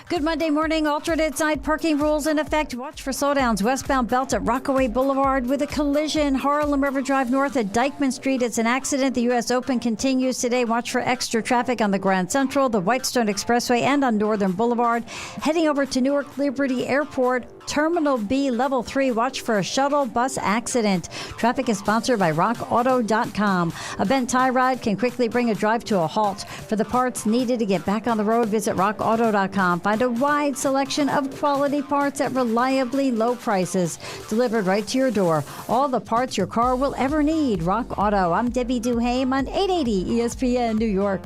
Good Monday morning. Alternate side parking rules in effect. Watch for slowdowns westbound belt at Rockaway Boulevard with a collision. Harlem River Drive north at Dyckman Street. It's an accident. The U.S. Open continues today. Watch for extra traffic on the Grand Central, the Whitestone Expressway, and on Northern Boulevard. Heading over to Newark Liberty Airport, Terminal B, Level 3. Watch for a shuttle bus accident. Traffic is sponsored by RockAuto.com. A bent tie rod can quickly bring a drive to a halt. For the parts needed to get back on the road, visit RockAuto.com. Find a wide selection of quality parts at reliably low prices, delivered right to your door. All the parts your car will ever need. Rock Auto. I'm Debbie Duhaime on 880 ESPN New York.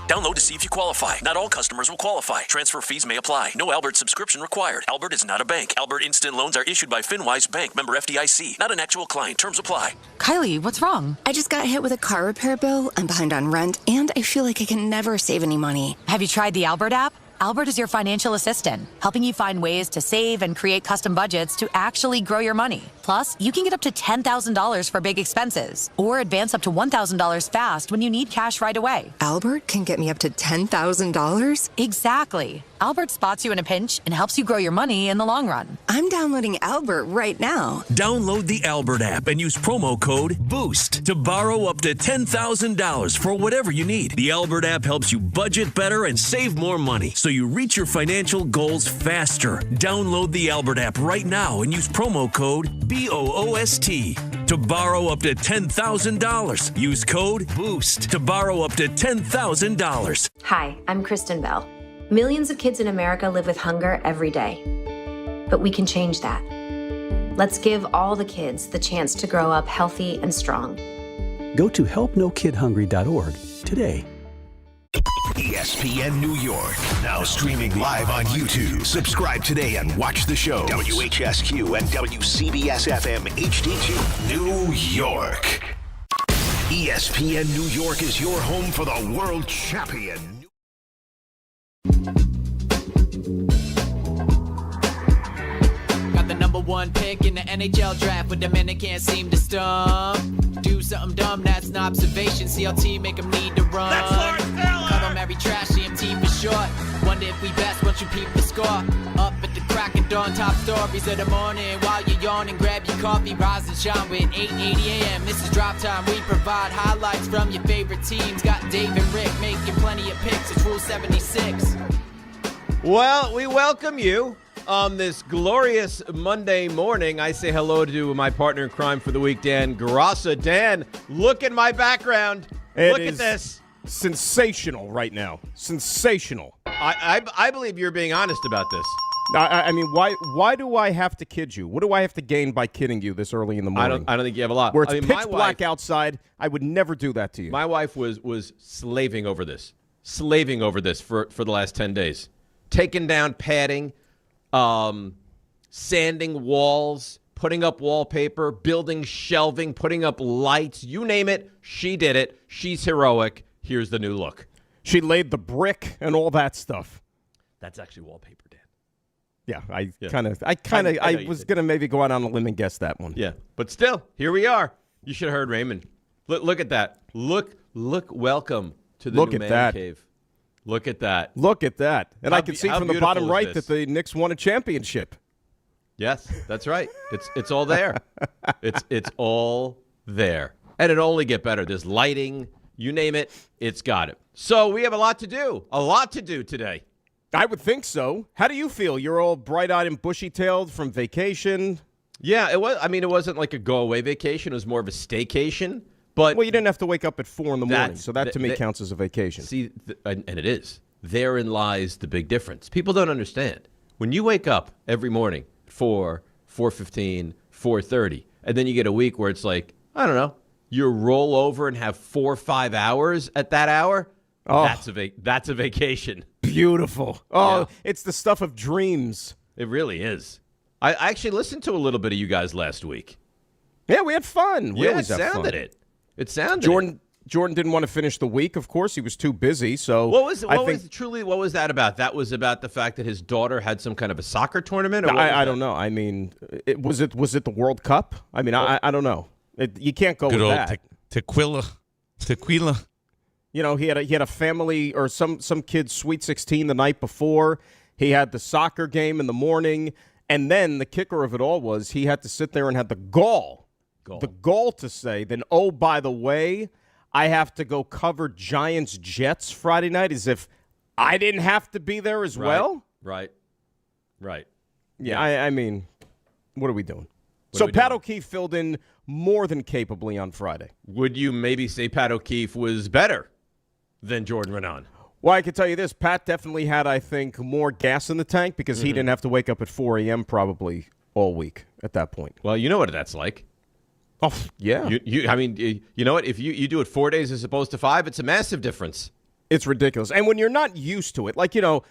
Download to see if you qualify. Not all customers will qualify. Transfer fees may apply. No Albert subscription required. Albert is not a bank. Albert Instant Loans are issued by FinWise Bank, member FDIC. Not an actual client. Terms apply. Kylie, what's wrong? I just got hit with a car repair bill. I'm behind on rent, and I feel like I can never save any money. Have you tried the Albert app? Albert is your financial assistant, helping you find ways to save and create custom budgets to actually grow your money. Plus, you can get up to $10,000 for big expenses or advance up to $1,000 fast when you need cash right away. Albert can get me up to $10,000? Exactly. Albert spots you in a pinch and helps you grow your money in the long run. I'm downloading Albert right now. Download the Albert app and use promo code BOOST to borrow up to $10,000 for whatever you need. The Albert app helps you budget better and save more money so you reach your financial goals faster. Download the Albert app right now and use promo code BOOST to borrow up to $10,000. Use code BOOST to borrow up to $10,000. Hi, I'm Kristen Bell. Millions of kids in America live with hunger every day. But we can change that. Let's give all the kids the chance to grow up healthy and strong. Go to helpnokidhungry.org today. ESPN New York, now streaming live on YouTube. Subscribe today and watch the show. WHSQ and WCBS-FM HD2, New York. ESPN New York is your home for the world champion. Got the number one pick in the NHL draft, but the men that can't seem to stump. Do something dumb, that's an observation. CLT make them need to run. That's Lawrence Taylor. Cut 'em every trash, CMT for short. Wonder if we best once you peep the score. Up at the crack of dawn, top stories of the morning. While you're yawning, grab your coffee, rise and shine with 8:80 a.m. This is Drop Time. We provide highlights from your favorite teams. Got Dave and Rick making plenty of picks. It's Rule 76. Well, we welcome you on this glorious Monday morning. I say hello to my partner in crime for the week, Dan Garassa. Dan, look at my background. Look at this. Sensational right now. Sensational. I believe you're being honest about this. I mean, why do I have to kid you? What do I have to gain by kidding you this early in the morning? I don't think you have a lot. Where it's pitch black outside, I would never do that to you. My wife was slaving over this for the last 10 days. Taking down padding, sanding walls, putting up wallpaper, building shelving, putting up lights. You name it, she did it. She's heroic. Here's the new look. She laid the brick and all that stuff. That's actually wallpaper, Dan. Yeah, I was going to maybe go out on a limb and guess that one. Yeah, but still, here we are. You should have heard Raymond. Look at that. Look, welcome to the new man cave. Look at that. Look at that. And I can see from the bottom right this? that the Knicks won a championship. Yes, that's right. It's all there. It's all there. And it'll only get better. There's lighting, you name it, it's got it. So we have a lot to do. A lot to do today. I would think so. How do you feel? You're all bright-eyed and bushy-tailed from vacation. Yeah, it was. I mean, it wasn't like a go-away vacation. It was more of a staycation. But well, you didn't have to wake up at 4 in the morning, so that to me counts as a vacation. See, and it is. Therein lies the big difference. People don't understand. When you wake up every morning at 4, 4:15, 4:30, and then you get a week where it's like, I don't know, you roll over and have 4 or 5 hours at that hour, that's a vacation. Beautiful. Oh, yeah. It's the stuff of dreams. It really is. I actually listened to a little bit of you guys last week. Yeah, we had fun. We always have fun. It sounded Jordan didn't want to finish the week. Of course, he was too busy. So what was that about? That was about the fact that his daughter had some kind of a soccer tournament. Or I don't know. I mean, was it the World Cup? I mean, I don't know. You can't go with that. Tequila. You know, he had a family or some kid's Sweet 16 the night before. He had the soccer game in the morning. And then the kicker of it all was he had to sit there and had the gall to say, then, oh, by the way, I have to go cover Giants-Jets Friday night, as if I didn't have to be there as well? Right. Yeah, I mean, what are we doing? So Pat O'Keefe filled in more than capably on Friday. Would you maybe say Pat O'Keefe was better than Jordan Renan? Well, I can tell you this. Pat definitely had, I think, more gas in the tank because he didn't have to wake up at 4 a.m. probably all week at that point. Well, you know what that's like. Oh, yeah. I mean, you know what? If you do it 4 days as opposed to 5, it's a massive difference. It's ridiculous. And when you're not used to it, like, you know,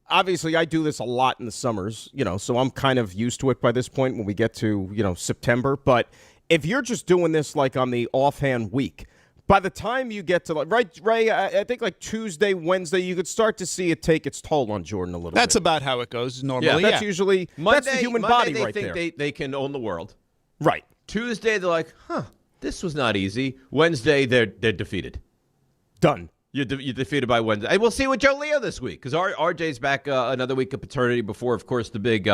obviously I do this a lot in the summers, you know, so I'm kind of used to it by this point when we get to, you know, September. But if you're just doing this like on the offhand week, by the time you get to, like, right, Ray, I think like Tuesday, Wednesday, you could start to see it take its toll on Jordan a little bit. That's about how it goes normally. That's usually Monday, that's the human Monday body right they there. think they can own the world. Right. Tuesday, they're like, this was not easy. Wednesday, they're defeated. Done. You're defeated by Wednesday. And we'll see with Joe Leo this week because RJ's back another week of paternity before, of course, the big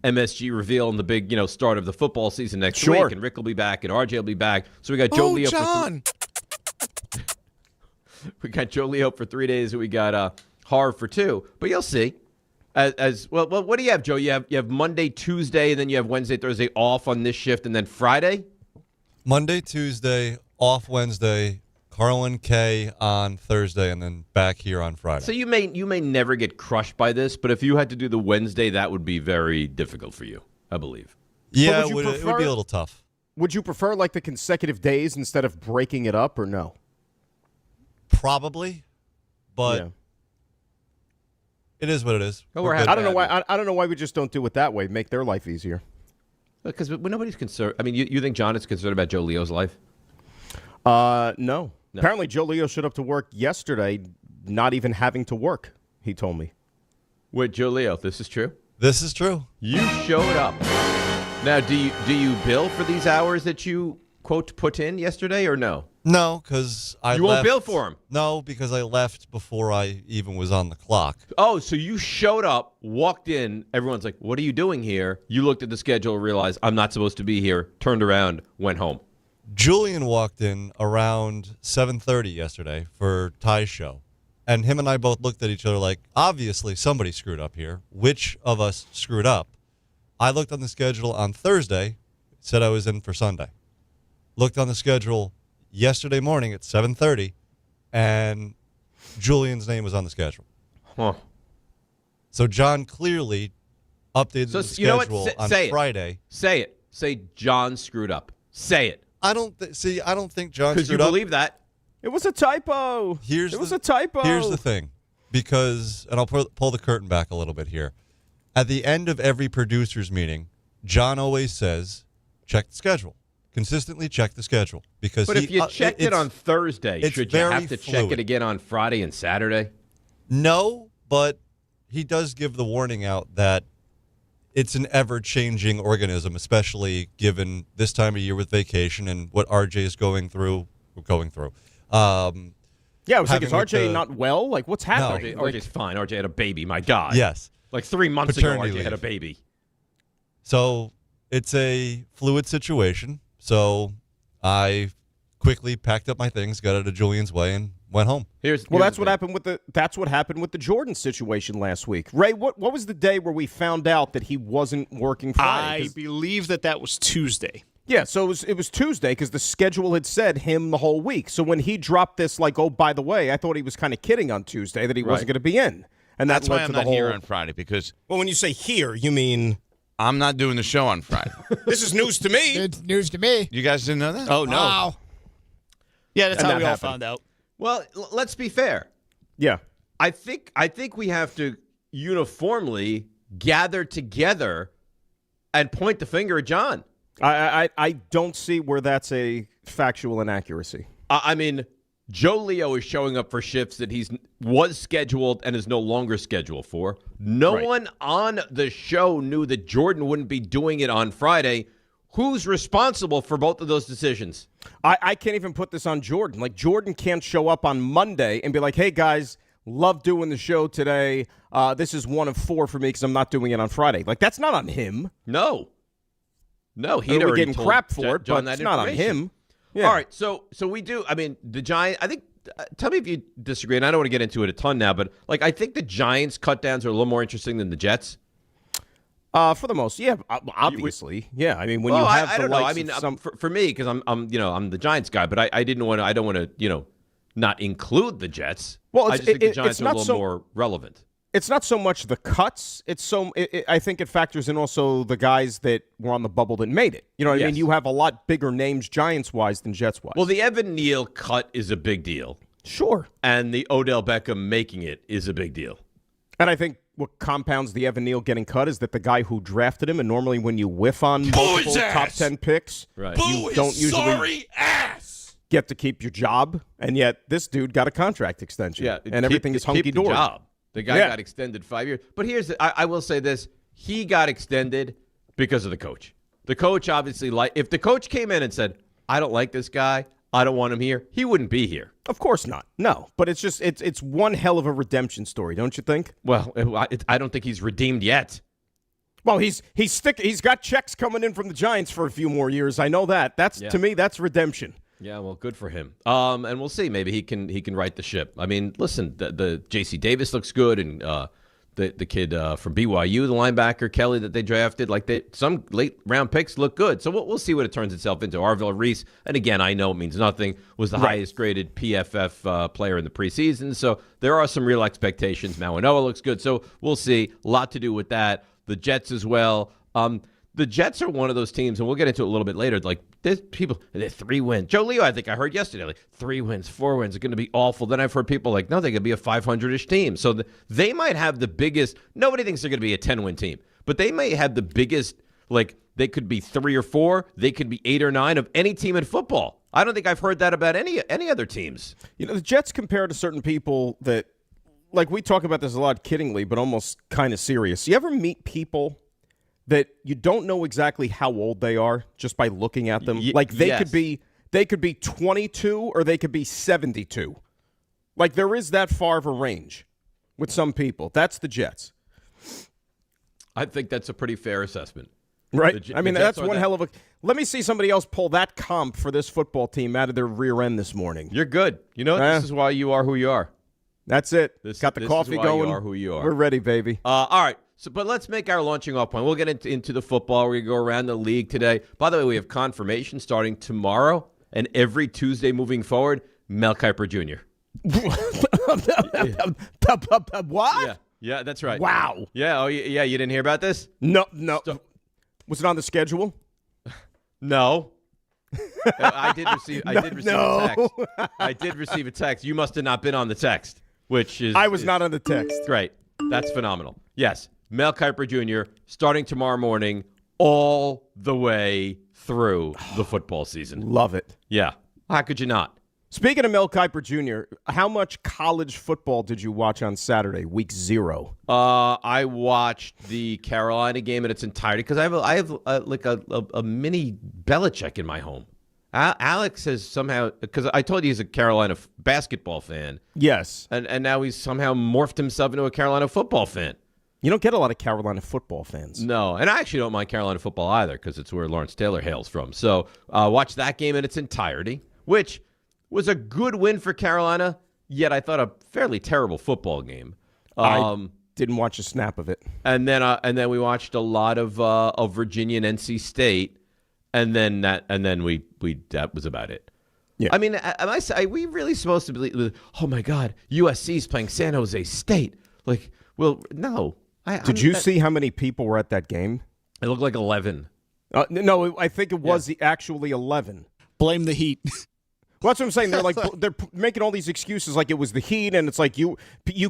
MSG reveal and the big, you know, start of the football season next week. And Rick will be back and RJ will be back. So we got Joe Leo John. We got Joe Leo for 3 days, and we got Harv for 2. But you'll see. As well, what do you have, Joe? You have Monday, Tuesday, and then you have Wednesday, Thursday off on this shift, and then Friday? Monday, Tuesday, off Wednesday, Carlin K on Thursday, and then back here on Friday. So you may never get crushed by this, but if you had to do the Wednesday, that would be very difficult for you, I believe. Yeah, it would be a little tough. Would you prefer like the consecutive days instead of breaking it up, or no? Probably, but it is what it is. I don't know why. I don't know why we just don't do it that way. Make their life easier. Because when nobody's concerned. I mean, you think John is concerned about Joe Leo's life? No. Apparently, Joe Leo showed up to work yesterday, not even having to work. He told me. Wait, Joe Leo, this is true? This is true. You showed up. Now, do you bill for these hours that you quote put in yesterday, or no? No, because I You left, won't bill for him? No, because I left before I even was on the clock. Oh, so you showed up, walked in, everyone's like, what are you doing here? You looked at the schedule, realized I'm not supposed to be here, turned around, went home. Julian walked in around 7:30 yesterday for Ty's show, and him and I both looked at each other like, obviously somebody screwed up here. Which of us screwed up? I looked on the schedule on Thursday, said I was in for Sunday. Looked on the schedule yesterday morning at 7:30, and Julian's name was on the schedule. Huh. So John clearly updated the schedule on Friday. Say it. Say John screwed up. Say it. I don't think John Because you screwed up. believe that. It was a typo. It was a typo. Here's the thing, because, and I'll pull the curtain back a little bit here. At the end of every producers meeting, John always says, check the schedule. Consistently check the schedule. But if you checked it on Thursday, should you have to check it again on Friday and Saturday? No, but he does give the warning out that it's an ever-changing organism, especially given this time of year with vacation and what RJ is going through. Yeah, I was like, is RJ not well? Like, what's happening? No, RJ's fine. RJ had a baby. My God. Yes. Like 3 months Paternity ago, RJ had a leave. baby. So it's a fluid situation. So I quickly packed up my things, got out of Julian's way, and went home. That's what happened with the Jordan situation last week. Ray, what was the day where we found out that he wasn't working Friday? I believe that was Tuesday. Yeah, so it was Tuesday because the schedule had said him the whole week. So when he dropped this, like, oh, by the way, I thought he was kind of kidding on Tuesday that he wasn't going to be in. And that's led why I'm to not the whole here on Friday, because... Well, when you say here, you mean... I'm not doing the show on Friday. This is news to me. It's news to me. You guys didn't know that? Oh, no. Wow. Yeah, that's And how that we all happened. found out. Well, let's be fair. Yeah. I think we have to uniformly gather together and point the finger at John. I don't see where that's a factual inaccuracy. I mean, Joe Leo is showing up for shifts that was scheduled and is no longer scheduled for. No one on the show knew that Jordan wouldn't be doing it on Friday. who's responsible for both of those decisions? I can't even put this on Jordan. Like, Jordan can't show up on Monday and be like, hey, guys, love doing the show today. This is 1 of 4 for me because I'm not doing it on Friday. Like, that's not on him. No, he'd we're already getting told crap for it, John but it's that not on information. him. Yeah. All right, so we do. I mean, the Giants. I think. Tell me if you disagree, and I don't want to get into it a ton now, but like I think the Giants' cut downs are a little more interesting than the Jets. For the most, yeah, obviously, yeah. I mean, when you have I the don't know. likes I mean, of some, for me, because I'm the Giants guy, but I don't want to not include the Jets. Well, I just think the Giants it's are a little more relevant. It's not so much the cuts. I think it factors in also the guys that were on the bubble that made it. You know what I mean? You have a lot bigger names Giants-wise than Jets-wise. Well, the Evan Neal cut is a big deal. Sure. And the Odell Beckham making it is a big deal. And I think what compounds the Evan Neal getting cut is that the guy who drafted him, and normally when you whiff on multiple top 10 picks, right. you don't usually get to keep your job, and yet this dude got a contract extension. Yeah, and everything is hunky-dory. The guy got extended 5 years. But I will say this. He got extended because of the coach. The coach obviously, if the coach came in and said, I don't like this guy, I don't want him here, he wouldn't be here. Of course not. No. But it's just, it's one hell of a redemption story, don't you think? Well, I don't think he's redeemed yet. Well, he's got checks coming in from the Giants for a few more years. I know that. To me, that's redemption. Yeah, well, good for him. And we'll see. Maybe he can right the ship. I mean, listen, the J.C. Davis looks good, and the kid from BYU, the linebacker Kelly that they drafted, some late round picks look good. So we'll see what it turns itself into. Arvell Reese, and again, I know it means nothing, was the highest graded PFF player in the preseason. So there are some real expectations. Mawanoa looks good. So we'll see. A lot to do with that. The Jets as well. The Jets are one of those teams, and we'll get into it a little bit later. Like, there's people, they're 3 wins. Joe Leo, I think I heard yesterday, 3 wins, 4 wins are going to be awful. Then I've heard people no, they could be a 500-ish team. So they might have the biggest, nobody thinks they're going to be a 10-win team, but they may have the biggest, they could be 3 or 4, they could be 8 or 9 of any team in football. I don't think I've heard that about any other teams. The Jets compare to certain people that, we talk about this a lot kiddingly, but almost kind of serious. You ever meet people that you don't know exactly how old they are just by looking at them? They could be 22 or they could be 72. There is that far of a range with some people. That's the Jets. I think that's a pretty fair assessment. Right? That's one hell of a... Let me see somebody else pull that comp for this football team out of their rear end this morning. You're good. You know, this is why you are who you are. That's it. Got the coffee going. You are who you are. We're ready, baby. All right. But let's make our launching off point. We'll get into the football. We're going to go around the league today. By the way, we have confirmation starting tomorrow and every Tuesday moving forward, Mel Kiper Jr. What? Yeah, that's right. Wow. Yeah, you didn't hear about this? No. Was it on the schedule? No. I did receive a text. I did receive a text. You must have not been on the text, which is... I was not on the text. Great. That's phenomenal. Yes, Mel Kiper Jr. starting tomorrow morning all the way through the football season. Love it. Yeah. How could you not? Speaking of Mel Kiper Jr., how much college football did you watch on Saturday, week 0? I watched the Carolina game in its entirety because I have a mini Belichick in my home. Alex has somehow, because I told you he's a Carolina basketball fan. Yes. And now he's somehow morphed himself into a Carolina football fan. You don't get a lot of Carolina football fans. No, and I actually don't mind Carolina football either because it's where Lawrence Taylor hails from. So watch that game in its entirety, which was a good win for Carolina, yet I thought a fairly terrible football game. I didn't watch a snap of it. And then we watched a lot of Virginia and NC State. And then that was about it. Yeah. I mean, are we really supposed to believe? Oh my God, USC's playing San Jose State. No. Did you see how many people were at that game? It looked like 11. No, I think it was actually 11. Blame the heat. Well, that's what I'm saying. They're making all these excuses like it was the heat, and it's like you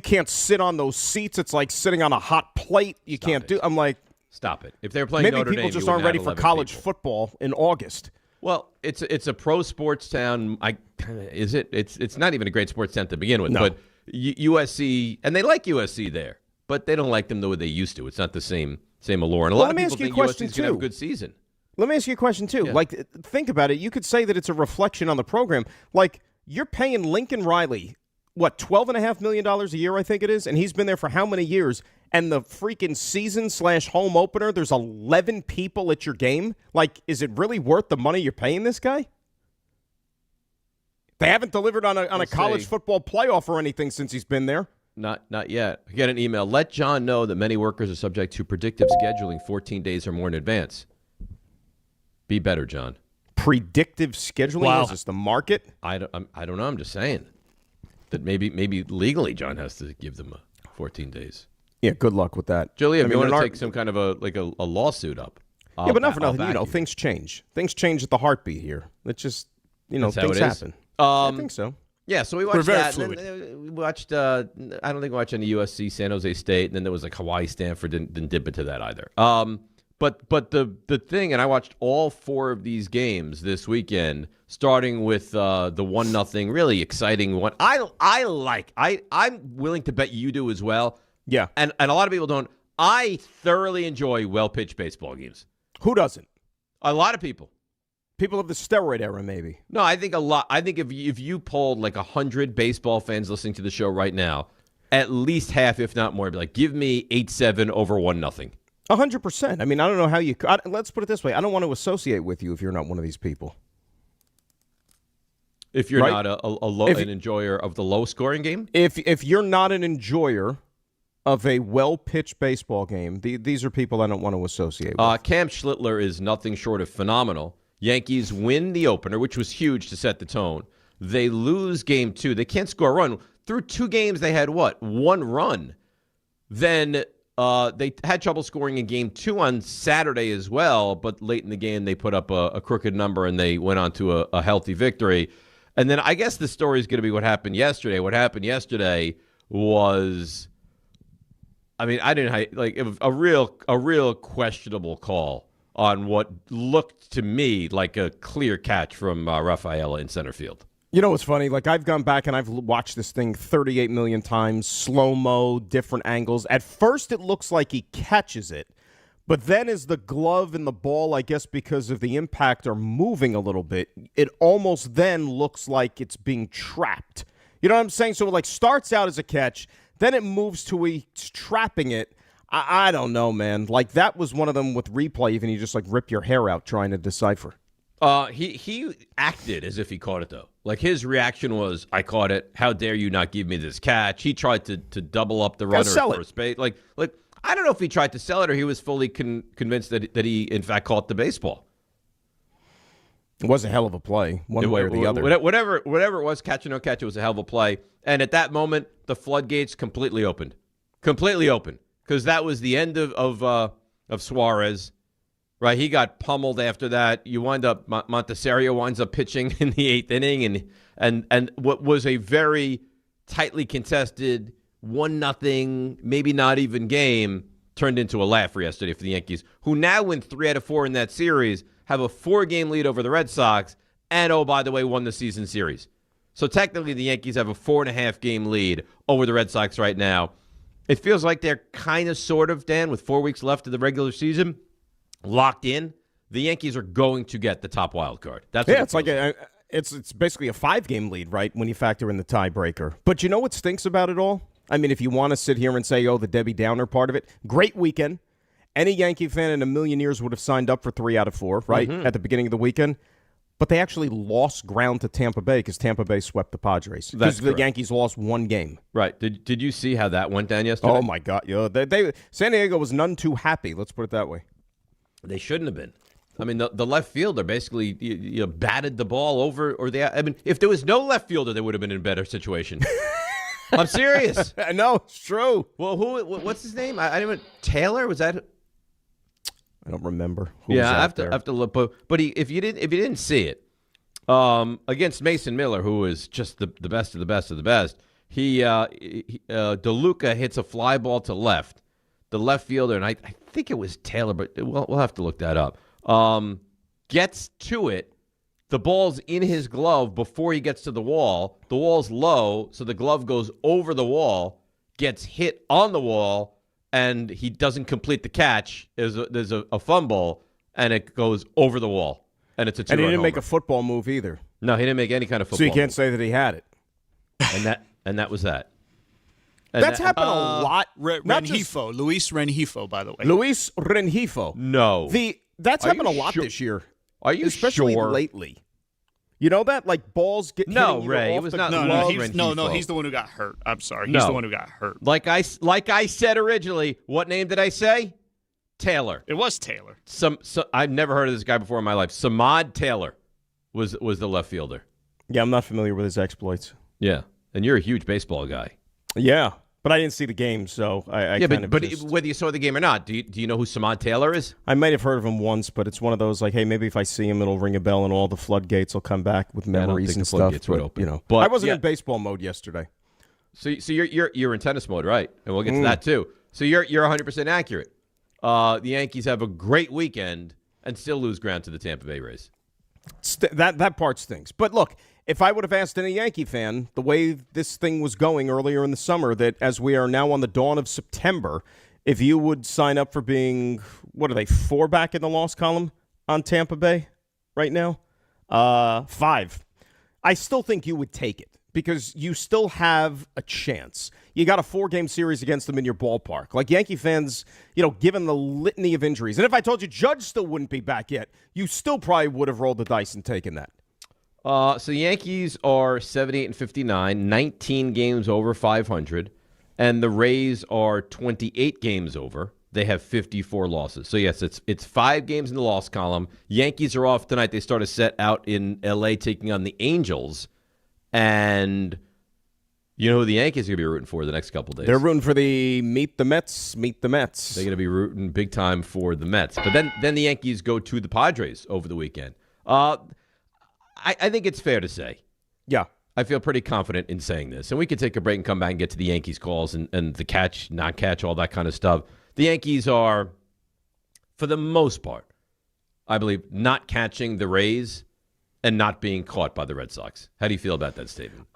can't sit on those seats. It's like sitting on a hot plate. You can't do. I'm like. Stop it. If they're playing maybe Notre Dame, people just aren't ready for college football in August. Well, it's a pro sports town. Is it? It's not even a great sports town to begin with. No. But USC, and they like USC there, but they don't like them the way they used to. It's not the same allure. And a lot of people think USC is going to have a good season. Let me ask you a question, too. Yeah. Like, think about it. You could say that it's a reflection on the program. Like, you're paying Lincoln Riley, what, $12.5 million a year, I think it is? And he's been there for how many years? And the freaking season/home opener, there's 11 people at your game? Like, is it really worth the money you're paying this guy? They haven't delivered on a college football playoff or anything since he's been there. Not yet. I get an email. Let John know that many workers are subject to predictive scheduling 14 days or more in advance. Be better, John. Predictive scheduling? Wow. Is this the market? I don't know. I'm just saying that maybe legally John has to give them 14 days. Yeah, good luck with that. Julia, if you want to take some kind of a lawsuit up. Yeah, but not for nothing. Things change. Things change at the heartbeat here. It's just, things happen. I think so. Yeah, so we watched that. And then we watched, I don't think we watched any USC, San Jose State, and then there was like Hawaii, Stanford, didn't dip into that either. But the thing, and I watched all 4 of these games this weekend, starting with the 1-0 really exciting one. I'm willing to bet you do as well. Yeah. And a lot of people don't. I thoroughly enjoy well-pitched baseball games. Who doesn't? A lot of people. People of the steroid era, maybe. No, I think a lot. I think if you polled like 100 baseball fans listening to the show right now, at least half, if not more, would be like, give me 8-7 over 1-0. 100%. I mean, I don't know how you. Let's put it this way. I don't want to associate with you if you're not one of these people. If you're not an enjoyer of the low-scoring game? If you're not an enjoyer of a well-pitched baseball game, these are people I don't want to associate with. Cam Schlittler is nothing short of phenomenal. Yankees win the opener, which was huge to set the tone. They lose game 2. They can't score a run. Through 2 games, they had, 1 run. Then they had trouble scoring in game 2 on Saturday as well, but late in the game, they put up a crooked number, and they went on to a healthy victory. And then I guess the story is going to be what happened yesterday. What happened yesterday was, I mean, it was a real questionable call on what looked to me like a clear catch from Rafaela in center field. You know what's funny? Like, I've gone back and I've watched this thing 38 million times, slow-mo, different angles. At first, it looks like he catches it. But then as the glove and the ball, I guess because of the impact, are moving a little bit, it almost then looks like it's being trapped. You know what I'm saying? So it like starts out as a catch, then it moves to he's trapping it. I don't know, man. Like, that was one of them with replay, even you just like rip your hair out trying to decipher. He acted as if he caught it, though. Like, his reaction was, I caught it. How dare you not give me this catch? He tried to double up the runner at first base. Like, I don't know if he tried to sell it or he was fully convinced that he, in fact, caught the baseball. It was a hell of a play, one way or the other. Whatever it was, catch or no catch, it was a hell of a play. And at that moment, the floodgates completely opened. Completely open. Because that was the end of Suarez. Right, he got pummeled after that. You wind up Montecero winds up pitching in the 8th inning, and what was a very tightly contested 1-0, maybe not even game, turned into a laugher yesterday for the Yankees, who now win 3 out of 4 in that series, have a 4-game lead over the Red Sox, and oh, by the way, won the season series. So technically, the Yankees have a 4.5-game lead over the Red Sox right now. It feels like they're kind of, sort of, Dan, with 4 weeks left of the regular season, locked in. The Yankees are going to get the top wild card. That's it's like it's basically a 5-game lead, right, when you factor in the tiebreaker. But you know what stinks about it all? I mean, if you want to sit here and say, the Debbie Downer part of it, great weekend. Any Yankee fan in a million years would have signed up for 3 out of 4, right, at the beginning of the weekend. But they actually lost ground to Tampa Bay because Tampa Bay swept the Padres. Because the Yankees lost 1 game. Right. Did you see how that went down yesterday? Oh, my God. San Diego was none too happy. Let's put it that way. They shouldn't have been. I mean, the left fielder basically batted the ball over. I mean, if there was no left fielder, they would have been in a better situation. I'm serious. I know. It's true. Well, what's his name? I didn't even, Taylor? Was that? I don't remember. Who I was have there. to look. But if you didn't see it, against Mason Miller, who is just the best of the best of the best, DeLuca hits a fly ball to left. The left fielder, and I think it was Taylor, but we'll have to look that up, gets to it. The ball's in his glove before he gets to the wall. The wall's low, so the glove goes over the wall, gets hit on the wall, and he doesn't complete the catch. There's a fumble, and it goes over the wall, and it's a 2-run And he didn't homer. make a football move either. No, he didn't make any kind of football So you can't move. say that he had it. And that was that. And That's happened a lot. Not just- Rengifo, Luis Rengifo, by the way. Luis Rengifo. No. That's Are happened a you lot sure? this year. Are you especially sure? lately? You know that? Like balls get No, hitting you Ray, it off was the not glove. No, he's the one who got hurt. I'm sorry. He's No. the one who got hurt. Like I said originally, what name did I say? Taylor. It was Taylor. I've never heard of this guy before in my life. Samad Taylor was the left fielder. Yeah, I'm not familiar with his exploits. Yeah, and you're a huge baseball guy. Yeah, but I didn't see the game, so I yeah, kind of but just, whether you saw the game or not, do you know who Samad Taylor is? I might have heard of him once, but it's one of those like, hey, maybe if I see him, it'll ring a bell and all the floodgates will come back with I don't memories think and the floodgates stuff. would But, open. you know, But, I wasn't yeah. in baseball mode yesterday. So you're in tennis mode, right? And we'll get to that too. So you're 100% accurate. The Yankees have a great weekend and still lose ground to the Tampa Bay Rays. That part stinks. But look, if I would have asked any Yankee fan the way this thing was going earlier in the summer, that as we are now on the dawn of September, if you would sign up for being, what are they, 4 back in the loss column on Tampa Bay right now? 5. I still think you would take it because you still have a chance. You got a 4-game series against them in your ballpark. Like Yankee fans, given the litany of injuries, and if I told you Judge still wouldn't be back yet, you still probably would have rolled the dice and taken that. So the Yankees are 78-59, 19 games over 500, and the Rays are 28 games over. They have 54 losses. So yes, it's 5 games in the loss column. Yankees are off tonight. They start a set out in L.A. taking on the Angels, and you know who the Yankees are going to be rooting for the next couple days? They're rooting for the meet the Mets. They're going to be rooting big time for the Mets. But then the Yankees go to the Padres over the weekend. I think it's fair to say. Yeah. I feel pretty confident in saying this. And we could take a break and come back and get to the Yankees calls and the catch, not catch, all that kind of stuff. The Yankees are, for the most part, I believe, not catching the Rays and not being caught by the Red Sox. How do you feel about that statement?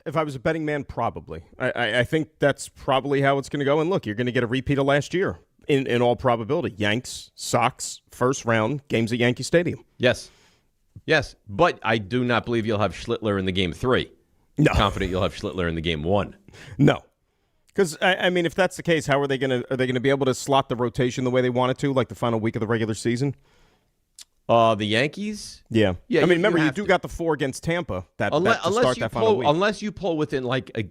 If I was a betting man, probably. I think that's probably how it's going to go. And look, you're going to get a repeat of last year in all probability. Yanks, Sox, first round, games at Yankee Stadium. Yes, but I do not believe you'll have Schlittler in the game 3. No. I'm confident you'll have Schlittler in the game 1. No. Because, I mean, if that's the case, how are they going to be able to slot the rotation the way they want it to, like the final week of the regular season? The Yankees? Yeah. Yeah, I mean, remember, you have do to. got the 4 against Tampa to start that final week. Unless you pull within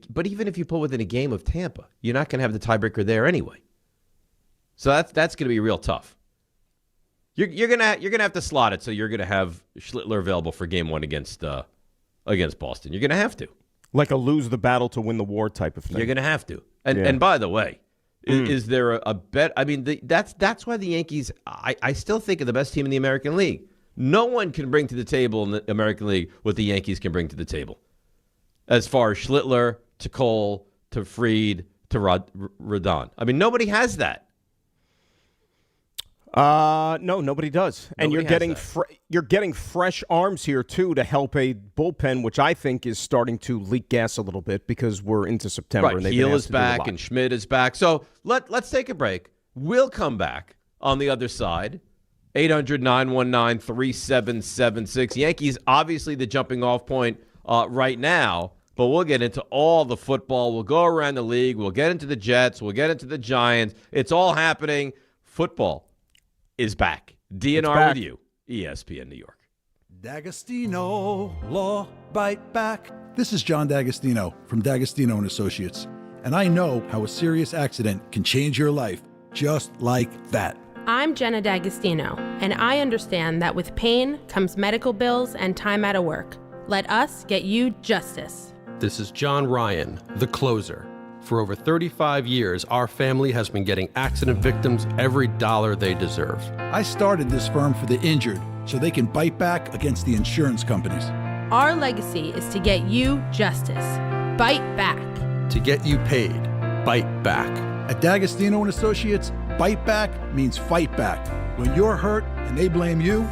but even if you pull within a game of Tampa, you're not going to have the tiebreaker there anyway. So that's going to be real tough. You're gonna have to slot it, so you're gonna have Schlittler available for game 1 against Boston. You're gonna have to, like a lose the battle to win the war type of thing. You're gonna have to. And by the way, is there a bet? I mean, that's why the Yankees. I still think are the best team in the American League. No one can bring to the table in the American League what the Yankees can bring to the table, as far as Schlittler to Cole to Fried to Rodon. I mean, nobody has that. No, nobody does. And Nobody you're getting fresh arms here too to help a bullpen, which I think is starting to leak gas a little bit because we're into September. Right, And they've Heel been is asked to do a back lot. and Schmidt is back. So let's take a break. We'll come back on the other side. 800-919-3776. Yankees obviously the jumping off point right now, but we'll get into all the football. We'll go around the league. We'll get into the Jets. We'll get into the Giants. It's all happening. Football is back. DNR with you, ESPN New York. D'Agostino, Law Bite Back. This is John D'Agostino from D'Agostino & Associates, and I know how a serious accident can change your life just like that. I'm Jenna D'Agostino, and I understand that with pain comes medical bills and time out of work. Let us get you justice. This is John Ryan, the closer. For over 35 years, our family has been getting accident victims every dollar they deserve. I started this firm for the injured so they can bite back against the insurance companies. Our legacy is to get you justice. Bite back. To get you paid, bite back. At D'Agostino & Associates, bite back means fight back. When you're hurt and they blame you,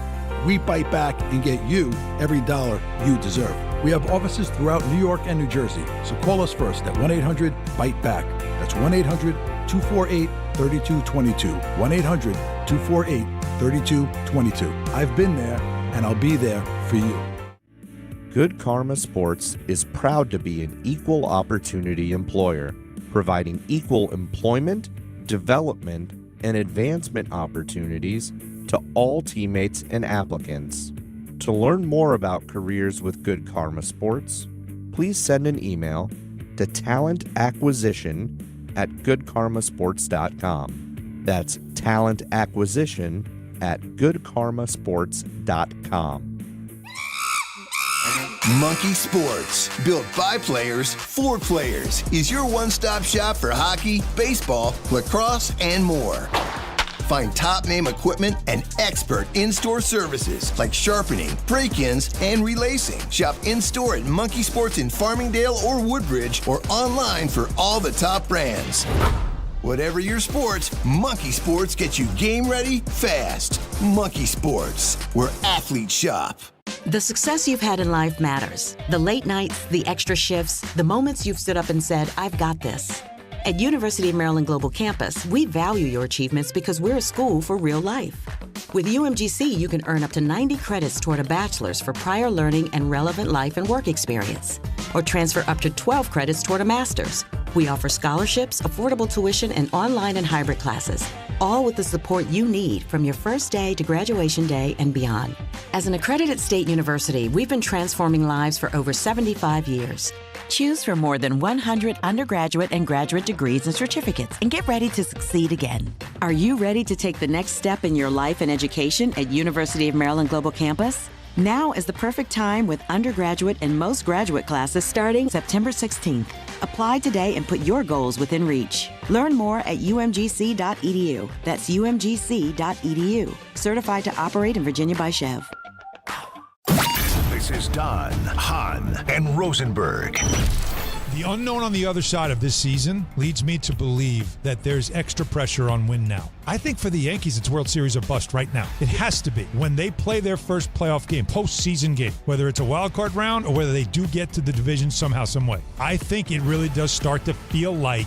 we bite back and get you every dollar you deserve. We have offices throughout New York and New Jersey, so call us first at 1-800-BITE-BACK. That's 1-800-248-3222. 1-800-248-3222. 3222. I've been there, and I'll be there for you. Good Karma Sports is proud to be an equal opportunity employer, providing equal employment, development, and advancement opportunities to all teammates and applicants. To learn more about careers with Good Karma Sports, please send an email to talentacquisition@goodkarmasports.com. That's talentacquisition@goodkarmasports.com. Monkey Sports, built by players for players, is your one-stop shop for hockey, baseball, lacrosse, and more. Find top-name equipment and expert in-store services like sharpening, break-ins, and relacing. Shop in-store at Monkey Sports in Farmingdale or Woodbridge, or online for all the top brands. Whatever your sports, Monkey Sports gets you game ready fast. Monkey Sports, where athletes shop. The success you've had in life matters. The late nights, the extra shifts, the moments you've stood up and said, I've got this. At University of Maryland Global Campus, we value your achievements because we're a school for real life. With UMGC, you can earn up to 90 credits toward a bachelor's for prior learning and relevant life and work experience, or transfer up to 12 credits toward a master's. We offer scholarships, affordable tuition, and online and hybrid classes, all with the support you need from your first day to graduation day and beyond. As an accredited state university, we've been transforming lives for over 75 years. Choose from more than 100 undergraduate and graduate degrees and certificates and get ready to succeed again. Are you ready to take the next step in your life and education at University of Maryland Global Campus? Now is the perfect time with undergraduate and most graduate classes starting September 16th. Apply today and put your goals within reach. Learn more at umgc.edu. That's umgc.edu. Certified to operate in Virginia by Chev. This is Don, Hahn, and Rosenberg. The unknown on the other side of this season leads me to believe that there's extra pressure on win now. I think for the Yankees, it's World Series or bust right now. It has to be. When they play their first playoff game, postseason game, whether it's a wild card round or whether they do get to the division somehow, some way, I think it really does start to feel like,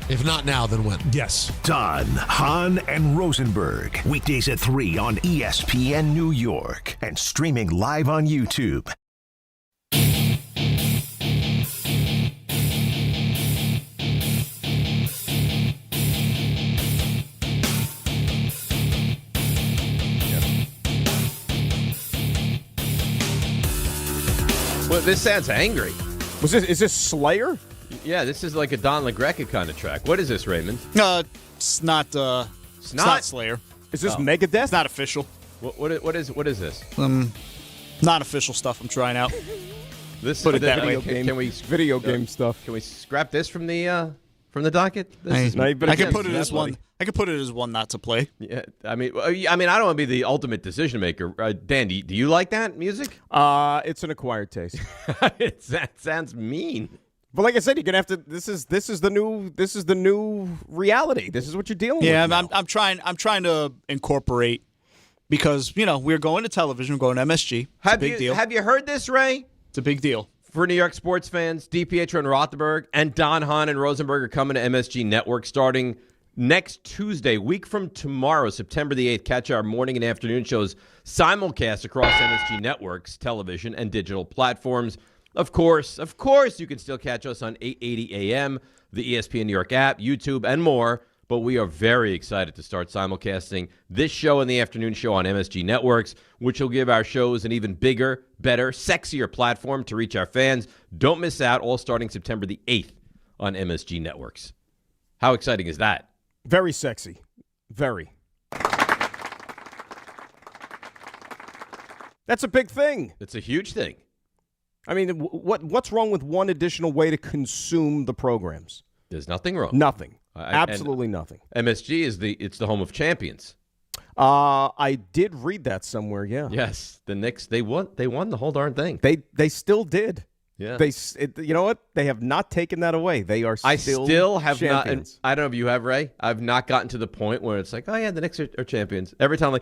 if not now, then when? Yes. Don, Hahn, and Rosenberg. Weekdays at 3 on ESPN New York and streaming live on YouTube. Well, this sounds angry. Is this Slayer? Yeah, this is like a Don LaGreca kind of track. What is this, Raymond? It's not Slayer. Is this Megadeth? It's not official. What is this? Not official stuff I'm trying out. This Put it video that way. Can we video game stuff? Can we scrap this from the docket? I can put it as one. I could put it as one not to play. Yeah, I mean, I don't want to be the ultimate decision maker. Dan, do you like that music? It's an acquired taste. That sounds mean. But like I said, you're gonna have to. This is the new reality. This is what you're dealing with. Yeah, I'm trying to incorporate, because we're going to television, we're going to MSG. It's a big deal. Have you heard this, Ray? It's a big deal. For New York sports fans, DiPietro and Rothenberg and Don, Hahn, and Rosenberg are coming to MSG Network starting next Tuesday, week from tomorrow, September the 8th. Catch our morning and afternoon shows simulcast across MSG Network's television and digital platforms. Of course, you can still catch us on 880 AM, the ESPN New York app, YouTube, and more. But we are very excited to start simulcasting this show and the afternoon show on MSG Networks, which will give our shows an even bigger, better, sexier platform to reach our fans. Don't miss out, all starting September the 8th on MSG Networks. How exciting is that? Very sexy. Very. That's a big thing. It's a huge thing. I mean, what's wrong with one additional way to consume the programs? There's nothing wrong. Nothing. Absolutely nothing. MSG is the home of champions. I did read that somewhere. Yeah. Yes, the Knicks they won the whole darn thing. They still did. Yeah. You know what? They have not taken that away. They are. I still have champions. not. And I don't know if you have, Ray. I've not gotten to the point where it's like, oh yeah, the Knicks are champions. Every time,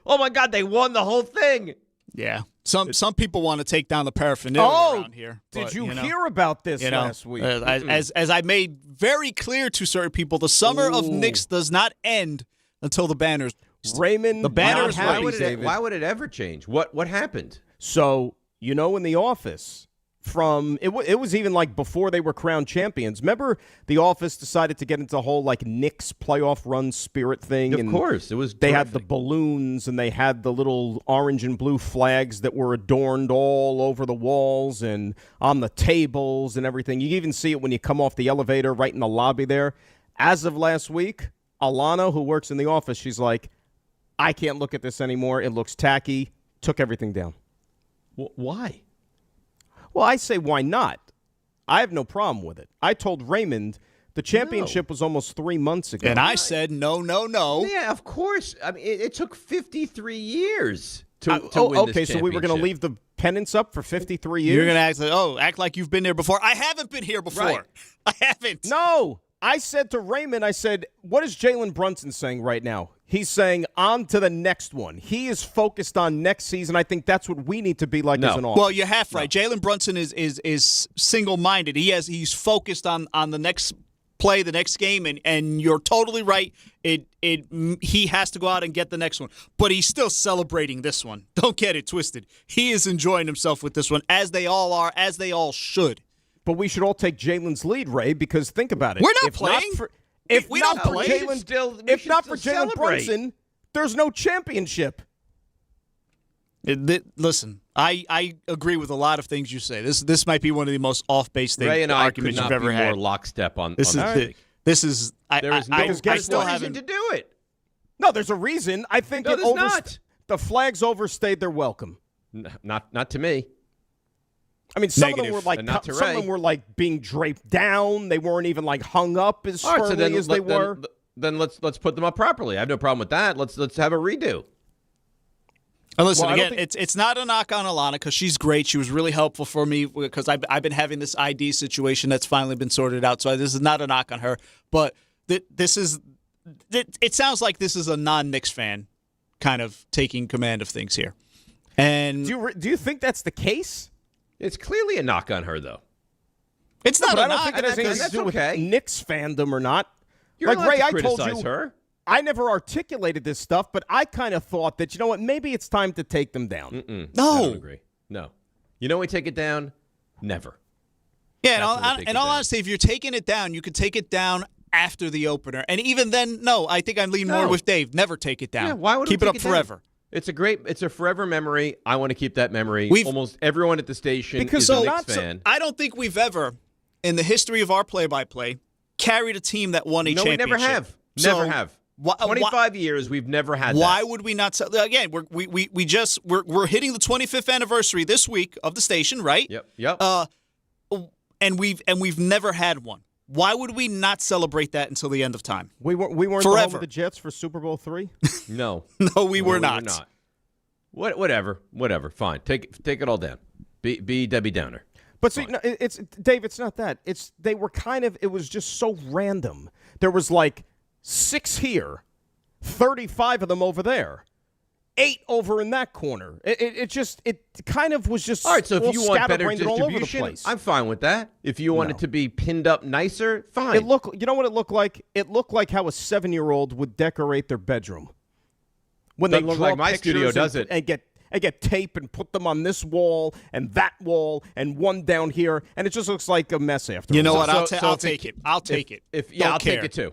oh my God, they won the whole thing. Yeah. Some people want to take down the paraphernalia around here. Did you hear about this last week? As I made very ccler to certain people, the summer of Knicks does not end until the banners. Raymond, the banner is happy, why would it ever change? What happened? So, in the office, it was even like before they were crowned champions. Remember, the office decided to get into the whole like Knicks playoff run spirit thing. Of course, it was. They had the balloons and they had the little orange and blue flags that were adorned all over the walls and on the tables and everything. You even see it when you come off the elevator right in the lobby there. As of last week, Alana, who works in the office, she's like, I can't look at this anymore. It looks tacky. Took everything down. Why? Well, I say why not? I have no problem with it. I told Raymond the championship was almost 3 months ago. And I said, no. Yeah, of course. I mean, it took 53 years to win this okay, so we were going to leave the pennants up for 53 years? You're going to act like you've been there before. I haven't been here before. Right. I haven't. No. I said to Raymond, what is Jalen Brunson saying right now? He's saying, on to the next one. He is focused on next season. I think that's what we need to be like as an office. Well, you're half right. No. Jalen Brunson is single-minded. He's focused on the next play, the next game, and you're totally right. He has to go out and get the next one. But he's still celebrating this one. Don't get it twisted. He is enjoying himself with this one, as they all are, as they all should. But we should all take Jalen's lead, Ray, because think about it. We're not playing. If not for Jalen Brunson, there's no championship. Listen, I agree with a lot of things you say. This might be one of the most off-base things. Ray and I could arguments not you've ever be had. more lockstep on This is. There is no reason to do it. No, there's a reason. I think the flags overstayed their welcome. Not to me. I mean, some of them were like being draped down. They weren't even like hung up as firmly as they were. Then let's put them up properly. I have no problem with that. Let's have a redo. And listen, again, it's not a knock on Alana because she's great. She was really helpful for me because I've been having this ID situation that's finally been sorted out. So this is not a knock on her. But it sounds like this is a non-Knicks fan kind of taking command of things here. And do you think that's the case? It's clearly a knock on her, though. It's not a knock. I don't think it has anything to do with Knicks fandom or not. You're like Ray, to I told criticize you, her. I never articulated this stuff, but I kind of thought that, maybe it's time to take them down. No. I don't agree. No. We take it down? Never. Yeah, in all honesty, if you're taking it down, you could take it down after the opener. And even then, no, I think I'm leaning more with Dave. Never take it down. Yeah, why would keep we it take up it forever? Down? It's a forever memory. I want to keep that memory. Almost everyone at the station is a Knicks fan. I don't think we've ever, in the history of our play-by-play, carried a team that won a championship. No, we never have. Never have. 25 years, we've never had that. Why would we not? Again, we're hitting the 25th anniversary this week of the station, right? Yep. And we've never had one. Why would we not celebrate that until the end of time? We weren't forever. The home of the Jets for Super Bowl III? No. No, we were not. Whatever. Fine. Take it all down. Be Debbie Downer. But see, no, Dave, it's not that. It was just so random. There was like 6 here, 35 of them over there, 8 over in that corner. It kind of was just all right. So if you want better distribution, I'm fine with that. If you want it to be pinned up nicer, fine. You know what it looked like? It looked like how a 7-year-old would decorate their bedroom when they look draw like my studio does it and get tape and put them on this wall and that wall and one down here, and it just looks like a mess after. You know what? I'll take it. I'll take it. I'll take it too.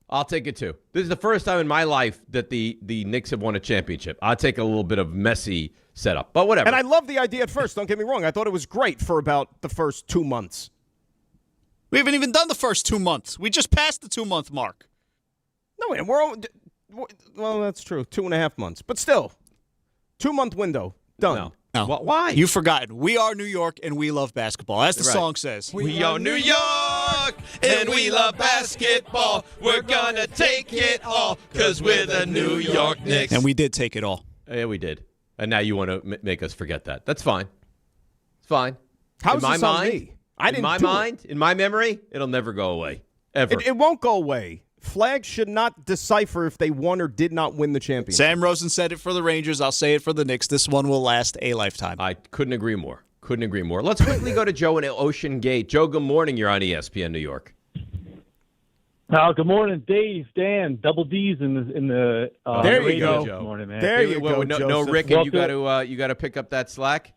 I'll take it too. This is the first time in my life that the Knicks have won a championship. I'll take a little bit of messy setup, but whatever. And I love the idea at first. Don't get me wrong. I thought it was great for about the first 2 months. We haven't even done the first 2 months. We just passed the 2-month mark. No, and well, that's true. 2.5 months, but still, 2-month window done. No. Why? You've forgotten. We are New York, and we love basketball. As the song says. We are New York, and we love basketball. We're going to take it all, because we're the New York Knicks. And we did take it all. Yeah, we did. And now you want to make us forget that. That's fine. It's fine. How's this on me? In my memory, it'll never go away. Ever. It won't go away. Flags should not decipher if they won or did not win the championship. Sam Rosen said it for the Rangers. I'll say it for the Knicks. This one will last a lifetime. I couldn't agree more. Let's quickly go to Joe in Ocean Gate. Joe, good morning. You're on ESPN New York. Good morning, Dave, Dan, double D's in the. There you radio go. This morning, man. There you go. No, Rick, and you got to pick up that slack.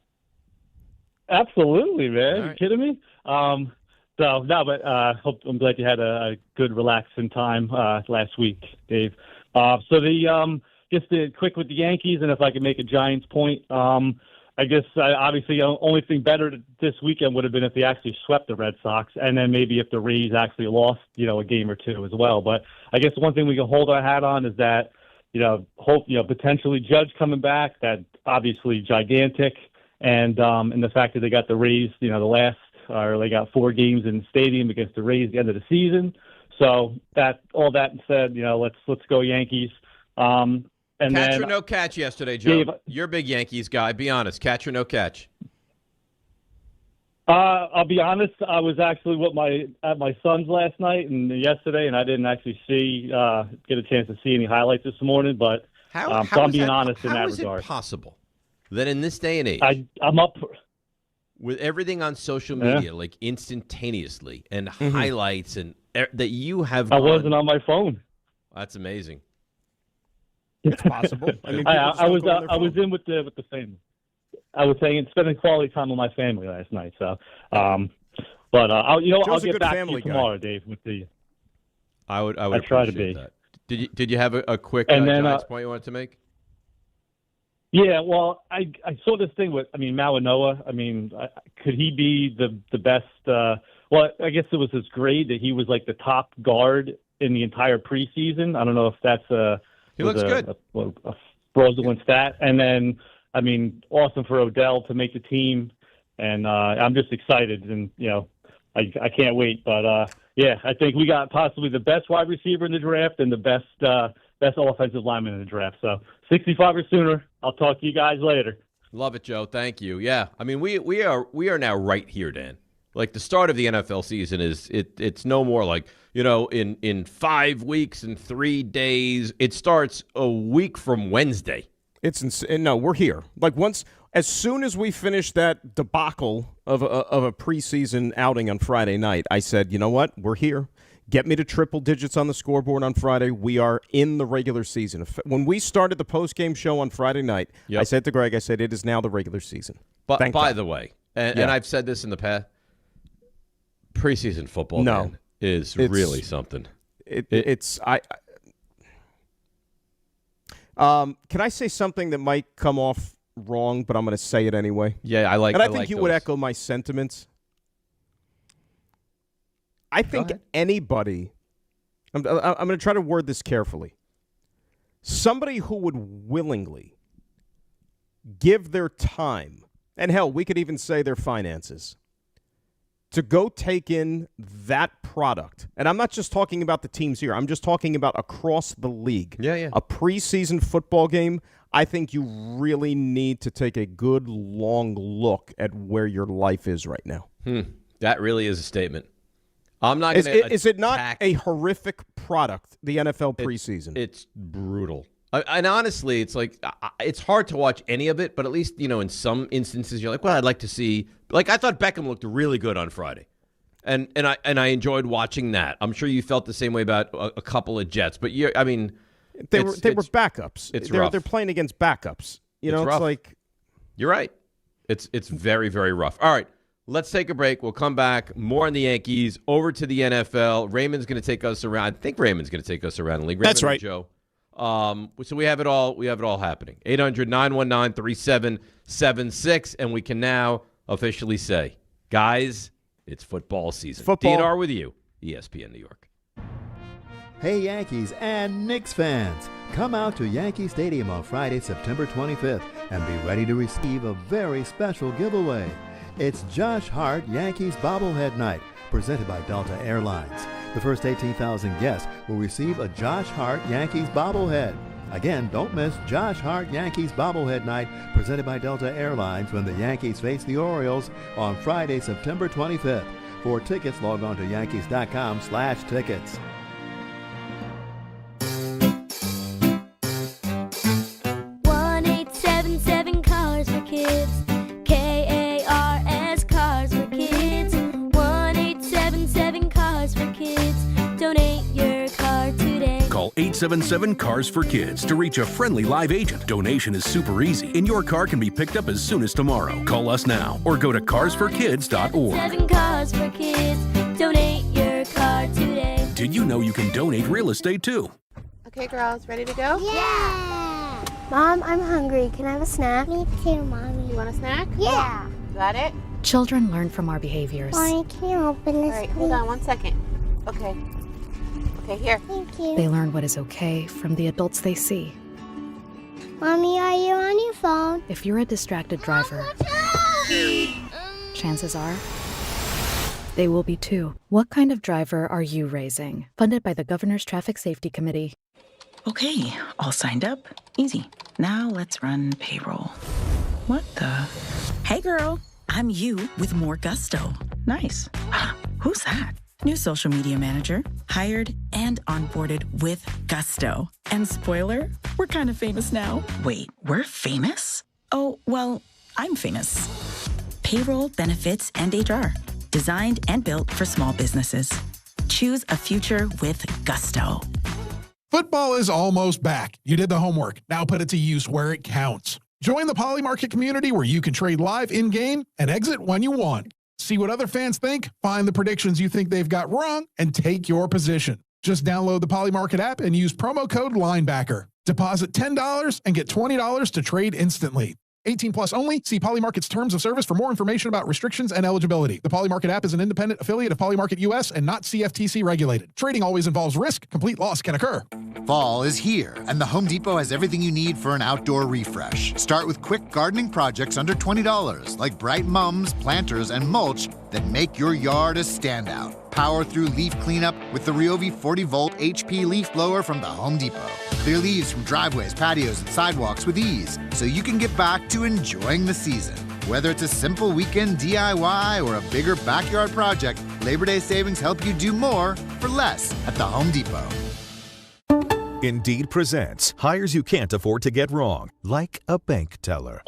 Absolutely, man. Right. You kidding me? I'm glad you had a good relaxing time last week, Dave. Just quick with the Yankees, and if I could make a Giants point, I guess obviously the only thing better this weekend would have been if they actually swept the Red Sox, and then maybe if the Rays actually lost, a game or two as well. But I guess one thing we can hold our hat on is that, potentially Judge coming back, that obviously gigantic, and the fact that they got the Rays, they got 4 games in the stadium against the Rays at the end of the season. So all that said, let's go Yankees. And catch then, or no catch yesterday, Joe? Dave, You're a big Yankees guy. Be honest. Catch or no catch? I'll be honest. I was actually at my son's last night and yesterday, and I didn't actually get a chance to see any highlights this morning. But so I'm being honest in that regard. How is it possible that in this day and age, I'm up with everything on social media, like instantaneously, and highlights, and that you have? I wasn't on my phone. That's amazing. It's possible. I was in with the family. I was saying spending quality time with my family last night. So, I'll get back to you tomorrow, Dave. With the, I would try to appreciate be. that. Did you have a quick Giants point you wanted to make? Yeah, well, I saw this thing with Mawanoa. Could he be the best? I guess it was his grade that he was like the top guard in the entire preseason. I don't know if that's he looks good. A fraudulent stat. And then, awesome for Odell to make the team. And I'm just excited. And, I can't wait. But, I think we got possibly the best wide receiver in the draft and the best offensive lineman in the draft. So 65 or sooner. I'll talk to you guys later. Love it, Joe. Thank you. Yeah. We are now right here, Dan. Like the start of the NFL season it's no more like, in 5 weeks and 3 days. It starts a week from Wednesday. It's insane. No, we're here. As soon as we finished that debacle of a preseason outing on Friday night, I said, you know what? We're here. Get me to triple digits on the scoreboard on Friday. We are in the regular season. When we started the post-game show on Friday night, I said to Greg, it is now the regular season. But by the way, and I've said this in the past, preseason football is really something. Can I say something that might come off wrong, but I'm going to say it anyway? Yeah, I think you would echo my sentiments. I think anybody, I'm going to try to word this carefully. Somebody who would willingly give their time, and hell, we could even say their finances, to go take in that product. And I'm not just talking about the teams here. I'm just talking about across the league. Yeah. A preseason football game, I think you really need to take a good long look at where your life is right now. That really is a statement. I'm not going to Is it not a horrific product, the NFL preseason? It's brutal. And honestly, it's like it's hard to watch any of it, but at least, in some instances you're like, well, I'd like to see. Like I thought Beckham looked really good on Friday. And I enjoyed watching that. I'm sure you felt the same way about a couple of Jets, but they were backups. They're playing against backups. It's like you're right. It's very, very rough. All right. Let's take a break. We'll come back. More on the Yankees. Over to the NFL. Raymond's going to take us around. I think Raymond's going to take us around the league. That's right, Joe. So we have it all. We have it all happening. 800-919-3776, and we can now officially say, guys, it's football season. DNR with you, ESPN New York. Hey, Yankees and Knicks fans, come out to Yankee Stadium on Friday, September 25th, and be ready to receive a very special giveaway. It's Josh Hart Yankees Bobblehead Night, presented by Delta Airlines. The first 18,000 guests will receive a Josh Hart Yankees bobblehead. Again, don't miss Josh Hart Yankees Bobblehead Night, presented by Delta Airlines, when the Yankees face the Orioles on Friday, September 25th. For tickets, log on to Yankees.com/tickets. Cars for Kids. KARS Cars for Kids. 1-877 Cars for Kids. Donate your 877-CARS for Kids to reach a friendly live agent. Donation is super easy, and your car can be picked up as soon as tomorrow. Call us now or go to carsforkids.org. 7 Cars for Kids. Donate your car today. Did you know you can donate real estate too? Okay, girls, ready to go? Yeah! Mom, I'm hungry. Can I have a snack? Me too, Mommy. You want a snack? Yeah. Got it? Children learn from our behaviors. Mommy, can you open this, All right, hold on 1 second. Okay. Okay, here. Thank you. They learn what is okay from the adults they see. Mommy, are you on your phone? If you're a distracted driver, chances are they will be too. What kind of driver are you raising? Funded by the Governor's Traffic Safety Committee. Okay, all signed up. Easy. Now let's run payroll. What the? Hey girl, I'm you with more gusto. Nice. Who's that? New social media manager, hired and onboarded with gusto. And spoiler, we're kind of famous now. Wait, we're famous? Oh, well, I'm famous. Payroll, benefits, and HR. Designed and built for small businesses. Choose a future with gusto. Football is almost back. You did the homework. Now put it to use where it counts. Join the Poly Market community where you can trade live in-game and exit when you want. See what other fans think, find the predictions you think they've got wrong, and take your position. Just download the Poly Market app and use promo code LINEBACKER. Deposit $10 and get $20 to trade instantly. 18 plus only. See Poly Market's terms of service for more information about restrictions and eligibility. The Poly Market app is an independent affiliate of Poly Market US and not CFTC regulated. Trading always involves risk. Complete loss can occur. Fall is here, and the Home Depot has everything you need for an outdoor refresh. Start with quick gardening projects under $20, like bright mums, planters, and mulch that make your yard a standout. Power through leaf cleanup with the Ryobi 40-volt HP leaf blower from the Home Depot. Clear leaves from driveways, patios, and sidewalks with ease, so you can get back to enjoying the season. Whether it's a simple weekend DIY or a bigger backyard project, Labor Day savings help you do more for less at the Home Depot. Indeed presents hires you can't afford to get wrong, like a bank teller.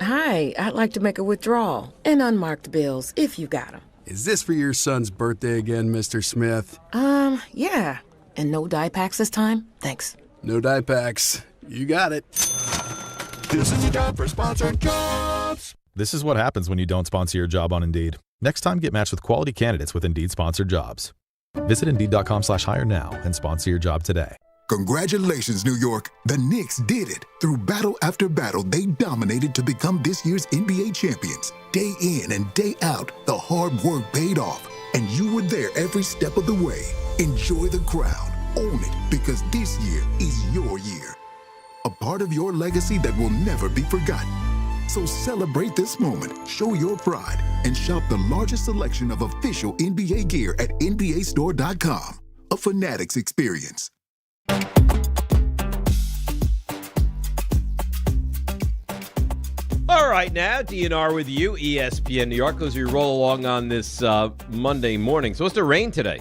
Hi, I'd like to make a withdrawal and unmarked bills if you got them. Is this for your son's birthday again, Mr. Smith? Yeah. And no dye packs this time? Thanks. No dye packs. You got it. This is your job for sponsored jobs. This is what happens when you don't sponsor your job on Indeed. Next time, get matched with quality candidates with Indeed sponsored jobs. Visit Indeed.com/hire now and sponsor your job today. Congratulations, New York. The Knicks did it. Through battle after battle, they dominated to become this year's NBA champions. Day in and day out, the hard work paid off, and you were there every step of the way. Enjoy the crown. Own it, because this year is your year. A part of your legacy that will never be forgotten. So celebrate this moment, show your pride, and shop the largest selection of official NBA gear at NBAstore.com. A Fanatics experience. All right, now DNR with you, ESPN New York, as we roll along on this Monday morning. Supposed to rain today.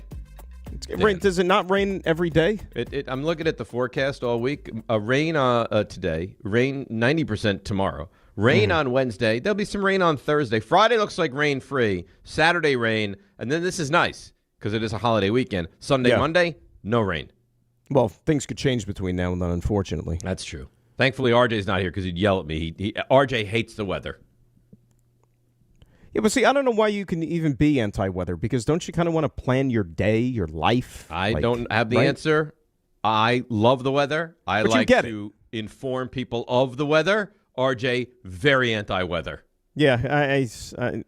Does it not rain every day? I'm looking at the forecast all week. Rain today, rain 90% tomorrow. Rain on Wednesday. There'll be some rain on Thursday. Friday looks like rain-free. Saturday, rain. And then this is nice because it is a holiday weekend. Sunday, Monday, no rain. Well, things could change between now and then, unfortunately. That's true. Thankfully, RJ's not here because he'd yell at me. RJ hates the weather. Yeah, but see, I don't know why you can even be anti-weather, because don't you kind of want to plan your day, your life? I don't have the answer. I love the weather. I like to inform people of the weather. RJ, very anti-weather. Yeah,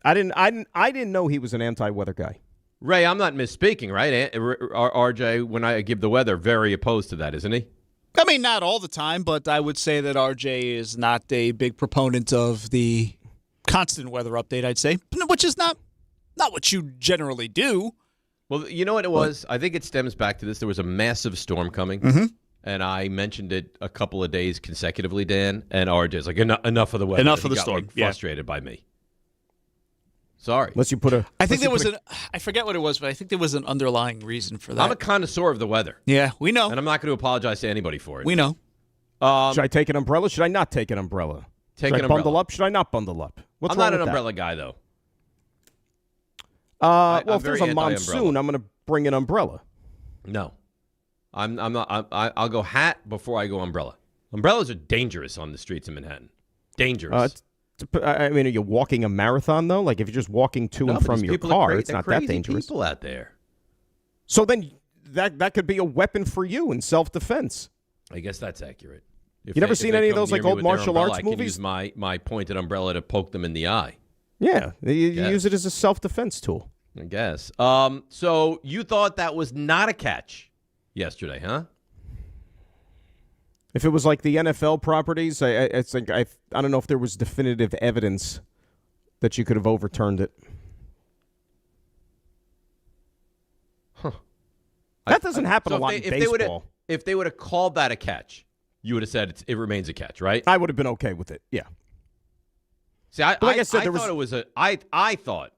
I didn't know he was an anti-weather guy. Ray, I'm not misspeaking, right? RJ, when I give the weather, very opposed to that, isn't he? I mean, not all the time, but I would say that RJ is not a big proponent of the constant weather update, I'd say, which is not what you generally do. Well, you know what it was? I think it stems back to this. There was a massive storm coming, and I mentioned it a couple of days consecutively, Dan, and RJ's like, enough of the weather. Enough of the storm. Like, frustrated by me. Sorry. Unless you put a... I think there was I forget what it was, but I think there was an underlying reason for that. I'm a connoisseur of the weather. Yeah, we know. And I'm not going to apologize to anybody for it. We know. Should I take an umbrella? Should I not take an umbrella? Should I bundle up? Should I not bundle up? What's I'm wrong not an with umbrella guy, though. Well, if there's a monsoon, I'm going to bring an umbrella. No. I'm not. I'll go hat before I go umbrella. Umbrellas are dangerous on the streets of Manhattan. Dangerous. I mean, are you walking a marathon though? Like if you're just walking to and from your car, it's not that dangerous. People out there. So then that could be a weapon for you in self-defense. I guess that's accurate. You never seen any of those like old martial arts I movies? Can use my pointed umbrella to poke them in the eye. Yeah, you use it as a self-defense tool. I guess. So you thought that was not a catch yesterday, huh? If it was like the NFL properties, I think I don't know if there was definitive evidence that you could have overturned it. Huh. That doesn't happen a lot in baseball. If they would have called that a catch, you would have said it remains a catch, right? I would have been okay with it. Yeah. See, I thought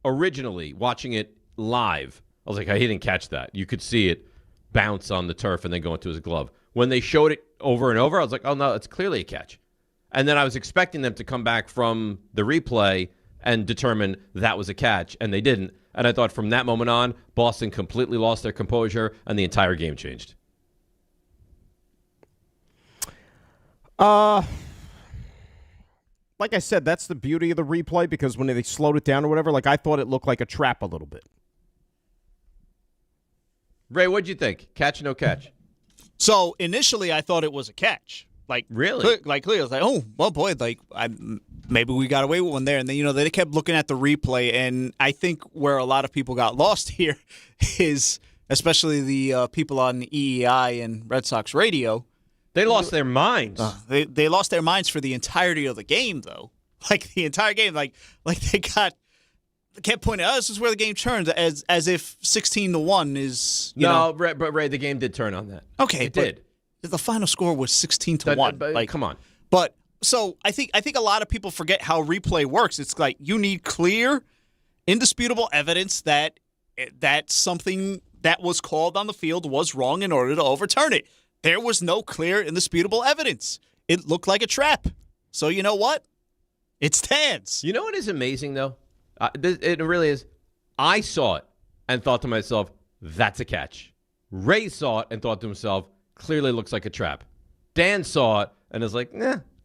originally watching it live, I was like, he didn't catch that. You could see it bounce on the turf and then go into his glove. When they showed it over and over, I was like, oh, no, it's clearly a catch. And then I was expecting them to come back from the replay and determine that was a catch, and they didn't. And I thought from that moment on, Boston completely lost their composure, and the entire game changed. Like I said, that's the beauty of the replay, because when they slowed it down or whatever, like I thought it looked like a trap a little bit. Ray, what'd you think? Catch, no catch? So initially, I thought it was a catch. Like really? Clearly, I was like, oh, well, boy, like maybe we got away with one there. And then they kept looking at the replay, and I think where a lot of people got lost here is, especially the people on EEI and Red Sox radio, they lost their minds. They lost their minds for the entirety of the game, though. Like the entire game, like they kept pointing out, this is where the game turns, as if 16-1 is, you know. But Ray, the game did turn on that. Okay, it did. The final score was 16-1. Like, come on. But so I think a lot of people forget how replay works. It's like you need clear, indisputable evidence that something that was called on the field was wrong in order to overturn it. There was no clear, indisputable evidence. It looked like a trap. So you know what? It stands. You know what is amazing, though? It really is. I saw it and thought to myself, that's a catch. Ray saw it and thought to himself, clearly looks like a trap. Dan saw it and is like,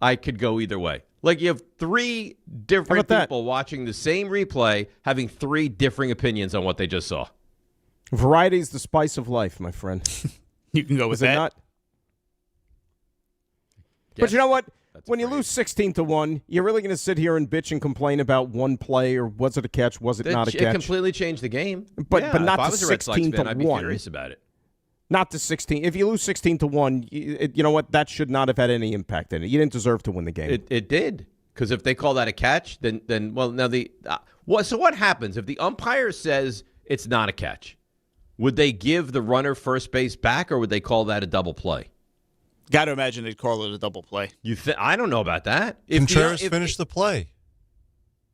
I could go either way. Like you have three different people watching the same replay having three differing opinions on what they just saw. Variety is the spice of life, my friend. You can go with that. Not? Yes. But you know what? When you lose 16-1, you're really going to sit here and bitch and complain about one play, or was it a catch? Was it not a catch? It completely changed the game. But not to 16-1. I'd be furious about it. Not to 16. If you lose 16-1, you know what? That should not have had any impact in it. You didn't deserve to win the game. It did, because if they call that a catch, then well, now so what happens if the umpire says it's not a catch? Would they give the runner first base back, or would they call that a double play? Got to imagine they'd call it a double play. I don't know about that. Contreras finished the play.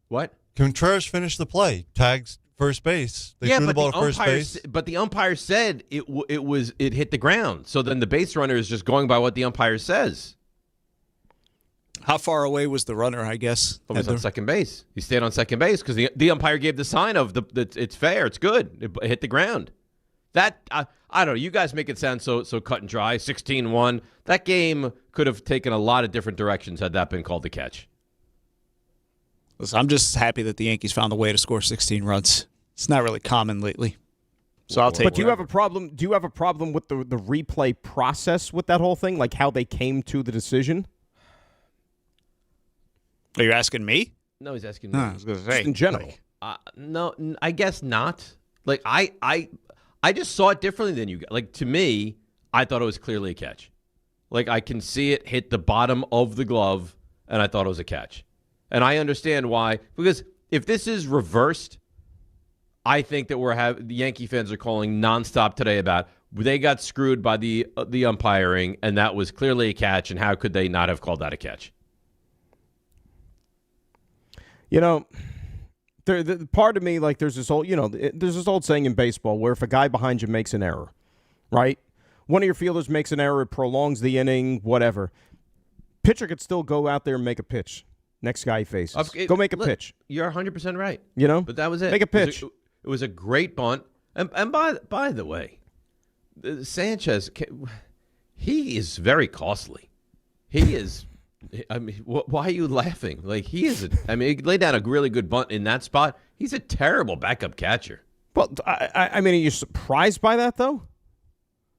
What? Contreras finished the play. Tags first base. They threw the ball to first base. But the umpire said it hit the ground. So then the base runner is just going by what the umpire says. How far away was the runner, I guess? He was on second base. He stayed on second base because the umpire gave the sign of it's fair, it's good. It hit the ground. That I don't know. You guys make it sound so cut and dry. 16-1. That game could have taken a lot of different directions had that been called the catch. Listen, I'm just happy that the Yankees found a way to score 16 runs. It's not really common lately, so I'll take. But do you have a problem? Do you have a problem with the replay process with that whole thing, like how they came to the decision? Are you asking me? No, he's asking me. I was going to say just in general. No, I guess not. Like I just saw it differently than you guys. Like, to me, I thought it was clearly a catch. Like, I can see it hit the bottom of the glove, and I thought it was a catch. And I understand why. Because if this is reversed, I think that the Yankee fans are calling nonstop today about they got screwed by the umpiring, and that was clearly a catch, and how could they not have called that a catch? You know, the part of me, like, there's this old saying in baseball where if a guy behind you makes an error, right? One of your fielders makes an error, it prolongs the inning, whatever. Pitcher could still go out there and make a pitch. Next guy he faces. Go make a pitch. You're 100% right. You know? But that was it. Make a pitch. It was a great bunt. And by the way, Sanchez, he is very costly. He is. I mean, why are you laughing? Like, he is. He laid down a really good bunt in that spot. He's a terrible backup catcher. Well, I mean, are you surprised by that, though?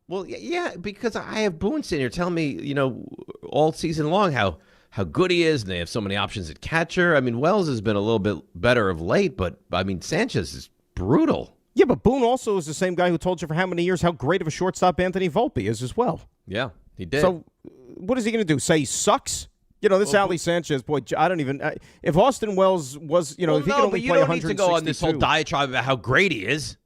Well, yeah, because I have Boone sitting here telling me, all season long how good he is, and they have so many options at catcher. I mean, Wells has been a little bit better of late, but, Sanchez is brutal. Yeah, but Boone also is the same guy who told you for how many years how great of a shortstop Anthony Volpe is as well. Yeah, he did. So what is he going to do, say he sucks? Ali Sanchez, boy, I don't even if Austin Wells was, if he could only play 162. You don't need to go on this whole diatribe about how great he is.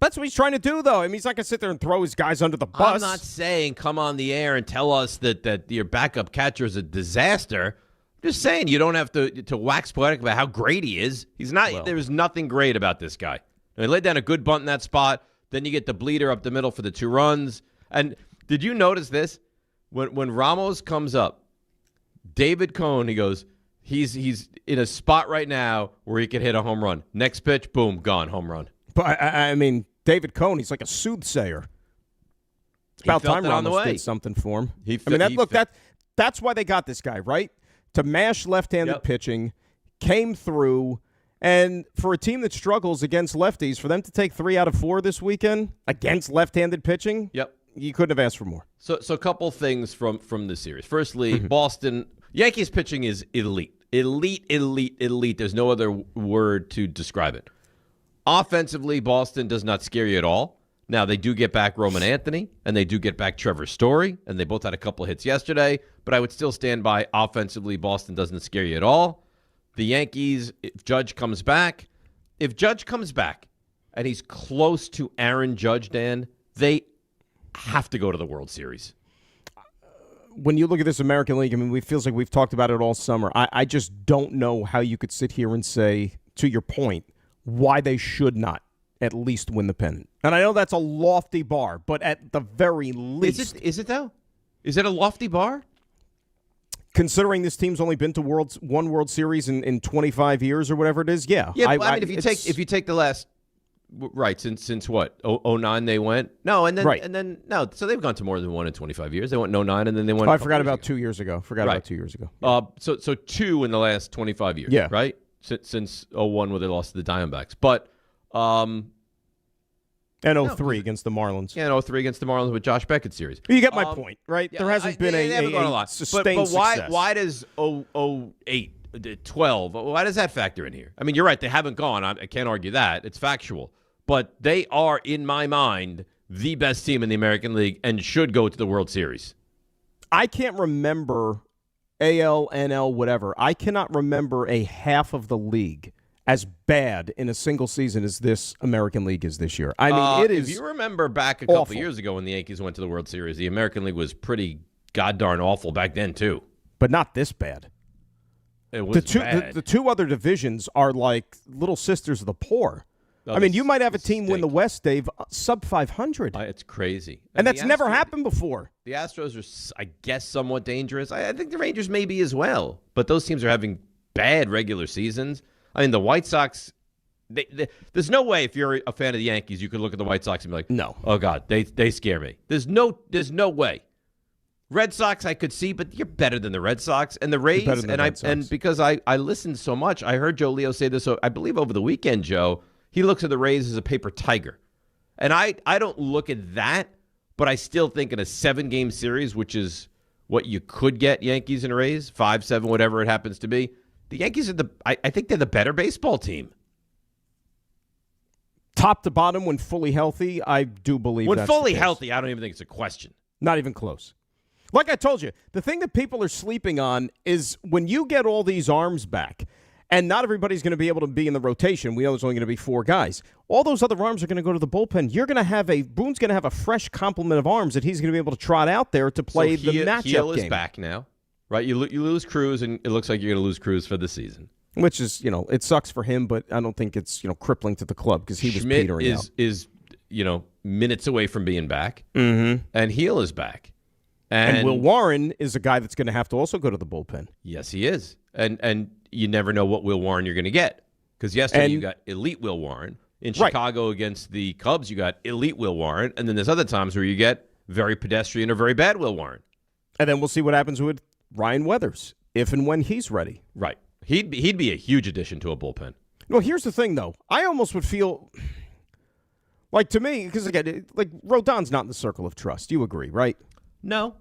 That's what he's trying to do, though. I mean, he's not going to sit there and throw his guys under the bus. I'm not saying come on the air and tell us that your backup catcher is a disaster. I'm just saying you don't have to wax poetic about how great he is. He's not. Well, there's nothing great about this guy. He laid down a good bunt in that spot. Then you get the bleeder up the middle for the 2 runs. And did you notice this? When Ramos comes up, David Cone, he goes, he's in a spot right now where he could hit a home run. Next pitch, boom, gone, home run. But, I mean, David Cone, he's like a soothsayer. It's about time Ramos did something for him. That's why they got this guy, right? To mash left-handed pitching, came through, and for a team that struggles against lefties, for them to take 3 out of 4 this weekend against left-handed pitching, you couldn't have asked for more. So a couple things from this series. Firstly, Boston, Yankees pitching is elite. Elite. There's no other word to describe it. Offensively, Boston does not scare you at all. Now, they do get back Roman Anthony, and they do get back Trevor Story, and they both had a couple hits yesterday, but I would still stand by offensively, Boston doesn't scare you at all. The Yankees, if Judge comes back, and he's close to Aaron Judge, Dan, they have to go to the World Series. When you look at this American League, I mean, it feels like we've talked about it all summer. I just don't know how you could sit here and say, to your point, why they should not at least win the pennant. And I know that's a lofty bar, but at the very least. Is it though? Is it a lofty bar? Considering this team's only been to one World Series in 25 years or whatever it is, yeah. Yeah, if you take the last, right, since what, 09 they went? No, and then no, so they've gone to more than one in 25 years. They went in 09 and then they went. Oh, I forgot about 2 years ago. About 2 years ago. Yeah. So 2 in the last 25 years. Yeah. Right? Since 01 where they lost to the Diamondbacks. But and 03 against the Marlins. Yeah, and 03 against the Marlins with Josh Beckett series. You get my point, right? Yeah, there hasn't been a sustained but why does 08, 12, why does that factor in here? I mean, you're right, they haven't gone. I can't argue that. It's factual. But they are, in my mind, the best team in the American League and should go to the World Series. I can't remember AL, NL, whatever. I cannot remember a half of the league as bad in a single season as this American League is this year. I mean, it is. If you remember back a couple years ago when the Yankees went to the World Series, the American League was pretty goddarn awful back then, too. But not this bad. It was bad. The 2 other divisions are like little sisters of the poor. I mean, you might have a team win the West, Dave, sub 500. It's crazy. And that's never happened before. The Astros are, I guess, somewhat dangerous. I think the Rangers may be as well. But those teams are having bad regular seasons. I mean, the White Sox, there's no way if you're a fan of the Yankees, you could look at the White Sox and be like, no. Oh, God, they scare me. There's no way. Red Sox I could see, but you're better than the Red Sox. And the Rays, and because I listened so much, I heard Joe Leo say this, I believe over the weekend, Joe, he looks at the Rays as a paper tiger. And I don't look at that, but I still think in a 7-game series, which is what you could get Yankees and Rays, 5-7, whatever it happens to be, the Yankees are I think they're the better baseball team. Top to bottom, when fully healthy, I do believe when fully healthy, I don't even think it's a question. Not even close. Like I told you, the thing that people are sleeping on is when you get all these arms back, and not everybody's going to be able to be in the rotation. We know there's only going to be 4 guys. All those other arms are going to go to the bullpen. You're going to have Boone's going to have a fresh complement of arms that he's going to be able to trot out there to play the matchup game. Heel is back now, right? You lose Cruz, and it looks like you're going to lose Cruz for the season. Which is, it sucks for him, but I don't think it's, crippling to the club because he was petering out. is minutes away from being back, and Heel is back. And Will Warren is a guy that's going to have to also go to the bullpen. Yes, he is. And you never know what Will Warren you're going to get. Because yesterday you got elite Will Warren. In Chicago against the Cubs, you got elite Will Warren, and then there's other times where you get very pedestrian or very bad Will Warren. And then we'll see what happens with Ryan Weathers, if and when he's ready. Right. He'd be a huge addition to a bullpen. Well, here's the thing, though. I almost would feel like, to me, because, again, like, Rodon's not in the circle of trust. You agree, right? No,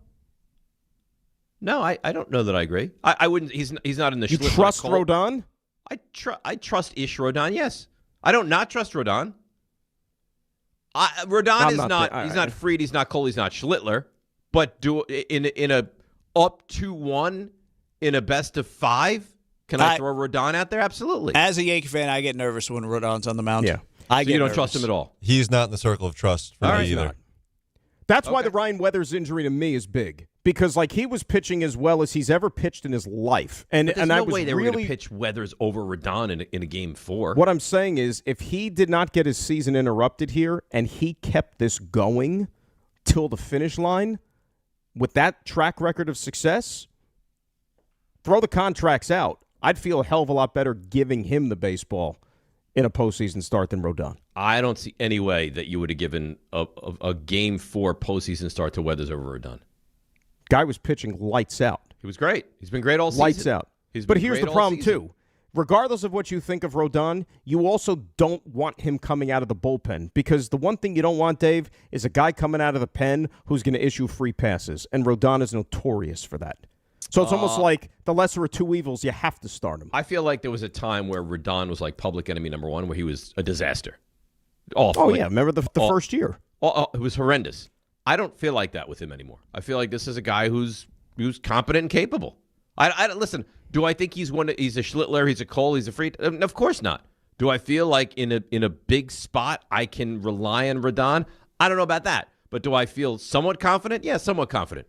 I don't know that I agree. I wouldn't. He's not in the. You trust Rodon? I trust Ish Rodon. Yes, I don't not trust Rodon. Rodon is not. He's not Fried. He's not Cole. He's not Schlittler. But in a up 2-1 in a best of 5, can I throw Rodon out there? Absolutely. As a Yankee fan, I get nervous when Rodon's on the mound. Yeah, you don't trust him at all. He's not in the circle of trust for me either. That's why the Ryan Weathers injury to me is big. Because, like, he was pitching as well as he's ever pitched in his life. And there's and no I was way they were really going to pitch Weathers over Rodon in a Game 4. What I'm saying is, if he did not get his season interrupted here and he kept this going till the finish line with that track record of success, throw the contracts out. I'd feel a hell of a lot better giving him the baseball in a postseason start than Rodon. I don't see any way that you would have given a Game 4 postseason start to Weathers over Rodon. Guy was pitching lights out. He was great. He's been great all season. Lights out. But here's the problem, too. Regardless of what you think of Rodon, you also don't want him coming out of the bullpen. Because the one thing you don't want, Dave, is a guy coming out of the pen who's going to issue free passes. And Rodon is notorious for that. So it's almost like the lesser of two evils, you have to start him. I feel like there was a time where Rodon was like public enemy number 1, where he was a disaster. Awful. Oh, yeah. Remember the first year? It was horrendous. I don't feel like that with him anymore. I feel like this is a guy who's competent and capable. I listen. Do I think he's a Schlittler? He's a Cole? He's a Fried? Of course not. Do I feel like in a big spot I can rely on Rodon? I don't know about that. But do I feel somewhat confident? Yeah, somewhat confident.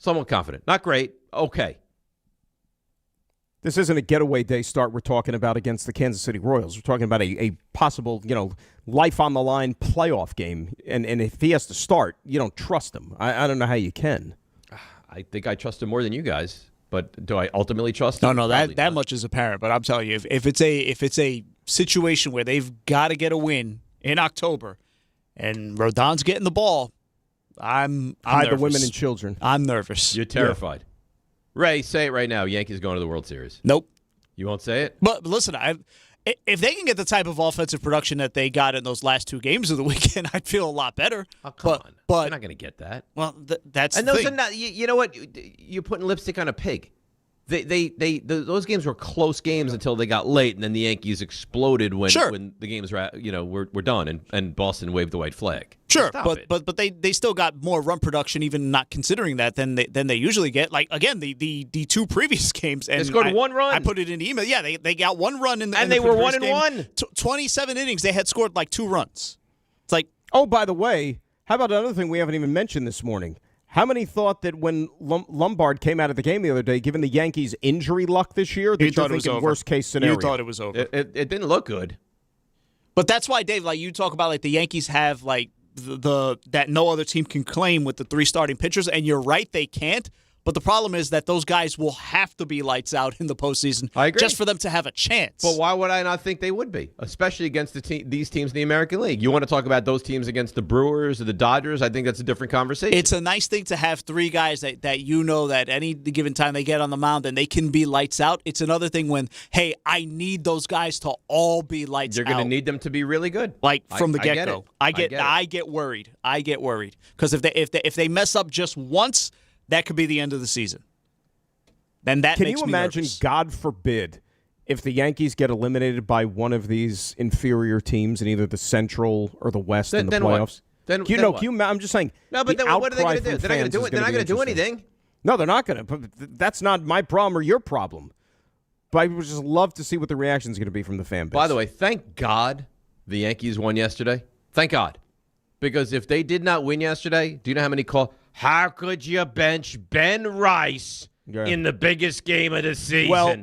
Somewhat confident. Not great. Okay. This isn't a getaway day start we're talking about against the Kansas City Royals. We're talking about a possible, life on the line playoff game. And if he has to start, you don't trust him. I don't know how you can. I think I trust him more than you guys. But do I ultimately trust him? No, that much is apparent. But I'm telling you, if it's a situation where they've got to get a win in October, and Rodon's getting the ball, I'm hide nervous. The women and children. I'm nervous. You're terrified. Yeah. Ray, say it right now. Yankees going to the World Series. Nope. You won't say it? But listen, if they can get the type of offensive production that they got in those last 2 games of the weekend, I'd feel a lot better. Oh, come on. But you're not going to get that. Well, that's and the those thing. Are not. You know what? You're putting lipstick on a pig. Those games were close games until they got late, and then the Yankees exploded when the games were done, and Boston waved the white flag. Sure, but they still got more run production, even not considering that, than they usually get. Like again, the 2 previous games, and they scored 1 run. I put it in the email. Yeah, they got 1 run in the and they were 1-1. 27 innings, they had scored like 2 runs. It's like, oh, by the way, how about another thing we haven't even mentioned this morning? How many thought that when Lombard came out of the game the other day, given the Yankees' injury luck this year, that you're thinking worst-case scenario? You thought it was over. It didn't look good. But that's why, Dave, like you talk about, like the Yankees have like the that no other team can claim with the 3 starting pitchers, and you're right, they can't. But the problem is that those guys will have to be lights out in the postseason. I agree. Just for them to have a chance. But why would I not think they would be, especially against these teams in the American League? You want to talk about those teams against the Brewers or the Dodgers? I think that's a different conversation. It's a nice thing to have 3 guys that that any given time they get on the mound and they can be lights out. It's another thing when, hey, I need those guys to all be lights out. You're going to need them to be really good. Like from the get-go. I get worried. I get worried. Because if they mess up just once, that could be the end of the season. Then that makes me nervous. Can you imagine, God forbid, if the Yankees get eliminated by one of these inferior teams in either the Central or the West in the playoffs? What? I'm just saying. No, but then what are they going to do? They're not going to do it. They're not going to do anything. No, they're not going to. That's not my problem or your problem. But I would just love to see what the reaction is going to be from the fan base. By the way, thank God the Yankees won yesterday. Thank God. Because if they did not win yesterday, do you know how many calls? How could you bench Ben Rice in the biggest game of the season? Well,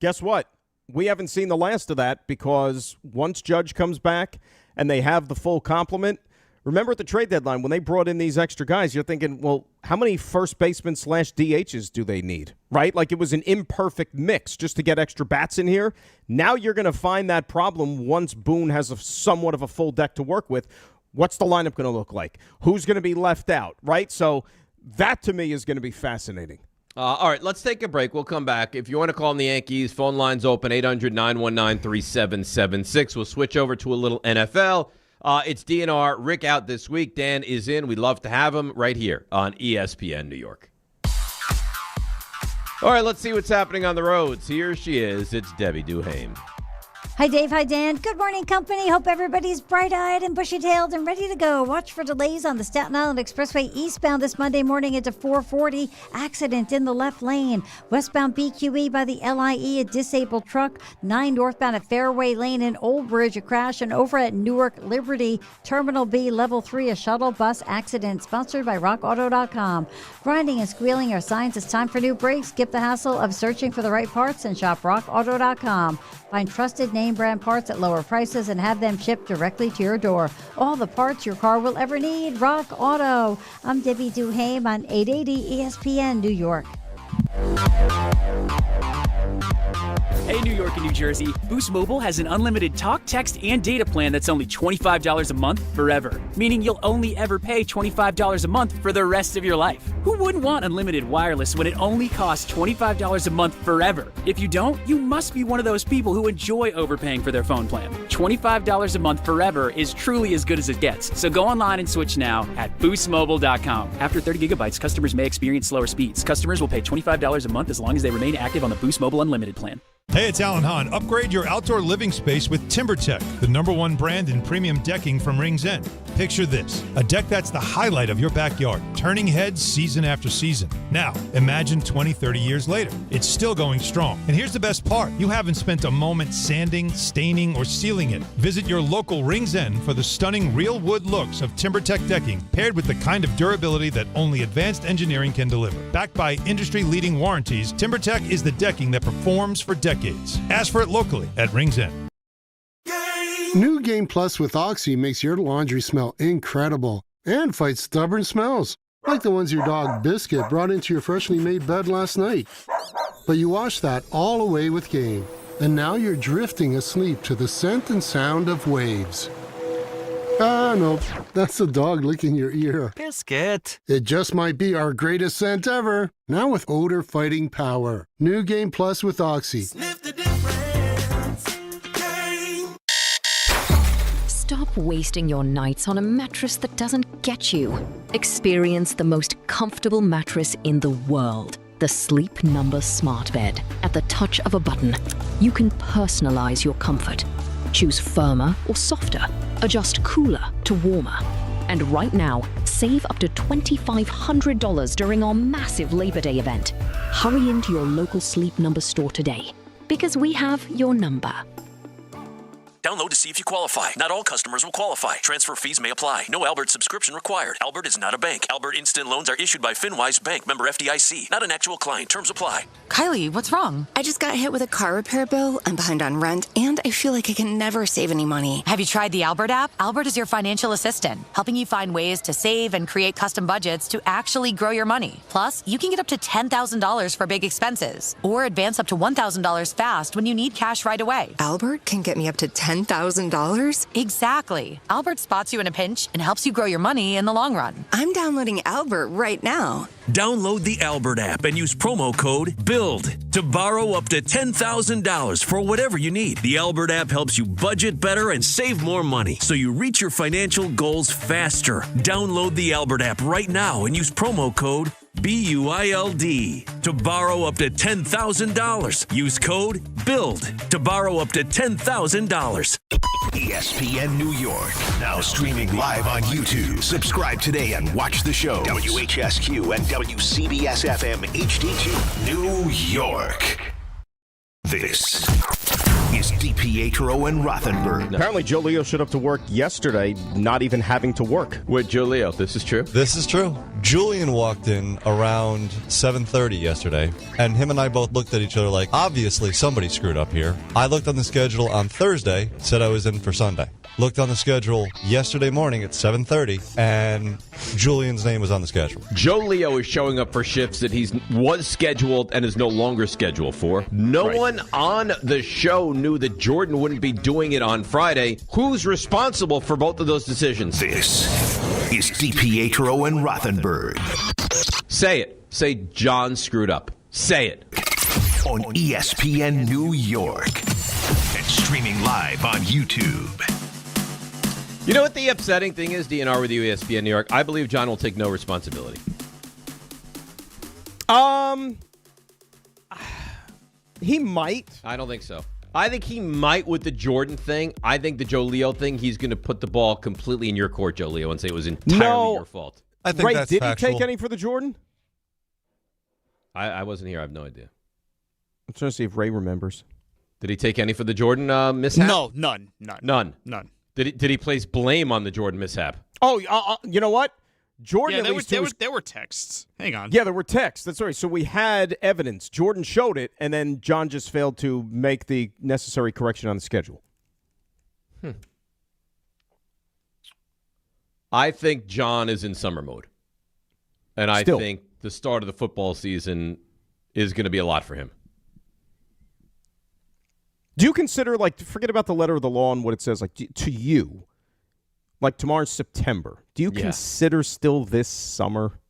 guess what? We haven't seen the last of that because once Judge comes back and they have the full complement, Remember at the trade deadline when they brought in these extra guys, you're thinking, well, how many first basemen / DHs do they need, right? Like it was an imperfect mix just to get extra bats in here. Now you're going to find that problem once Boone has somewhat of a full deck to work with. What's the lineup going to look like? Who's going to be left out, right? So that to me is going to be fascinating. All right, let's take a break. We'll come back. If you want to call in the Yankees, phone line's open, 800-919-3776. We'll switch over to a little NFL. It's DNR. Rick out this week. Dan is in. We'd love to have him right here on ESPN New York. All right, let's see what's happening on the roads. Here she is. It's Debbie Duhame. Hi, Dave. Hi, Dan. Good morning, company. Hope everybody's bright-eyed and bushy-tailed and ready to go. Watch for delays on the Staten Island Expressway eastbound this Monday morning into 440. Accident in the left lane. Westbound BQE by the LIE, a disabled truck. 9 northbound at Fairway Lane in Old Bridge, a crash. And over at Newark Liberty, Terminal B, Level 3, a shuttle bus accident. Sponsored by RockAuto.com. Grinding and squealing are signs it's time for new brakes. Skip the hassle of searching for the right parts and shop RockAuto.com. Find trusted name brand parts at lower prices and have them shipped directly to your door. All the parts your car will ever need. Rock Auto. I'm Debbie Duhame on 880 ESPN New York. Hey, New York and New Jersey, Boost Mobile has an unlimited talk, text, and data plan that's only $25 a month forever, meaning you'll only ever pay $25 a month for the rest of your life. Who wouldn't want unlimited wireless when it only costs $25 a month forever? If you don't, you must be one of those people who enjoy overpaying for their phone plan. $25 a month forever is truly as good as it gets, so go online and switch now at boostmobile.com. After 30 gigabytes, customers may experience slower speeds. Customers will pay $25 a month as long as they remain active on the Boost Mobile Unlimited plan. Hey, it's Alan Hahn. Upgrade your outdoor living space with TimberTech, the #1 brand in premium decking from Rings End. Picture this, a deck that's the highlight of your backyard, turning heads season after season. Now, imagine 20, 30 years later. It's still going strong. And here's the best part. You haven't spent a moment sanding, staining, or sealing it. Visit your local Rings End for the stunning real wood looks of TimberTech decking, paired with the kind of durability that only advanced engineering can deliver. Backed by industry-leading warranties, TimberTech is the decking that performs for decades. Ask for it locally at Rings End. New Game Plus with Oxy makes your laundry smell incredible and fights stubborn smells, like the ones your dog Biscuit brought into your freshly made bed last night. But you wash that all away with Game, and now you're drifting asleep to the scent and sound of waves. Ah, no, that's the dog licking your ear. Biscuit. It just might be our greatest scent ever. Now with odor-fighting power. New Game Plus with Oxy. Sniff the difference. Game. Stop wasting your nights on a mattress that doesn't get you. Experience the most comfortable mattress in the world. The Sleep Number Smart Bed. At the touch of a button, you can personalize your comfort. Choose firmer or softer. Adjust cooler to warmer. And right now, save up to $2,500 during our massive Labor Day event. Hurry into your local Sleep Number store today, because we have your number. Download to see if you qualify. Not all customers will qualify. Transfer fees may apply. No Albert subscription required. Albert is not a bank. Albert Instant Loans are issued by FinWise Bank, member FDIC. Not an actual client. Terms apply. Kylie, what's wrong? I just got hit with a car repair bill. I'm behind on rent, and I feel like I can never save any money. Have you tried the Albert app? Albert is your financial assistant, helping you find ways to save and create custom budgets to actually grow your money. Plus, you can get up to $10,000 for big expenses, or advance up to $1,000 fast when you need cash right away. Albert can get me up to $10,000? Exactly. Albert spots you in a pinch and helps you grow your money in the long run. I'm downloading Albert right now. Download the Albert app and use promo code BUILD to borrow up to $10,000 for whatever you need. The Albert app helps you budget better and save more money, so you reach your financial goals faster. Download the Albert app right now and use promo code BUILD to borrow up to $10,000. Use code BUILD to borrow up to $10,000. ESPN New York, now streaming live on YouTube. Subscribe today and watch the show. WHSQ and WCBS FM HD2, New York. This is DiPietro and Rothenberg. Apparently, Joe Leo showed up to work yesterday, not even having to work. With Joe Leo, this is true? This is true. Julian walked in around 7:30 yesterday, and him and I both looked at each other like, obviously somebody screwed up here. I looked on the schedule on Thursday, said I was in for Sunday. looked on the schedule yesterday morning at 7:30, and Julian's name was on the schedule. Joe Leo is showing up for shifts that he was scheduled and is no longer scheduled for. No one on the show knew that Jordan wouldn't be doing it on Friday. Who's responsible for both of those decisions? This is DiPietro and Rothenberg. Say it. Say John screwed up. Say it. On ESPN New York. And streaming live on YouTube. You know what the upsetting thing is, DNR with you, ESPN New York? I believe John will take no responsibility. He might. I don't think so. I think he might with the Jordan thing. I think the Joe Leo thing, he's going to put the ball completely in your court, Joe Leo, and say it was entirely your fault. I think that's did factual. he take any for the Jordan? I wasn't here. I have no idea. I'm trying to see if Ray remembers. Did he take any for the Jordan mishap? No, none. Did he place blame on the Jordan mishap? Oh, you know what? Jordan. Yeah, there were texts. Hang on. Yeah, there were texts. That's right. So we had evidence. Jordan showed it, and then John just failed to make the necessary correction on the schedule. I think John is in summer mode, and I think the start of the football season is going to be a lot for him. Do you consider, forget about the letter of the law and what it says, to you, tomorrow's September, do you consider still this summer?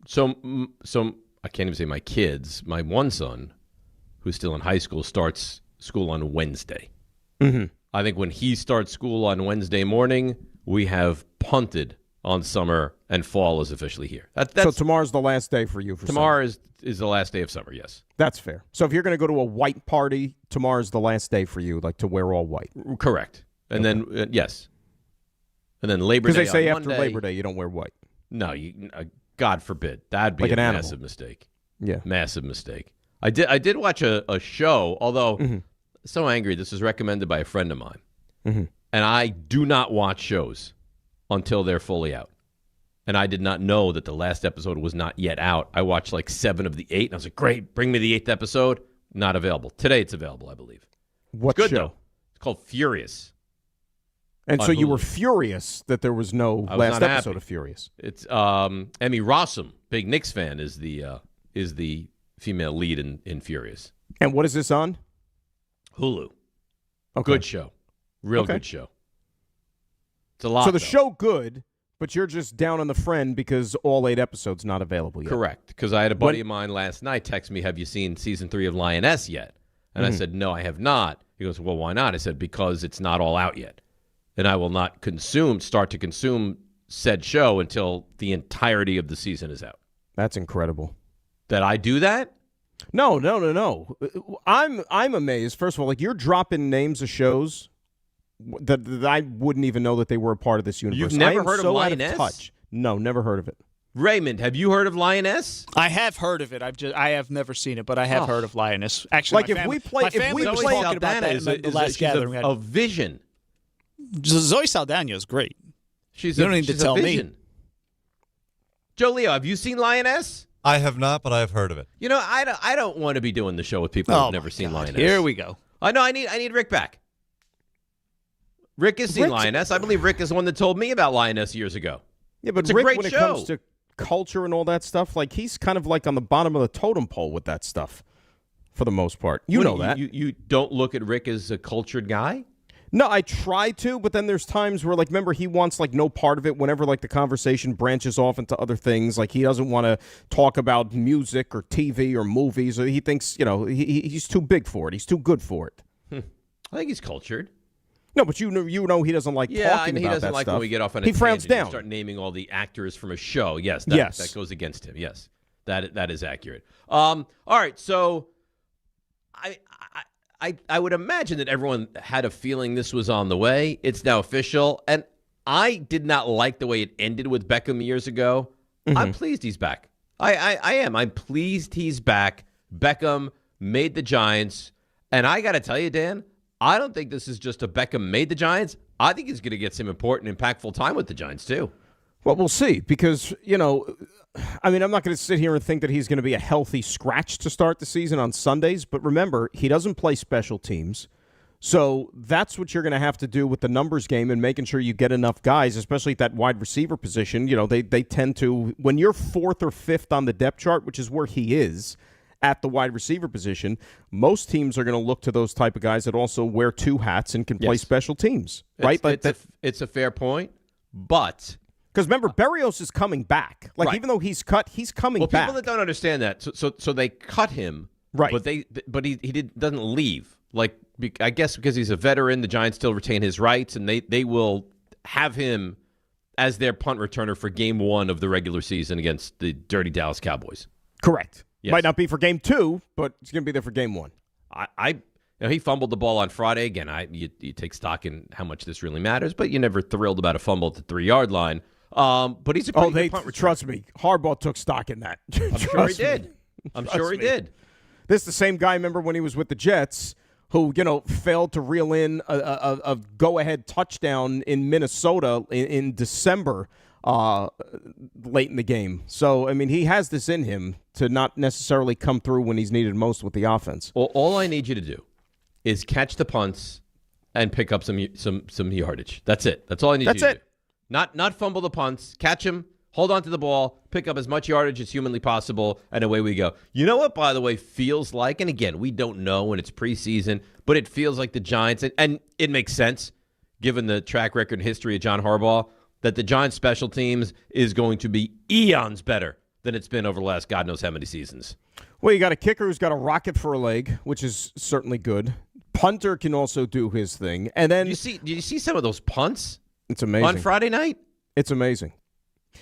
So I can't even say my kids. My one son, who's still in high school, starts school on Wednesday. Mm-hmm. I think when he starts school on Wednesday morning, we have punted on summer and fall is officially here. So tomorrow's the last day for you. Tomorrow is the last day of summer, yes. That's fair. So if you're going to go to a white party, tomorrow's the last day for you, to wear all white. Correct. And then, yes. And then Labor Day. Because they say on after Monday, Labor Day you don't wear white. No, God forbid. That'd be Like a an animal. massive mistake. Yeah. Massive mistake. I did watch a show, although so angry. This was recommended by a friend of mine. Mm-hmm. And I do not watch shows until they're fully out. And I did not know that the last episode was not yet out. I watched 7 of the 8, and I was like, great, bring me the 8th episode. Not available. Today it's available, I believe. What Good, show? though. It's called Furious. And on so you Hulu. were furious that there was no I was last not episode happy. of Furious. It's Emmy Rossum, big Knicks fan, is the female lead in Furious. And what is this on? Hulu. Okay. Good show. Real Okay. good show. It's a lot. So the though. show good, but you're just down on the friend because all 8 episodes not available yet. Correct. Because I had a buddy of mine last night text me, have you seen season 3 of Lioness yet? And I said, no, I have not. He goes, well, why not? I said, because it's not all out yet. And I will not start to consume said show until the entirety of the season is out. That's incredible. That I do that? No. I'm amazed. First of all, you're dropping names of shows that I wouldn't even know that they were a part of this universe. You've never I am heard of so Lioness? Out of touch. No, never heard of it. Raymond, have you heard of Lioness? I have heard of it. I have never seen it, but I have heard of Lioness. Actually, Like, my if family, we play- my if we family was play- talking about that in the last gathering. A vision. Zoe Saldana is great. She's You a, don't need to she's tell a me. vision. Joe Leo, have you seen Lioness? I have not, but I have heard of it. You know, I don't want to be doing the show with people who've never seen Lioness. Here we go. I know. I need Rick back. Rick has seen Lioness. I believe Rick is the one that told me about Lioness years ago. Yeah, but It's a Rick, great when it show. comes to culture and all that stuff, he's kind of on the bottom of the totem pole with that stuff for the most part. You know that. You don't look at Rick as a cultured guy? No, I try to, but then there's times where, remember, he wants, no part of it whenever, the conversation branches off into other things. He doesn't want to talk about music or TV or movies. Or he thinks, he's too big for it. He's too good for it. I think he's cultured. No, but you know he doesn't like talking about that stuff. he doesn't like when we get off on a He frowns tangent and down. start naming all the actors from a show. Yes, Yes. that goes against him. Yes, that is accurate. All right, so I would imagine that everyone had a feeling this was on the way. It's now official, and I did not like the way it ended with Beckham years ago. I'm pleased he's back. I am. I'm pleased he's back. Beckham made the Giants, and I got to tell you, Dan, I don't think this is just a Beckham made the Giants. I think he's going to get some important, impactful time with the Giants, too. Well, we'll see, because, I'm not going to sit here and think that he's going to be a healthy scratch to start the season on Sundays, but remember, he doesn't play special teams. So that's what you're going to have to do with the numbers game and making sure you get enough guys, especially at that wide receiver position. You know, they tend to, when you're 4th or 5th on the depth chart, which is where he is at the wide receiver position, most teams are going to look to those type of guys that also wear 2 hats and can play special teams, right? It's a fair point, but... Because remember, Berrios is coming back. Like, even though he's cut, he's coming back. Well, people that don't understand that, so they cut him, right? But he doesn't leave. Like, I guess because he's a veteran, the Giants still retain his rights, and they will have him as their punt returner for Game 1 of the regular season against the dirty Dallas Cowboys. Correct. Yes. Might not be for Game 2, but he's going to be there for Game 1. He fumbled the ball on Friday. Again, you take stock in how much this really matters, but you're never thrilled about a fumble at the 3-yard line. But he's a pretty good punt returner. Trust me, Harbaugh took stock in that. I'm sure he did. I'm sure he did. This is the same guy, remember, when he was with the Jets, who, failed to reel in a go-ahead touchdown in Minnesota in December late in the game. So, I mean, he has this in him to not necessarily come through when he's needed most with the offense. Well, all I need you to do is catch the punts and pick up some yardage. That's it. That's all I need you to do. Not fumble the punts, catch him, hold on to the ball, pick up as much yardage as humanly possible, and away we go. You know what, by the way, feels like, and again, we don't know when it's preseason, but it feels like the Giants, and it makes sense, given the track record and history of John Harbaugh, that the Giants' special teams is going to be eons better than it's been over the last God knows how many seasons. Well, you got a kicker who's got a rocket for a leg, which is certainly good. Punter can also do his thing. And then did you see some of those punts? It's amazing. On Friday night? It's amazing.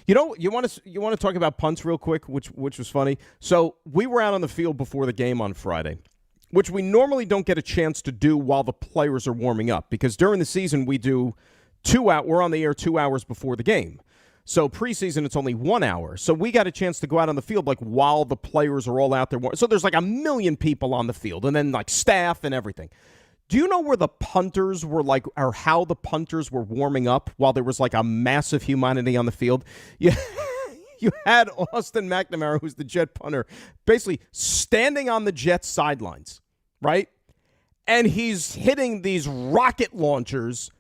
You want to talk about punts real quick, which was funny. So we were out on the field before the game on Friday, which we normally don't get a chance to do while the players are warming up, because during the season we do we're on the air 2 hours before the game. So preseason, it's only 1 hour. So we got a chance to go out on the field like while the players are all out there. So there's like 1 million people on the field, and then like staff and everything. Do you know where the punters were like, or how the punters were warming up while there was like a massive humanity on the field? You had Austin McNamara, who's the Jet punter, basically standing on the Jets sidelines, right? And he's hitting these rocket launchers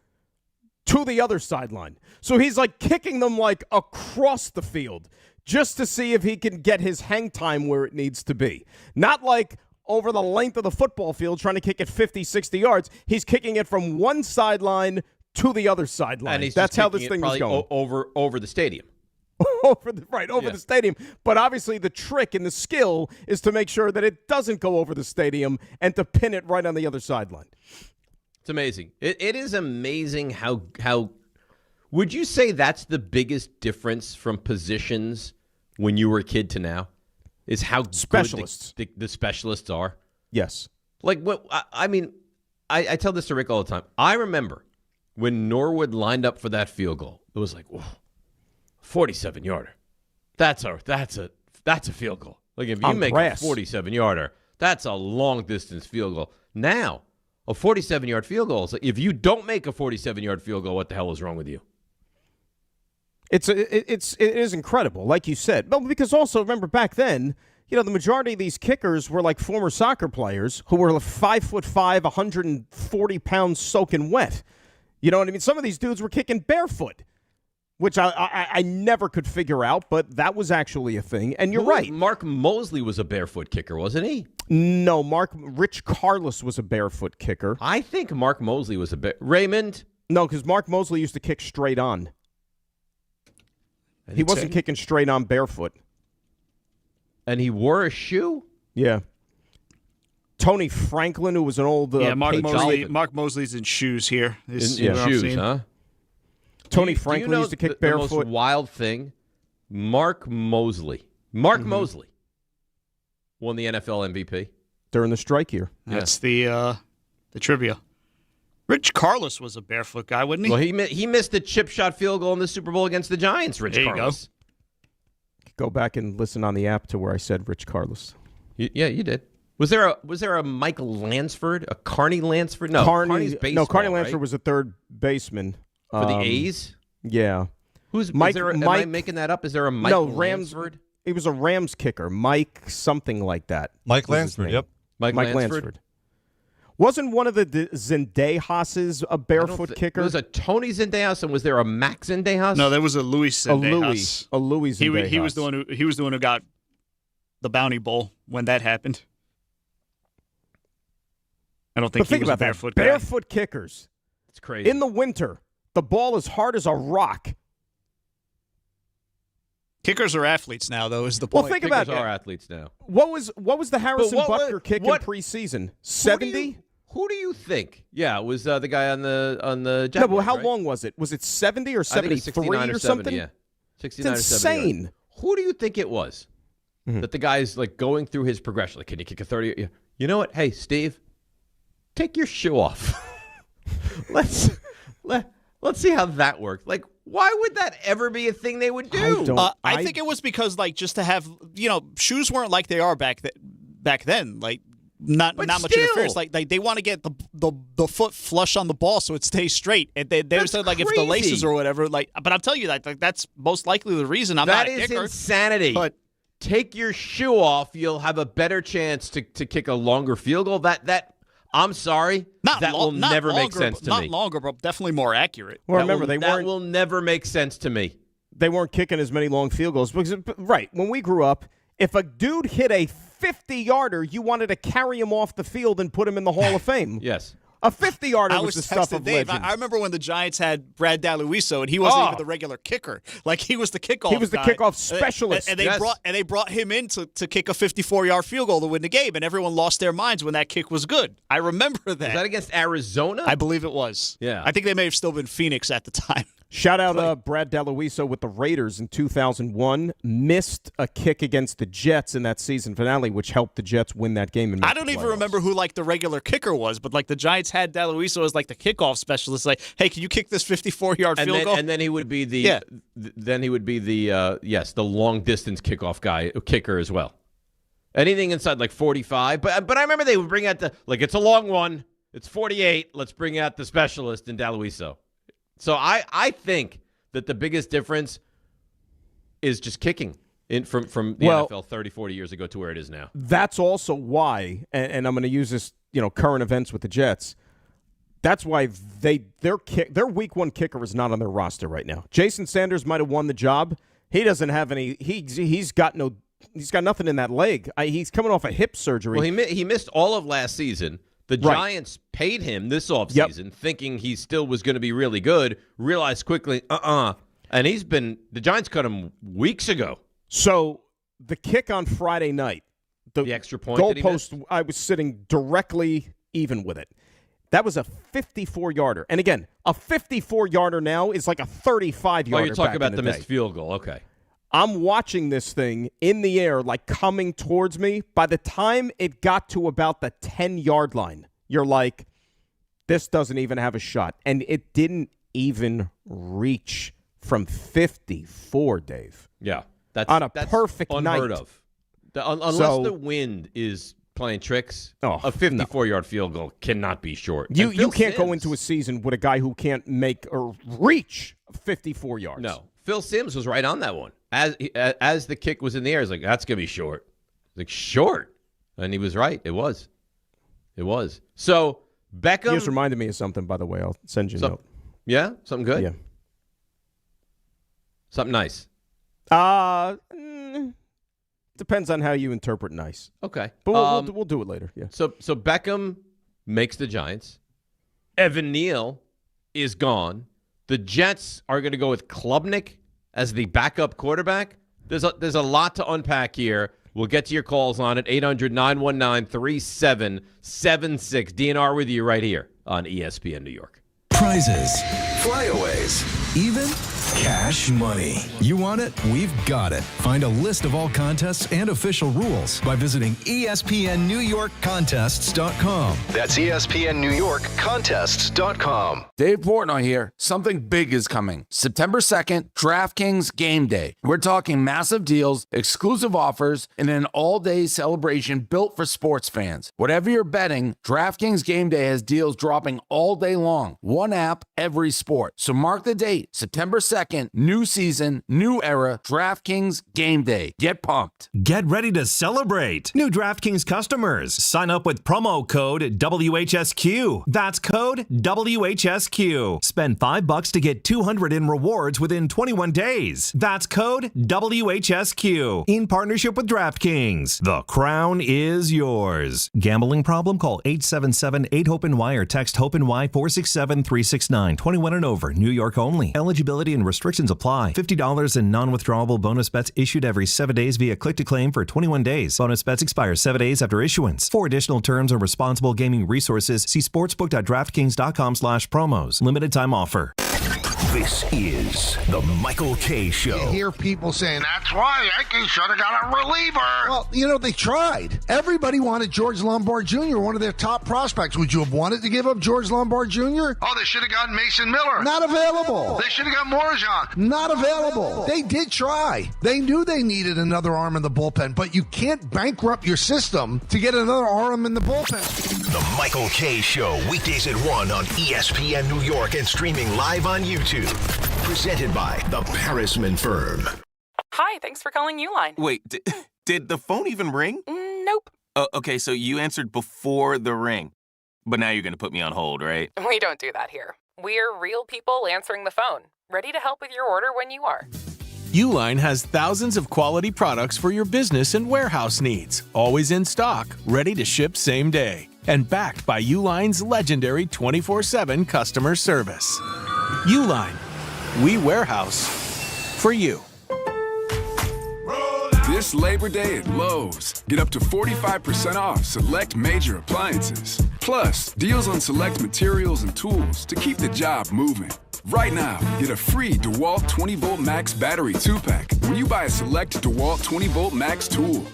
to the other sideline. So he's like kicking them like across the field just to see if he can get his hang time where it needs to be. Not like over the length of the football field trying to kick it 50, 60 yards. He's kicking it from one sideline to the other sideline. And that's how this thing was going. Over the stadium. over the stadium. But obviously the trick and the skill is to make sure that it doesn't go over the stadium and to pin it right on the other sideline. It's amazing. It is amazing how would you say that's the biggest difference from positions when you were a kid to now? Is how specialists good the specialists are? Yes. Like what I mean, I tell this to Rick all the time. I remember when Norwood lined up for that field goal. It was like, whoa, 47-yarder. That's a field goal. Like if you make a 47-yarder, that's a long distance field goal. Now, a 47-yard field goal is like, if you don't make a 47-yard field goal, what the hell is wrong with you? It is incredible, like you said. But because also, remember back then, the majority of these kickers were like former soccer players who were 5'5", 140 pounds soaking wet. You know what I mean? Some of these dudes were kicking barefoot, which I never could figure out, but that was actually a thing. And you're right. Mark Mosley was a barefoot kicker, wasn't he? No, Rich Carlin was a barefoot kicker. I think Mark Mosley was Raymond? No, because Mark Mosley used to kick straight on. He wasn't kicking straight on barefoot. And he wore a shoe? Yeah. Tony Franklin, who was an old Mark Mosley's in shoes here. In shoes, huh? Tony Franklin used to kick barefoot. The most wild thing, Mark Mosley won the NFL MVP. During the strike year. That's the trivia. Rich Carlin was a barefoot guy, wasn't he? Well, he missed a chip shot field goal in the Super Bowl against the Giants, Rich Carlin. Go back and listen on the app to where I said Rich Carlin. Yeah, you did. Was there a Mike Lansford, a Carney Lansford? No, Carney's baseball, no, Carney Lansford was a third baseman. For the A's? Yeah. Who's Mike? Am I making that up? Is there a Mike Lansford? He was a Rams kicker. Mike something like that. Mike Lansford, yep. Mike Lansford. Wasn't one of the Zendejas a barefoot kicker? There was a Tony Zendejas, and was there a Max Zendejas? No, there was a Luis Zendejas. A Luis Zendejas. He was the one who got the Bounty Bowl when that happened. I don't think he was a barefoot guy. Barefoot kickers. It's crazy. In the winter, the ball is hard as a rock. Kickers are athletes now, though, is the point. Well, think Kickers about it. are athletes now. What was the Harrison Butker kick in preseason? 70? Who do you think? Yeah, it was the guy on the Jaguars, No, but how right? long was it? Was it 70 or 73 or or something? Yeah, 69 it's or 70. insane. Who do you think it was that the guy's like going through his progression? Like, can you kick a 30? You know what? Hey, Steve, take your shoe off. Let's see how that works. Like, why would that ever be a thing they would do? I think it was because, like, just to have, shoes weren't like they are back then. Like, not much interference. Like they want to get the foot flush on the ball so it stays straight. And they said, like, if the laces or whatever, like, but I'll tell you that, like, that's most likely the reason I'm not a kicker. That is insanity. But take your shoe off, you'll have a better chance to kick a longer field goal. That I'm sorry, that will never make sense to me. Not longer, but definitely more accurate. Well, remember, that will never make sense to me. They weren't kicking as many long field goals. Because, right, when we grew up, if a dude hit a 50-yarder, you wanted to carry him off the field and put him in the Hall of Fame. Yes. A 50-yarder was the stuff of Dave. legend. I remember when the Giants had Brad Daluiso, and he wasn't even the regular kicker. Like, he was the kickoff He was the guy. kickoff specialist. And they brought him in to kick a 54-yard field goal to win the game, and everyone lost their minds when that kick was good. I remember that. Was that against Arizona? I believe it was. Yeah. I think they may have still been Phoenix at the time. Shout out Brad Daluiso with the Raiders in 2001. Missed a kick against the Jets in that season finale, which helped the Jets win that game. I don't even remember who, like, the regular kicker was, but, like, the Giants had Daluiso as, like, the kickoff specialist. Like, hey, can you kick this 54-yard field goal? And then he would be the the long distance kickoff kicker as well. Anything inside like 45. But I remember they would bring out it's a long one. It's 48. Let's bring out the specialist in Daluiso. So I think that the biggest difference is just kicking from the NFL 30, 40 years ago to where it is now. That's also why, and I'm going to use this, current events with the Jets. That's why their week one kicker is not on their roster right now. Jason Sanders might have won the job. He doesn't have any. He's got nothing in that leg. He's coming off a hip surgery. Well, he missed all of last season. The Giants paid him this offseason thinking he still was going to be really good, realized quickly, and the Giants cut him weeks ago. So the kick on Friday night, the extra point goalpost, I was sitting directly even with it. That was a 54-yarder. And again, a 54-yarder now is like a 35-yarder. Oh, you're talking about the missed field goal. Okay. I'm watching this thing in the air, like coming towards me. By the time it got to about the 10-yard line, you're like, this doesn't even have a shot. And it didn't even reach from 54, Dave. Yeah. That's perfect unheard night. Of. Unless the wind is playing tricks, a 54-yard field goal cannot be short. You can't go into a season with a guy who can't make or reach 54 yards. No. Phil Simms was right on that one. As the kick was in the air, he's like, that's going to be short. Like, short. And he was right. It was. So, Beckham. You just reminded me of something, by the way. I'll send you a note. Yeah? Something good? Yeah. Something nice? Depends on how you interpret nice. Okay. But we'll do it later. Yeah. So Beckham makes the Giants. Evan Neal is gone. The Jets are going to go with Klubnik as the backup quarterback. There's a lot to unpack here. We'll get to your calls on it. 800-919-3776. DNR with you right here on ESPN New York. Prizes, flyaways, even cash money. You want it? We've got it. Find a list of all contests and official rules by visiting ESPNNewYorkContests.com. That's ESPNNewYorkContests.com. Dave Portnoy here. Something big is coming. September 2nd, DraftKings Game Day. We're talking massive deals, exclusive offers, and an all-day celebration built for sports fans. Whatever you're betting, DraftKings Game Day has deals dropping all day long. One app, every sport. So mark the date, September 2nd. 2nd, new season, new era, DraftKings Game Day. Get pumped. Get ready to celebrate. New DraftKings customers. Sign up with promo code WHSQ. That's code WHSQ. Spend $5 to get $200 in rewards within 21 days. That's code WHSQ. In partnership with DraftKings. The crown is yours. Gambling problem? Call 877-8-HOPE-NY or text HOPE-NY 467-369. 21 and over. New York only. Eligibility and restrictions apply. $50 in non-withdrawable bonus bets issued every 7 days via click-to-claim for 21 days. Bonus bets expire 7 days after issuance. For additional terms and responsible gaming resources, see sportsbook.draftkings.com/promos. Limited time offer. This is the Michael K. Show. You hear people saying, that's why Yankees should have got a reliever. Well, they tried. Everybody wanted George Lombard Jr., one of their top prospects. Would you have wanted to give up George Lombard Jr.? Oh, they should have gotten Mason Miller. Not available. They should have got Morjan. Not available. They did try. They knew they needed another arm in the bullpen, but you can't bankrupt your system to get another arm in the bullpen. The Michael K. Show, weekdays at 1 on ESPN New York and streaming live on YouTube. Presented by the Parisman Firm. Hi, thanks for calling Uline. Wait, did the phone even ring? Nope. Okay, so you answered before the ring. But now you're going to put me on hold, right? We don't do that here. We're real people answering the phone, ready to help with your order when you are. Uline has thousands of quality products for your business and warehouse needs, always in stock, ready to ship same day, and backed by Uline's legendary 24/7 customer service. Uline, we warehouse for you. This Labor Day at Lowe's, get up to 45% off select major appliances. Plus, deals on select materials and tools to keep the job moving. Right now, get a free DeWalt 20-volt Max battery 2-pack when you buy a select DeWalt 20-volt Max tool.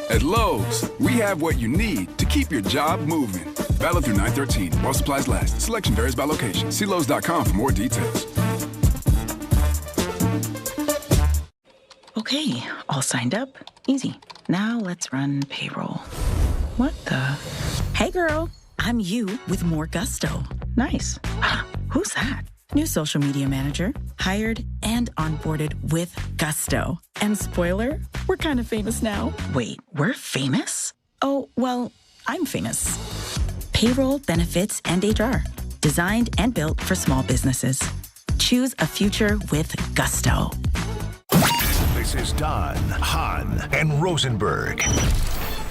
At Lowe's, we have what you need to keep your job moving. Valid through 9/13 while supplies last. Selection varies by location. See Lowe's.com for more details. Okay, all signed up. Easy. Now let's run payroll. What the? Hey girl, I'm you with more gusto. Nice. Who's that? New social media manager, hired and onboarded with gusto. And spoiler, we're kind of famous now. Wait, we're famous? Oh, well, I'm famous. Payroll, benefits, and HR. Designed and built for small businesses. Choose a future with gusto. This is Don, Hahn, and Rosenberg.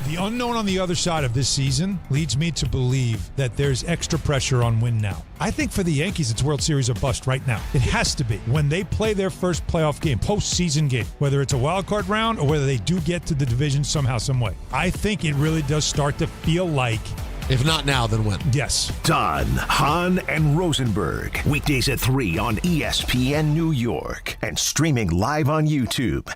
The unknown on the other side of this season leads me to believe that there's extra pressure on win now. I think for the Yankees, it's World Series or bust right now. It has to be. When they play their first playoff game, postseason game, whether it's a wild card round or whether they do get to the division somehow, some way, I think it really does start to feel like, if not now, then when? Yes. Don, Hahn, and Rosenberg. Weekdays at 3 on ESPN New York and streaming live on YouTube.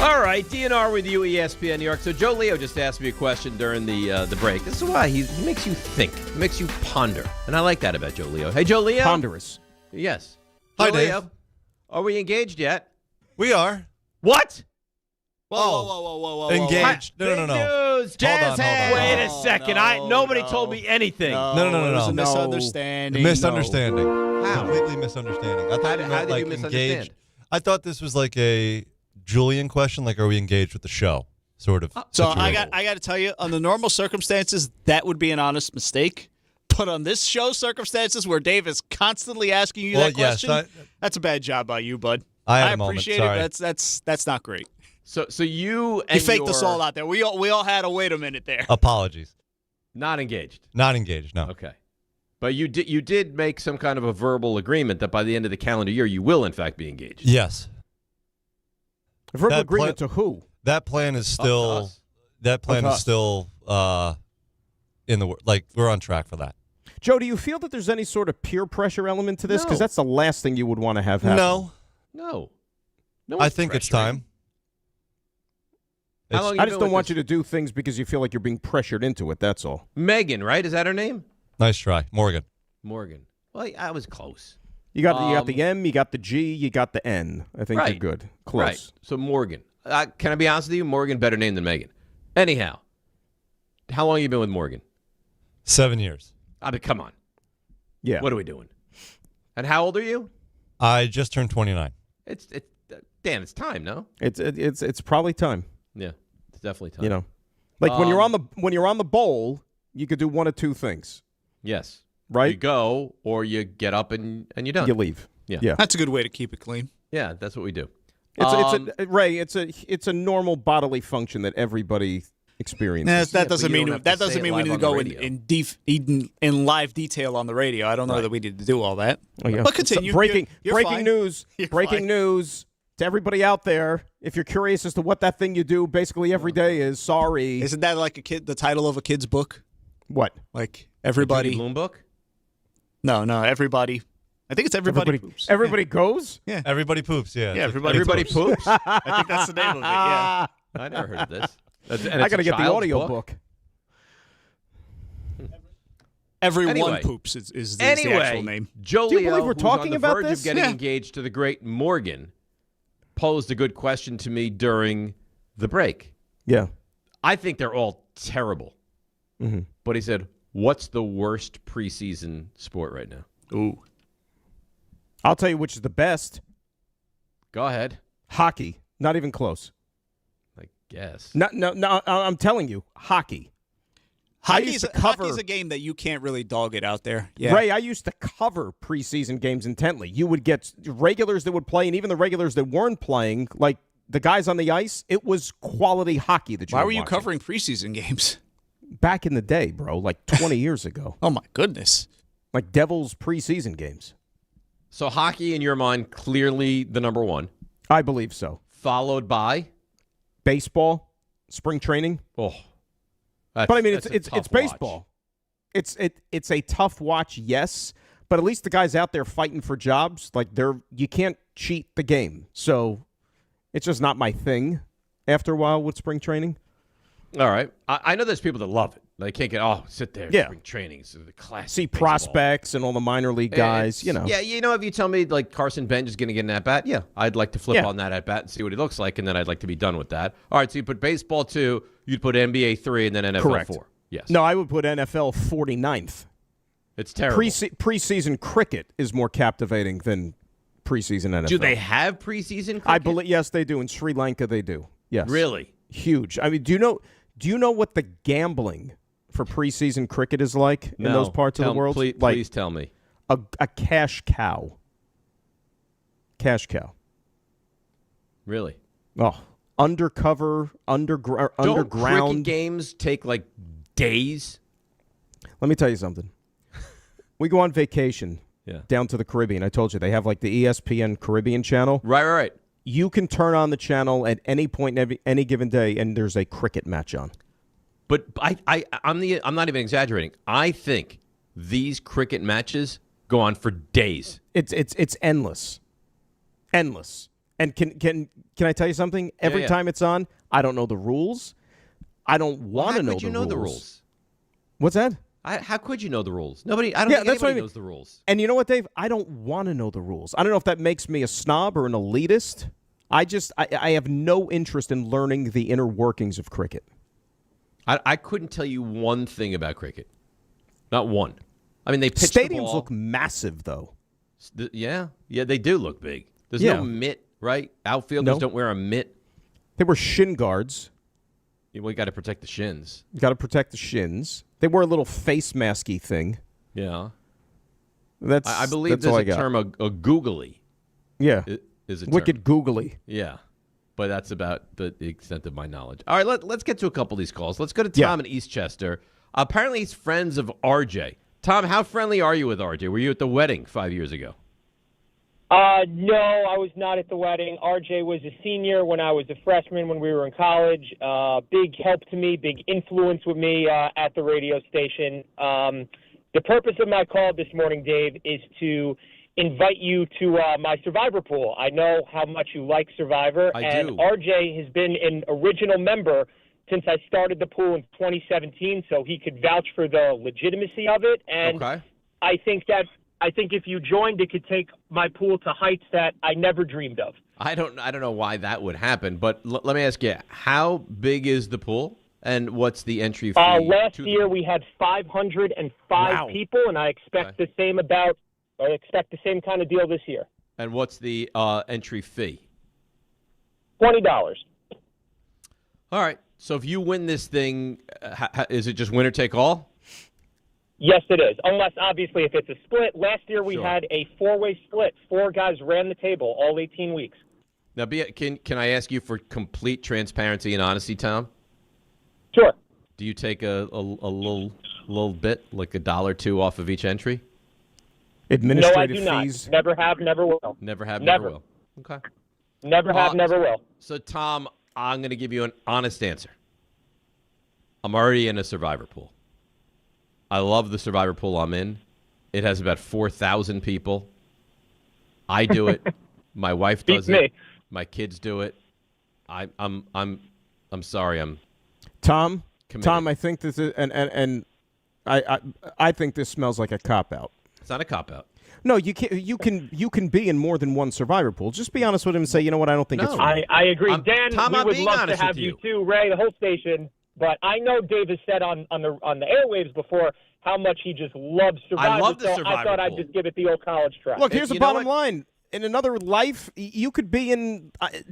All right, DNR with you, ESPN New York. So Joe Leo just asked me a question during the break. This is why he makes you think. He makes you ponder. And I like that about Joe Leo. Hey, Joe Leo. Ponderous. Yes. Hi, Joe Dave. Leo, are we engaged yet? We are. What? Whoa. Engaged. No. News, jazz hands. Wait a second. Nobody told me anything. No. It was a misunderstanding. Misunderstanding. How? Completely misunderstanding. I thought How did you misunderstand? engaged. I thought this was like a Julian question, like, are we engaged with the show? Sort of. So I got to tell you, under normal circumstances, that would be an honest mistake. But on this show's circumstances, where Dave is constantly asking you that question, that's a bad job by you, bud. I appreciate it. That's not great. So you and you faked us all out there. We all had a wait a minute there. Apologies. Not engaged. Not engaged. No. Okay. But you did make some kind of a verbal agreement that by the end of the calendar year you will in fact be engaged. Yes. A verbal agreement to who? That plan is still. That plan is still in the like. We're on track for that. Joe, do you feel that there's any sort of peer pressure element to this? Because that's the last thing you would want to have happen. No. I think it's time. I just don't want you to do things because you feel like you're being pressured into it. That's all. Megan, right? Is that her name? Nice try, Morgan. Well, I was close. You got the M, you got the G, you got the N. I think you're good. Close. Right. So Morgan. Can I be honest with you? Morgan, better name than Megan. Anyhow, how long have you been with Morgan? 7 years. I mean, come on. Yeah. What are we doing? And how old are you? I just turned 29. Damn, it's time, no? It's probably time. Yeah, it's definitely time. You know, like when you're on the bowl, you could do one of two things. Yes. Right? You go or you get up and you're done. You leave. Yeah. That's a good way to keep it clean. Yeah, that's what we do. Ray, it's a normal bodily function that everybody experiences. That doesn't mean we need to go in live detail on the radio. I don't know that we need to do all that. Oh, yeah. But continue. So breaking fine. news. You're breaking fine. news to everybody out there. If you're curious as to what that thing you do basically every day is, sorry. Isn't that like the title of a kid's book? What? Like everybody. The Judy Blume book? No, everybody. I think it's everybody poops. Everybody goes? Yeah. Everybody poops, yeah. Yeah, everybody poops. I think that's the name of it, yeah. I never heard of this. I got to get the audio book. Everyone poops is the actual name. Joe Do you Leo, believe we're who's talking on the about verge this? of getting Yeah. engaged to the great Morgan, posed a good question to me during the break. Yeah. I think they're all terrible. Mm-hmm. But he said, what's the worst preseason sport right now? Ooh. I'll tell you which is the best. Go ahead. Hockey. Not even close. I guess. No, I'm telling you, hockey. Hockey's a game that you can't really dog it out there. Yeah. Ray, I used to cover preseason games intently. You would get regulars that would play, and even the regulars that weren't playing, like the guys on the ice, it was quality hockey that you Why were were you watching. covering preseason games? Back in the day, bro, like 20 years ago. Oh, my goodness. Like Devils preseason games. So hockey, in your mind, clearly the number one. I believe so. Followed by? Baseball, spring training. Oh. But I mean, it's baseball. It's a tough watch, yes. But at least the guys out there fighting for jobs, like you can't cheat the game. So it's just not my thing after a while with spring training. All right. I know there's people that love it. They can't sit there. Yeah. Spring training. It's the classic. See baseball. prospects and all the minor league guys, you know. Yeah, if you tell me like Carson Bench is going to get an at-bat, yeah, I'd like to flip on that at-bat and see what he looks like, and then I'd like to be done with that. All right, so you put baseball 2, you'd put NBA 3, and then NFL Correct. 4. Yes. No, I would put NFL 49th. It's terrible. Preseason cricket is more captivating than preseason NFL. Do they have preseason cricket? I believe yes, they do. In Sri Lanka, they do. Yes. Really? Huge. I mean, do you know what the gambling for preseason cricket is like in those parts of the world? Please tell me. A cash cow. Cash cow. Really? Oh, undercover, underground. Don't cricket games take like days? Let me tell you something. We go on vacation down to the Caribbean. I told you they have like the ESPN Caribbean channel. Right. You can turn on the channel at any point in any given day, and there's a cricket match on. But I'm not even exaggerating. I think these cricket matches go on for days. It's endless, endless. And can I tell you something? Every time it's on, I don't know the rules. I don't want to know the rules. How could you know the rules? What's that? How could you know the rules? I don't think anybody knows the rules. And you know what, Dave? I don't want to know the rules. I don't know if that makes me a snob or an elitist. I have no interest in learning the inner workings of cricket. I couldn't tell you one thing about cricket. Not one. I mean, they pitch Stadiums the ball. look massive, though. Yeah, they do look big. There's no mitt, right? Outfielders don't wear a mitt. They wear shin guards. We got to protect the shins. You got to protect the shins. They wear a little face masky thing. Yeah. I believe there's a term, a googly. Yeah. Is a wicked term. googly. Yeah. But that's about the extent of my knowledge. All right, let's get to a couple of these calls. Let's go to Tom in Eastchester. Apparently he's friends of RJ. Tom, how friendly are you with RJ? Were you at the wedding 5 years ago? No, I was not at the wedding. RJ was a senior when I was a freshman when we were in college. Big help to me, big influence with me at the radio station. The purpose of my call this morning, Dave, is to invite you to my Survivor pool. I know how much you like Survivor, and RJ has been an original member since I started the pool in 2017, so he could vouch for the legitimacy of it. And I think that I think if you joined, it could take my pool to heights that I never dreamed of. I don't know why that would happen, but let me ask you, how big is the pool, and what's the entry fee? Last year we had 505 people, and I expect the same kind of deal this year. And what's the entry fee? $20. All right. So if you win this thing, is it just winner take all? Yes, it is. Unless, obviously, if it's a split. Last year we had a 4-way split. 4 guys ran the table all 18 weeks. Now, can I ask you for complete transparency and honesty, Tom? Sure. Do you take a little bit, like $1 or $2 off of each entry? Administrative no, I do fees? Not. Never have, never will. Never have, never will. Okay. Never have, never will. So, Tom, I'm going to give you an honest answer. I'm already in a survivor pool. I love the survivor pool I'm in. It has about 4,000 people. I do it. My wife does it. My kids do it. I'm sorry. Tom. Committed. Tom, I think this is I think this smells like a cop out. It's not a cop out. No, you can be in more than one survivor pool. Just be honest with him and say, you know what, I don't think it's for me. I agree. Dan, Tom, we I'm would being love to honest have with you too, Ray, the whole station. But I know Dave has said on the airwaves before how much he just loves Survivor. I love the so Survivor I thought I'd just give it the old college try. Look, here's the bottom line. In another life, you could be in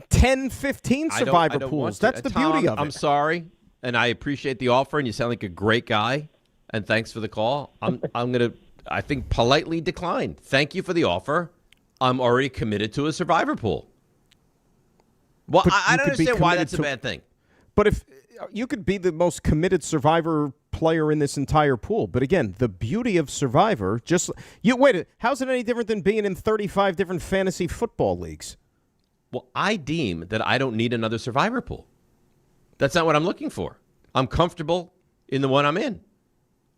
10, 15 survivor pools. That's the Tom, beauty of it. I'm sorry, and I appreciate the offer, and you sound like a great guy, and thanks for the call. I'm going to, I think, politely decline. Thank you for the offer. I'm already committed to a survivor pool. Well, I don't understand why that's a bad thing. But if you could be the most committed survivor player in this entire pool. But again, the beauty of Survivor, how's it any different than being in 35 different fantasy football leagues? Well, I deem that I don't need another survivor pool. That's not what I'm looking for. I'm comfortable in the one I'm in.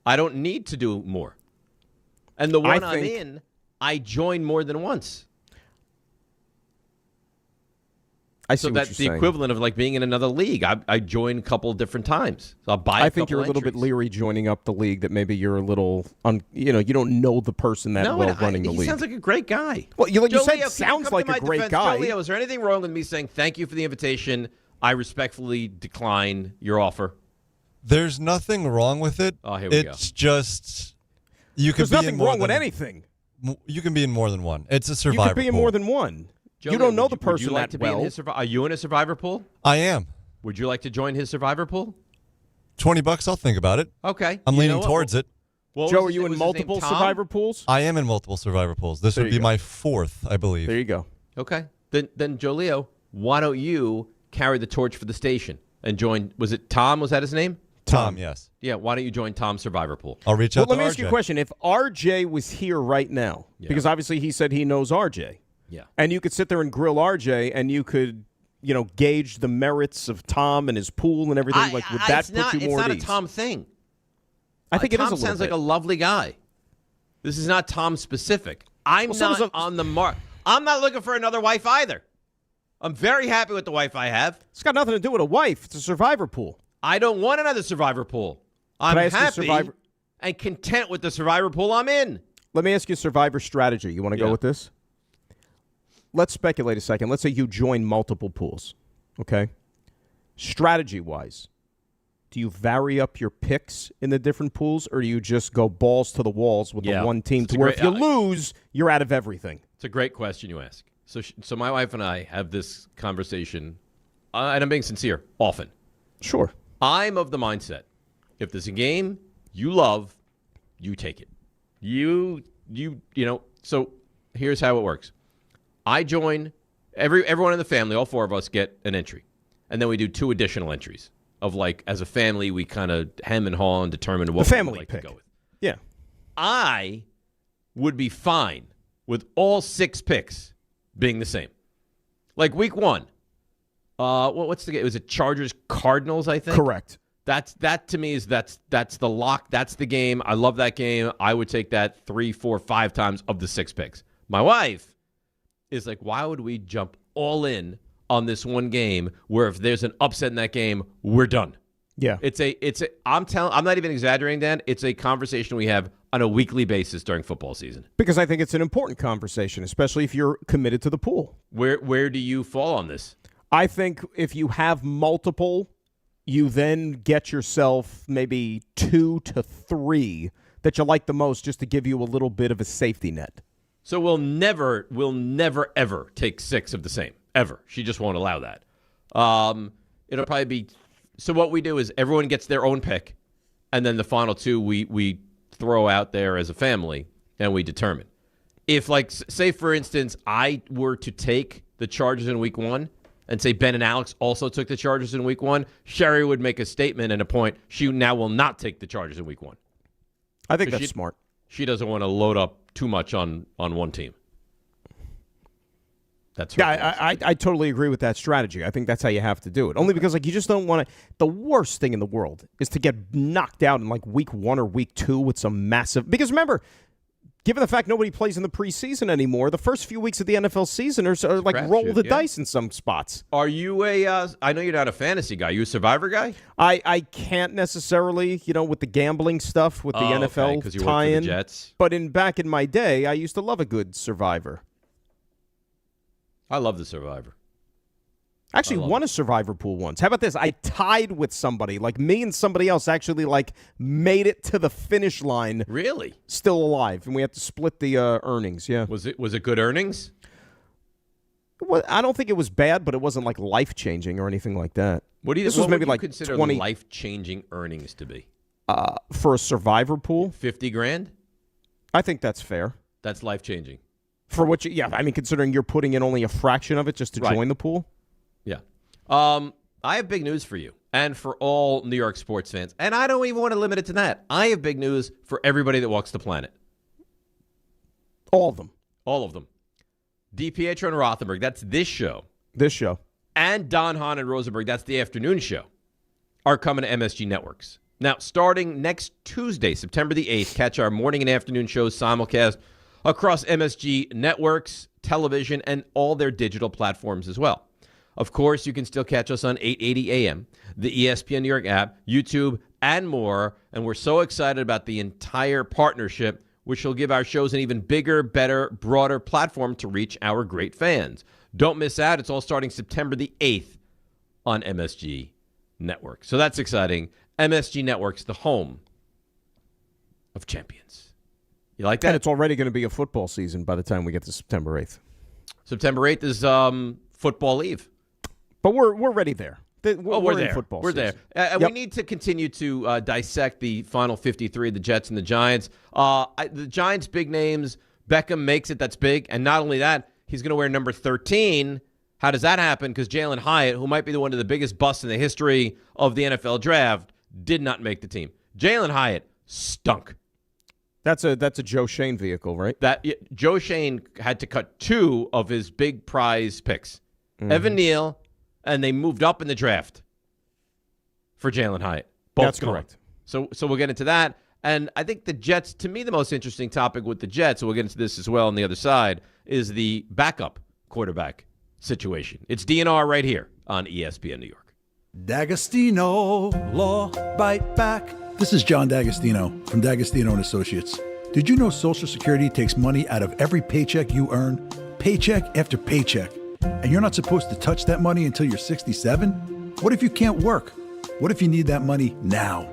I don't need to do more. And the one I'm in, I join more than once. So that's the equivalent of like being in another league. I join a couple of different times. So I'll buy. I think you're a little bit leery joining up the league. That maybe you're a little, you don't know the person that well running the league. He sounds like a great guy. Well, you said Leo, sounds like a great guy. Leo, is there anything wrong with me saying thank you for the invitation? I respectfully decline your offer. There's nothing wrong with it. Oh, here we go. It's just you can. There's be nothing in more wrong than, with anything. You can be in more than one. It's a survivor. You can be in pool. more than one. Joe, you don't know the person would you like that to well. Be in his Are you in a survivor pool? I am. Would you like to join his survivor pool? $20. I'll think about it. Okay. I'm leaning towards it. Joe, are you in multiple survivor pools? I am in multiple survivor pools. This would be my 4th, I believe. There you go. Okay. Then Joe Leo, why don't you carry the torch for the station and join? Was it Tom? Was that his name? Tom, yes. Yeah. Why don't you join Tom's survivor pool? I'll reach out to RJ. Let me ask you a question. If RJ was here right now, because obviously he said he knows RJ. Yeah. And you could sit there and grill RJ, and you could, gauge the merits of Tom and his pool and everything. Would that put you more at ease? It's not a Tom thing. I think it is a Tom little sounds bit. like a lovely guy. This is not Tom specific. I'm not on the mark. I'm not looking for another wife either. I'm very happy with the wife I have. It's got nothing to do with a wife. It's a survivor pool. I don't want another survivor pool. I'm happy and content with the survivor pool I'm in. Let me ask you a survivor strategy. You want to go with this? Let's speculate a second. Let's say you join multiple pools, okay? Strategy-wise, do you vary up your picks in the different pools, or do you just go balls to the walls with the one team to where if you lose, you're out of everything? It's a great question you ask. So my wife and I have this conversation, and I'm being sincere, often. Sure. I'm of the mindset, if there's a game you love, you take it. So here's how it works. I join, everyone in the family, all 4 of us get an entry. And then we do 2 additional entries of as a family, we kind of hem and haw and determine what we would like to go with. Yeah. I would be fine with all 6 picks being the same. Like week 1, what's the game? It was Chargers Cardinals, I think. Correct. That to me is that's the lock. That's the game. I love that game. I would take that 3, 4, 5 times of the 6 picks. My wife is like, why would we jump all in on this one game where if there's an upset in that game, we're done? Yeah. I'm not even exaggerating, Dan. It's a conversation we have on a weekly basis during football season. Because I think it's an important conversation, especially if you're committed to the pool. Where do you fall on this? I think if you have multiple, you then get yourself maybe 2 to 3 that you like the most, just to give you a little bit of a safety net. So we'll never ever take 6 of the same, ever. She just won't allow that. It'll probably be, so what we do is everyone gets their own pick, and then the final 2 we throw out there as a family, and we determine. If, like, say, for instance, I were to take the Chargers in week 1, and say Ben and Alex also took the Chargers in week 1, Sherry would make a statement and a point. She now will not take the Chargers in week 1. I think that's smart. She doesn't want to load up too much on one team. That's I totally agree with that strategy. I think that's how you have to do it. Only because, like, you just don't want to. The worst thing in the world is to get knocked out in like week 1 or week 2 with some massive. Because remember, given the fact nobody plays in the preseason anymore, the first few weeks of the NFL season are like roll the dice in some spots. Are you I know you're not a fantasy guy. Are you a Survivor guy? I can't necessarily, with the gambling stuff, with the NFL because you tie-in. work for the Jets. But back in my day, I used to love a good Survivor. I love the Survivor. Actually won a Survivor pool once. How about this? I tied with somebody. Like, me and somebody else actually, like, made it to the finish line. Really? Still alive. And we had to split the earnings, yeah. Was it good earnings? Well, I don't think it was bad, but it wasn't, like, life-changing or anything like that. What was maybe would you like consider 20 life-changing earnings to be? For a Survivor pool? $50,000? I think that's fair. That's life-changing. For what considering you're putting in only a fraction of it just to join the pool? Yeah. I have big news for you and for all New York sports fans. And I don't even want to limit it to that. I have big news for everybody that walks the planet. All of them. All of them. DiPietro and Rothenberg, that's this show. This show. And Don Hahn and Rosenberg, that's the afternoon show, are coming to MSG Networks. Now, starting next Tuesday, September the 8th, catch our morning and afternoon shows simulcast across MSG Networks, television, and all their digital platforms as well. Of course, you can still catch us on 880 AM, the ESPN New York app, YouTube, and more. And we're so excited about the entire partnership, which will give our shows an even bigger, better, broader platform to reach our great fans. Don't miss out. It's all starting September the 8th on MSG Network. So that's exciting. MSG Network's the home of champions. You like that? And it's already going to be a football season by the time we get to September 8th. September 8th is football eve. But we're ready there. We're there. In football We're season. there. We need to continue to dissect the final 53, the Jets and the Giants. The Giants' big names, Beckham makes it. That's big. And not only that, he's going to wear number 13. How does that happen? Because Jalen Hyatt, who might be one of the biggest busts in the history of the NFL draft, did not make the team. Jalen Hyatt stunk. That's a Joe Shane vehicle, right? Joe Shane had to cut 2 of his big prize picks. Mm-hmm. Evan Neal, and they moved up in the draft for Jalen Hyatt. That's correct. So we'll get into that. And I think the Jets, to me, the most interesting topic with the Jets, and we'll get into this as well on the other side, is the backup quarterback situation. It's DNR right here on ESPN New York. D'Agostino, Law, Bite Back. This is John D'Agostino from D'Agostino & Associates. Did you know Social Security takes money out of every paycheck you earn, paycheck after paycheck, and you're not supposed to touch that money until you're 67? What if you can't work? What if you need that money now?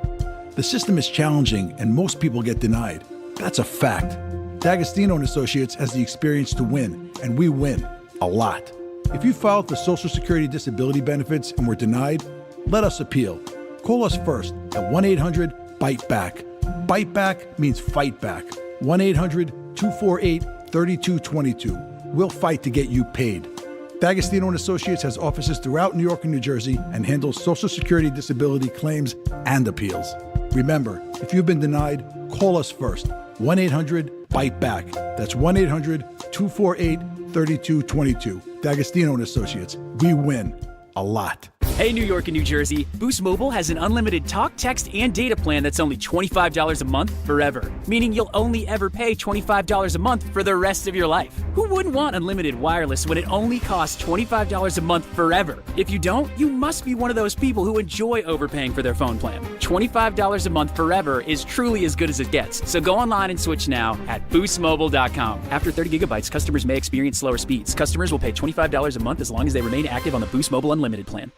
The system is challenging and most people get denied. That's a fact. D'Agostino & Associates has the experience to win, and we win a lot. If you filed for Social Security disability benefits and were denied, let us appeal. Call us first at 1-800-BITE-BACK. Bite Back means fight back. 1-800-248-3222. We'll fight to get you paid. D'Agostino & Associates has offices throughout New York and New Jersey and handles Social Security disability claims and appeals. Remember, if you've been denied, call us first. 1-800-BITE-BACK. That's 1-800-248-3222. D'Agostino & Associates. We win. A lot. Hey, New York and New Jersey, Boost Mobile has an unlimited talk, text, and data plan that's only $25 a month forever, meaning you'll only ever pay $25 a month for the rest of your life. Who wouldn't want unlimited wireless when it only costs $25 a month forever? If you don't, you must be one of those people who enjoy overpaying for their phone plan. $25 a month forever is truly as good as it gets. So go online and switch now at boostmobile.com. After 30 gigabytes, customers may experience slower speeds. Customers will pay $25 a month as long as they remain active on the Boost Mobile Unlimited plan.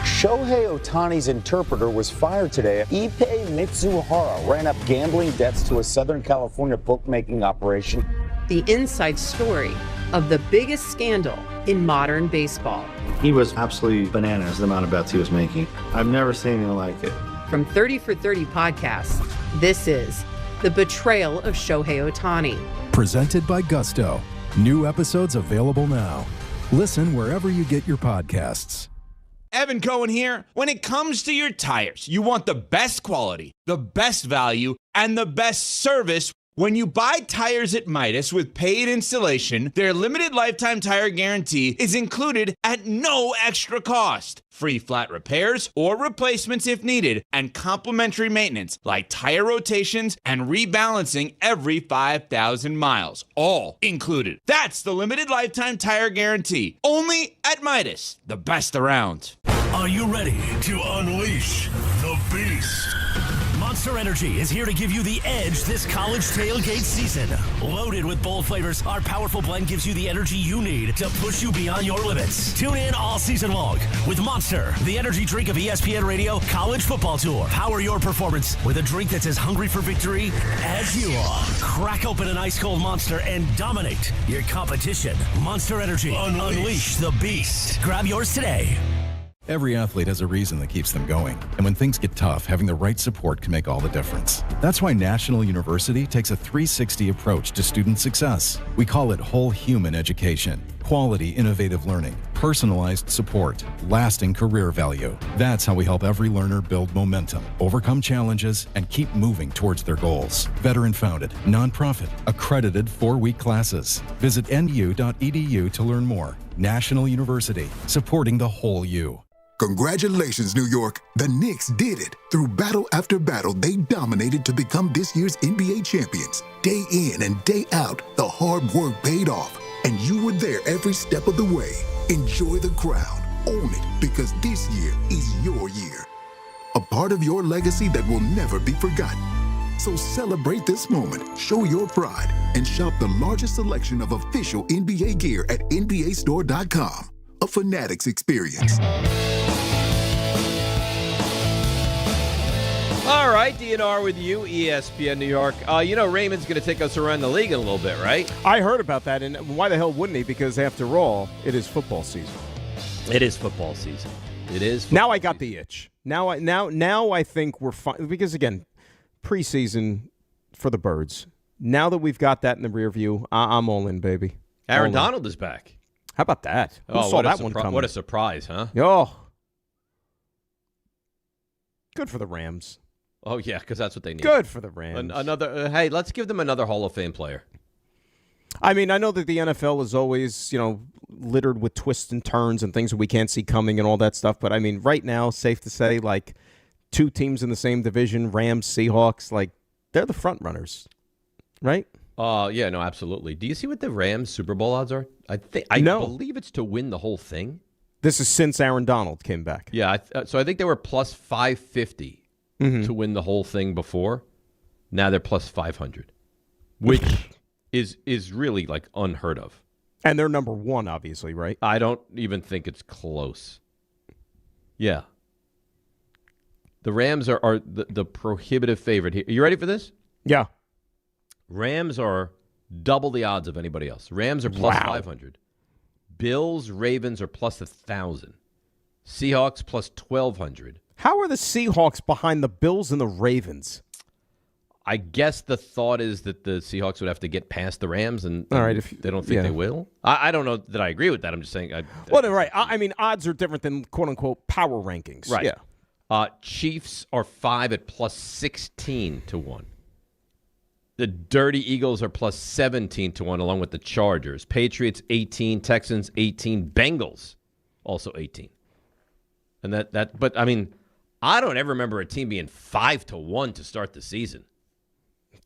Shohei Ohtani's interpreter was fired today. Ippei Mitsuhara ran up gambling debts to a Southern California bookmaking operation. The inside story of the biggest scandal in modern baseball. He was absolutely bananas, the amount of bets he was making. I've never seen anything like it. From 30 for 30 podcasts, this is The Betrayal of Shohei Ohtani. Presented by Gusto. New episodes available now. Listen wherever you get your podcasts. Evan Cohen here. When it comes to your tires, you want the best quality, the best value, and the best service. When you buy tires at Midas with paid installation, their limited lifetime tire guarantee is included at no extra cost. Free flat repairs or replacements if needed, and complimentary maintenance like tire rotations and rebalancing every 5,000 miles. All included. That's the limited lifetime tire guarantee. Only at Midas, the best around. Are you ready to unleash the beast? Monster Energy is here to give you the edge this college tailgate season. Loaded with bold flavors, our powerful blend gives you the energy you need to push you beyond your limits. Tune in all season long with Monster, the energy drink of ESPN Radio College Football Tour. Power your performance with a drink that's as hungry for victory as you are. Crack open an ice-cold Monster and dominate your competition. Monster Energy. Unleash the beast. Grab yours today. Every athlete has a reason that keeps them going. And when things get tough, having the right support can make all the difference. That's why National University takes a 360 approach to student success. We call it whole human education. Quality, innovative learning, personalized support, lasting career value. That's how we help every learner build momentum, overcome challenges, and keep moving towards their goals. Veteran-founded, nonprofit, accredited 4-week classes. Visit nu.edu to learn more. National University, supporting the whole you. Congratulations, New York. The Knicks did it. Through battle after battle, they dominated to become this year's NBA champions. Day in and day out, the hard work paid off. And you were there every step of the way. Enjoy the crown. Own it, because this year is your year. A part of your legacy that will never be forgotten. So celebrate this moment, show your pride, and shop the largest selection of official NBA gear at NBAstore.com. A Fanatics experience. All right, DNR with you, ESPN New York. Raymond's going to take us around the league in a little bit, right? I heard about that, and why the hell wouldn't he? Because after all, it is football season. It is football season. It is. Now I got the itch. Now I think we're fine. Because again, preseason for the Birds. Now that we've got that in the rear view, I'm all in, baby. Aaron Donald is back. How about that? Who saw that one coming? What a surprise, huh? Oh, good for the Rams. Oh, yeah, because that's what they need. Good for the Rams. Hey, let's give them another Hall of Fame player. I mean, I know that the NFL is always, littered with twists and turns and things that we can't see coming and all that stuff. But, I mean, right now, safe to say, like, two teams in the same division, Rams, Seahawks, like, they're the front runners, right? Yeah, no, absolutely. Do you see what the Rams Super Bowl odds are? I believe it's to win the whole thing. This is since Aaron Donald came back. Yeah, so I think they were plus 550 to win the whole thing before. Now they're plus 500, which is really like unheard of. And they're number one, obviously, right? I don't even think it's close. Yeah. The Rams are the prohibitive favorite here. Are you ready for this? Yeah. Rams are double the odds of anybody else. Rams are plus 500. Bills, Ravens are plus 1,000. Seahawks plus 1,200. How are the Seahawks behind the Bills and the Ravens? I guess the thought is that the Seahawks would have to get past the Rams, and all right, if they don't think they will. I don't know that I agree with that. I'm just saying. Right. I mean, odds are different than quote-unquote power rankings. Right. Yeah. Chiefs are 5 at plus 16 to 1. The Dirty Eagles are plus 17 to 1, along with the Chargers. Patriots 18, Texans 18, Bengals also 18. And but I mean, I don't ever remember a team being 5-1 to start the season.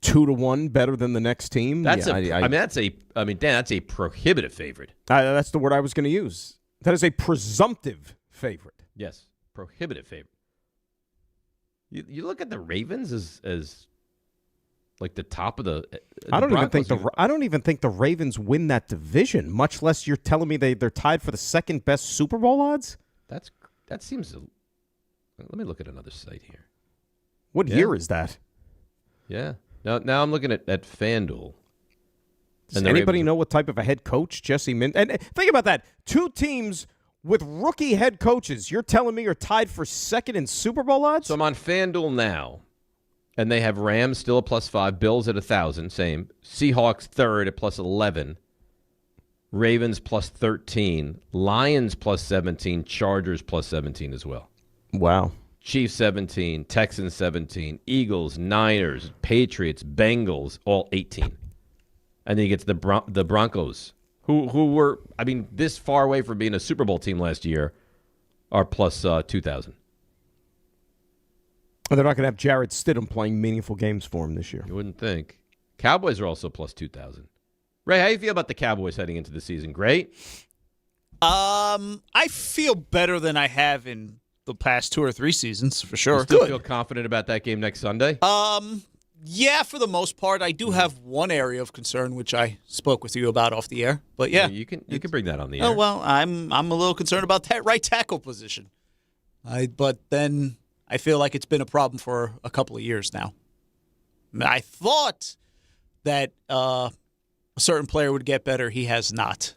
2-1 better than the next team. That's Dan, that's a prohibitive favorite. That's the word I was going to use. That is a presumptive favorite. Yes, prohibitive favorite. You look at the Ravens as like the top of the. I don't even think the Ravens win that division. Much less you're telling me they're tied for the second best Super Bowl odds. That seems. Let me look at another site here. What year is that? Yeah. Now I'm looking at FanDuel. Does anybody know what type of a head coach Jesse Min? And think about that. 2 teams with rookie head coaches. You're telling me you're tied for second in Super Bowl odds? So I'm on FanDuel now, and they have Rams still a +5, Bills at 1,000, same. Seahawks third at +11, Ravens +13, Lions +17, Chargers +17 as well. Wow. Chiefs 17, Texans 17, Eagles, Niners, Patriots, Bengals, all 18. And then you get to the Broncos, who were, this far away from being a Super Bowl team last year, are +2,000. Well, they're not going to have Jarrett Stidham playing meaningful games for him this year. You wouldn't think. Cowboys are also +2,000. Ray, how do you feel about the Cowboys heading into the season? Great? I feel better than I have in the past 2 or 3 seasons, for sure. You still feel confident about that game next Sunday? Yeah, for the most part. I do have one area of concern, which I spoke with you about off the air. But yeah, you can bring that on the air. Oh well, I'm a little concerned about that right tackle position. But then I feel like it's been a problem for a couple of years now. I thought that a certain player would get better. He has not,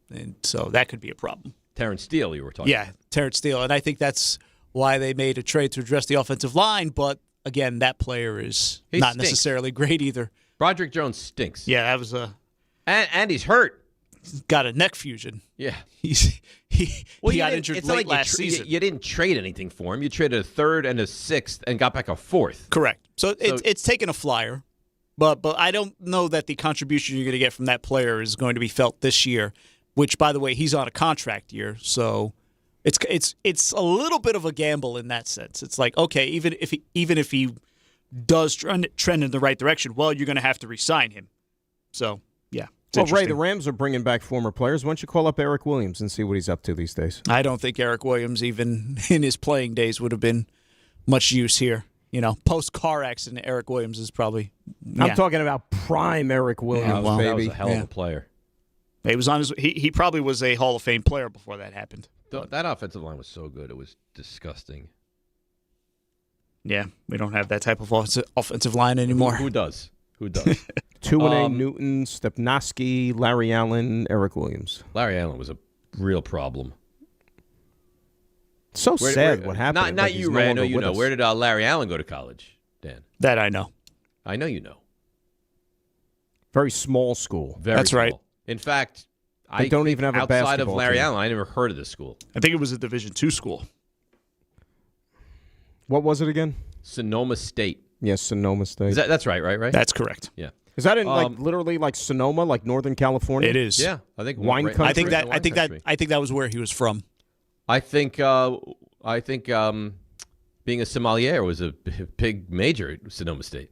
and so that could be a problem. Terrence Steele, you were talking about. Yeah, Terrence Steele. And I think that's why they made a trade to address the offensive line. But, again, that player is not necessarily great either. Broderick Jones stinks. Yeah, that was and he's hurt. He's got a neck fusion. Yeah. He got injured late last season. You didn't trade anything for him. You traded a 3rd and a 6th and got back a 4th. Correct. So it's taken a flyer. But I don't know that the contribution you're going to get from that player is going to be felt this year. Which, by the way, he's on a contract year, so it's a little bit of a gamble in that sense. It's like, okay, even if he does trend in the right direction, well, you're going to have to re-sign him. So, yeah. Well, Ray, the Rams are bringing back former players. Why don't you call up Eric Williams and see what he's up to these days? I don't think Eric Williams, even in his playing days, would have been much use here. Post-car accident, Eric Williams is probably... Yeah. I'm talking about prime Eric Williams, baby. That was a hell of a player. He was on his. He probably was a Hall of Fame player before that happened. That offensive line was so good; it was disgusting. Yeah, we don't have that type of offensive line anymore. Who does? Who does? Tuane Newton, Stepnoski, Larry Allen, Eric Williams. Larry Allen was a real problem. So sad what happened. Not you, Ray. I know you know. Where did Larry Allen go to college, Dan? That I know. I know you know. Very small school. That's small. right. In fact, they don't even have a basketball outside of Larry team. Allen, I never heard of this school. I think it was a Division II school. What was it again? Sonoma State. Yes, Sonoma State. That's right? That's correct. Yeah. Is that in literally like Sonoma, like Northern California? It is. Yeah, I think wine country. I think that was where he was from. I think being a sommelier was a big major at Sonoma State.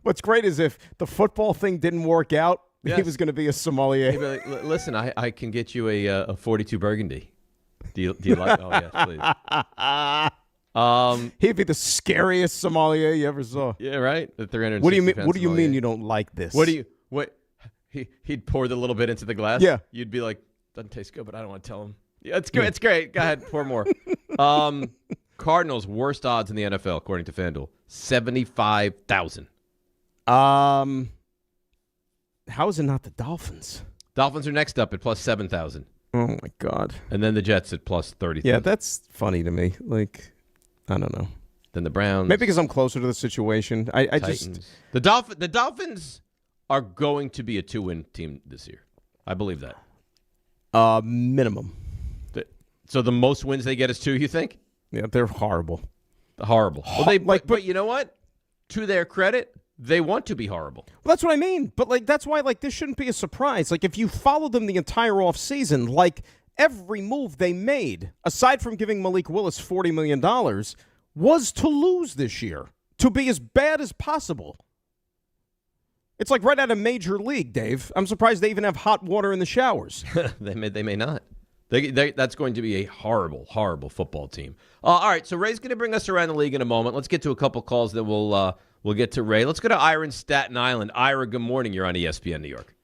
What's great is if the football thing didn't work out, yes, he was going to be a sommelier. He'd be like, listen, I can get you a 42 Burgundy. Do you like? Oh yes, please. He'd be the scariest sommelier you ever saw. Yeah, right. The 360. What do you mean? What do you mean you don't like this? What? He'd pour the little bit into the glass. Yeah. You'd be like, doesn't taste good, but I don't want to tell him. Yeah, it's good. It's great. Go ahead, pour more. Cardinals worst odds in the NFL according to FanDuel, 75,000. How is it not the Dolphins? Dolphins are next up at +7,000. Oh my God! And then the Jets at +30,000. Yeah, that's funny to me. Like, I don't know. Then the Browns. Maybe because I'm closer to the situation. I just the Dolphins are going to be a 2-win team this year. I believe that. Minimum. So the most wins they get is 2. You think? Yeah, they're horrible. Horrible. Well, but you know what? To their credit, They want to be horrible. Well, that's what I mean. But, like, that's why, like, this shouldn't be a surprise. Like, if you follow them the entire offseason, like, every move they made, aside from giving Malik Willis $40 million, was to lose this year, to be as bad as possible. It's like right out of Major League, Dave. I'm surprised they even have hot water in the showers. They may not. That's going to be a horrible, horrible football team. All right, so Ray's going to bring us around the league in a moment. Let's get to a couple calls that we'll get to Ray. Let's go to Ira in Staten Island. Ira, good morning. You're on ESPN New York.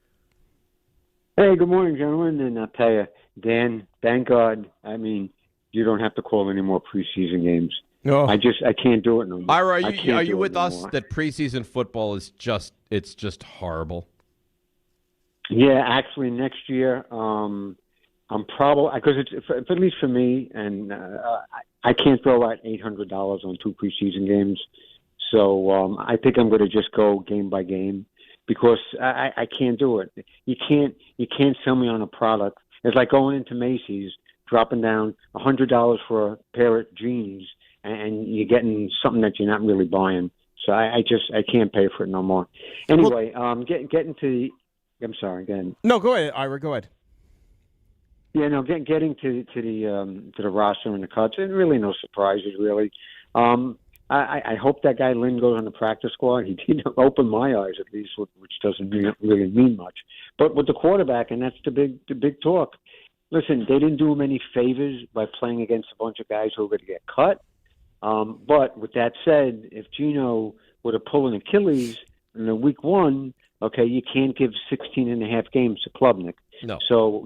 Hey, good morning, gentlemen. And I'll tell you, Dan, thank God. I mean, you don't have to call any more preseason games. No, I can't do it no more. Ira, are you with us that preseason football is just horrible? Yeah, actually, next year, I'm probably because it's at least for me, and I can't throw out $800 on 2 preseason games. So I think I'm going to just go game by game because I can't do it. You can't sell me on a product. It's like going into Macy's, dropping down $100 for a pair of jeans, and you're getting something that you're not really buying. So I can't pay for it no more. Anyway, getting to I'm sorry, again. No, go ahead, Ira. Go ahead. Yeah, no, getting to the roster and the cuts, and really no surprises, really. I hope that guy Lynn goes on the practice squad. He didn't open my eyes, at least, which doesn't really mean much. But with the quarterback, and that's the big talk. Listen, they didn't do him any favors by playing against a bunch of guys who were going to get cut. But with that said, if Gino were to pull an Achilles in the week 1, okay, you can't give 16.5 games to Klubnik. No. So,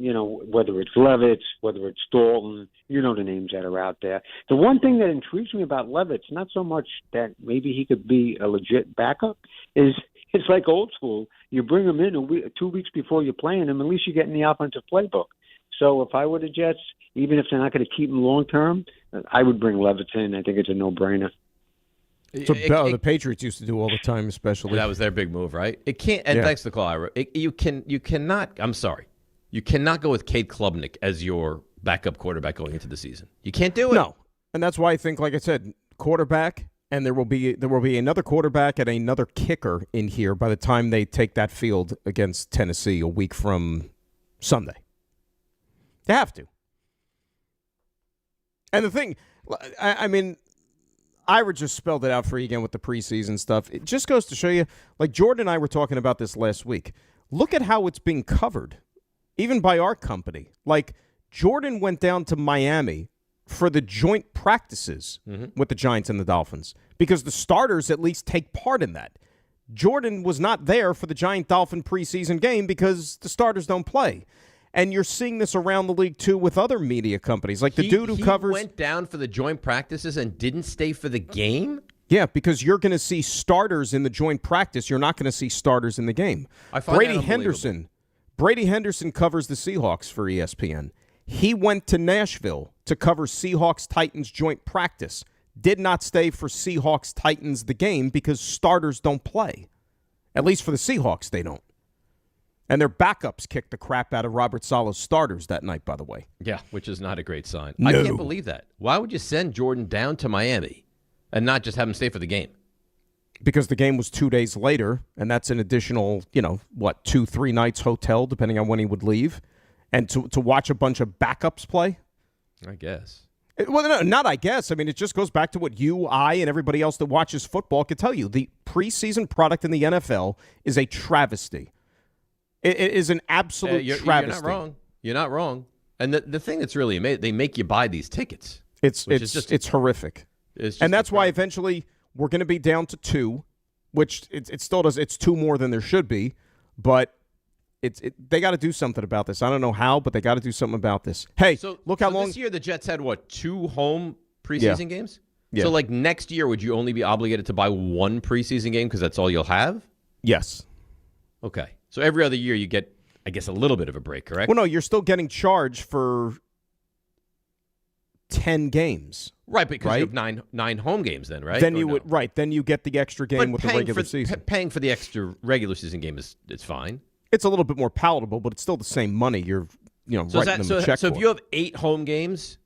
whether it's Levitz, whether it's Dalton, the names that are out there. The one thing that intrigues me about Levitz, not so much that maybe he could be a legit backup, is it's like old school. You bring him in 2 weeks before you're playing him, at least you're getting the offensive playbook. So if I were the Jets, even if they're not going to keep him long term, I would bring Levitz in. I think it's a no-brainer. It's the Patriots used to do all the time, especially. That was their big move, right? It can't. And thanks for the call, Ira. You cannot. I'm sorry. You cannot go with Cade Klubnik as your backup quarterback going into the season. You can't do it. No, and that's why I think, like I said, quarterback, and there will be another quarterback and another kicker in here by the time they take that field against Tennessee a week from Sunday. They have to. And the thing, I mean, Ira just spelled it out for you again with the preseason stuff. It just goes to show you, like Jordan and I were talking about this last week. Look at how it's being covered, even by our company. Like, Jordan went down to Miami for the joint practices with the Giants and the Dolphins because the starters at least take part in that. Jordan was not there for the Giant-Dolphin preseason game because the starters don't play. And you're seeing this around the league, too, with other media companies. Like the dude who covers... He went down for the joint practices and didn't stay for the game? Yeah, because you're going to see starters in the joint practice. You're not going to see starters in the game. I find Brady Henderson covers the Seahawks for ESPN. He went to Nashville to cover Seahawks-Titans joint practice. Did not stay for Seahawks-Titans the game because starters don't play. At least for the Seahawks, they don't. And their backups kicked the crap out of Robert Saleh's starters that night, by the way. Yeah, which is not a great sign. No. I can't believe that. Why would you send Jordan down to Miami and not just have him stay for the game? Because the game was 2 days later, and that's an additional, 2-3 nights hotel, depending on when he would leave. And to watch a bunch of backups play? I guess. Well, no, not I guess. I mean, it just goes back to what you, I, and everybody else that watches football could tell you. The preseason product in the NFL is a travesty. It is an absolute travesty. You're not wrong. You're not wrong. And the thing that's really amazing, they make you buy these tickets. It's horrific. And that's why eventually we're going to be down to 2, which it still does. It's 2 more than there should be, but they got to do something about this. I don't know how, but they got to do something about this. Hey, look how long this year the Jets had 2 home preseason games. Yeah. So like next year, would you only be obligated to buy 1 preseason game because that's all you'll have? Yes. Okay. So every other year you get, I guess, a little bit of a break, correct? Well, no, you're still getting charged for 10 games. Right, because you have nine home games then, right? Then Then you get the extra game with the regular season. Paying for the extra regular season game it's fine. It's a little bit more palatable, but it's still the same money. You're writing them a check So for. if you have 8 home games,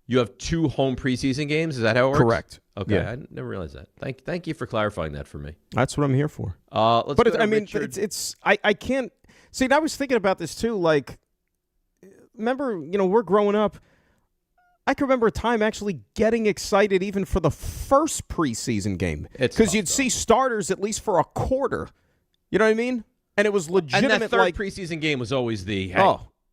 you have 2 home preseason games. Is that how it works? Correct. Okay, Yeah. I never realized that. Thank you for clarifying that for me. That's what I'm here for. Let's but go to Richard. I can't see. And I was thinking about this too. Like, remember, we're growing up. I can remember a time actually getting excited even for the first preseason game because you'd see starters at least for a quarter. You know what I mean? And it was legitimate. And that third preseason game was always the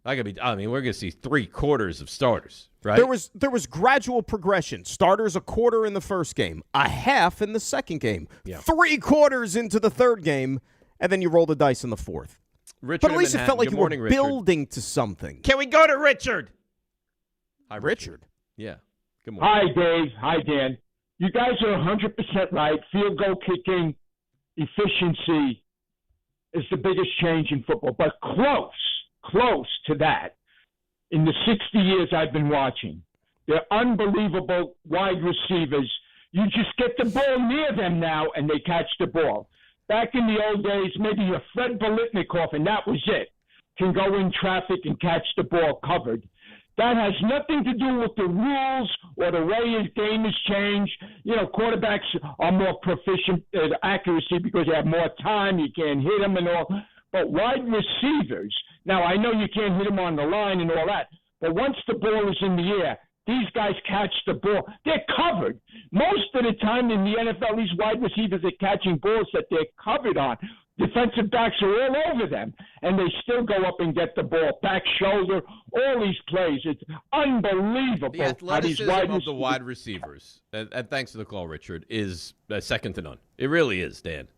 we're gonna see 3 quarters of starters, right? There was gradual progression. Starters a quarter in the first game, a half in the second game, 3 quarters into the third game, and then you roll the dice in the fourth. Richard, but at least it felt like you were building to something. Can we go to Richard? Hi, Richard. Yeah. Good morning. Hi, Dave. Hi, Dan. You guys are 100% right. Field goal kicking efficiency is the biggest change in football, but close to that in the 60 years I've been watching. They're unbelievable wide receivers. You just get the ball near them now, and they catch the ball. Back in the old days, maybe a Fred Biletnikoff, and that was it, can go in traffic and catch the ball covered. That has nothing to do with the rules or the way his game has changed. Quarterbacks are more proficient at accuracy because they have more time. You can't hit them and all. But wide receivers, now I know you can't hit them on the line and all that, but once the ball is in the air, these guys catch the ball. They're covered. Most of the time in the NFL, these wide receivers are catching balls that they're covered on. Defensive backs are all over them, and they still go up and get the ball, back shoulder, all these plays. It's unbelievable. The athleticism of the wide receivers, and thanks for the call, Richard, is second to none. It really is, Dan.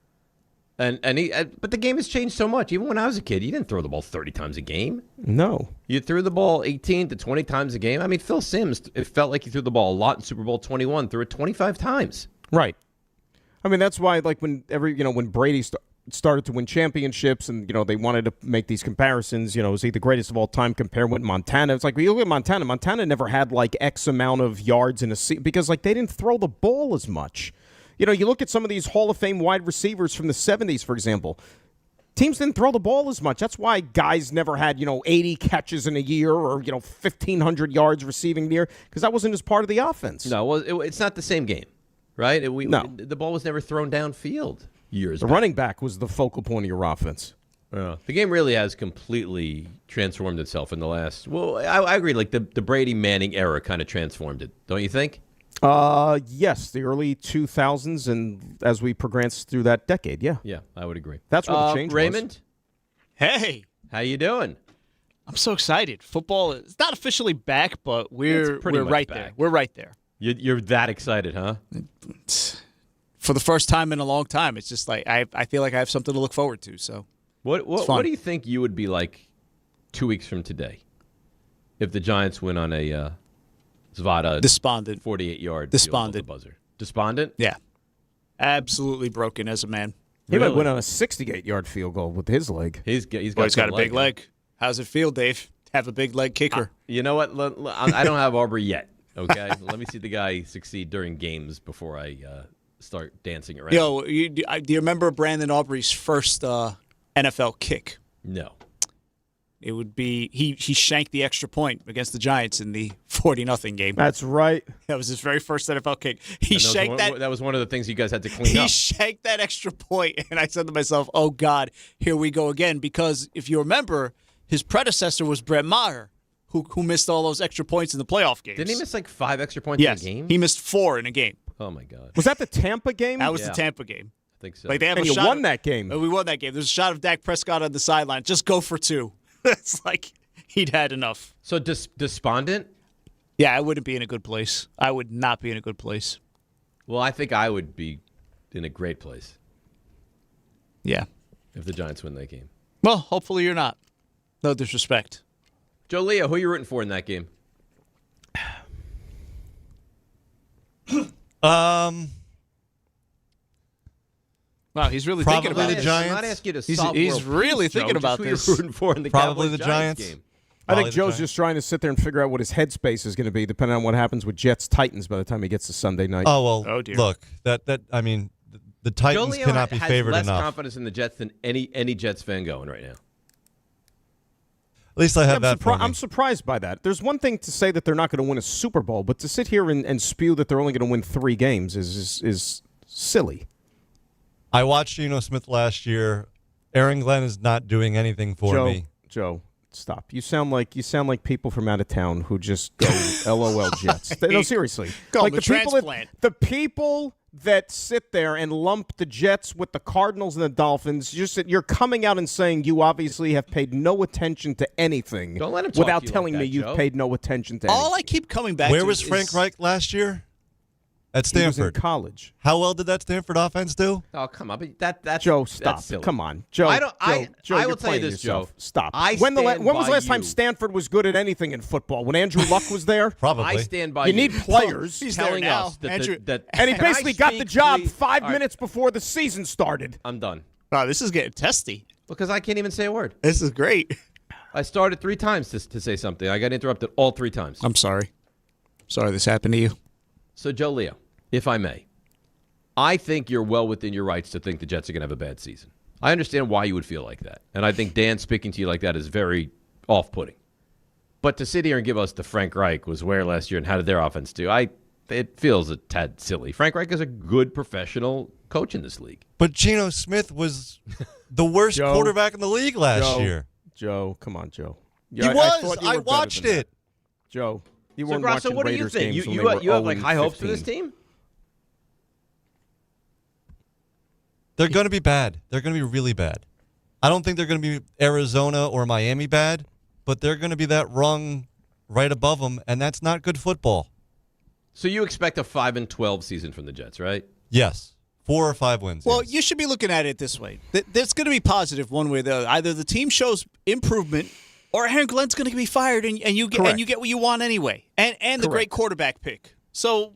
But the game has changed so much. Even when I was a kid, you didn't throw the ball 30 times a game. No. You threw the ball 18 to 20 times a game. I mean, Phil Simms, it felt like he threw the ball a lot in Super Bowl 21, threw it 25 times. Right. I mean, that's why, like, when Brady started to win championships and, they wanted to make these comparisons, is he the greatest of all time compared with Montana? It's like, when you look at Montana never had, like, X amount of yards in a season because, like, they didn't throw the ball as much. You look at some of these Hall of Fame wide receivers from the 70s, for example. Teams didn't throw the ball as much. That's why guys never had, 80 catches in a year or, 1,500 yards receiving the year because that wasn't as part of the offense. No, well, it's not the same game, right? No. The ball was never thrown downfield years The back. running back was the focal point of your offense. Yeah. The game really has completely transformed itself in the last. Well, I agree. Like the Brady Manning era kind of transformed it, don't you think? Yes, the early 2000s, and as we progress through that decade, yeah. Yeah, I would agree. That's where the change Raymond? was. Hey. How you doing? I'm so excited. Football is not officially back, but we're right back. there. We're right there. You're that excited, huh? For the first time in a long time. It's just like I feel like I have something to look forward to. So What do you think you would be like 2 weeks from today if the Giants win on a Zvada despondent 48-yard despondent buzzer? Despondent? Yeah. Absolutely broken as a man. He might win on a 68-yard field goal with his leg. He's got a big leg. How's it feel, Dave? Have a big leg kicker. You know what? I don't have Aubrey yet. Okay, let me see the guy succeed during games before I start dancing around. Do you remember Brandon Aubrey's first NFL kick? No. It would be he shanked the extra point against the Giants in the 40-0 game. That's right. That was his very first NFL kick. He shanked that. That was one of the things you guys had to clean up. He shanked that extra point, and I said to myself, "Oh God, here we go again." Because if you remember, his predecessor was Brett Maher, who missed all those extra points in the playoff games. Didn't he miss like 5 extra points in a game? He missed 4 in a game. Oh my God. Was that the Tampa game? That was the Tampa game. I think so. Like they have and a you shot won that game. We won that game. There's a shot of Dak Prescott on the sideline. Just go for 2. It's like he'd had enough. So despondent? Yeah, I wouldn't be in a good place. I would not be in a good place. Well, I think I would be in a great place. Yeah. If the Giants win that game. Well, hopefully you're not. No disrespect. Joe Leo, who are you rooting for in that game? Wow, he's really Probably thinking about the it. Giants. I'm not asking you to He's solve really world peace, thinking Joe, about just this. who you're rooting for in the Probably the Cowboys-Giants Giants. game. I think Probably the Joe's Giants. just trying to sit there and figure out what his headspace is going to be, depending on what happens with Jets-Titans by the time he gets to Sunday night. Oh, well, Oh, dear. look, I mean, the Joe Titans Leo cannot be has favored less enough. confidence in the Jets than any Jets fan going right now. At least I have that. I'm surprised by that. There's one thing to say that they're not going to win a Super Bowl, but to sit here and spew that they're only going to win 3 games is silly. I watched Geno Smith last year. Aaron Glenn is not doing anything for me. Joe, stop. You sound like people from out of town who just go LOL Jets. No, seriously. Like the people that sit there and lump the Jets with the Cardinals and the Dolphins, you're coming out and saying you obviously have paid no attention to anything. Don't let him talk without to you telling like that, me you've Joe. paid no attention to anything. All I keep coming back to Where was Frank Reich last year? At Stanford. He was in college. How well did that Stanford offense do? Oh, come on. But that's Joe, stop. That's silly. Come on. Joe, I will you're tell you playing this, yourself. Joe. Stop. I When was stand the last by time you. Stanford was good at anything in football? When Andrew Luck was there? Probably. I stand by You need players. He's there telling now. us that, Andrew- that And he Can I basically got the speak, job please? 5 All right, minutes before the season started. I'm done. Wow, this is getting testy. Because I can't even say a word. This is great. I started 3 times to say something. I got interrupted all 3 times. I'm sorry. Sorry this happened to you. So, Joe Leo, if I may, I think you're well within your rights to think the Jets are going to have a bad season. I understand why you would feel like that. And I think Dan speaking to you like that is very off-putting. But to sit here and give us the Frank Reich was where last year and how did their offense do, it feels a tad silly. Frank Reich is a good professional coach in this league. But Geno Smith was the worst quarterback in the league last year. Joe, come on, Joe. He was. I watched it. Joe, you So, weren't Grasso, watching what do you Raiders think? games when You they were have like high hopes for this 0-15. team? They're going to be bad. They're going to be really bad. I don't think they're going to be Arizona or Miami bad, but they're going to be that rung right above them, and that's not good football. So you expect a 5-12 season from the Jets, right? Yes. 4 or 5 wins. Well, you should be looking at it this way. There's going to be positive one way or the other. Either the team shows improvement or Aaron Glenn's going to be fired and you get what you want anyway. And the great quarterback pick. So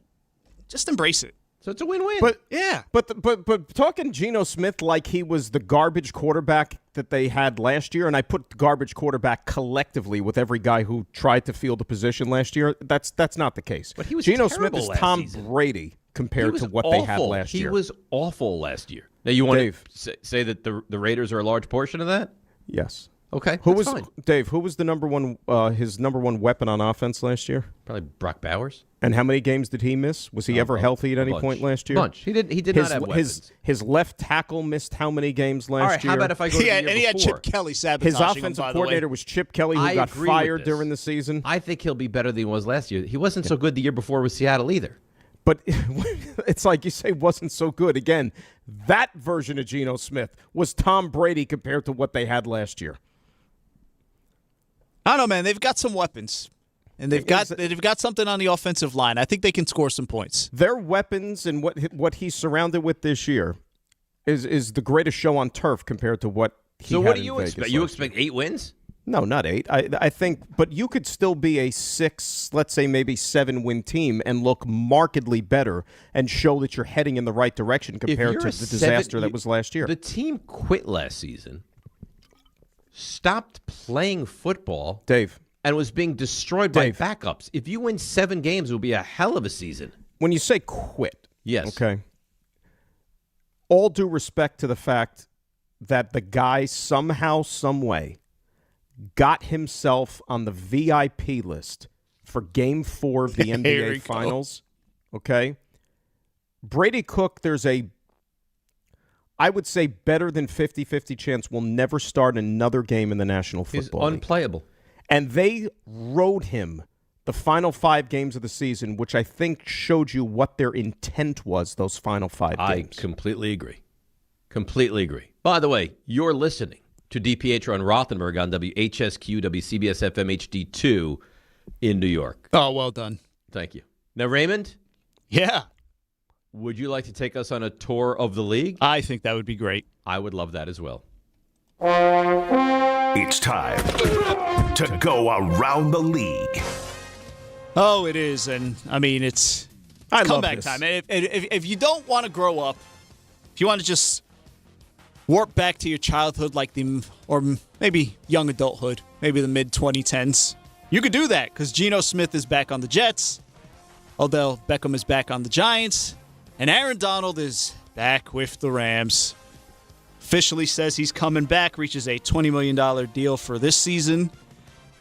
just embrace it. So it's a win-win. But yeah, but talking Geno Smith like he was the garbage quarterback that they had last year, and I put garbage quarterback collectively with every guy who tried to field a position last year. That's not the case. But he was Geno Smith terrible is last Tom season. Brady compared to what they had last year. He was awful last year. Now you want Dave. to say that the Raiders are a large portion of that? Yes. Okay. Who that's was fine. Dave? Who was the number one? His number one weapon on offense last year? Probably Brock Bowers. And how many games did he miss? Was he ever healthy at any point last year? Bunch. He did not have weapons. His left tackle missed how many games last All right, year? how about if I go to the year and he had before? Chip Kelly sabotaging His offensive him, by coordinator the way. was Chip Kelly, who I got agree with fired this. during the season. I think he'll be better than he was last year. He wasn't so good the year before with Seattle either. But it's like you say wasn't so good. Again, that version of Geno Smith was Tom Brady compared to what they had last year. I don't know, man. They've got some weapons. And they've got something on the offensive line. I think they can score some points. Their weapons and what he's surrounded with this year is the greatest show on turf compared to what he So had what do in you Vegas expect? You last expect year. 8 wins? No, not 8. I think, but you could still be a 6, let's say maybe 7-win team and look markedly better and show that you're heading in the right direction compared you're to a the disaster that was last year. The team quit last season, stopped playing football, Dave, and was being destroyed by backups. If you win 7 games, it will be a hell of a season. When you say quit, yes, okay. All due respect to the fact that the guy somehow, some way, got himself on the VIP list for Game 4 of the Here we NBA go. Finals. Okay, Brady Cook. There's I would say better than 50-50 chance will never start another game in the National Football He's League. unplayable. And they rode him the final 5 games of the season, which I think showed you what their intent was, those final 5 games. I completely agree. Completely agree. By the way, you're listening to DiPietro and Rothenberg on WHSQ, WCBS FM HD2 in New York. Oh, well done. Thank you. Now, Raymond? Yeah. Would you like to take us on a tour of the league? I think that would be great. I would love that as well. It's time to go around the league. Oh, it is. And, I mean, it's love comeback this. time. If you don't want to grow up, if you want to just warp back to your childhood or maybe young adulthood, maybe the mid-2010s, you could do that because Geno Smith is back on the Jets, Odell Beckham is back on the Giants, and Aaron Donald is back with the Rams. Officially says he's coming back, reaches a $20 million deal for this season.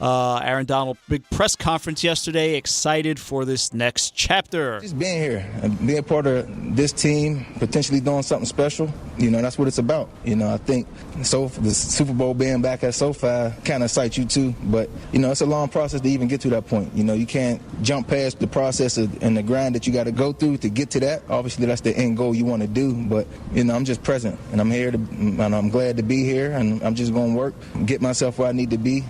Aaron Donald, big press conference yesterday. Excited for this next chapter. Just being here, being part of this team, potentially doing something special, that's what it's about. I think the Super Bowl being back at SoFi kind of excites you too. But, it's a long process to even get to that point. You can't jump past the process and the grind that you got to go through to get to that. Obviously, that's the end goal you want to do. But, I'm just present, and I'm here, and I'm glad to be here, and I'm just going to work, get myself where I need to be,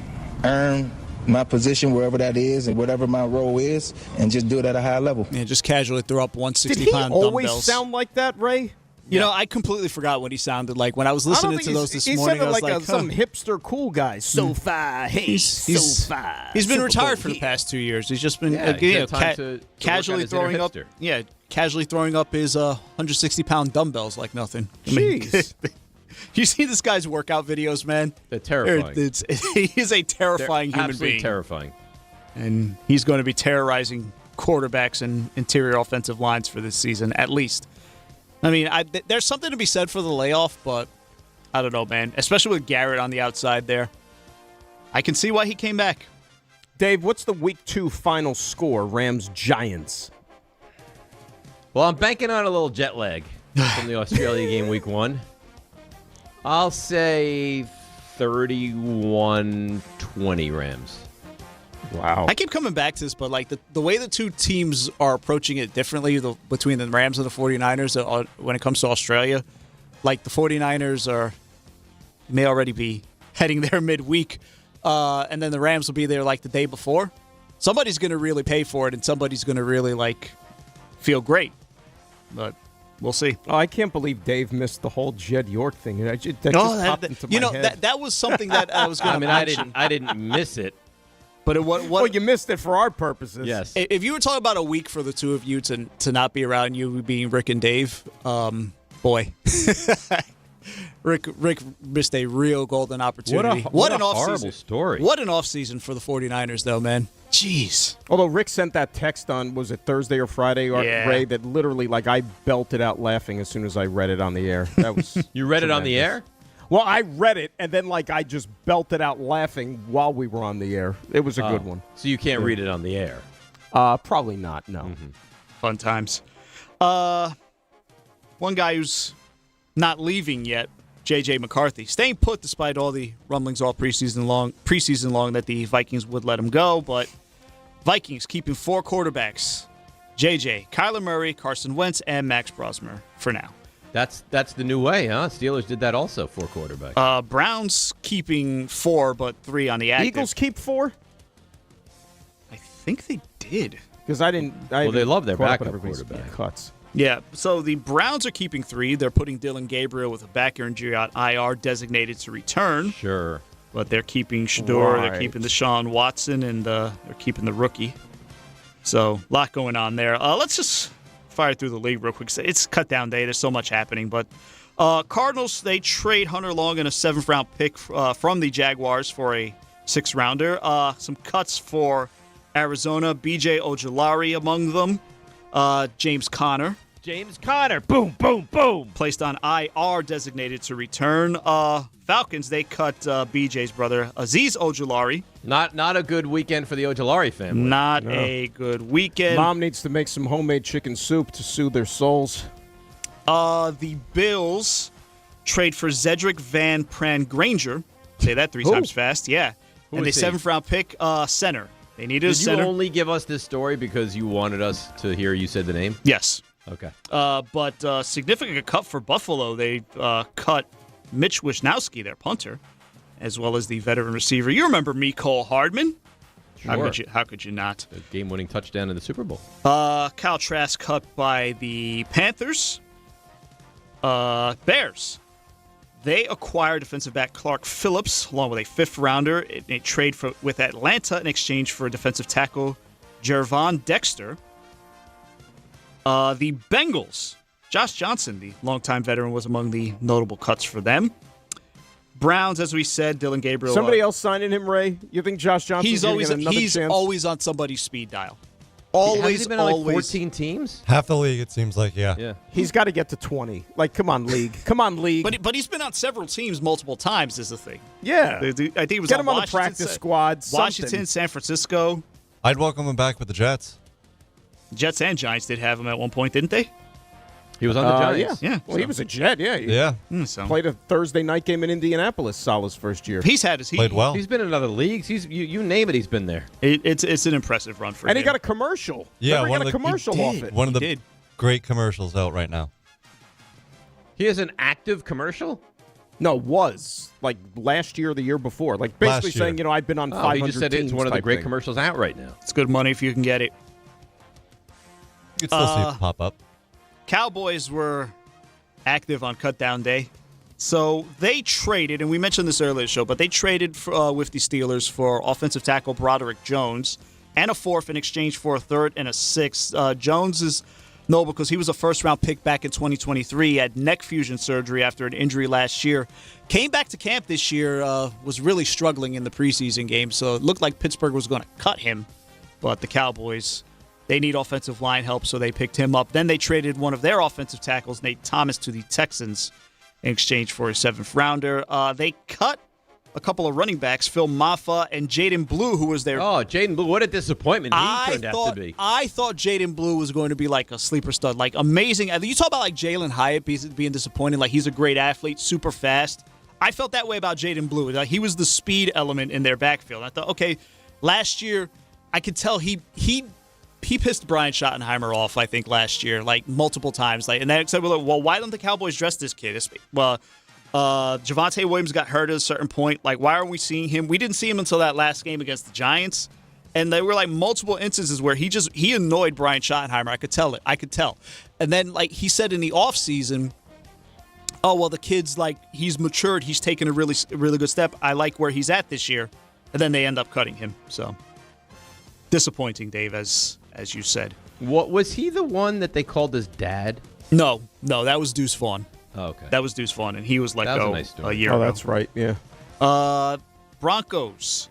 earn my position wherever that is and whatever my role is, and just do it at a high level. Yeah, just casually throw up 160-pound dumbbells. Did he always dumbbells. sound like that, Ray? You know, I completely forgot what he sounded like when I was listening to those this morning. He sounded like some hipster cool guy. SoFi, hey, SoFi. He's been retired for the past 2 years. He's just been casually throwing up. Yeah, casually throwing up his 160-pound dumbbells like nothing. Jeez. You see this guy's workout videos, man? They're terrifying. He is a terrifying human absolutely being. Terrifying. And he's going to be terrorizing quarterbacks and interior offensive lines for this season, at least. I mean, there's something to be said for the layoff, but I don't know, man. Especially with Garrett on the outside there. I can see why he came back. Dave, what's the Week 2 final score, Rams-Giants? Well, I'm banking on a little jet lag from the Australia game Week 1. I'll say 31-20 Rams. Wow. I keep coming back to this, but like the way the two teams are approaching it differently between the Rams and the 49ers when it comes to Australia, like the 49ers may already be heading there midweek, and then the Rams will be there like the day before. Somebody's going to really pay for it, and somebody's going to really feel great. But we'll see. Oh, I can't believe Dave missed the whole Jed York thing. That just popped into my head. That was something that I was going to mention. I didn't miss it. But what? Well, you missed it for our purposes. Yes. If you were talking about a week for the two of you to not be around, you being Rick and Dave, boy, Rick missed a real golden opportunity. What an horrible story. What an offseason for the 49ers, though, man. Jeez. Although Rick sent that text on, was it Thursday or Friday, Ray, that literally, I belted out laughing as soon as I read it on the air. That was You read it on the air? Well, I read it, and then, I just belted out laughing while we were on the air. It was a good one. So you can't read it on the air? Probably not, no. Mm-hmm. Fun times. One guy who's not leaving yet, J.J. McCarthy, staying put despite all the rumblings all preseason long that the Vikings would let him go, but Vikings keeping 4 quarterbacks, J.J., Kyler Murray, Carson Wentz, and Max Brosmer for now. That's the new way, huh? Steelers did that also, 4 quarterbacks. Browns keeping 4, but 3 on the active. Eagles keep 4? I think they did. Because I didn't. They love their backup quarterback. Cuts. Yeah, so the Browns are keeping 3. They're putting Dylan Gabriel with a back injury on IR designated to return. Sure. But they're keeping Shador, Right. they're keeping Deshaun Watson, and they're keeping the rookie. So, a lot going on there. Let's just fire through the league real quick. It's cut down day. There's so much happening. But Cardinals, they trade Hunter Long and a 7th-round pick from the Jaguars for a 6th-rounder. Some cuts for Arizona, B.J. Ojulari among them. James Conner. Boom, boom, boom. Placed on IR, designated to return. Falcons, they cut BJ's brother, Azeez Ojulari. Not a good weekend for the Ojulari family. Not a good weekend. Mom needs to make some homemade chicken soup to soothe their souls. The Bills trade for Zedric Van Pran Granger. Say that 3 times fast. Yeah. Who and a is he? 7th-round pick, center. They needed a center. Did you only give us this story because you wanted us to hear you said the name? Yes. Okay. But significant cut for Buffalo. They cut Mitch Wisnowski, their punter, as well as the veteran receiver. You remember Mecole Hardman? Sure. How could you not? The game-winning touchdown in the Super Bowl. Kyle Trask cut by the Panthers. Bears. They acquired defensive back Clark Phillips along with a 5th-rounder in a trade with Atlanta in exchange for defensive tackle Jervon Dexter. The Bengals. Josh Johnson, the longtime veteran, was among the notable cuts for them. Browns, as we said, Dylan Gabriel. Somebody else signing him, Ray? You think Josh Johnson he's always on somebody's speed dial. Always, Has he been on like 14 teams? Half the league, it seems like, yeah. He's got to get to 20. Like, come on, league. Come on, league. But he's been on several teams multiple times is the thing. Yeah. I think he was Get on him on the Washington, practice squad. Washington, something. San Francisco. I'd welcome him back with the Jets. Jets and Giants did have him at one point, didn't they? He was on the Giants. Yeah. Well, he was a Jet, yeah. So. Played a Thursday night game in Indianapolis, Salah's first year. He's had his Played well. He's been in other leagues. You name it, he's been there. It's an impressive run for him. And he got a commercial. Yeah, Remember, he got a commercial off it. One of the great commercials out right now. He has an active commercial? No, was. Like last year or the year before. Like basically Last year. saying, I've been on 500 He just said teams it's one of the type great thing. commercials out right now. It's good money if you can get it. You could still see it pop up. Cowboys were active on cutdown day. So they traded, and we mentioned this earlier in the show, but they traded with the Steelers for offensive tackle Broderick Jones and a fourth in exchange for a third and a sixth. Jones is notable because he was a first-round pick back in 2023, had neck fusion surgery after an injury last year. Came back to camp this year, was really struggling in the preseason game, so it looked like Pittsburgh was going to cut him, but the Cowboys, they need offensive line help, so they picked him up. Then they traded one of their offensive tackles, Nate Thomas, to the Texans in exchange for a seventh-rounder. They cut a couple of running backs, Phil Maffa and Jaden Blue, who was their... Oh, Jaden Blue, what a disappointment he turned out to be. I thought Jaden Blue was going to be like a sleeper stud, like amazing. You talk about like Jalen Hyatt being disappointing, like he's a great athlete, super fast. I felt that way about Jaden Blue. Like, he was the speed element in their backfield. I thought, okay, last year, I could tell he pissed Brian Schottenheimer off, I think, last year, like multiple times. Like, and they said, well, why don't the Cowboys dress this kid? Well, Javonte Williams got hurt at a certain point. Like, why aren't we seeing him? We didn't see him until that last game against the Giants. And there were like multiple instances where he annoyed Brian Schottenheimer. I could tell it. And then, like, he said in the offseason, oh, well, the kid's like, he's matured. He's taken a really, really good step. I like where he's at this year. And then they end up cutting him. So disappointing, Dave, as you said. What was he the one that they called his dad? No, that was Deuce Vaughn. Oh, okay. That was Deuce Vaughn, and he was let go a year ago. ago. That's right, yeah. Broncos.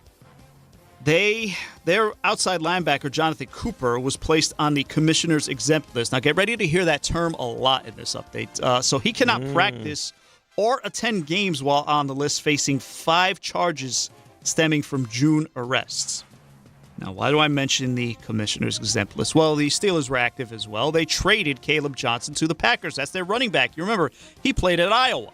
Their outside linebacker, Jonathan Cooper, was placed on the commissioner's exempt list. Now, get ready to hear that term a lot in this update. So he cannot practice or attend games while on the list, facing 5 charges stemming from June arrests. Now, why do I mention the commissioner's exempt list? Well, the Steelers were active as well. They traded Caleb Johnson to the Packers. That's their running back. You remember, he played at Iowa.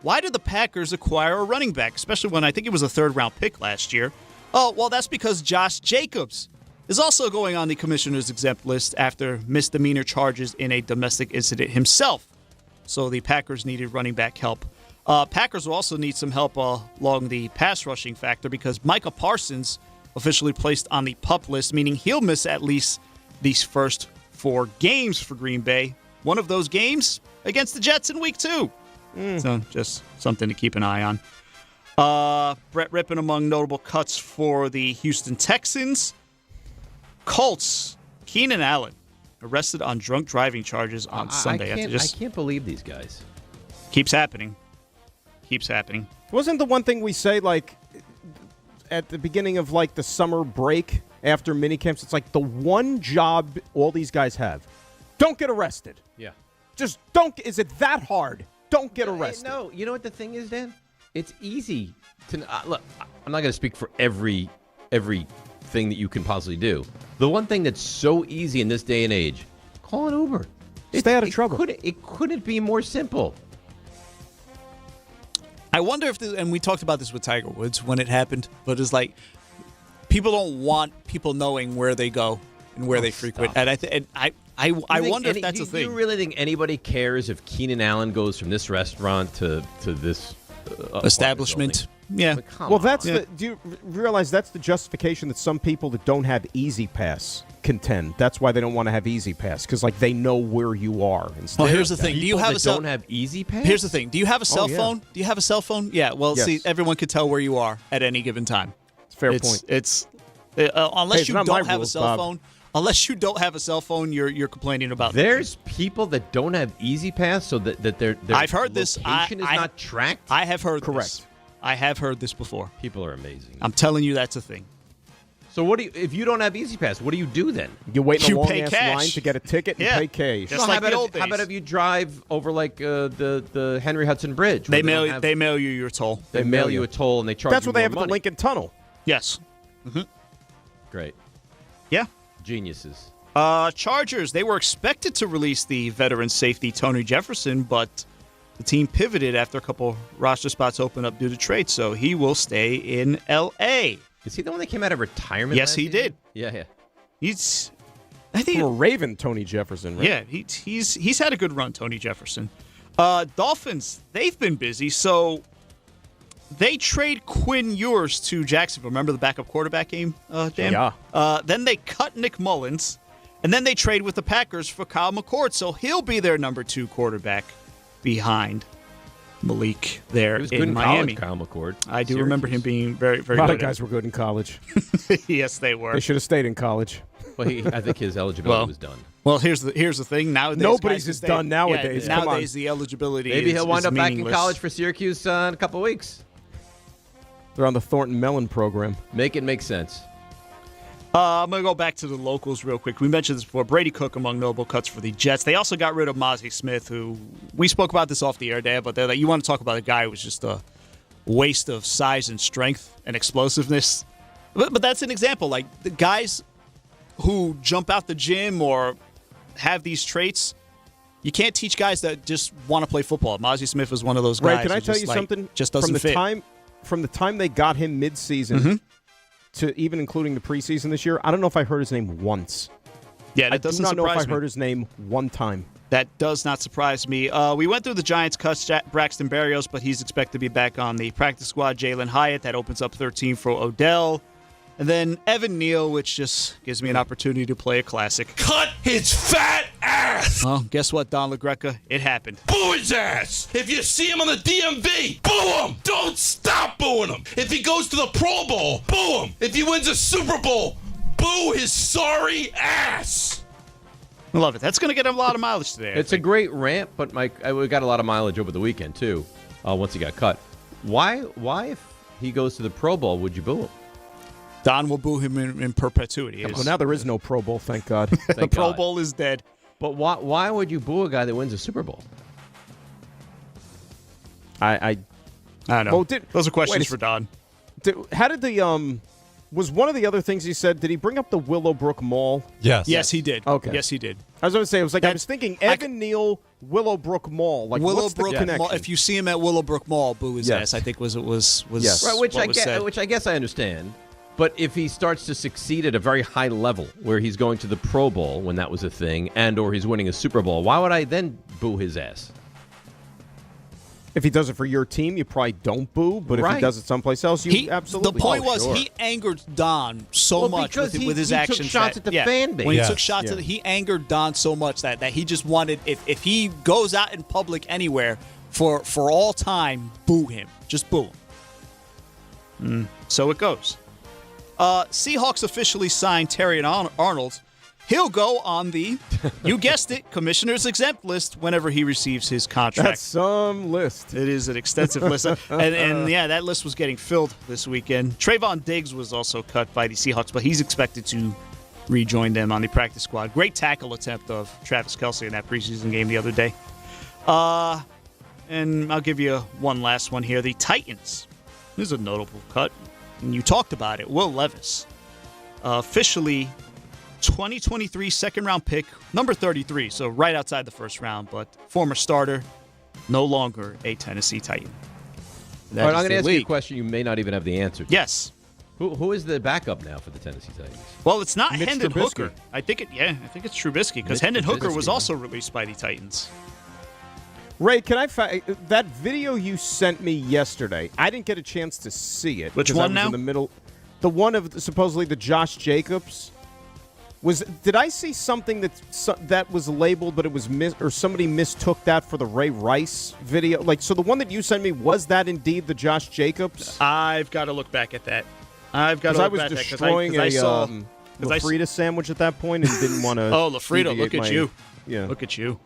Why did the Packers acquire a running back, especially when I think it was a third-round pick last year? Oh, well, that's because Josh Jacobs is also going on the commissioner's exempt list after misdemeanor charges in a domestic incident himself. So the Packers needed running back help. Packers will also need some help along the pass rushing factor because Micah Parsons officially placed on the PUP list, meaning he'll miss at least these first 4 games for Green Bay. One of those games against the Jets in Week 2. So just something to keep an eye on. Brett Rippon among notable cuts for the Houston Texans. Colts, Keenan Allen, arrested on drunk driving charges on Sunday. I can't believe these guys. Keeps happening. Wasn't the one thing we say, like, at the beginning of, like, the summer break after minicamps, it's like the one job all these guys have. Don't get arrested. Yeah. Just don't. Is it that hard? Don't get arrested. No, you know what the thing is, Dan? It's easy to look. I'm not going to speak for every thing that you can possibly do. The one thing that's so easy in this day and age, call an Uber. Stay out of trouble. It couldn't be more simple. I wonder if, and we talked about this with Tiger Woods when it happened, but it's like people don't want people knowing where they go and where they frequent. And I wonder if that's a thing. Do you really think anybody cares if Keenan Allen goes from this restaurant to this establishment? Yeah. Well, do you realize that's the justification that some people that don't have Easy Pass contend? That's why they don't want to have Easy Pass, because like they know where you are. Well, here's the thing: do you have don't have Easy Pass? Here's the thing: do you have a cell phone? Do you have a cell phone? Yeah. Well, see, everyone could tell where you are at any given time. Fair point. It's unless you don't have a cell phone. Unless you don't have a cell phone, you're complaining about. There's people that don't have Easy Pass, so that their I've heard this. Location is not tracked. I have heard correct. This. I have heard this before. People are amazing. I'm telling you, that's a thing. So what do you, if you don't have Easy Pass, what do you do then? You wait in a pay long-ass cash. line to get a ticket and Yeah. pay cash. Just like the old days. How about if you drive over like the Henry Hudson Bridge? They where they mail you your toll. They mail you a toll and they charge That's you what they more have at the money. Lincoln Tunnel. Yes. Great. Yeah. Geniuses. Chargers, they were expected to release the veteran safety Tony Jefferson, but the team pivoted after a couple roster spots opened up due to trade, so he will stay in L.A. Is he the one that came out of retirement? Yes, last he season? did. Yeah. He's, I think, From a Raven, Tony Jefferson, right? yeah, he's had a good run, Tony Jefferson. Dolphins, they've been busy, so they trade Quinn Ewers to Jacksonville. Remember the backup quarterback game, Dan? Yeah. Then they cut Nick Mullins, and then they trade with the Packers for Kyle McCord, so he'll be their number 2 quarterback behind Malik there He was good in in Miami. college, Kyle McCord. I do remember him being very, very A lot good. of guys were good in college. Yes, they were. They should have stayed in college. Well, I think his eligibility was done. Well, here's the thing. Nowadays, Nobody's guys as stay- done nowadays. Yeah, Come nowadays, the eligibility Maybe is, he'll wind is up back in meaningless. college for Syracuse in a couple of weeks. They're on the Thornton Mellon program. Make it make sense. I'm going to go back to the locals real quick. We mentioned this before. Brady Cook among notable cuts for the Jets. They also got rid of Mozzie Smith, who we spoke about this off the air, Dad, but they're like, you want to talk about a guy who was just a waste of size and strength and explosiveness. But that's an example. Like, the guys who jump out the gym or have these traits, you can't teach guys that just want to play football. Mozzie Smith was one of those guys. Right, can I who tell just, you like, something? Just doesn't fit. From the time they got him mid-season to even including the preseason this year, I don't know if I heard his name once. Yeah, that I doesn't do not know if surprise I me. heard his name one time. That does not surprise me. We went through the Giants cuts, Braxton Berrios, but he's expected to be back on the practice squad. Jalen Hyatt, that opens up 13 for Odell. And then Evan Neal, which just gives me an opportunity to play a classic. Cut his fat ass! Well, guess what, Don LaGreca? It happened. Boo his ass! If you see him on the DMV, boo him! Don't stop booing him! If he goes to the Pro Bowl, boo him! If he wins a Super Bowl, boo his sorry ass! I love it. That's going to get him a lot of mileage today. It's a great rant, but Mike, we got a lot of mileage over the weekend, too, once he got cut. Why, if he goes to the Pro Bowl, would you boo him? Don will boo him in perpetuity. Well, now there is no Pro Bowl, thank God. The Pro Bowl is dead. But why would you boo a guy that wins a Super Bowl? I don't know. Well, Those are questions for Don. How did the was one of the other things he said? Did he bring up the Willowbrook Mall? Yes. Yes, he did. Okay. Yes, he did. I was going to say, I was thinking Evan Neal, Willowbrook Mall. Like, what's the Willowbrook connection? Mall. If you see him at Willowbrook Mall, boo his ass. I think was Yes. Right, which I guess I understand. But if he starts to succeed at a very high level, where he's going to the Pro Bowl when that was a thing, and or he's winning a Super Bowl, why would I then boo his ass? If he does it for your team, you probably don't boo. But if he does it someplace else, you absolutely. The point was he angered Don so much with his actions. Took shots at the fan base. When he took shots at he angered Don so much that he just wanted, if he goes out in public anywhere for all time, boo him. Just boo him. So it goes. Seahawks officially signed Terry Arnold. He'll go on the, you guessed it, commissioner's exempt list whenever he receives his contract. That's some list. It is an extensive list. And yeah, that list was getting filled this weekend. Trayvon Diggs was also cut by the Seahawks, but he's expected to rejoin them on the practice squad. Great tackle attempt of Travis Kelce in that preseason game the other day. And I'll give you one last one here. The Titans. This is a notable cut. And you talked about it. Will Levis. Officially 2023 second-round pick, number 33, so right outside the first round, but former starter, no longer a Tennessee Titan. All right, I'm going to ask you a question you may not even have the answer to. Yes. Who is the backup now for the Tennessee Titans? Well, it's not Mitch Hendon Trubisky. Hooker. I think it's Trubisky, because Mitch Hendon Hooker Trubisky, was huh? also released by the Titans. Ray, can I that video you sent me yesterday? I didn't get a chance to see it. Which because one I was now? In the middle, the one of supposedly the Josh Jacobs. Did I see something that was labeled, but it was or somebody mistook that for the Ray Rice video? Like, so the one that you sent me, was that indeed the Josh Jacobs? I've got to look back at that. I've got to I look was back at that. destroying I saw Lafrida sandwich at that point and didn't want to. Oh, Lafrida, look at you. Yeah. Look at you.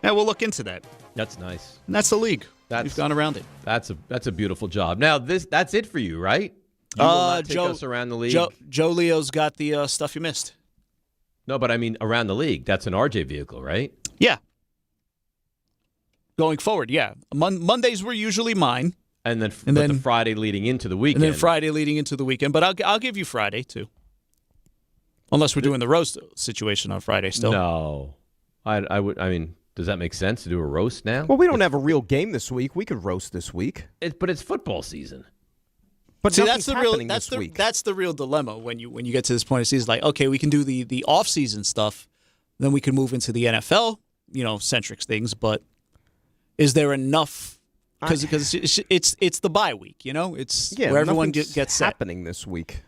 Yeah, we'll look into that. That's nice. And that's the league. We've gone around it. That's a beautiful job. Now that's it for you, right? You will not take us around the league. Joe Leo's got the stuff you missed. No, but I mean around the league. That's an RJ vehicle, right? Yeah. Going forward, yeah. Mondays were usually mine. And then the Friday leading into the weekend. And then Friday leading into the weekend. But I'll give you Friday, too. Unless we're doing the roast situation on Friday still. No. I mean, does that make sense to do a roast now? Well, we don't have a real game this week. We could roast this week. But it's football season. But see, that's the real dilemma when you get to this point of season. Like, okay, we can do the off-season stuff. Then we can move into the NFL, centric things. But is there enough? Because it's the bye week, It's where everyone gets set. Happening this week.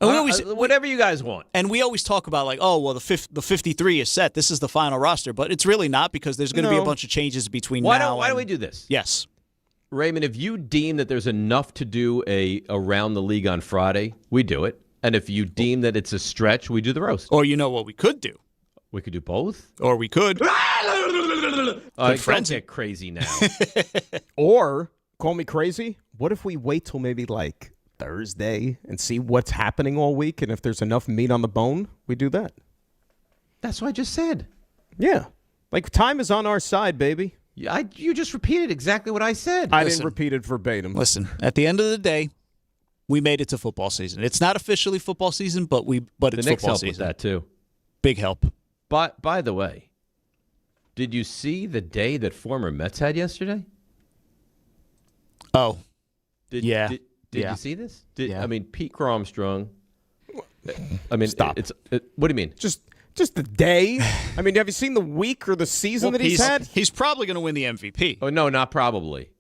And whatever you guys want. And we always talk about the 53 is set. This is the final roster, but it's really not because there's going to be a bunch of changes between now. Why do we do this? Yes, Raymond. If you deem that there's enough to do around the league on Friday, we do it. And if you deem that it's a stretch, we do the roast. Or what we could do? We could do both. Or we could. Don't get crazy now. Or call me crazy. What if we wait till maybe like Thursday and see what's happening all week, and if there's enough meat on the bone, we do that. That's what I just said. Yeah. Like, time is on our side, baby. Yeah, you just repeated exactly what I said. I didn't repeat it verbatim. Listen, at the end of the day, we made it to football season. It's not officially football season, but it's Knicks football help season. With that too. Big help. But by the way, did you see the day that former Mets had yesterday? Oh, Did you see this? Yeah. I mean, Pete Crow Armstrong. I mean, stop. What do you mean? Just the day. I mean, have you seen the week or the season that he's had? He's probably going to win the MVP. Oh no, not probably.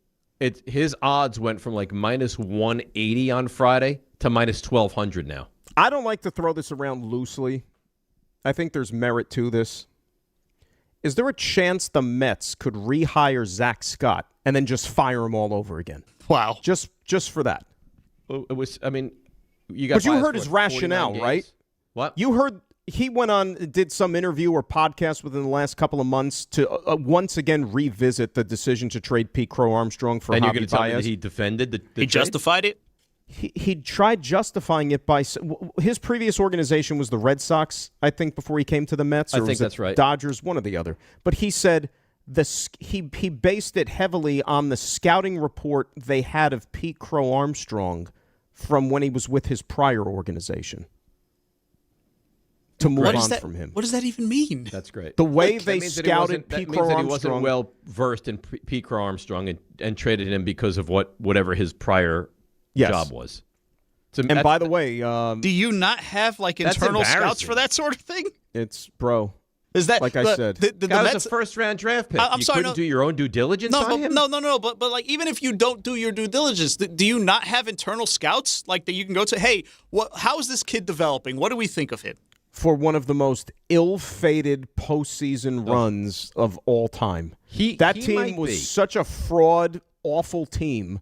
His odds went from like minus 180 on Friday to minus 1,200 now. I don't like to throw this around loosely. I think there's merit to this. Is there a chance the Mets could rehire Zach Scott and then just fire him all over again? Wow. Just for that. It was. I mean, you got. But you heard his rationale, right? What? You heard he went on, did some interview or podcast within the last couple of months to once again revisit the decision to trade Pete Crow Armstrong for Javi Baez. And you're going to tell me that he defended the He trade? justified it? He tried justifying it by his previous organization was the Red Sox, I think, before he came to the Mets. Or I think that's right. Dodgers, one or the other. But he said he based it heavily on the scouting report they had of Pete Crow Armstrong from when he was with his prior organization. To move on from him. What does that even mean? That's great. The way they scouted Pete Crow Armstrong. He wasn't well versed in Pete Crow Armstrong and traded him because of whatever his prior job was. And by the way, do you not have like internal scouts for that sort of thing? It's Is that like I said? The Guy Mets, was a first-round draft pick. I'm you sorry, couldn't do your own due diligence on him? No. But like, even if you don't do your due diligence, do you not have internal scouts like that you can go to? Hey, how is this kid developing? What do we think of him? For one of the most ill-fated postseason runs of all time. That team was such a fraud, awful team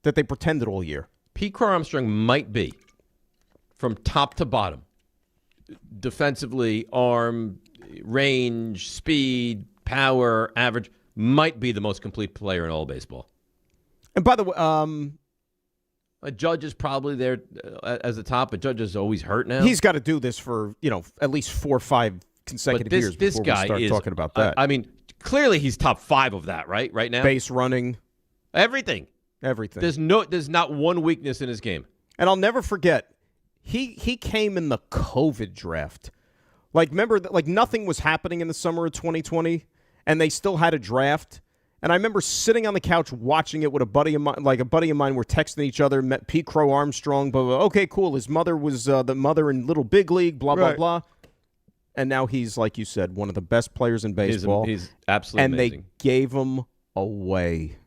that they pretended all year. Pete Crow Armstrong might be, from top to bottom, defensively, arm, range, speed, power, average, might be the most complete player in all of baseball. And by the way, Judge is probably there as the top, but Judge is always hurt now. He's got to do this for at least 4 or 5 consecutive years before we start talking about that. I mean, clearly he's top 5 of that, right now? Base running. Everything. There's not one weakness in his game. And I'll never forget, he came in the COVID draft. Like, remember, nothing was happening in the summer of 2020, and they still had a draft. And I remember sitting on the couch watching it with a buddy of mine. Like, a buddy of mine, were texting each other, met Pete Crow Armstrong, but okay, cool. His mother was the mother in Little Big League, blah, blah, blah. And now he's, like you said, one of the best players in baseball. He's absolutely amazing. And they gave him away.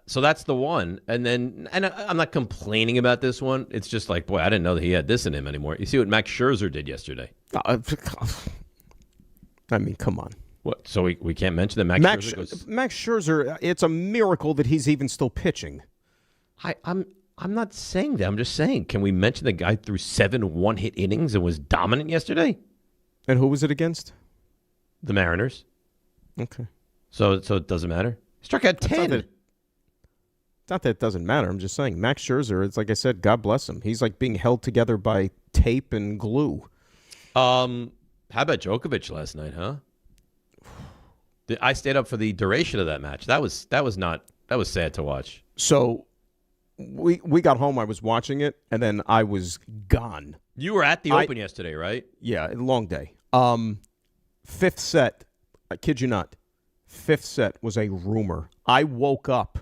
So that's the one. And I'm not complaining about this one. It's just like, boy, I didn't know that he had this in him anymore. You see what Max Scherzer did yesterday. I mean, come on. What? So we can't mention that Max Scherzer goes... Max Scherzer, it's a miracle that he's even still pitching. I'm not saying that. I'm just saying, can we mention the guy threw 7 one-hit innings and was dominant yesterday? And who was it against? The Mariners. Okay. So it doesn't matter. Struck out 10. not that it doesn't matter. I'm just saying Max Scherzer, it's like I said, God bless him. He's like being held together by tape and glue. How about Djokovic last night, huh? I stayed up for the duration of that match. That was sad to watch. So we got home, I was watching it, and then I was gone. You were at the Open yesterday, right? Yeah, long day. Fifth set, I kid you not, fifth set was a rumor. I woke up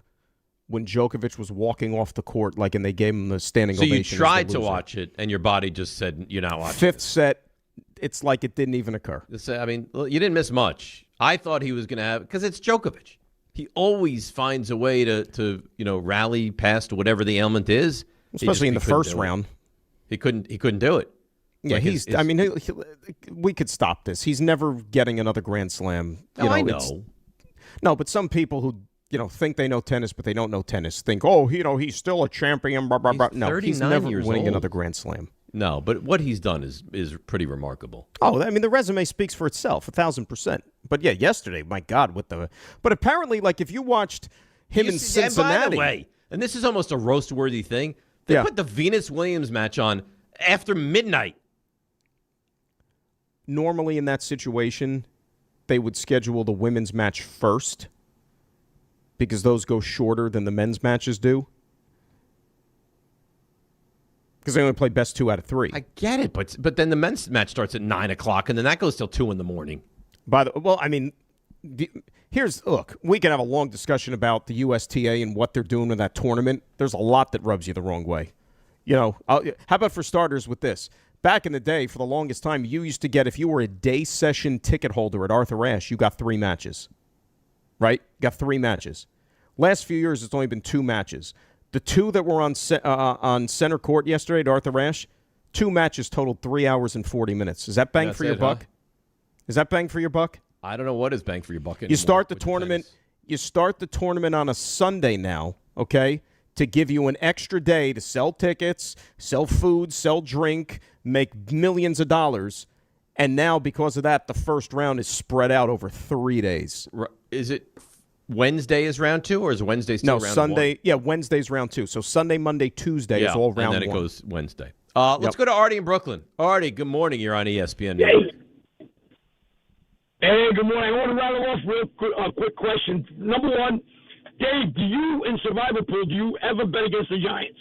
when Djokovic was walking off the court, and they gave him the standing ovation. So you tried to watch it, and your body just said you're not watching Fifth set, it's like it didn't even occur. I mean, you didn't miss much. I thought he was going to have, because it's Djokovic. He always finds a way to rally past whatever the ailment is. Especially in the first round. He couldn't do it. Yeah, we could stop this. He's never getting another Grand Slam. I know. No, but some people who think they know tennis, but they don't know tennis, think, he's still a champion, blah, blah, blah. No, he's never winning another Grand Slam. No, but what he's done is pretty remarkable. Oh, I mean, the resume speaks for itself, 1,000%. But yeah, yesterday, my God, but apparently, if you watched him in Cincinnati. And by the way, and this is almost a roast-worthy thing, they put the Venus-Williams match on after midnight. Normally in that situation, they would schedule the women's match first because those go shorter than the men's matches do. Because they only play best 2 out of 3. I get it, but then the men's match starts at 9 o'clock, and then that goes till 2 in the morning. Look, we can have a long discussion about the USTA and what they're doing with that tournament. There's a lot that rubs you the wrong way. How about for starters with this? Back in the day, for the longest time, you used to get, if you were a day session ticket holder at Arthur Ashe, you got 3 matches. Right? Got 3 matches. Last few years, it's only been 2 matches. The 2 that were on center court yesterday at Arthur Ashe, 2 matches totaled 3 hours and 40 minutes. Is that bang for your buck? Huh? Is that bang for your buck? I don't know what is bang for your buck anymore. You start the tournament. You start the tournament on a Sunday now, okay, to give you an extra day to sell tickets, sell food, sell drink, make millions of dollars. And now, because of that, the first round is spread out over 3 days. Is it Wednesday is round 2, or is Wednesday still round 1? No, Sunday. Yeah, Wednesday's round 2. So Sunday, Monday, Tuesday is all round 1. And then it goes Wednesday. Let's go to Artie in Brooklyn. Artie, good morning. You're on ESPN. Hey, good morning. I want to rattle off quick question. Number 1, Dave, do you, in Survivor Pool, do you ever bet against the Giants?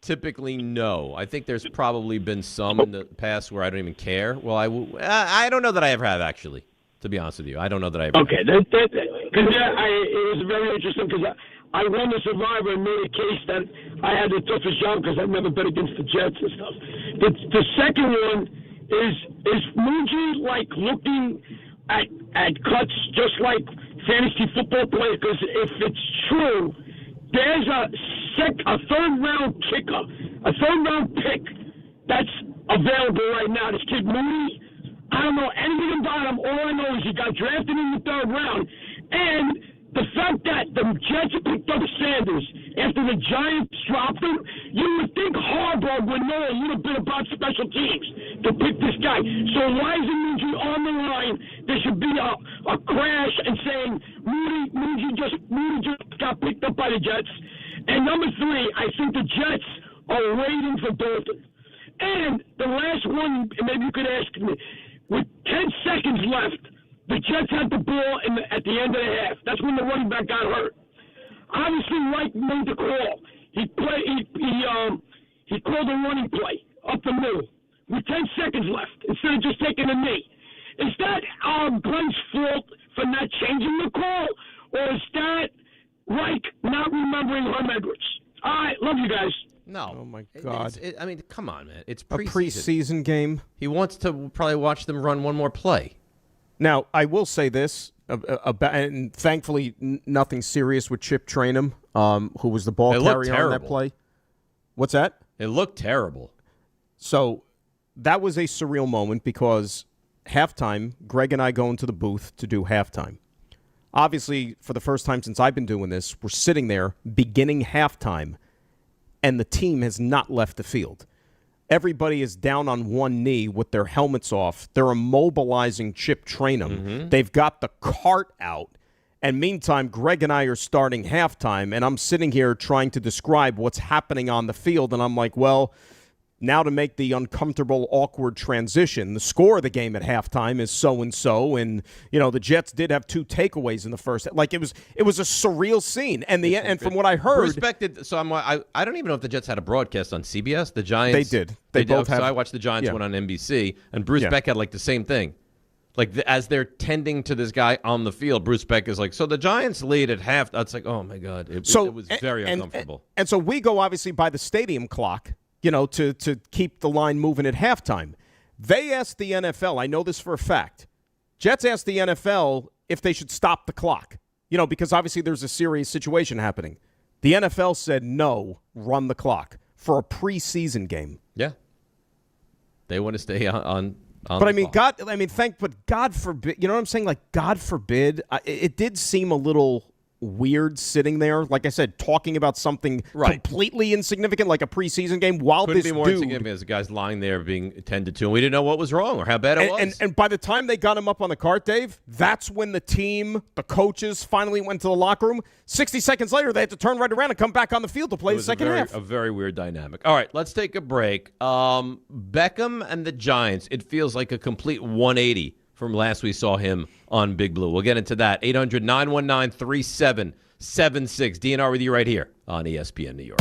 Typically, no. I think there's probably been some in the past where I don't even care. Well, I don't know that I ever have, actually, to be honest with you. I don't know that I ever Okay, because it was very interesting because I won the Survivor and made a case that I had the toughest job because I never bet against the Jets and stuff. The second one is Muji looking at cuts just like fantasy football players? Because if it's true, there's a third round kicker, a third round pick that's available right now. This kid Moody, I don't know anything about him. All I know is he got drafted in the 3rd round, and the fact that the Jets picked up Sanders after the Giants dropped him, you would think Harbaugh would know a little bit about special teams to pick this guy. So why is it Moody on the line? There should be a crash and saying Moody just got picked up by the Jets. And number 3, I think the Jets are waiting for Dalton. And the last one, maybe you could ask me, with 10 seconds left, the Jets had the ball at the end of the half. That's when the running back got hurt. Obviously, Mike made the call. He called a running play up the middle with 10 seconds left instead of just taking a knee. Is that Glenn's fault for not changing the call, or is that Reich not remembering Herm Edwards? All right, love you guys. No. Oh, my God. I mean, come on, man. It's a preseason game. He wants to probably watch them run one more play. Now, I will say this, and thankfully nothing serious with Chip Trainum, who was the ball carrier on that play. What's that? It looked terrible. So that was a surreal moment because halftime, Greg and I go into the booth to do halftime. Obviously, for the first time since I've been doing this, we're sitting there beginning halftime, and the team has not left the field. Everybody is down on one knee with their helmets off. They're immobilizing Chip Trainum. Mm-hmm. They've got the cart out, And meantime, Greg and I are starting halftime, and I'm sitting here trying to describe what's happening on the field, and I'm like, well, now to make the uncomfortable, awkward transition, the score of the game at halftime is so-and-so, and, the Jets did have 2 takeaways in the first. Like, it was a surreal scene. And from what I heard... I don't even know if the Jets had a broadcast on CBS. The Giants... They did. They both have... So I watched the Giants one on NBC, and Bruce Beck had, the same thing. As they're tending to this guy on the field, Bruce Beck is like, so the Giants lead at half. It's like, oh, my God. It was very uncomfortable. And so we go, obviously, by the stadium clock, to keep the line moving at halftime. They asked the NFL, I know this for a fact, Jets asked the NFL if they should stop the clock, because obviously there's a serious situation happening. The NFL said, no, run the clock for a preseason game. Yeah. They want to stay on but God forbid, you know what I'm saying? God forbid. It did seem a little weird sitting there, like I said, talking about something completely insignificant, like a preseason game, while Couldn't this be more insignificant as the guy's lying there being attended to, and we didn't know what was wrong or how bad it was. And by the time they got him up on the cart, Dave, that's when the team, the coaches, finally went to the locker room. 60 seconds later, they had to turn right around and come back on the field to play the second half. A very weird dynamic. All right, let's take a break. Beckham and the Giants, it feels like a complete 180 from last we saw him on Big Blue. We'll get into that. 800-919-3776. DNR with you right here on ESPN New York.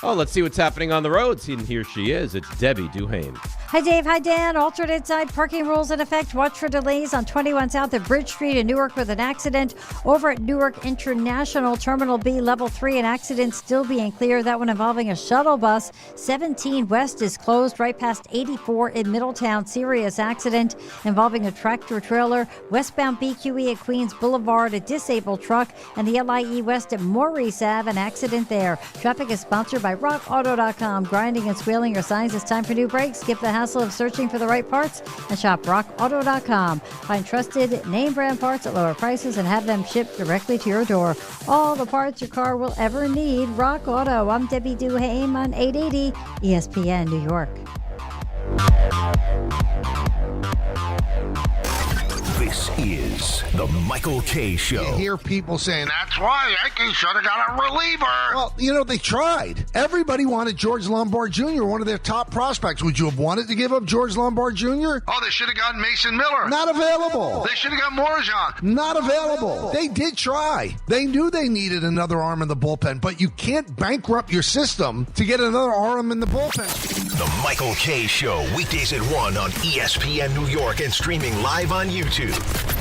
Oh, let's see what's happening on the roads. And here she is. It's Debbie Duhane. Hi, Dave. Hi, Dan. Alternate side parking rules in effect. Watch for delays on 21 South at Bridge Street in Newark with an accident. Over at Newark International Terminal B, Level 3, an accident still being clear. That one involving a shuttle bus. 17 West is closed right past 84 in Middletown. Serious accident involving a tractor trailer. Westbound BQE at Queens Boulevard, a disabled truck. And the LIE West at Maurice Ave, an accident there. Traffic is sponsored by RockAuto.com. Grinding and squealing your signs. It's time for new brakes. Skip the hassle of searching for the right parts and shop RockAuto.com. Find trusted name brand parts at lower prices and have them shipped directly to your door. All the parts your car will ever need. Rock Auto. I'm Debbie Duhane on 880 ESPN New York. This is the Michael K. Show. You hear people saying, that's why Yankees should have got a reliever. Well, they tried. Everybody wanted George Lombard Jr., one of their top prospects. Would you have wanted to give up George Lombard Jr.? Oh, they should have gotten Mason Miller. Not available. They should have got Morajan. Not available. They did try. They knew they needed another arm in the bullpen, but you can't bankrupt your system to get another arm in the bullpen. The Michael K. Show, weekdays at 1 on ESPN New York and streaming live on YouTube.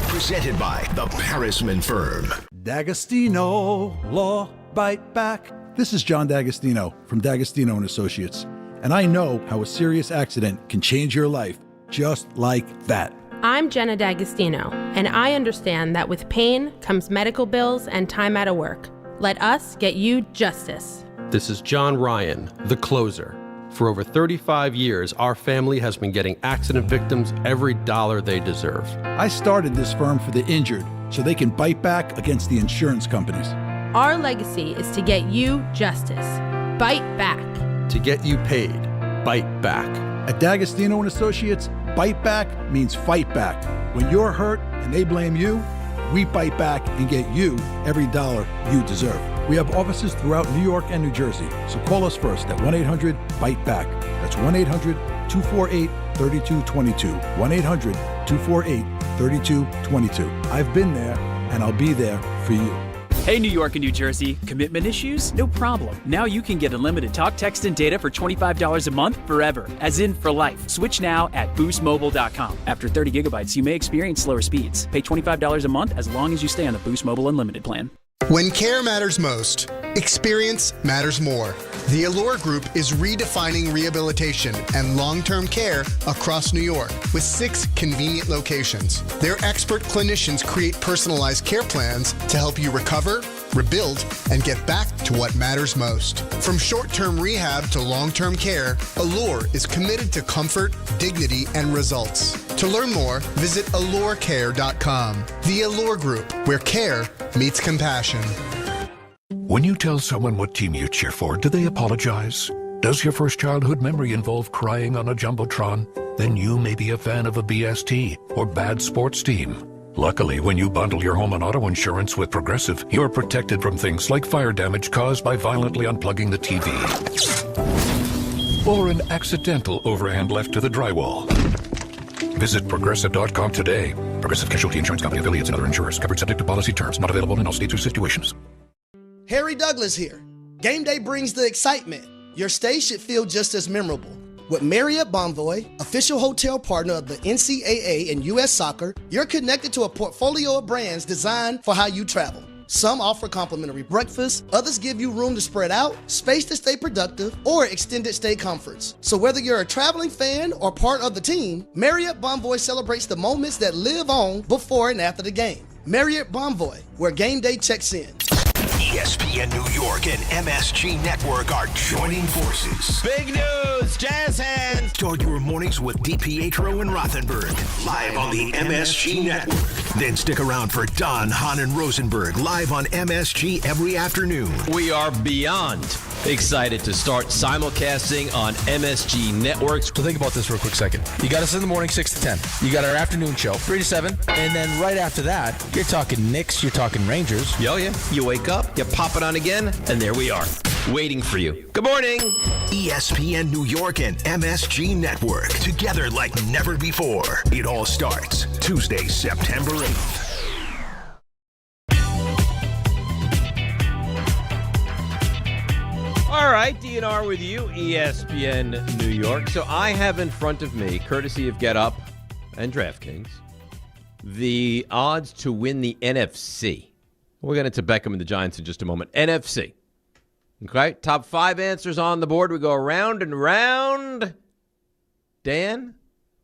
Presented by the Parisman Firm. D'Agostino, Law, Bite Back. This is John D'Agostino from D'Agostino and Associates. And I know how a serious accident can change your life just like that. I'm Jenna D'Agostino, and I understand that with pain comes medical bills and time out of work. Let us get you justice. This is John Ryan, the closer. For over 35 years, our family has been getting accident victims every dollar they deserve. I started this firm for the injured so they can bite back against the insurance companies. Our legacy is to get you justice. Bite back. To get you paid. Bite back. At D'Agostino and Associates, bite back means fight back. When you're hurt and they blame you, we bite back and get you every dollar you deserve. We have offices throughout New York and New Jersey, so call us first at 1-800-BITE-BACK. That's 1-800-248-3222. 1-800-248-3222. I've been there, and I'll be there for you. Hey, New York and New Jersey. Commitment issues? No problem. Now you can get unlimited talk, text, and data for $25 a month forever, as in for life. Switch now at boostmobile.com. After 30 gigabytes, you may experience slower speeds. Pay $25 a month as long as you stay on the Boost Mobile Unlimited plan. When care matters most, experience matters more. The Allure Group is redefining rehabilitation and long-term care across New York with 6 convenient locations. Their expert clinicians create personalized care plans to help you recover, rebuild, and get back to what matters most. From short-term rehab to long-term care, Allure is committed to comfort, dignity, and results. To learn more, visit allurecare.com. The Allure Group, where care meets compassion. When you tell someone what team you cheer for, do they apologize? Does your first childhood memory involve crying on a Jumbotron? Then you may be a fan of a BST or bad sports team. Luckily, when you bundle your home and auto insurance with Progressive, you're protected from things like fire damage caused by violently unplugging the TV or an accidental overhand left to the drywall. Visit Progressive.com today. Progressive Casualty Insurance Company, affiliates, and other insurers. Covered subject to policy terms. Not available in all states or situations. Harry Douglas here. Game day brings the excitement. Your stay should feel just as memorable. With Marriott Bonvoy, official hotel partner of the NCAA and U.S. Soccer, you're connected to a portfolio of brands designed for how you travel. Some offer complimentary breakfast, others give you room to spread out, space to stay productive, or extended stay comforts. So whether you're a traveling fan or part of the team, Marriott Bonvoy celebrates the moments that live on before and after the game. Marriott Bonvoy, where game day checks in. ESPN New York and MSG Network are joining forces. Big news, Jazz Hands! Start your mornings with DiPietro and Rothenberg, live on the MSG Network. Then stick around for Don, Hahn, and Rosenberg, live on MSG every afternoon. We are beyond excited to start simulcasting on MSG Networks. So think about this real quick second. You got us in the morning 6 to 10. You got our afternoon show 3 to 7. And then right after that, you're talking Knicks, you're talking Rangers. Yo, yeah. You wake up, you pop it on again, and there we are, waiting for you. Good morning. ESPN New York and MSG Network, together like never before. It all starts Tuesday, September 8th. All right, DNR with you, ESPN New York. So I have in front of me, courtesy of Get Up and DraftKings, the odds to win the NFC. We'll get into Beckham and the Giants in just a moment. NFC. Okay, top 5 answers on the board. We go round and round. Dan,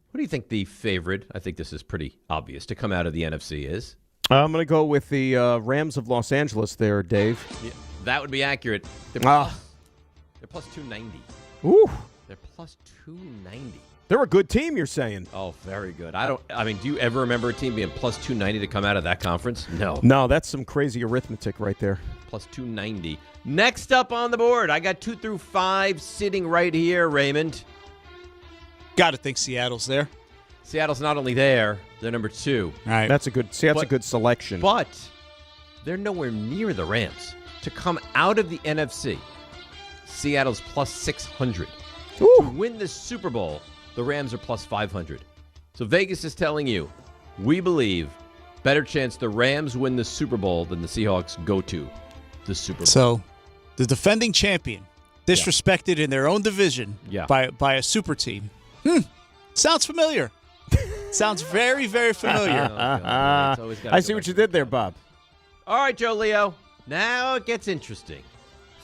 what do you think the favorite, I think this is pretty obvious, to come out of the NFC is? I'm going to go with the Rams of Los Angeles there, Dave. Yeah, that would be accurate. They're plus 290. Ooh. They're plus 290. They're a good team, you're saying. Oh, very good. Do you ever remember a team being plus 290 to come out of that conference? No. No, that's some crazy arithmetic right there. Plus 290. Next up on the board, I got 2 through 5 sitting right here, Raymond. Got to think Seattle's there. Seattle's not only there, they're number 2. All right. That's a good selection. But they're nowhere near the Rams. To come out of the NFC, Seattle's plus 600. Ooh. To win the Super Bowl, the Rams are plus 500. So Vegas is telling you, we believe better chance the Rams win the Super Bowl than the Seahawks go to the Super Bowl. So the defending champion disrespected in their own division by a super team. Sounds familiar. Sounds very, very familiar. I see what you did there, Bob. All right, Joe Leo. Now it gets interesting.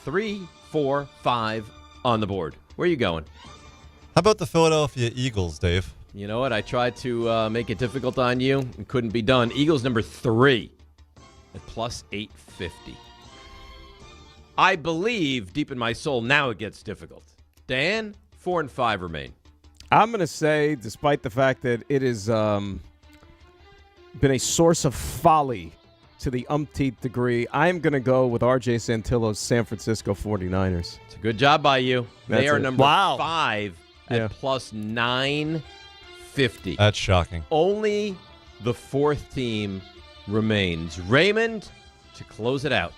3, 4, 5 on the board. Where are you going? How about the Philadelphia Eagles, Dave? You know what? I tried to make it difficult on you. It couldn't be done. Eagles number 3 at plus 850. I believe deep in my soul now it gets difficult. Dan, 4 and 5 remain. I'm going to say, despite the fact that it has been a source of folly to the umpteenth degree, I'm going to go with R.J. Santillo's San Francisco 49ers. It's a good job by you. They are number 5 at plus 950. That's shocking. Only the 4th team remains. Raymond, to close it out.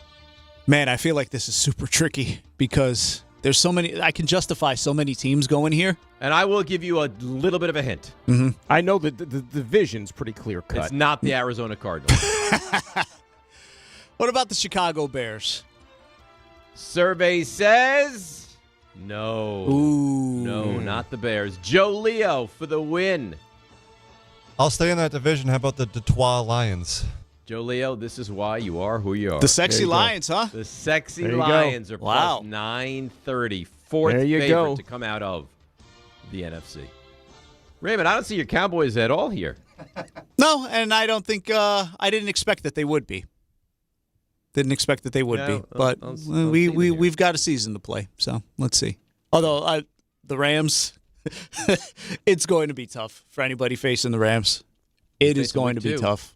Man, I feel like this is super tricky because there's so many. I can justify so many teams going here. And I will give you a little bit of a hint. Mm-hmm. I know that the division's pretty clear cut. It's not the Arizona Cardinals. What about the Chicago Bears? Survey says no. Ooh. No, not the Bears. Joe Leo for the win. I'll stay in that division. How about the Detroit Lions? Joe Leo, this is why you are who you are. The sexy Lions, huh? The sexy Lions are plus 930. 4th favorite to come out of the NFC. Raymond, I don't see your Cowboys at all here. No, and I don't think I didn't expect that they would be. Didn't expect that they would be, but we've got a season to play, so let's see. Although the Rams, it's going to be tough for anybody facing the Rams. It is going to be tough.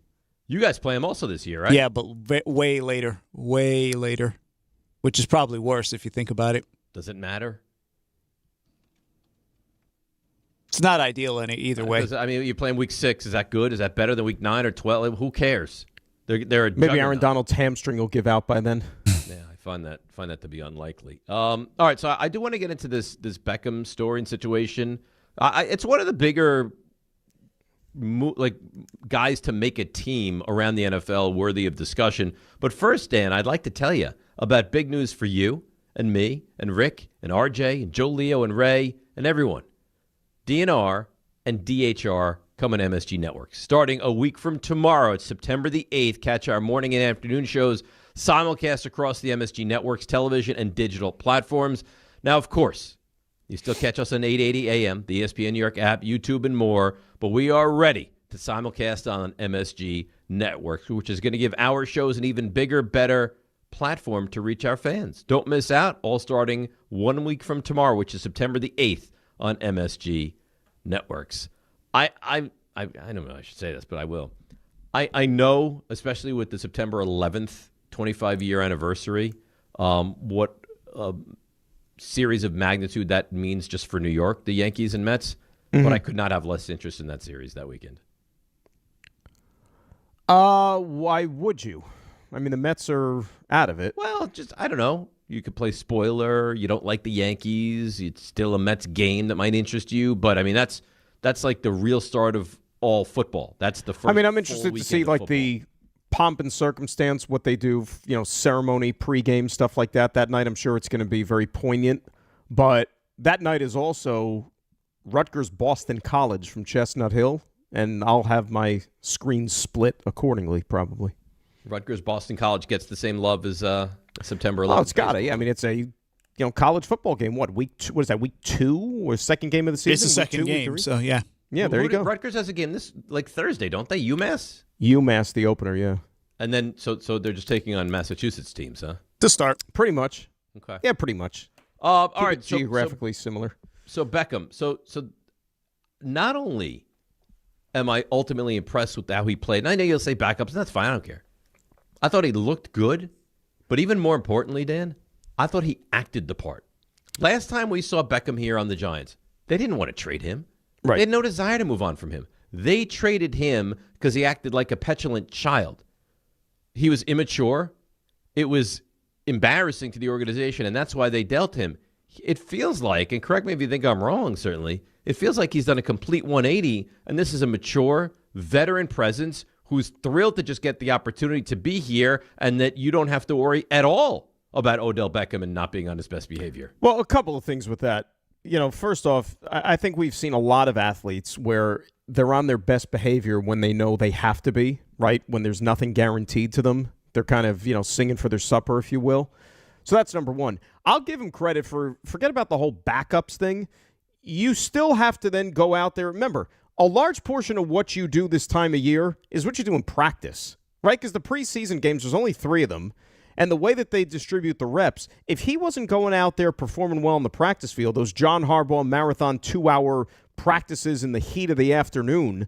You guys play them also this year, right? Yeah, but way later, which is probably worse if you think about it. Does it matter? It's not ideal either way. I mean, you're playing week 6. Is that good? Is that better than week 9 or 12? Who cares? They're a Maybe juggernaut. Aaron Donald's hamstring will give out by then. Yeah, I find that to be unlikely. All right, so I do want to get into this Beckham story and situation. It's one of the bigger guys to make a team around the NFL worthy of discussion. But first, Dan, I'd like to tell you about big news for you and me and Rick and RJ and Joe Leo and Ray and everyone. DNR and DHR come on MSG Networks. Starting a week from tomorrow, it's September the 8th. Catch our morning and afternoon shows simulcast across the MSG Networks, television, and digital platforms. Now, of course, you still catch us on 880 AM, the ESPN New York app, YouTube, and more, but we are ready to simulcast on MSG Networks, which is going to give our shows an even bigger, better platform to reach our fans. Don't miss out, all starting 1 week from tomorrow, which is September the 8th on MSG Networks. I don't know I should say this, but I will. I know, especially with the September 11th 25-year anniversary, what series of magnitude that means just for New York, the Yankees and Mets. Mm-hmm. But I could not have less interest in that series that weekend. Why would you? I mean, the Mets are out of it. Well, I don't know. You could play spoiler. You don't like the Yankees. It's still a Mets game that might interest you. But, I mean, that's like the real start of all football. That's the first. I mean, I'm interested to see, like, the pomp and circumstance, what they do, ceremony, pregame, stuff like that. That night, I'm sure it's going to be very poignant. But that night is also Rutgers-Boston College from Chestnut Hill, and I'll have my screen split accordingly, probably. Rutgers-Boston College gets the same love as September 11th. Oh, it's got to. I mean, it's a college football game. What is that? Week 2 or second game of the season? It's the second game. So yeah. There you go. Rutgers has a game this Thursday, don't they? UMass, the opener, yeah. And then so they're just taking on Massachusetts teams, huh? To start, pretty much. Okay. Yeah, pretty much. All right. Geographically similar. So Beckham. So not only am I ultimately impressed with how he played, and I know you'll say backups, and that's fine. I don't care. I thought he looked good, but even more importantly, Dan, I thought he acted the part. Last time we saw Beckham here on the Giants, they didn't want to trade him. Right. They had no desire to move on from him. They traded him because he acted like a petulant child. He was immature. It was embarrassing to the organization, and that's why they dealt him. It feels like, and correct me if you think I'm wrong, certainly, it feels like he's done a complete 180, and this is a mature, veteran presence who's thrilled to just get the opportunity to be here and that you don't have to worry at all about Odell Beckham and not being on his best behavior. Well, a couple of things with that. First off, I think we've seen a lot of athletes where they're on their best behavior when they know they have to be, right? When there's nothing guaranteed to them. They're kind of, singing for their supper, if you will. So that's number one. I'll give him credit forget about the whole backups thing. You still have to then go out there. Remember, a large portion of what you do this time of year is what you do in practice, right? Because the preseason games, there's only 3 of them. And the way that they distribute the reps, if he wasn't going out there performing well in the practice field, those John Harbaugh marathon 2-hour practices in the heat of the afternoon,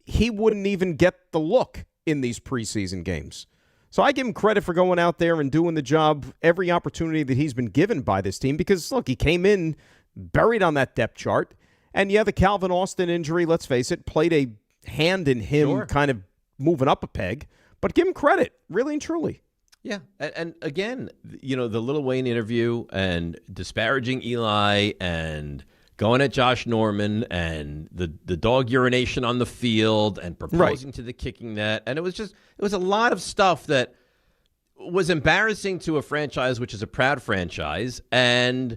he wouldn't even get the look in these preseason games. So I give him credit for going out there and doing the job every opportunity that he's been given by this team because, look, he came in buried on that depth chart. And, yeah, the Calvin Austin injury, let's face it, played a hand in him kind of moving up a peg. But give him credit, really and truly. Yeah, and again, the Lil Wayne interview and disparaging Eli and going at Josh Norman and the dog urination on the field and proposing to the kicking net. And it was a lot of stuff that was embarrassing to a franchise, which is a proud franchise. And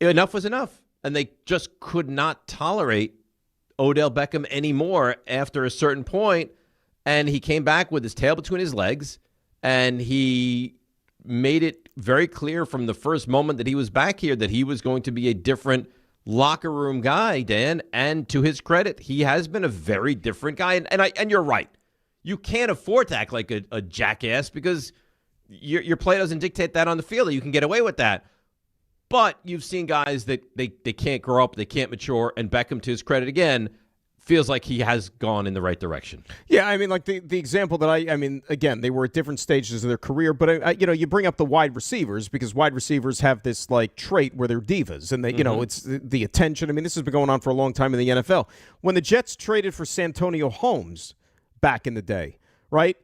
enough was enough. And they just could not tolerate Odell Beckham anymore after a certain point. And he came back with his tail between his legs. And he made it very clear from the first moment that he was back here that he was going to be a different locker room guy, Dan. And to his credit, he has been a very different guy. And you're right. You can't afford to act like a jackass because your play doesn't dictate that on the field. You can get away with that. But you've seen guys that they can't grow up, they can't mature. And Beckham, to his credit again, feels like he has gone in the right direction. Yeah, I mean, like the example that I mean, again, they were at different stages of their career, but you bring up the wide receivers because wide receivers have this like trait where they're divas, and they, it's the attention. I mean, this has been going on for a long time in the NFL. When the Jets traded for Santonio Holmes back in the day, right?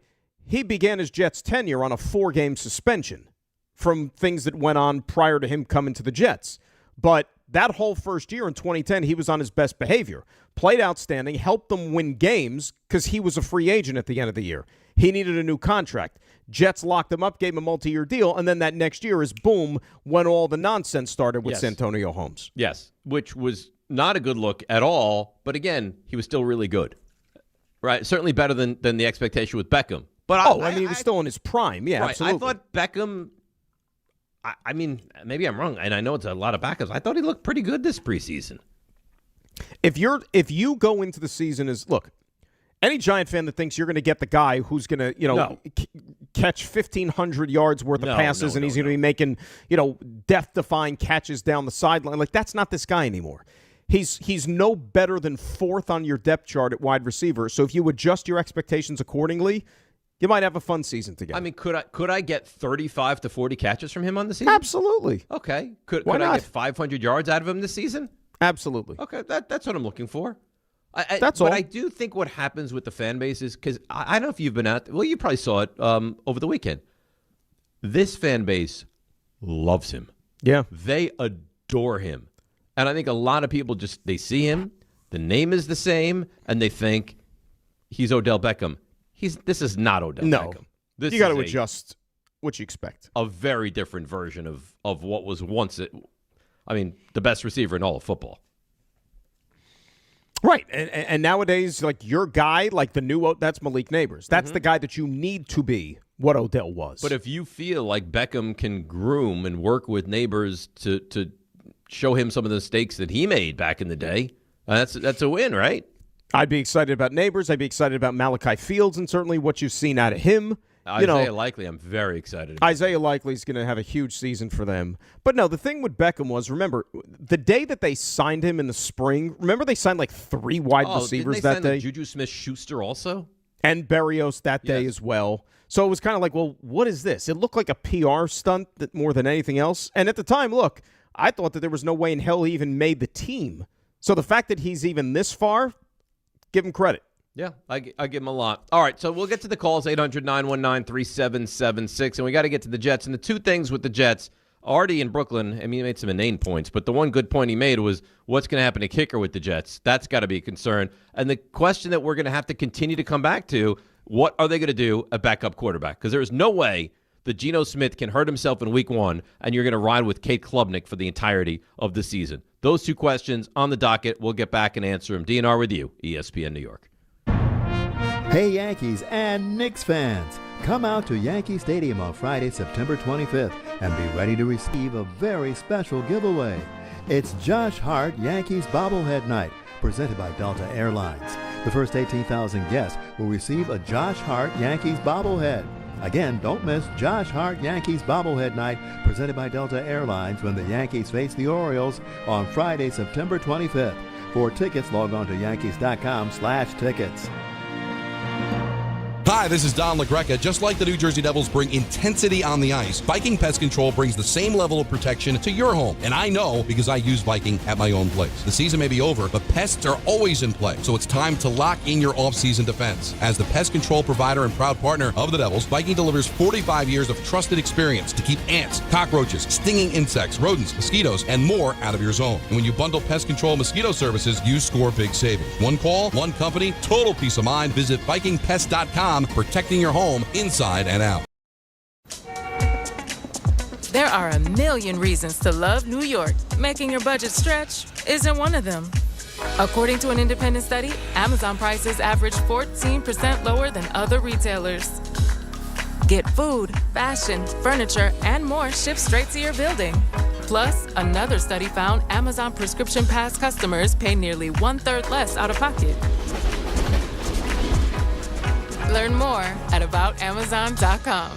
He began his Jets tenure on a 4-game suspension from things that went on prior to him coming to the Jets, but that whole first year in 2010, he was on his best behavior. Played outstanding, helped them win games because he was a free agent at the end of the year. He needed a new contract. Jets locked him up, gave him a multi-year deal, and then that next year is boom when all the nonsense started with Santonio Holmes. Yes, which was not a good look at all, but again, he was still really good. Right? Certainly better than the expectation with Beckham. But he was still in his prime. Yeah, right, absolutely. I thought Beckham... I mean, maybe I'm wrong, and I know it's a lot of backups. I thought he looked pretty good this preseason. If you go into the season as look, any Giant fan that thinks you're going to get the guy who's going to catch 1,500 yards worth of passes and he's going to be making death-defying catches down the sideline, like that's not this guy anymore. He's no better than 4th on your depth chart at wide receiver. So if you adjust your expectations accordingly, you might have a fun season together. I mean, could I get 35 to 40 catches from him on the season? Absolutely. Okay. Could not? I get 500 yards out of him this season? Absolutely. Okay, that's what I'm looking for. That's all. But I do think what happens with the fan base is, because I don't know if you've been out. Well, you probably saw it over the weekend. This fan base loves him. Yeah. They adore him. And I think a lot of people they see him, the name is the same, and they think he's Odell Beckham. This is not Odell Beckham. You got to adjust what you expect. A very different version of what was once the best receiver in all of football. Right. And nowadays, like your guy, like that's Malik Neighbors. That's the guy that you need to be what Odell was. But if you feel like Beckham can groom and work with Neighbors to show him some of the mistakes that he made back in the day, that's a win, right? I'd be excited about Neighbors. I'd be excited about Malachi Fields and certainly what you've seen out of him. Isaiah Likely, I'm very excited about. Isaiah Likely's going to have a huge season for them. But no, the thing with Beckham was, remember, the day that they signed him in the spring, remember they signed like 3 wide receivers that day? Juju Smith-Schuster also? And Berrios that day as well. So it was kind of like, well, what is this? It looked like a PR stunt more than anything else. And at the time, look, I thought that there was no way in hell he even made the team. So the fact that he's even this far, give him credit. Yeah, I give him a lot. All right, so we'll get to the calls, 800-919-3776, and we got to get to the Jets. And the two things with the Jets, Artie in Brooklyn, I mean, he made some inane points, but the one good point he made was what's going to happen to kicker with the Jets. That's got to be a concern. And the question that we're going to have to continue to come back to, what are they going to do at backup quarterback? Because there is no way that Geno Smith can hurt himself in week 1, and you're going to ride with Kate Klubnik for the entirety of the season. Those two questions on the docket. We'll get back and answer them. DNR with you, ESPN New York. Hey, Yankees and Knicks fans, come out to Yankee Stadium on Friday, September 25th, and be ready to receive a very special giveaway. It's Josh Hart Yankees Bobblehead Night, presented by Delta Airlines. The first 18,000 guests will receive a Josh Hart Yankees bobblehead. Again, don't miss Josh Hart Yankees Bobblehead Night, presented by Delta Airlines, when the Yankees face the Orioles on Friday, September 25th. For tickets, log on to Yankees.com/tickets. Hi, this is Don LaGreca. Just like the New Jersey Devils bring intensity on the ice, Viking Pest Control brings the same level of protection to your home. And I know because I use Viking at my own place. The season may be over, but pests are always in play. So it's time to lock in your off-season defense. As the pest control provider and proud partner of the Devils, Viking delivers 45 years of trusted experience to keep ants, cockroaches, stinging insects, rodents, mosquitoes, and more out of your zone. And when you bundle pest control mosquito services, you score big savings. One call, one company, total peace of mind. Visit VikingPest.com. Protecting your home inside and out. There are a million reasons to love New York. Making your budget stretch isn't one of them. According to an independent study, Amazon prices average 14% lower than other retailers. Get food, fashion, furniture, and more shipped straight to your building. Plus, another study found Amazon Prescription Pass customers pay nearly 1/3 less out of pocket. Learn more at aboutamazon.com.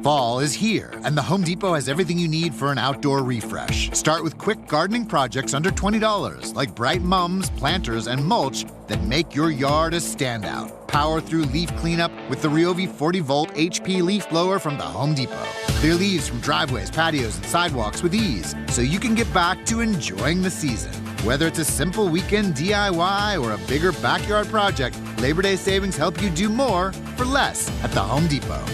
Fall is here, and the Home Depot has everything you need for an outdoor refresh. Start with quick gardening projects under $20, like bright mums, planters, and mulch that make your yard a standout. Power through leaf cleanup with the Ryobi 40-volt HP leaf blower from the Home Depot. Clear leaves from driveways, patios, and sidewalks with ease, so you can get back to enjoying the season. Whether it's a simple weekend DIY or a bigger backyard project, Labor Day savings help you do more for less at the Home Depot.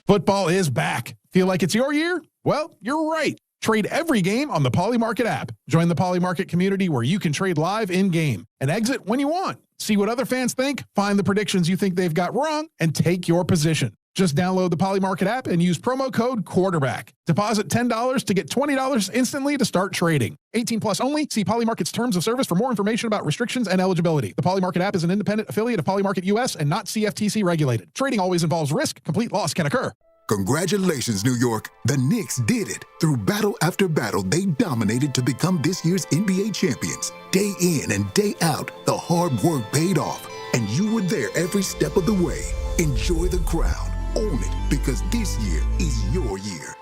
Football is back. Feel like it's your year? Well, you're right. Trade every game on the Poly Market app. Join the Poly Market community where you can trade live in-game and exit when you want. See what other fans think, find the predictions you think they've got wrong, and take your position. Just download the Poly Market app and use promo code QUARTERBACK. Deposit $10 to get $20 instantly to start trading. 18 plus only. See Poly Market's terms of service for more information about restrictions and eligibility. The Poly Market app is an independent affiliate of Poly Market US and not CFTC regulated. Trading always involves risk. Complete loss can occur. Congratulations, New York. The Knicks did it. Through battle after battle, they dominated to become this year's NBA champions. Day in and day out, the hard work paid off, and you were there every step of the way. Enjoy the crown. Own it, because this year is your year.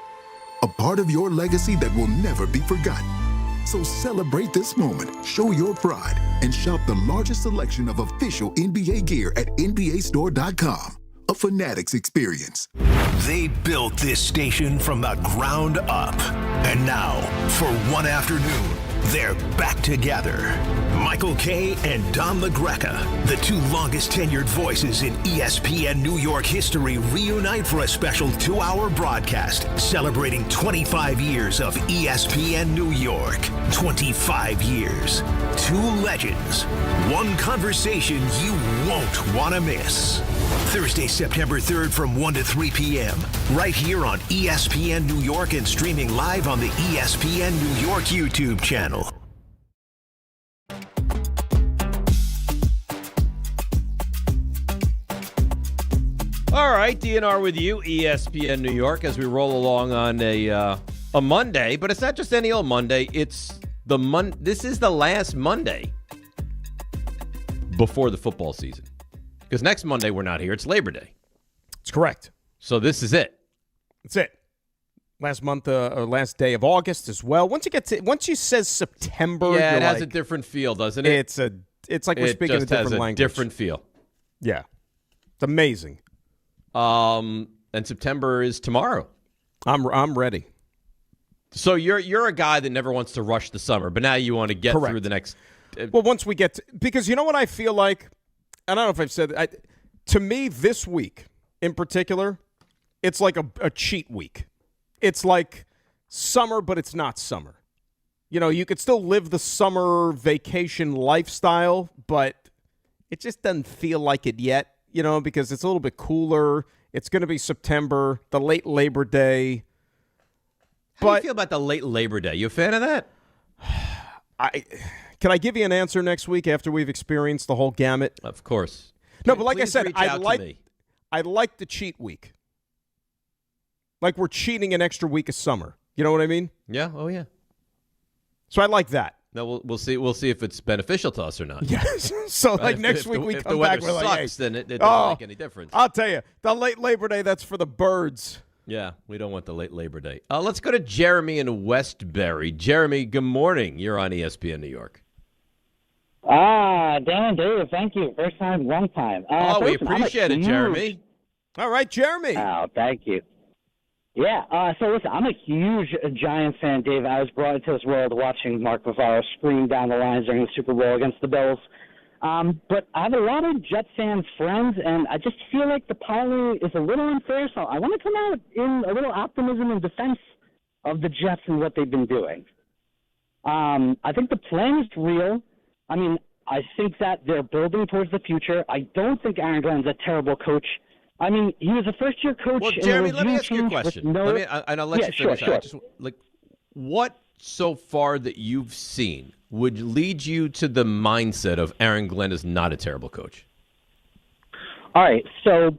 A part of your legacy that will never be forgotten. So celebrate this moment, show your pride, and shop the largest selection of official NBA gear at NBAstore.com. A Fanatics experience. They built this station from the ground up. And now, for one afternoon, they're back together. Michael Kay and Don LaGreca, the two longest tenured voices in ESPN New York history, reunite for a special 2-hour broadcast celebrating 25 years of ESPN New York. 25 years. Two legends. One conversation you won't want to miss. Thursday, September 3rd from 1 to 3 p.m. right here on ESPN New York and streaming live on the ESPN New York YouTube channel. All right, DNR with you, ESPN New York, as we roll along on a Monday. But it's not just any old Monday. It's This is the last Monday before the football season. Because next Monday we're not here. It's Labor Day. It's correct. So this is it. That's it. Last month, or last day of August as well. Once you says September, yeah, it has a different feel, doesn't it? It's like we're speaking a different language. Different feel. Yeah, it's amazing. And September is tomorrow. I'm ready. So you're a guy that never wants to rush the summer, but now you want to get through the next. Well, once we get because you know what I feel like. I don't know if I've said it. To me, this week in particular, it's like a cheat week. It's like summer, but it's not summer. You know, you could still live the summer vacation lifestyle, but it just doesn't feel like it yet, you know, because it's a little bit cooler. It's going to be September, the late Labor Day. How do you feel about the late Labor Day? You a fan of that? Can I give you an answer next week after we've experienced the whole gamut? Of course. No, but like I Please said, reach I out to like me. the cheat week. Like we're cheating an extra week of summer. You know what I mean? Yeah. Oh, yeah. So I like that. No, we'll see. We'll see if it's beneficial to us or not. Yes. So like next week we come back, we're like, hey, then it doesn't make any difference. I'll tell you, the late Labor Day, that's for the birds. Yeah, we don't want the late Labor Day. Let's go to Jeremy in Westbury. Jeremy, good morning. You're on ESPN New York. Dan and Dave, thank you. First time, long time. We appreciate it, Jeremy. All right, Jeremy. Oh, thank you. Yeah, so listen, I'm a huge Giants fan, Dave. I was brought into this world watching Mark Bavaro scream down the lines during the Super Bowl against the Bills. But I have a lot of Jet fan friends, and I just feel like the Poly is a little unfair, so I want to come out in a little optimism in defense of the Jets and what they've been doing. I think the plan is real. I mean, I think that they're building towards the future. I don't think Aaron Glenn's a terrible coach. I mean, he was a first-year coach. Well, Jeremy, let me ask you a question. I'll let you finish. Sure. What so far that you've seen would lead you to the mindset of Aaron Glenn is not a terrible coach? All right, so,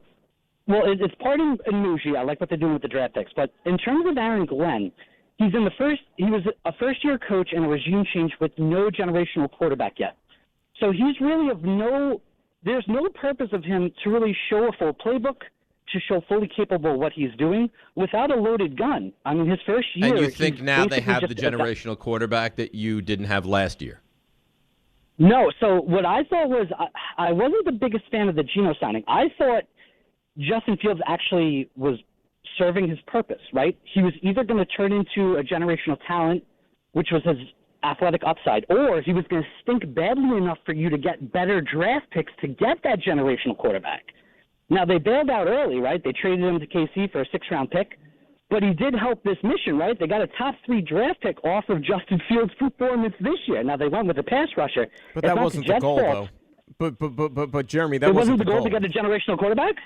it's part of Nuji. I like what they're doing with the draft picks. But in terms of Aaron Glenn, he was a first-year coach in a regime change with no generational quarterback yet. So he's really there's no purpose of him to really show a full playbook, to show fully capable of what he's doing without a loaded gun. I mean, his first year. And you think now they have the just generational quarterback that you didn't have last year? No. So what I thought was I wasn't the biggest fan of the Geno signing. I thought Justin Fields actually was serving his purpose, right? He was either going to turn into a generational talent, which was his athletic upside, or he was going to stink badly enough for you to get better draft picks to get that generational quarterback. Now, they bailed out early, right? They traded him to KC for a 6th-round pick, but he did help this mission, right? They got a top 3 draft pick off of Justin Fields' performance this year. Now, they went with a pass rusher. But that wasn't the goal, though. But Jeremy, that wasn't the goal. To get a generational quarterback?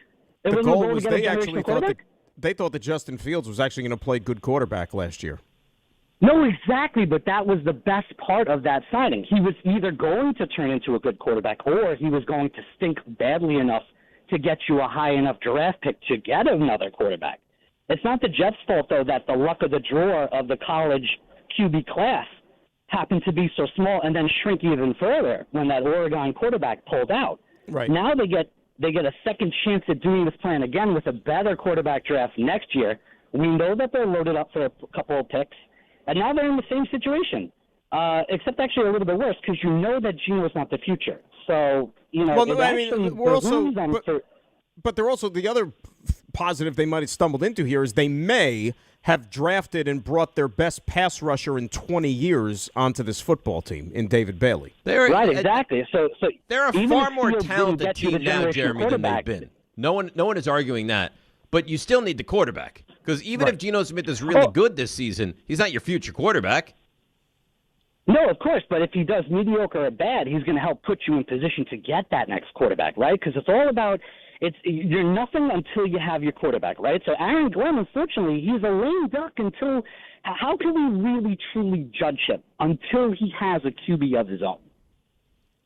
The goal was they actually thought that Justin Fields was actually going to play good quarterback last year. No, exactly, but that was the best part of that signing. He was either going to turn into a good quarterback or he was going to stink badly enough to get you a high enough draft pick to get another quarterback. It's not the Jets' fault, though, that the luck of the draw of the college QB class happened to be so small and then shrink even further when that Oregon quarterback pulled out. Right. Now they get a second chance at doing this plan again with a better quarterback draft next year. We know that they're loaded up for a couple of picks, and now they're in the same situation, except actually a little bit worse because you know that Geno's not the future. So, but they're also the other positive they might have stumbled into here is they may have drafted and brought their best pass rusher in 20 years onto this football team in David Bailey. Right, exactly. So they're a far more talented team now, Jeremy, than they've been. No one is arguing that. But you still need the quarterback because even if Geno Smith is really good this season, he's not your future quarterback. No, of course, but if he does mediocre or bad, he's going to help put you in position to get that next quarterback, right? Because it's all about you're nothing until you have your quarterback, right? So Aaron Glenn, unfortunately, he's a lame duck until – how can we really, truly judge him until he has a QB of his own?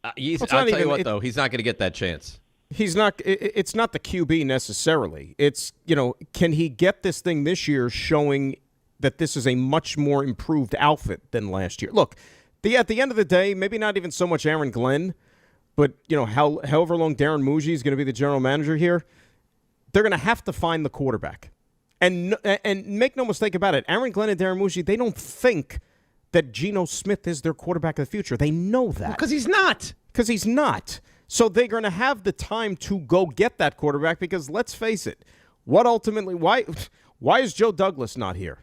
I'll tell you what, though, he's not going to get that chance. He's not. It's not the QB necessarily. It's, can he get this thing this year showing that this is a much more improved outfit than last year? Look, at the end of the day, maybe not even so much Aaron Glenn, but however long Darren Muji is going to be the general manager here, they're going to have to find the quarterback. And make no mistake about it, Aaron Glenn and Darren Muji, they don't think that Geno Smith is their quarterback of the future. They know that. Because he's not. Because he's not. So they're going to have the time to go get that quarterback because let's face it, why is Joe Douglas not here?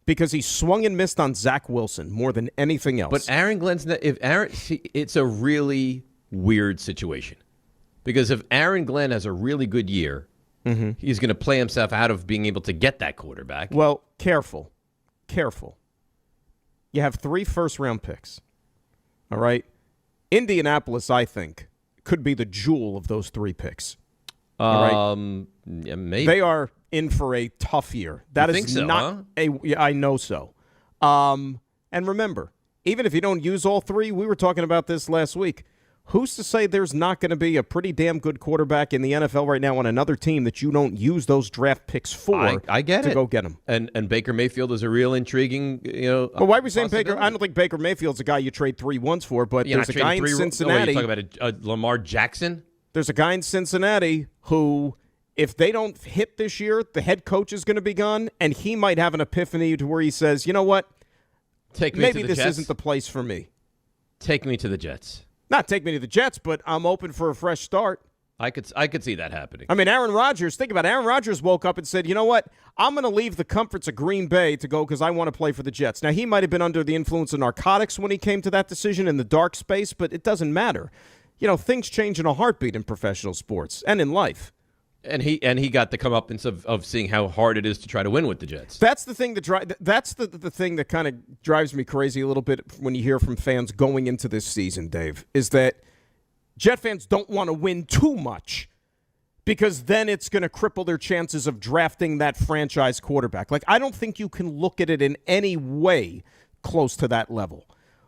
Because he swung and missed on Zach Wilson more than anything else. But Aaron Glenn's not, it's a really weird situation. Because if Aaron Glenn has a really good year, he's going to play himself out of being able to get that quarterback. Well, careful. You have 3 first-round picks. All right? Indianapolis, I think, could be the jewel of those 3 picks. All right? Yeah, maybe. They are in for a tough year. That you is think so, not huh? I know so. And remember, even if you don't use all 3, we were talking about this last week. Who's to say there's not going to be a pretty damn good quarterback in the NFL right now on another team that you don't use those draft picks for? I get to go get him. And Baker Mayfield is a real intriguing, But why are we saying Baker? I don't think Baker Mayfield's a guy you trade 3 ones for. But there's a guy in Cincinnati. You're talking about Lamar Jackson? There's a guy in Cincinnati who, if they don't hit this year, the head coach is going to be gone, and he might have an epiphany to where he says, you know what? Maybe this isn't the place for me. Take me to the Jets. Not take me to the Jets, but I'm open for a fresh start. I could see that happening. I mean, Aaron Rodgers, think about it. Aaron Rodgers woke up and said, you know what? I'm going to leave the comforts of Green Bay to go because I want to play for the Jets. Now, he might have been under the influence of narcotics when he came to that decision in the dark space, but it doesn't matter. Things change in a heartbeat in professional sports and in life. And he got the comeuppance of seeing how hard it is to try to win with the Jets. That's the thing that's the thing that kind of drives me crazy a little bit when you hear from fans going into this season, Dave, is that Jet fans don't want to win too much because then it's going to cripple their chances of drafting that franchise quarterback. Like, I don't think you can look at it in any way close to that level.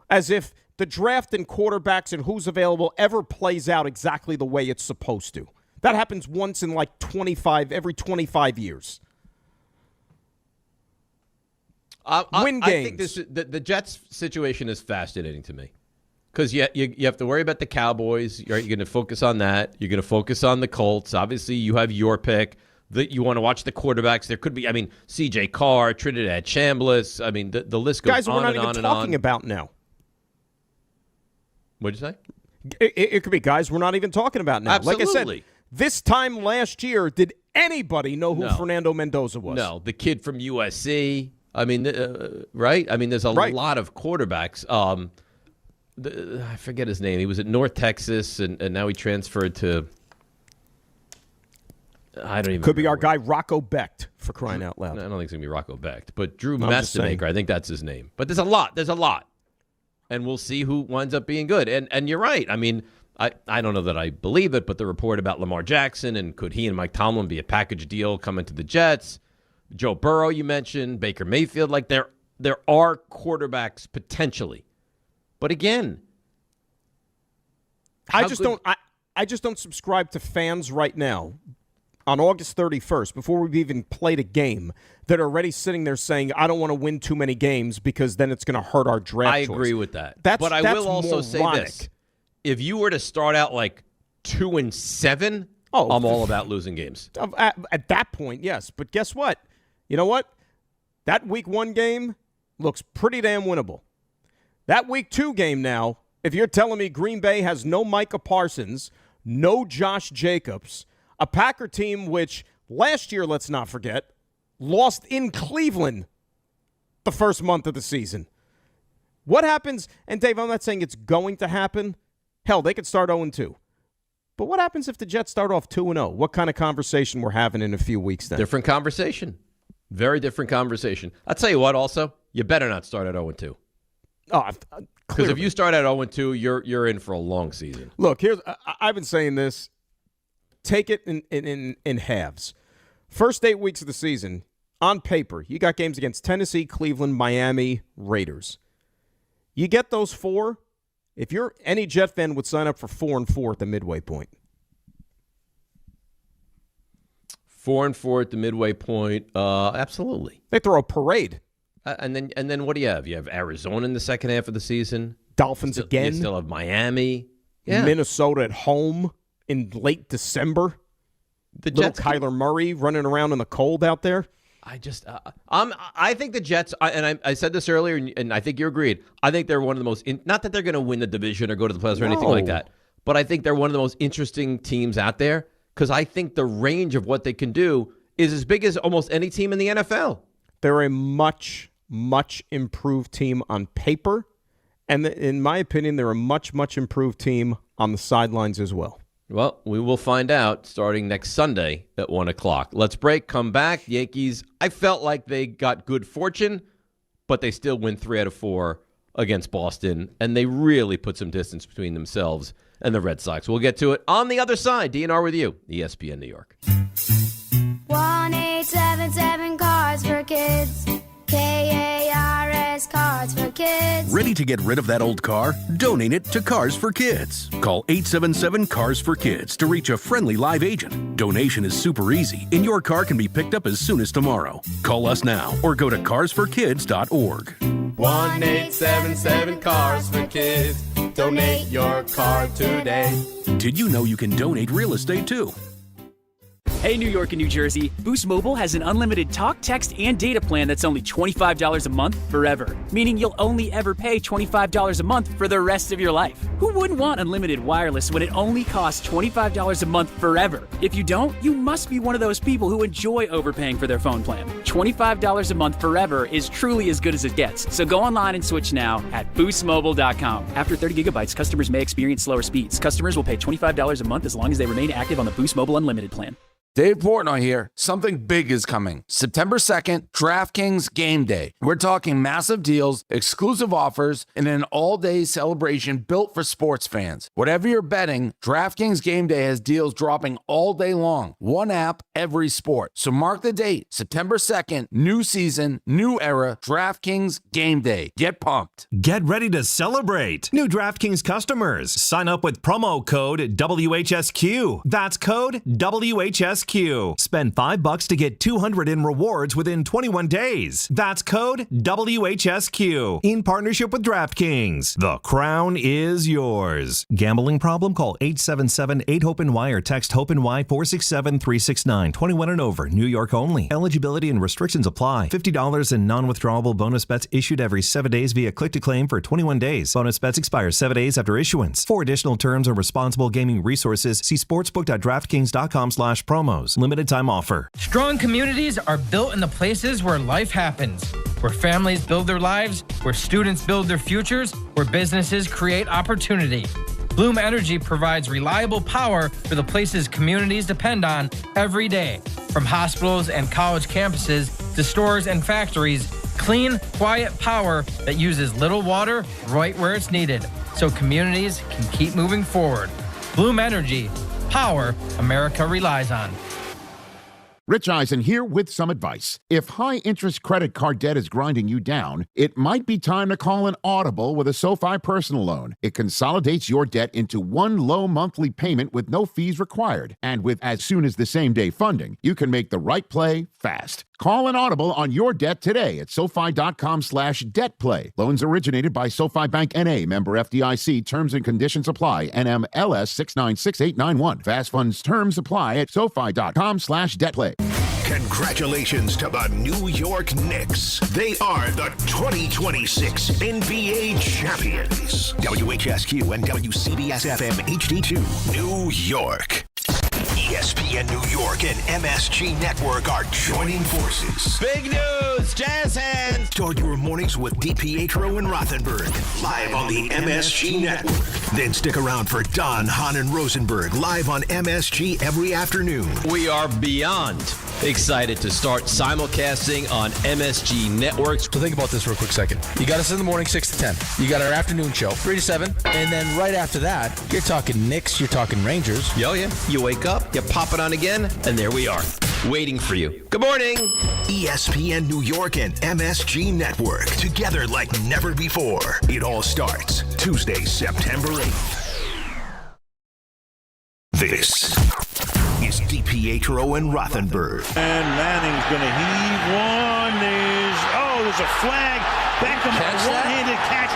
As if the draft and quarterbacks and who's available ever plays out exactly the way it's supposed to. That happens once in like every 25 years. Win games. I think the Jets situation is fascinating to me because you have to worry about the Cowboys. You're going to focus on that. You're going to focus on the Colts. Obviously, you have your pick. You want to watch the quarterbacks. There could be, C.J. Carr, Trinidad Chambliss. The list goes guys on we're not and even on and talking on. about now. What'd you say? It could be guys we're not even talking about now. Absolutely. Like I said, this time last year, did anybody know who Fernando Mendoza was? No, the kid from USC. Right? There's a lot of quarterbacks. I forget his name. He was at North Texas, and now he transferred to. I don't even. Could be our guy Rocco Becht, for crying out loud. I don't think it's gonna be Rocco Becht, but Drew I'm just saying. Mestemaker. I think that's his name. But there's a lot. And we'll see who winds up being good. And you're right. I don't know that I believe it, but the report about Lamar Jackson and could he and Mike Tomlin be a package deal coming to the Jets? Joe Burrow, you mentioned, Baker Mayfield. Like there are quarterbacks potentially, but again, I just don't subscribe to fans right now on August 31st, before we've even played a game, that are already sitting there saying, I don't want to win too many games because then it's going to hurt our draft choice. I agree with that. But I will also say this. If you were to start out like 2-7, I'm all about losing games. At that point, yes. But guess what? You know what? That week 1 game looks pretty damn winnable. That week 2 game now, if you're telling me Green Bay has no Micah Parsons, no Josh Jacobs, a Packer team which last year, let's not forget, lost in Cleveland the first month of the season. What happens, and Dave, I'm not saying it's going to happen. Hell, they could start 0-2. But what happens if the Jets start off 2-0? What kind of conversation we're having in a few weeks then? Different conversation. Very different conversation. I'll tell you what also, you better not start at 0-2. Because if you start at 0-2, you're in for a long season. Look, I've been saying this. Take it in halves. First 8 weeks of the season, on paper, you got games against Tennessee, Cleveland, Miami, Raiders. You get those 4. If you're any Jet fan, would sign up for 4-4 at the midway point. 4-4 at the midway point, absolutely. They throw a parade. And then what do you have? You have Arizona in the second half of the season. Dolphins again. You still have Miami. Minnesota at home in late December. The Jets, Kyler Murray running around in the cold out there. I think the Jets, and I said this earlier, and I think you agreed. I think they're one of the most, not that they're going to win the division or go to the playoffs or anything like that, but I think they're one of the most interesting teams out there because I think the range of what they can do is as big as almost any team in the NFL. They're a much, much improved team on paper, and in my opinion, they're a much, much improved team on the sidelines as well. Well, we will find out starting next Sunday at 1 o'clock. Let's break, come back. Yankees, I felt like they got good fortune, but they still win 3 out of 4 against Boston, and they really put some distance between themselves and the Red Sox. We'll get to it on the other side. DNR with you, ESPN New York. 1-877 Cars for Kids. KARS Cars for Kids. Ready to get rid of that old car? Donate it to Cars for Kids. Call 877 Cars for Kids to reach a friendly live agent. Donation is super easy, and your car can be picked up as soon as tomorrow. Call us now or go to carsforkids.org. 1-877 Cars for Kids. Donate your car today. Did you know you can donate real estate too? Hey, New York and New Jersey, Boost Mobile has an unlimited talk, text, and data plan that's only $25 a month forever. Meaning you'll only ever pay $25 a month for the rest of your life. Who wouldn't want unlimited wireless when it only costs $25 a month forever? If you don't, you must be one of those people who enjoy overpaying for their phone plan. $25 a month forever is truly as good as it gets. So go online and switch now at boostmobile.com. After 30 gigabytes, customers may experience slower speeds. Customers will pay $25 a month as long as they remain active on the Boost Mobile Unlimited plan. Dave Portnoy here. Something big is coming. September 2nd, DraftKings Game Day. We're talking massive deals, exclusive offers, and an all-day celebration built for sports fans. Whatever you're betting, DraftKings Game Day has deals dropping all day long. One app, every sport. So mark the date, September 2nd, new season, new era, DraftKings Game Day. Get pumped. Get ready to celebrate. New DraftKings customers, sign up with promo code WHSQ. That's code WHSQ WHSQ. Spend $5 to get $200 in rewards within 21 days. That's code WHSQ. In partnership with DraftKings. The crown is yours. Gambling problem? Call 877-8-HOPE-NY or text HOPE-NY 467-369. 21 and over. New York only. Eligibility and restrictions apply. $50 in non-withdrawable bonus bets issued every 7 days via click-to-claim for 21 days. Bonus bets expire 7 days after issuance. For additional terms and responsible gaming resources, see sportsbook.draftkings.com/promos. Limited time offer. Strong communities are built in the places where life happens, where families build their lives, where students build their futures, where businesses create opportunity. Bloom Energy provides reliable power for the places communities depend on every day. From hospitals and college campuses to stores and factories, clean, quiet power that uses little water right where it's needed, so communities can keep moving forward. Bloom Energy, power America relies on. Rich Eisen here with some advice. If high-interest credit card debt is grinding you down, it might be time to call an audible with a SoFi personal loan. It consolidates your debt into one low monthly payment with no fees required. And with as soon as the same-day funding, you can make the right play fast. Call an audible on your debt today at SoFi.com/debtplay. Loans originated by SoFi Bank N.A., member FDIC. Terms and conditions apply. NMLS 696891. Fast funds terms apply at SoFi.com/debtplay. Congratulations to the New York Knicks. They are the 2026 NBA champions. WHSQ and WCBS-FM HD2, New York. ESPN New York and MSG Network are joining forces. Big news, Jazz hands. Start your mornings with DiPietro and Rothenberg, live on the MSG Network. Then stick around for Don, Hahn, and Rosenberg, live on MSG every afternoon. We are beyond excited to start simulcasting on MSG Networks. So think about this for a quick second. You got us in the morning 6 to 10. You got our afternoon show 3 to 7. And then right after that, you're talking Knicks, you're talking Rangers. Yo, yeah. You wake up, you pop it on again, and there we are, waiting for you. Good morning. ESPN New York and MSG Network, together like never before. It all starts Tuesday, September 8th. This is DiPietro and Rothenberg. And Manning's going to heave one. There's a flag. Beckham, a one-handed catch.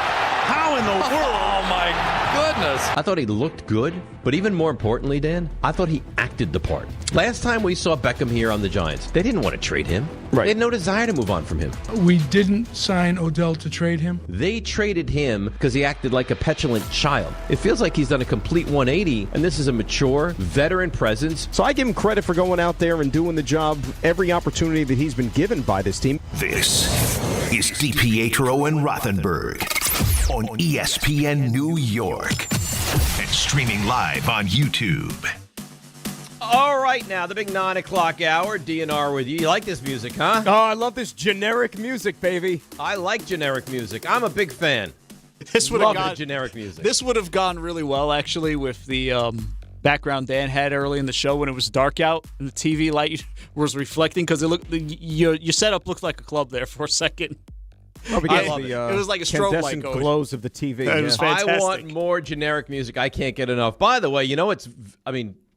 How in the world? Oh, my goodness. I thought he looked good, but even more importantly, Dan, I thought he acted the part. Last time we saw Beckham here on the Giants, they didn't want to trade him. Right. They had no desire to move on from him. We didn't sign Odell to trade him. They traded him because he acted like a petulant child. It feels like he's done a complete 180, and this is a mature, veteran presence. So I give him credit for going out there and doing the job every opportunity that he's been given by this team. This is DiPietro and Rothenberg on ESPN New York and streaming live on YouTube. All right, now, the big 9 o'clock hour, DNR with you. You like this music, huh? Oh, I love this generic music, baby. I like generic music. I'm a big fan. This would have gone generic music. This would have gone really well, actually, with the background Dan had early in the show when it was dark out and the TV light was reflecting, because it looked your setup looked like a club there for a second. Oh, I love it. It was like a strobe light going. Glows of the TV. It was fantastic. I want more generic music. I can't get enough. By the way, you know what's,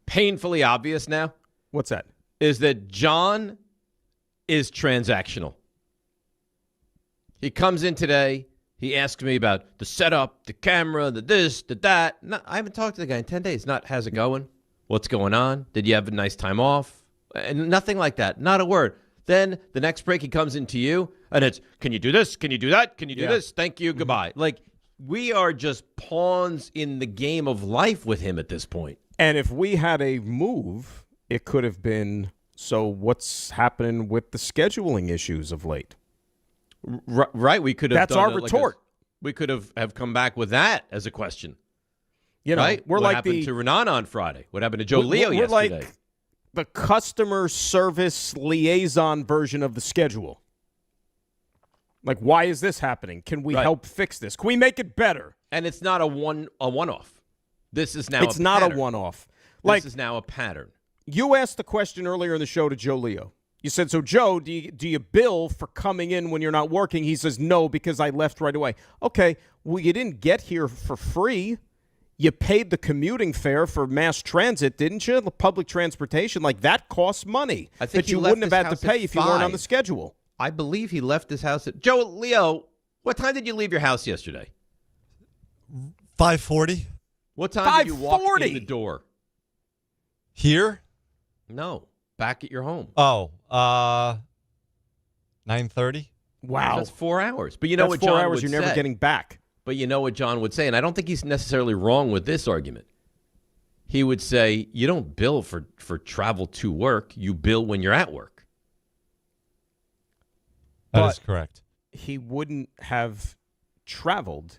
painfully obvious now? What's that? Is that John is transactional. He comes in today. He asks me about the setup, the camera, the this, the that. No, I haven't talked to the guy in 10 days. Not, how's it going? What's going on? Did you have a nice time off? And nothing like that. Not a word. Then the next break he comes into you, and it's, can you do this? Can you do that? Can you do this? Thank you. Goodbye. Like, we are just pawns in the game of life with him at this point. And if we had a move, it could have been, so what's happening with the scheduling issues of late? Right. We could have. That's our retort. We could have come back with that as a question. You know, right? We're what like happened to Renan on Friday? What happened to Joe Leo we're yesterday? Like the customer service liaison version of the schedule. Like, why is this happening? Can we help fix this? Can we make it better? And it's not a one-off. This is now it's not a one-off. This is now a pattern. You asked the question earlier in the show to Joe Leo. You said, so Joe, do you bill for coming in when you're not working? He says, no, because I left right away. Okay, well, you didn't get here for free. You paid the commuting fare for mass transit, didn't you? The public transportation, like that costs money I think that you wouldn't have had to pay if you weren't on the schedule. I believe he left his house at Leo. What time did you leave your house yesterday? 5:40. What time did you walk in the door? Here? No, back at your home. Oh, 9:30. Wow, that's 4 hours. But you know that's what John 4 hours would you're never say. getting back. But you know what John would say, and I don't think he's necessarily wrong with this argument. He would say, you don't bill for travel to work. You bill when you're at work. That is correct. He wouldn't have traveled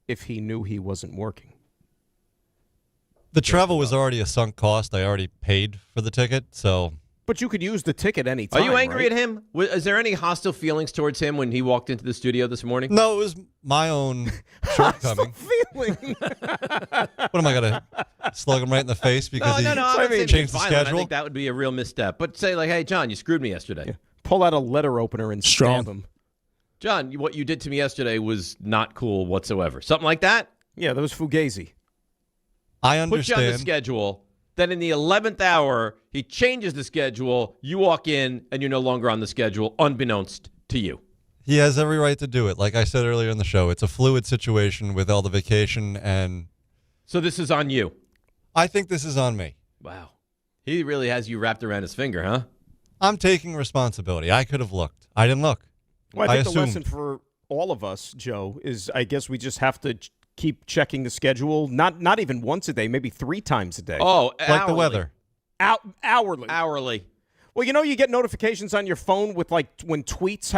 if he knew he wasn't working. The travel was already a sunk cost. I already paid for the ticket, so. But you could use the ticket any time. Are you angry right? at him? Is there any hostile feelings towards him when he walked into the studio this morning? No, it was my own shortcoming. Feeling. What am I going to slug him right in the face because he changed the schedule? I think that would be a real misstep. But say like, hey, John, you screwed me yesterday. Yeah. Pull out a letter opener and stab him. John, what you did to me yesterday was not cool whatsoever. Something like that? Yeah, that was fugazi. I understand. Put you on the schedule. Then in the 11th hour, he changes the schedule. You walk in, and you're no longer on the schedule, unbeknownst to you. He has every right to do it. Like I said earlier in the show, it's a fluid situation with all the vacation and. So this is on you? I think this is on me. Wow. He really has you wrapped around his finger, huh? I'm taking responsibility. I could have looked. I didn't look. Well, I think the lesson for all of us, Joe, is I guess we just have to keep checking the schedule. Not even once a day, maybe 3 times a day. Oh, like the weather. Hourly. Hourly. Well, you get notifications on your phone with like when tweets.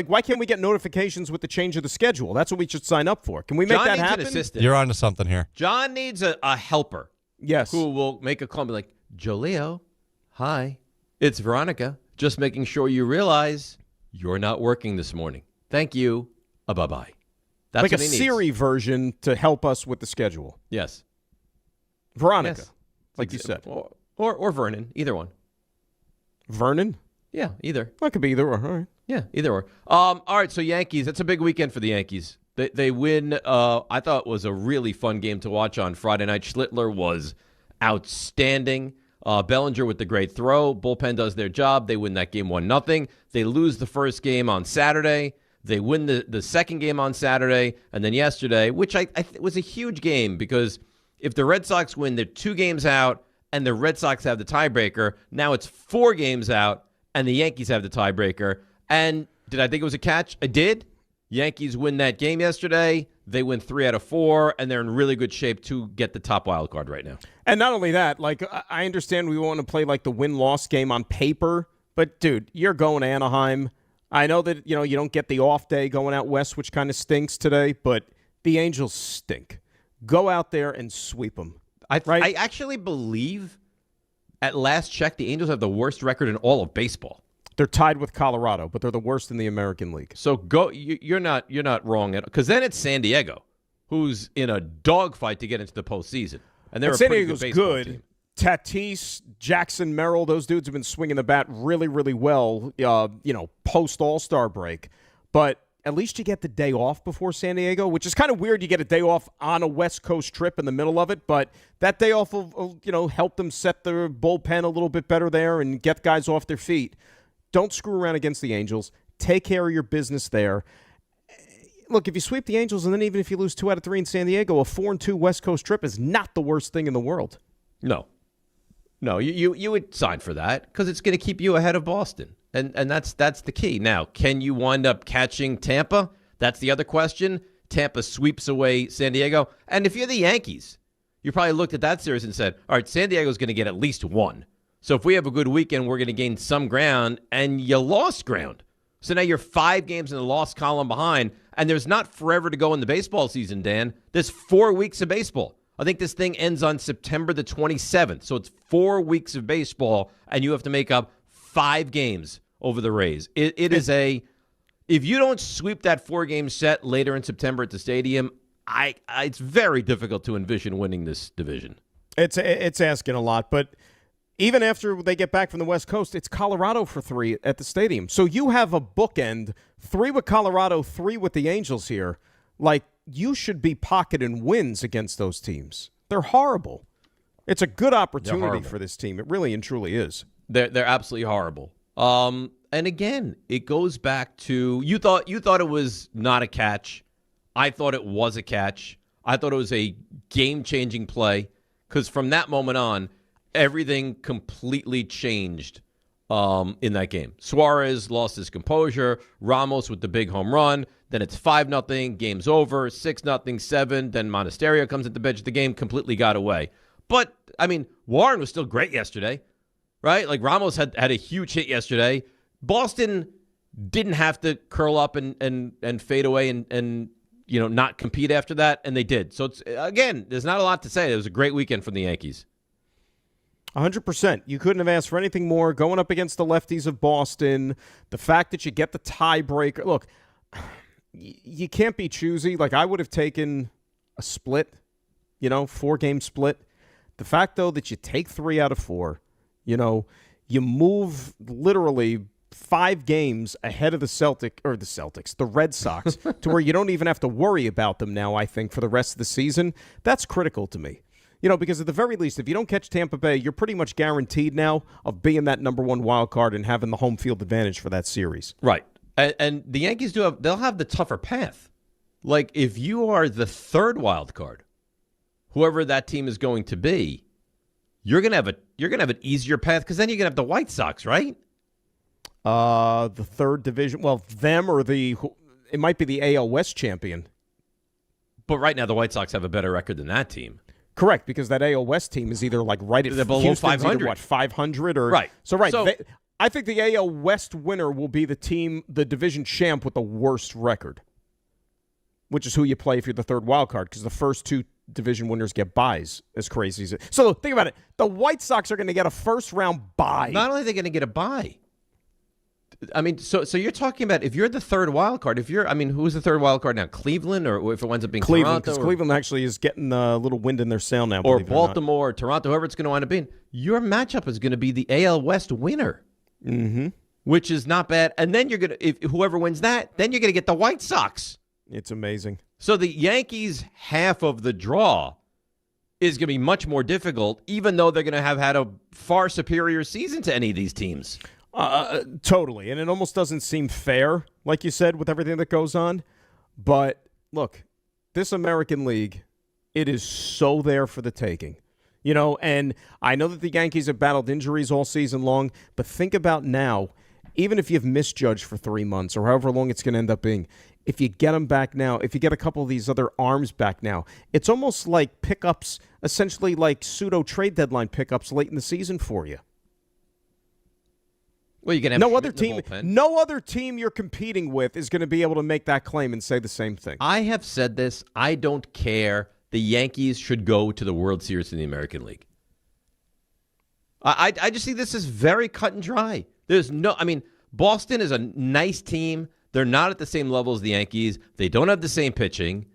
Why can't we get notifications with the change of the schedule? That's what we should sign up for. Can we make that happen? An assistant. You're onto something here. John needs a helper. Yes. Who will make a call and be like, Joleo, hi, it's Veronica. Just making sure you realize you're not working this morning. Thank you. Bye-bye. That's like what a he needs. Siri version to help us with the schedule. Yes. Veronica, yes. like you said. Or Vernon, either one. Vernon? Yeah, either. That could be either or. All right. Yeah, either or. All right, so Yankees. That's a big weekend for the Yankees. They win. I thought it was a really fun game to watch on Friday night. Schlittler was outstanding. Bellinger with the great throw. Bullpen does their job. They win that game 1-0. They lose the first game on Saturday. They win the second game on Saturday. And then yesterday, which I was a huge game because if the Red Sox win, they're 2 games out, and the Red Sox have the tiebreaker. Now it's 4 games out, and the Yankees have the tiebreaker. And did I think it was a catch? I did. Yankees win that game yesterday. They win 3 out of 4, and they're in really good shape to get the top wild card right now. And not only that, like I understand we want to play like the win-loss game on paper, but dude, you're going to Anaheim. I know that you don't get the off day going out west, which kind of stinks today, but the Angels stink. Go out there and sweep them. I actually believe, at last check, the Angels have the worst record in all of baseball. They're tied with Colorado, but they're the worst in the American League. So go. You're not wrong, because then it's San Diego, who's in a dogfight to get into the postseason, and they're a San pretty Diego's good baseball good. team. Tatis, Jackson Merrill, those dudes have been swinging the bat really, really well, post All-Star break. But at least you get the day off before San Diego, which is kind of weird. You get a day off on a West Coast trip in the middle of it, but that day off will help them set their bullpen a little bit better there and get guys off their feet. Don't screw around against the Angels. Take care of your business there. Look, if you sweep the Angels, and then even if you lose 2 out of 3 in San Diego, a 4-2 West Coast trip is not the worst thing in the world. No, you would sign for that because it's going to keep you ahead of Boston, and that's the key. Now, can you wind up catching Tampa? That's the other question. Tampa sweeps away San Diego, and if you're the Yankees, you probably looked at that series and said, all right, San Diego's going to get at least 1. So if we have a good weekend, we're going to gain some ground, and you lost ground. So now you're 5 games in the loss column behind, and there's not forever to go in the baseball season, Dan. There's 4 weeks of baseball. I think this thing ends on September the 27th. So it's 4 weeks of baseball, and you have to make up 5 games over the Rays. It is if you don't sweep that 4-game set later in September at the stadium, it's very difficult to envision winning this division. It's asking a lot, but even after they get back from the West Coast, it's Colorado for 3 at the stadium. So you have a bookend, 3 with Colorado, 3 with the Angels here. Like, you should be pocketing wins against those teams. They're horrible. It's a good opportunity for this team. It really and truly is. They're absolutely horrible. And again, it goes back to you thought it was not a catch. I thought it was a catch. I thought it was a game-changing play because from that moment on, everything completely changed in that game. Suarez lost his composure. Ramos with the big home run. Then it's 5-0. Game's over. 6-0, 7. Then Monasterio comes at the bench. The game completely got away. But, I mean, Warren was still great yesterday, right? Like, Ramos had a huge hit yesterday. Boston didn't have to curl up and fade away and not compete after that, and they did. So, it's again, there's not a lot to say. It was a great weekend from the Yankees. 100%. You couldn't have asked for anything more. Going up against the lefties of Boston, the fact that you get the tiebreaker. Look, you can't be choosy. Like, I would have taken a split, 4-game split. The fact, though, that you take 3 out of 4, you move literally 5 games ahead of the Red Sox, to where you don't even have to worry about them now, I think, for the rest of the season. That's critical to me. Because at the very least, if you don't catch Tampa Bay, you're pretty much guaranteed now of being that number 1 wild card and having the home field advantage for that series. Right. And the Yankees they'll have the tougher path. Like, if you are the 3rd wild card, whoever that team is going to be, you're gonna have an easier path because then you're gonna have the White Sox, right? The 3rd division. Well, them or it might be the AL West champion. But right now, the White Sox have a better record than that team. Correct, because that AL West team is either like right at below Houston's 500. Either, 500 or right. So I think the AL West winner will be the division champ with the worst record, which is who you play if you're the 3rd wild card, because the first 2 division winners get buys, as crazy as it. So think about it. The White Sox are going to get a first-round bye. Not only are they going to get a bye, I mean, so you're talking about if you're the 3rd wild card, who's the 3rd wild card now? Cleveland, or if it winds up being Cleveland, Toronto? Because Cleveland actually is getting a little wind in their sail now. Or Baltimore, or Toronto, whoever it's going to wind up being. Your matchup is going to be the AL West winner, which is not bad. And then if whoever wins that, then you're going to get the White Sox. It's amazing. So the Yankees' half of the draw is going to be much more difficult, even though they're going to have had a far superior season to any of these teams. Totally. And it almost doesn't seem fair, like you said, with everything that goes on. But look, this American League, it is so there for the taking. And I know that the Yankees have battled injuries all season long, but think about now, even if you've misjudged for 3 months or however long it's going to end up being, if you get them back now, if you get a couple of these other arms back now, it's almost like pickups, essentially like pseudo trade deadline pickups late in the season for you. Well, you can have no other team you're competing with is going to be able to make that claim and say the same thing. I have said this. I don't care. The Yankees should go to the World Series in the American League. I just see this as very cut and dry. Boston is a nice team. They're not at the same level as the Yankees. They don't have the same pitching.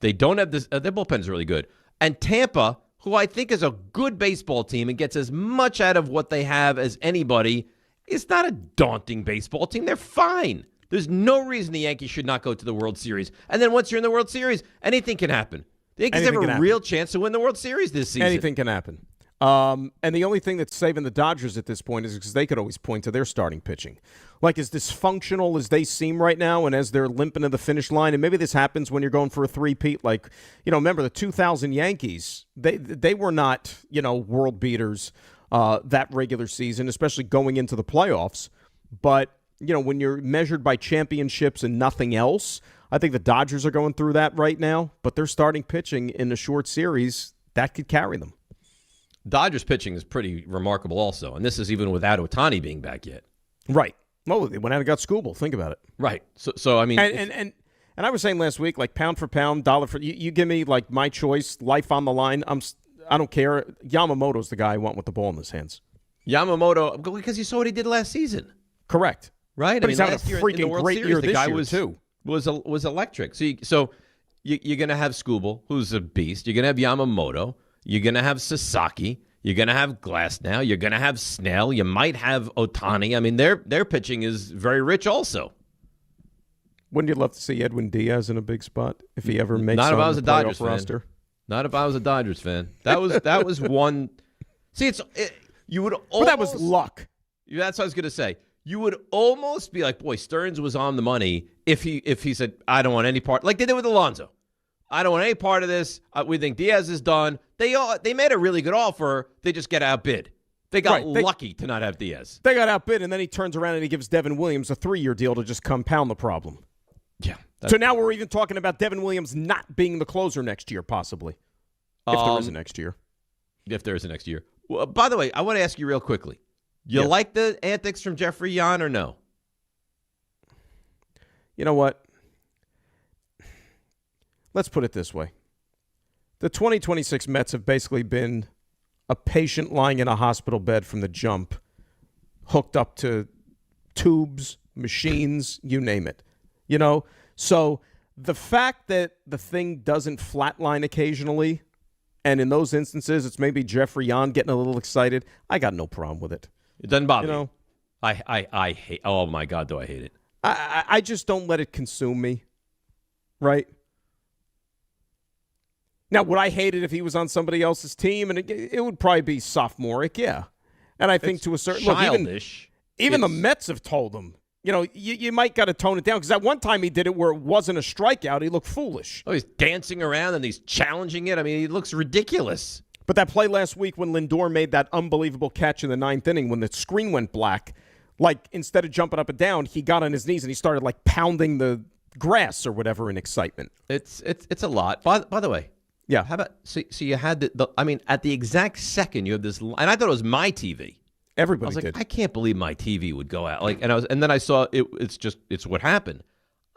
They don't have this. Their bullpen is really good. And Tampa, who I think is a good baseball team and gets as much out of what they have as anybody, is not a daunting baseball team. They're fine. There's no reason the Yankees should not go to the World Series. And then once you're in the World Series, anything can happen. The Yankees have a real chance to win the World Series this season. Anything can happen. And the only thing that's saving the Dodgers at this point is because they could always point to their starting pitching. Like, as dysfunctional as they seem right now and as they're limping to the finish line, and maybe this happens when you're going for a three-peat. Like, remember the 2000 Yankees, they were not, world beaters that regular season, especially going into the playoffs. But, when you're measured by championships and nothing else, I think the Dodgers are going through that right now. But their starting pitching in a short series, that could carry them. Dodgers pitching is pretty remarkable also, and this is even without Ohtani being back yet. Right. Well, they went out and got Skubal. Think about it. Right. So I mean... And I was saying last week, like, pound for pound, dollar for... You give me, like, my choice, life on the line, I don't care. Yamamoto's the guy I want with the ball in his hands. Yamamoto, because you saw what he did last season. Correct. Right? But he's having a freaking great year this year, too. Was electric. So you're going to have Skubal, who's a beast. You're going to have Yamamoto. You're going to have Sasaki. You're going to have Glasnow. You're going to have Snell. You might have Ohtani. I mean, their pitching is very rich also. Wouldn't you love to see Edwin Diaz in a big spot if he ever makes Not if I was a Dodgers roster? fan. Not if I was a Dodgers fan. That was one. See, you would. But that was luck. That's what I was going to say. You would almost be like, boy, Stearns was on the money if he said, I don't want any part, like they did with Alonso. I don't want any part of this. We think Diaz is done. They made a really good offer. They just get outbid. They got lucky to not have Diaz. They got outbid, and then he turns around and he gives Devin Williams a 3-year deal to just compound the problem. Yeah. So now we're even talking about Devin Williams not being the closer next year, possibly. If there is a next year. If there is a next year. Well, by the way, I want to ask you real quickly. You like the antics from Jeffrey Yan or no? You know what? Let's put it this way. The 2026 Mets have basically been a patient lying in a hospital bed from the jump, hooked up to tubes, machines, you name it. You know? So the fact that the thing doesn't flatline occasionally, and in those instances it's maybe Jeffrey Yan getting a little excited, I got no problem with it. It doesn't bother me. I hate. Oh my God, do I hate it? I just don't let it consume me. Right? Now, would I hate it if he was on somebody else's team? And it would probably be sophomoric, yeah. And I think to a certain childish. Even the Mets have told him, you might got to tone it down, because at one time he did it where it wasn't a strikeout. He looked foolish. Oh, he's dancing around and he's challenging it. I mean, he looks ridiculous. But that play last week when Lindor made that unbelievable catch in the 9th inning when the screen went black, like instead of jumping up and down, he got on his knees and he started like pounding the grass or whatever in excitement. It's a lot. By the way, yeah. How about so you had at the exact second you have this, and I thought it was my TV. Everybody I was like, did. I can't believe my TV would go out. And then I saw it. It's what happened.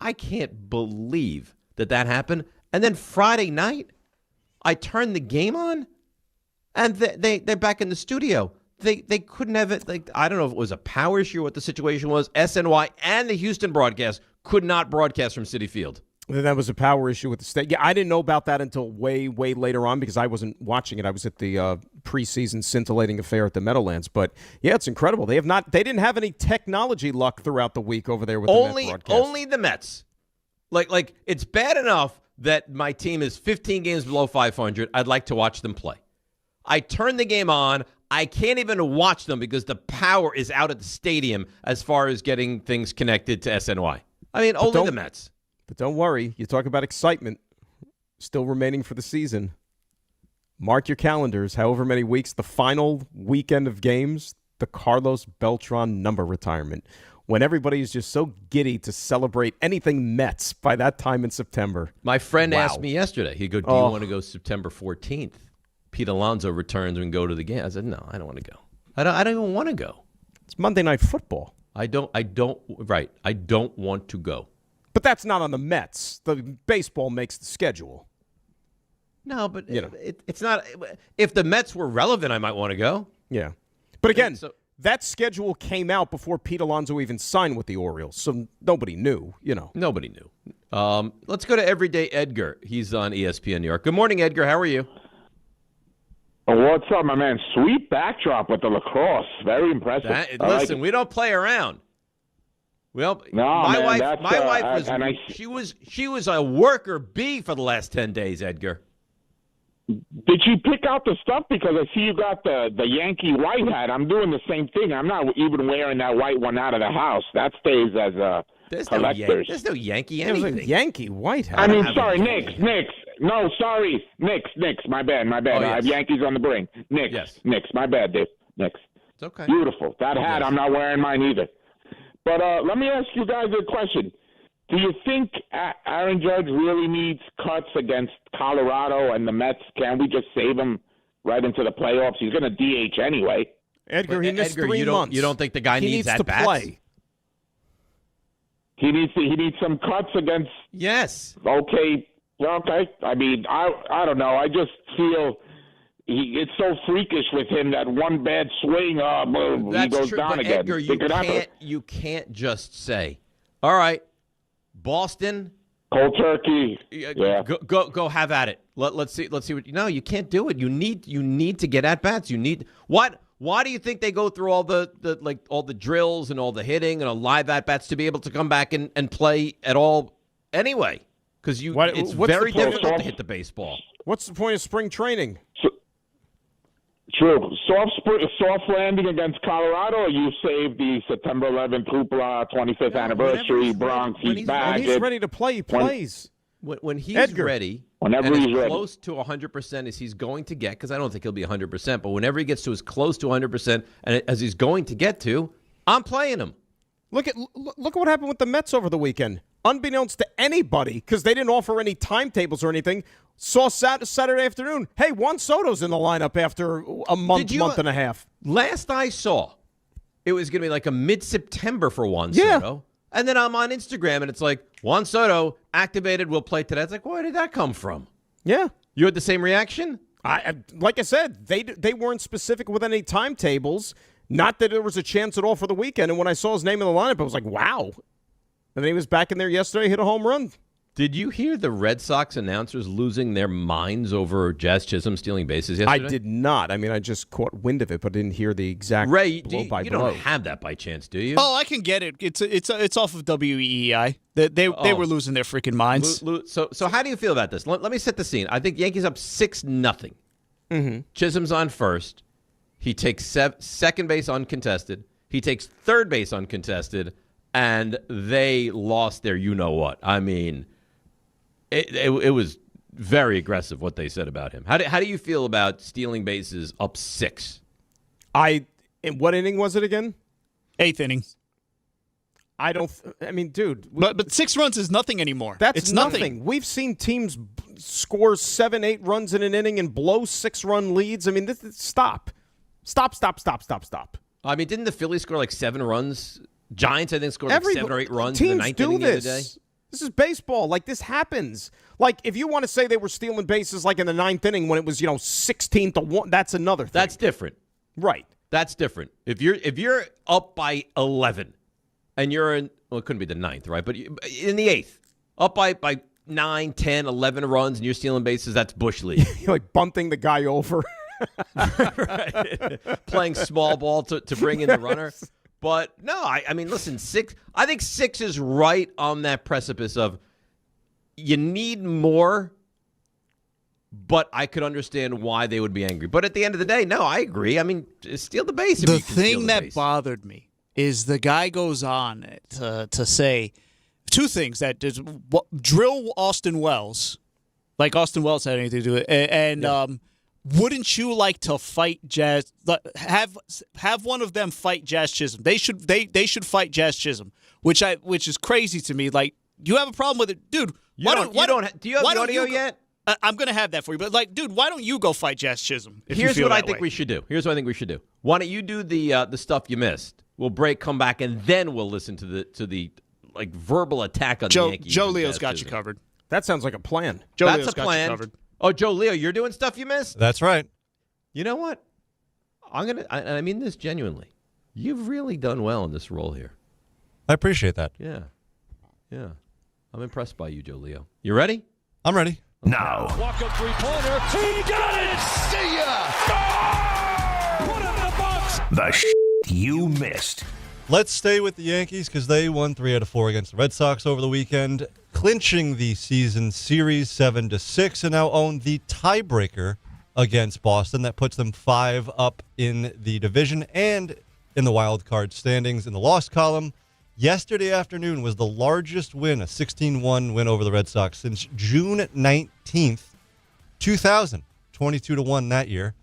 I can't believe that happened. And then Friday night, I turned the game on. And they're back in the studio. They couldn't have it. Like, I don't know if it was a power issue or what the situation was. SNY and the Houston broadcast could not broadcast from Citi Field. Then that was a power issue with the state. Yeah, I didn't know about that until way, way later on because I wasn't watching it. I was at the preseason scintillating affair at the Meadowlands. But yeah, it's incredible. They didn't have any technology luck throughout the week over there with the Mets broadcast. Only the Mets. Like it's bad enough that my team is 15 games below 500. I'd like to watch them play. I turn the game on. I can't even watch them because the power is out at the stadium as far as getting things connected to SNY. I mean, only the Mets. But don't worry. You talk about excitement still remaining for the season. Mark your calendars. However many weeks, the final weekend of games, the Carlos Beltran number retirement, when everybody is just so giddy to celebrate anything Mets by that time in September. My friend asked me yesterday. He'd go, do you want to go September 14th? Pete Alonso returns and go to the game. I said, no, I don't want to go. I don't even want to go. It's Monday Night Football. I don't want to go. But that's not on the Mets. The baseball makes the schedule. No, but it's not. If the Mets were relevant, I might want to go. Yeah. But again, that schedule came out before Pete Alonso even signed with the Orioles, so nobody knew, Nobody knew. Let's go to Everyday Edgar. He's on ESPN New York. Good morning, Edgar. How are you? What's up, my man? Sweet backdrop with the lacrosse. Very impressive. Listen, we don't play around. Well, my wife was she was a worker bee for the last 10 days, Edgar. Did you pick out the stuff? Because I see you got the Yankee white hat. I'm doing the same thing. I'm not even wearing that white one out of the house. That stays as a collector's. There's no Yankee anything. There's a Yankee white hat. I mean, sorry, Knicks. No, sorry, Knicks. My bad. Oh, I have Yankees on the brain. Knicks. My bad, Dave. Knicks. It's okay. Beautiful. That hat, I'm not wearing mine either. But let me ask you guys a question. Do you think Aaron Judge really needs cuts against Colorado and the Mets? Can we just save him right into the playoffs? He's going to DH anyway. Edgar, he missed 3 months. You don't think the guy needs to play? He needs some cuts against. Yes. Okay. I mean, I don't know. I just feel it's so freakish with him that one bad swing, he goes true, down but again. Edgar, you can't just say, all right, Boston, cold turkey. Yeah. Go have at it. Let's see what. No, you can't do it. You need to get at bats. You need what? Why do you think they go through all the drills and all the hitting and all live at bats to be able to come back and play at all anyway? Because it's very difficult to hit the baseball. What's the point of spring training? True. Soft landing against Colorado, or you save the September 11th Hoopla 25th anniversary, Bronx, he's back. When he's ready to play, he plays. When he's Edgar. ready, whenever and he's as ready. close to 100% as he's going to get, because I don't think he'll be 100%, but whenever he gets to as close to 100% and as he's going to get to, I'm playing him. Look at what happened with the Mets over the weekend. Unbeknownst to anybody, because they didn't offer any timetables or anything, saw Saturday afternoon, hey, Juan Soto's in the lineup after a month and a half. Last I saw, it was going to be like a mid-September for Juan Soto. And then I'm on Instagram, and it's like, Juan Soto activated, will play today. It's like, where did that come from? Yeah. You had the same reaction? Like I said, they weren't specific with any timetables. Not that there was a chance at all for the weekend. And when I saw his name in the lineup, I was like, wow. And then he was back in there yesterday, hit a home run. Did you hear the Red Sox announcers losing their minds over Jazz Chisholm stealing bases yesterday? I did not. I mean, I just caught wind of it, but didn't hear the exact Ray, blow by you blow. don't have that by chance, do you? Oh, I can get it. It's off of WEEI. They were losing their freaking minds. So how do you feel about this? Let me set the scene. I think Yankees up 6-0. Mm-hmm. Chisholm's on first. He takes second base uncontested. He takes third base uncontested, and they lost their you-know-what. I mean, it was very aggressive what they said about him. How do you feel about stealing bases up 6? In what inning was it again? 8th inning. I mean, dude. But 6 runs is nothing anymore. It's nothing. We've seen teams score 7-8 runs in an inning and blow 6-run leads. I mean, stop. Stop. I mean, didn't the Phillies score like 7 runs? Giants, I think, scored like 7 or 8 runs in the 9th inning the other day. This is baseball. Like, this happens. Like, if you want to say they were stealing bases like in the 9th inning when it was, 16-1, that's another thing. That's different. Right. That's different. If you're up by 11 and you're in, well, it couldn't be the 9th, right? But in the 8th, up by 9, 10, 11 runs and you're stealing bases, that's Bush League. You're like bunting the guy over. Right. Playing small ball to bring in the runner. But no, I mean, listen, 6. I think 6 is right on that precipice of you need more, but I could understand why they would be angry. But at the end of the day, no, I agree. I mean, steal the base. The thing that bothered me is the guy goes on to say 2 things that drill Austin Wells, like Austin Wells had anything to do with it, and wouldn't you like to fight Jazz? Have one of them fight Jazz Chisholm. They should fight Jazz Chisholm, which is crazy to me. Like, you have a problem with it, dude? Do you have the audio yet? I'm gonna have that for you, but like, dude, why don't you go fight Jazz Chisholm? Here's what I think we should do. Why don't you do the stuff you missed? We'll break, come back, and then we'll listen to the like verbal attack on the Yankees. Joe Leo's got you covered. That sounds like a plan. That's a plan. Got you covered. Oh, Joe Leo, you're doing stuff you missed? That's right. You know what? I mean this genuinely. You've really done well in this role here. I appreciate that. Yeah. I'm impressed by you, Joe Leo. You ready? I'm ready. Now. Walk up 3-pointer. He got it! See ya! Score! Put it in the box! The you missed. Let's stay with the Yankees because they won 3 out of 4 against the Red Sox over the weekend, clinching the season series 7-6, and now own the tiebreaker against Boston. That puts them 5 up in the division and in the wild card standings in the loss column. Yesterday afternoon was the largest win, a 16-1 win over the Red Sox since June 19th, 2000, 22-1 that year.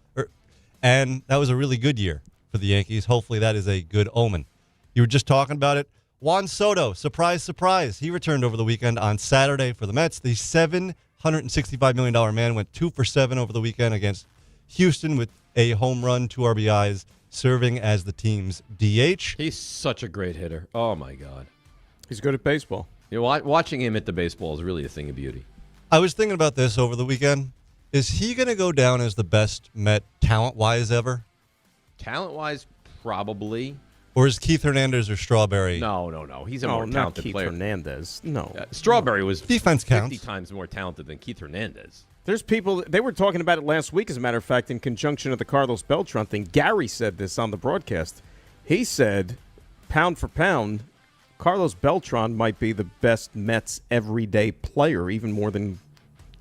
And that was a really good year for the Yankees. Hopefully that is a good omen. You were just talking about it. Juan Soto, surprise, surprise. He returned over the weekend on Saturday for the Mets. The $765 million man went 2 for 7 over the weekend against Houston with a home run, 2 RBIs, serving as the team's DH. He's such a great hitter. Oh, my God. He's good at baseball. Watching him hit the baseball is really a thing of beauty. I was thinking about this over the weekend. Is he going to go down as the best Met talent-wise ever? Talent-wise, probably. Or is Keith Hernandez or Strawberry? No. He's a more talented player. Keith Hernandez. No. Strawberry was defense 50 times more talented than Keith Hernandez. There's people, they were talking about it last week, as a matter of fact, in conjunction with the Carlos Beltran thing. Gary said this on the broadcast. He said, pound for pound, Carlos Beltran might be the best Mets everyday player, even more than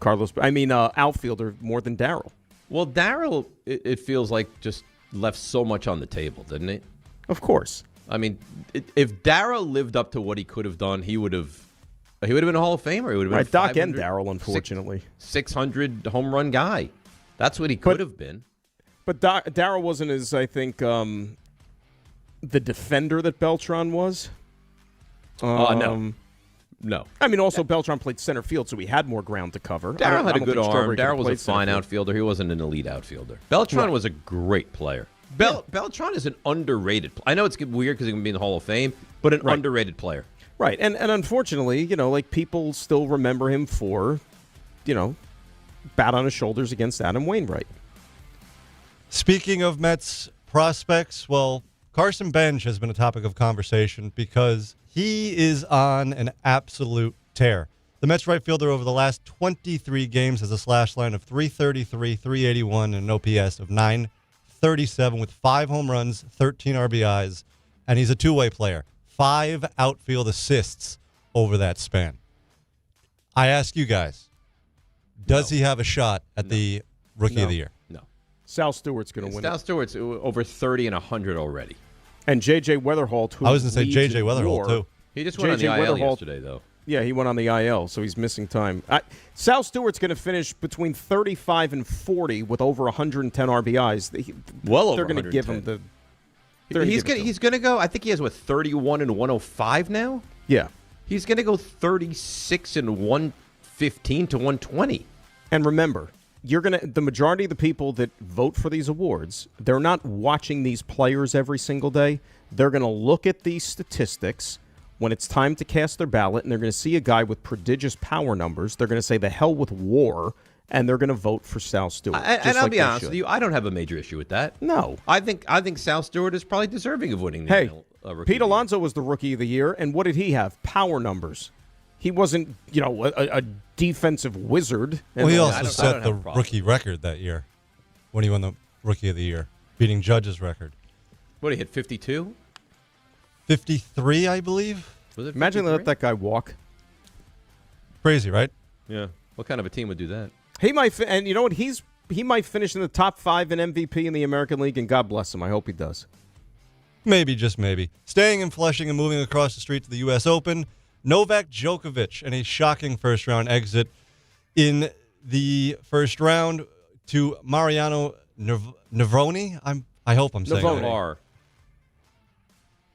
outfielder more than Darryl. Well, Darryl, it feels like just left so much on the table, didn't it? Of course. I mean, if Darryl lived up to what he could have done, he would have been a Hall of Famer. He would have been right. Doc and Darryl, unfortunately, 600 home run guy. That's what he could have been. But Darryl wasn't as, I think, the defender that Beltran was. No. I mean, also Beltran played center field, so he had more ground to cover. Darryl had a good arm. Darryl was a fine outfielder. He wasn't an elite outfielder. Beltran was a great player. Beltran is an underrated player. I know it's weird because he can be in the Hall of Fame, but an underrated player. Right, and unfortunately, people still remember him for, bat on his shoulders against Adam Wainwright. Speaking of Mets prospects, well, Carson Bench has been a topic of conversation because he is on an absolute tear. The Mets right fielder over the last 23 games has a slash line of .333, .381, and an OPS of .937 with 5 home runs, 13 RBIs, and he's a two-way player. 5 outfield assists over that span. I ask you guys, does he have a shot at the Rookie of the Year? No. Sal Stewart's going to win Sal Stewart's over 30 and 100 already. And J.J. Weatherholt, who I was going to say J.J. Weatherholt, too. He just went on the IL yesterday, though. Yeah, he went on the IL, so he's missing time. Sal Stewart's going to finish between 35 and 40 with over 110 RBIs. They're going to give him the... He's going to go, I think he has, 31 and 105 now? Yeah. He's going to go 36 and 115 to 120. And remember, the majority of the people that vote for these awards, they're not watching these players every single day. They're going to look at these statistics when it's time to cast their ballot, and they're going to see a guy with prodigious power numbers. They're going to say the hell with WAR, and they're going to vote for Sal Stewart. And I'll be honest with you, I don't have a major issue with that. No. I think Sal Stewart is probably deserving of winning the Rookie Pete Alonso was the Rookie of the Year, and what did he have? Power numbers. He wasn't, a defensive wizard. Well, he also set the rookie record that year when he won the Rookie of the Year, beating Judge's record. What, he hit 52? 53, I believe. Was it 53? Imagine they let that guy walk. Crazy, right? Yeah. What kind of a team would do that? He might, and you know what? He might finish in the top 5 in MVP in the American League, and God bless him. I hope he does. Maybe, just maybe. Staying in Flushing and moving across the street to the U.S. Open, Novak Djokovic and a shocking first-round exit in the first round to Mariano Navoni. I hope I'm saying that.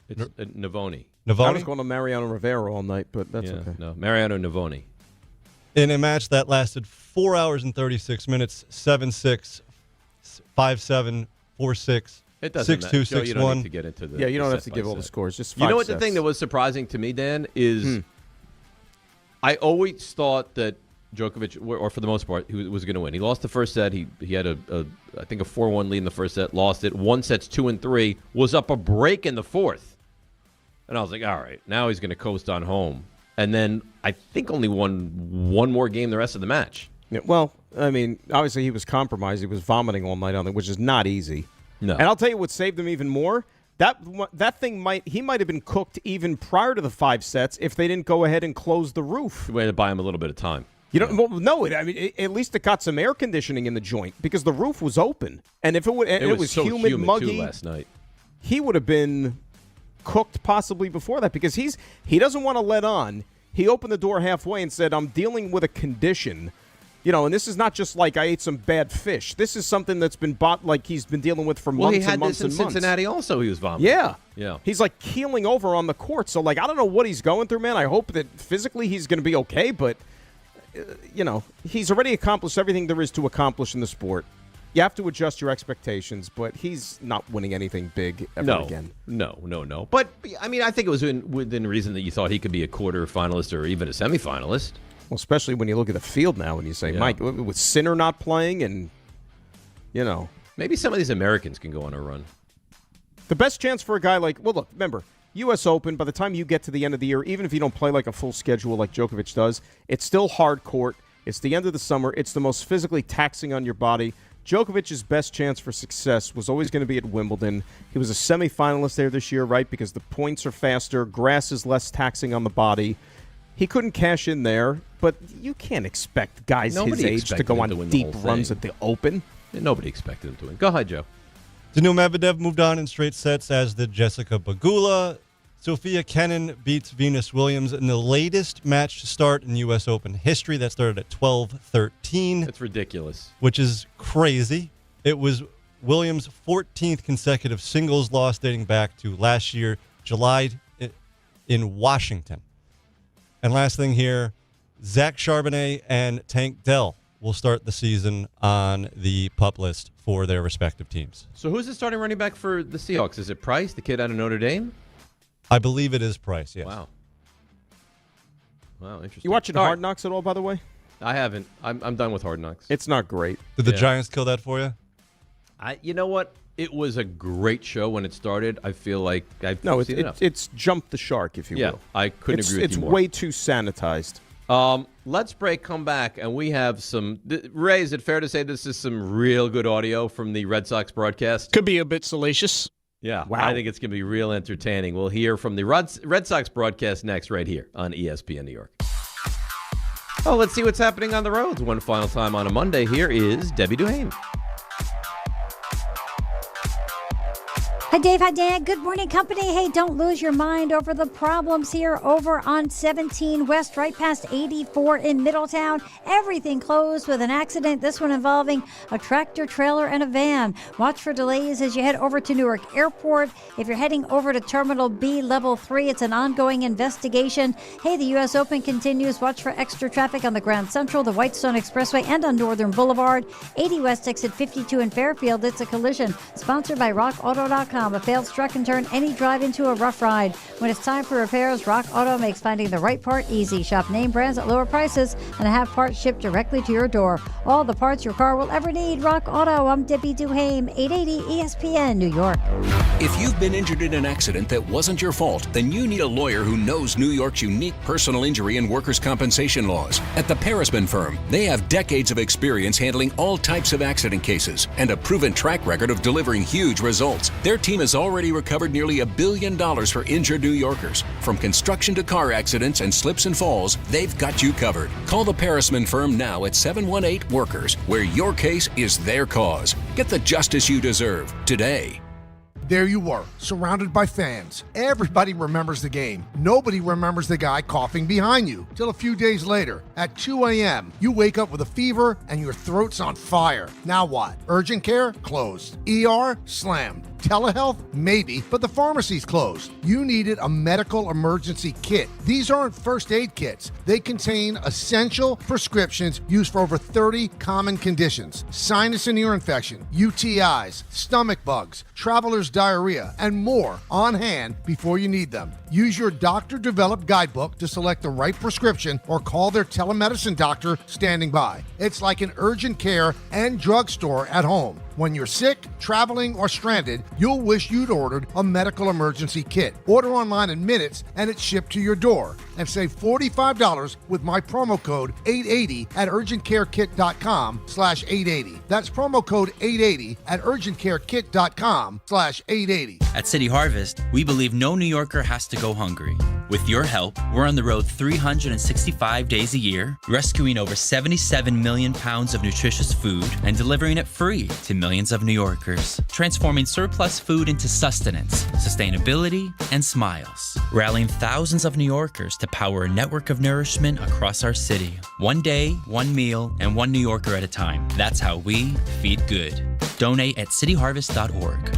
It's Navoni. I was going to Mariano Rivera all night, but that's okay. No, Mariano Navoni. In a match that lasted 4 hours and 36 minutes, 7-6, 5-7, 4-6, It doesn't 6-2, matter. Joe, 6-1. you don't need to get into the you don't have to set give by all the set. scores. Just 5 You know what sets. the thing that was surprising to me, Dan, is I always thought that Djokovic, or for the most part, he was going to win. He lost the first set. He had I think a 4-1 lead in the first set, lost it. 1 sets 2 and 3, was up a break in the fourth. And I was like, all right, now he's going to coast on home. And then I think only won one more game the rest of the match. Yeah, well, I mean, obviously he was compromised. He was vomiting all night on it, which is not easy. No. And I'll tell you what saved him even more. That thing might have been cooked even prior to the 5 sets if they didn't go ahead and close the roof. We had to buy him a little bit of time. At least it got some air conditioning in the joint because the roof was open. And if it was so humid, muggy too last night. He would have been cooked possibly before that because he doesn't want to let on. He opened the door halfway and said, I'm dealing with a condition. And this is not just like I ate some bad fish. This is something that's been bought like he's been dealing with for months and months and months. He had this in Cincinnati also. He was vomiting. Yeah. He's like keeling over on the court. So, I don't know what he's going through, man. I hope that physically he's going to be okay. But, he's already accomplished everything there is to accomplish in the sport. You have to adjust your expectations, but he's not winning anything big ever again. No. But, I mean, I think it was within reason that you thought he could be a quarter finalist or even a semifinalist. Well, especially when you look at the field now and you say, Mike, with Sinner not playing and, Maybe some of these Americans can go on a run. The best chance for a guy look, remember, U.S. Open, by the time you get to the end of the year, even if you don't play like a full schedule like Djokovic does, it's still hard court. It's the end of the summer. It's the most physically taxing on your body. Djokovic's best chance for success was always going to be at Wimbledon. He was a semifinalist there this year, right, because the points are faster, grass is less taxing on the body. He couldn't cash in there, but you can't expect guys Nobody his age to expected go him on to win the deep whole runs thing. at the Open. Yeah, nobody expected him to win. Go ahead, Joe. Daniil Medvedev moved on in straight sets, as did Jessica Pegula. Sophia Kenin beats Venus Williams in the latest match to start in U.S. Open history. That started at 12-13. That's ridiculous. Which is crazy. It was Williams' 14th consecutive singles loss dating back to last year, July, in Washington. And last thing here, Zach Charbonnet and Tank Dell will start the season on the PUP list for their respective teams. So who's the starting running back for the Seahawks? Is it Price, the kid out of Notre Dame? I believe it is Price, yes. Wow, interesting. You watching Hard Knocks at all, by the way? I haven't. I'm done with Hard Knocks. It's not great. Did the Giants kill that for you? You know what? It was a great show when it started. I feel like I've seen enough. It's jumped the shark, if you will. I couldn't agree with you more. It's way too sanitized. Let's break, come back, and we have some... Ray, is it fair to say this is some real good audio from the Red Sox broadcast? Could be a bit salacious. Yeah, Wow. I think it's going to be real entertaining. We'll hear from the Red Sox broadcast next right here on ESPN New York. Oh, let's see what's happening on the roads. One final time on a Monday. Here is Debbie Duhane. Hi, Dave. Hi, Dan. Good morning, company. Hey, don't lose your mind over the problems here over on 17 West, right past 84 in Middletown. Everything closed with an accident, this one involving a tractor trailer and a van. Watch for delays as you head over to Newark Airport. If you're heading over to Terminal B, Level 3, it's an ongoing investigation. Hey, the U.S. Open continues. Watch for extra traffic on the Grand Central, the Whitestone Expressway, and on Northern Boulevard. 80 West exit 52 in Fairfield. It's a collision. Sponsored by RockAuto.com. A failed struck can turn any drive into a rough ride. When it's time for repairs, Rock Auto makes finding the right part easy. Shop name brands at lower prices and have parts shipped directly to your door. All the parts your car will ever need. Rock Auto. I'm Debbie Duhame, 880 ESPN, New York. If you've been injured in an accident that wasn't your fault, then you need a lawyer who knows New York's unique personal injury and workers' compensation laws. At the Parisman Firm, they have decades of experience handling all types of accident cases and a proven track record of delivering huge results. Their team has already recovered nearly $1 billion for injured New Yorkers. From construction to car accidents and slips and falls, they've got you covered. Call the Parisman Firm now at 718-WORKERS, where your case is their cause. Get the justice you deserve today. There you were, surrounded by fans. Everybody remembers the game. Nobody remembers the guy coughing behind you. Till a few days later, at 2 a.m., you wake up with a fever and your throat's on fire. Now what? Urgent care? Closed. ER? Slammed. Telehealth? Maybe, but the pharmacy's closed. You needed a medical emergency kit. These aren't first aid kits. They contain essential prescriptions used for over 30 common conditions. Sinus and ear infection, UTIs, stomach bugs, traveler's diarrhea, and more on hand before you need them. Use your doctor-developed guidebook to select the right prescription or call their telemedicine doctor standing by. It's like an urgent care and drugstore at home. When you're sick, traveling, or stranded, you'll wish you'd ordered a medical emergency kit. Order online in minutes and it's shipped to your door. And save $45 with my promo code 880 at urgentcarekit.com/880. That's promo code 880 at urgentcarekit.com/880. At City Harvest, we believe no New Yorker has to go hungry. With your help, we're on the road 365 days a year, rescuing over 77 million pounds of nutritious food and delivering it free to millions of New Yorkers, transforming surplus food into sustenance, sustainability, and smiles, rallying thousands of New Yorkers to power a network of nourishment across our city. One day, one meal, and one New Yorker at a time. That's how we feed good. Donate at cityharvest.org.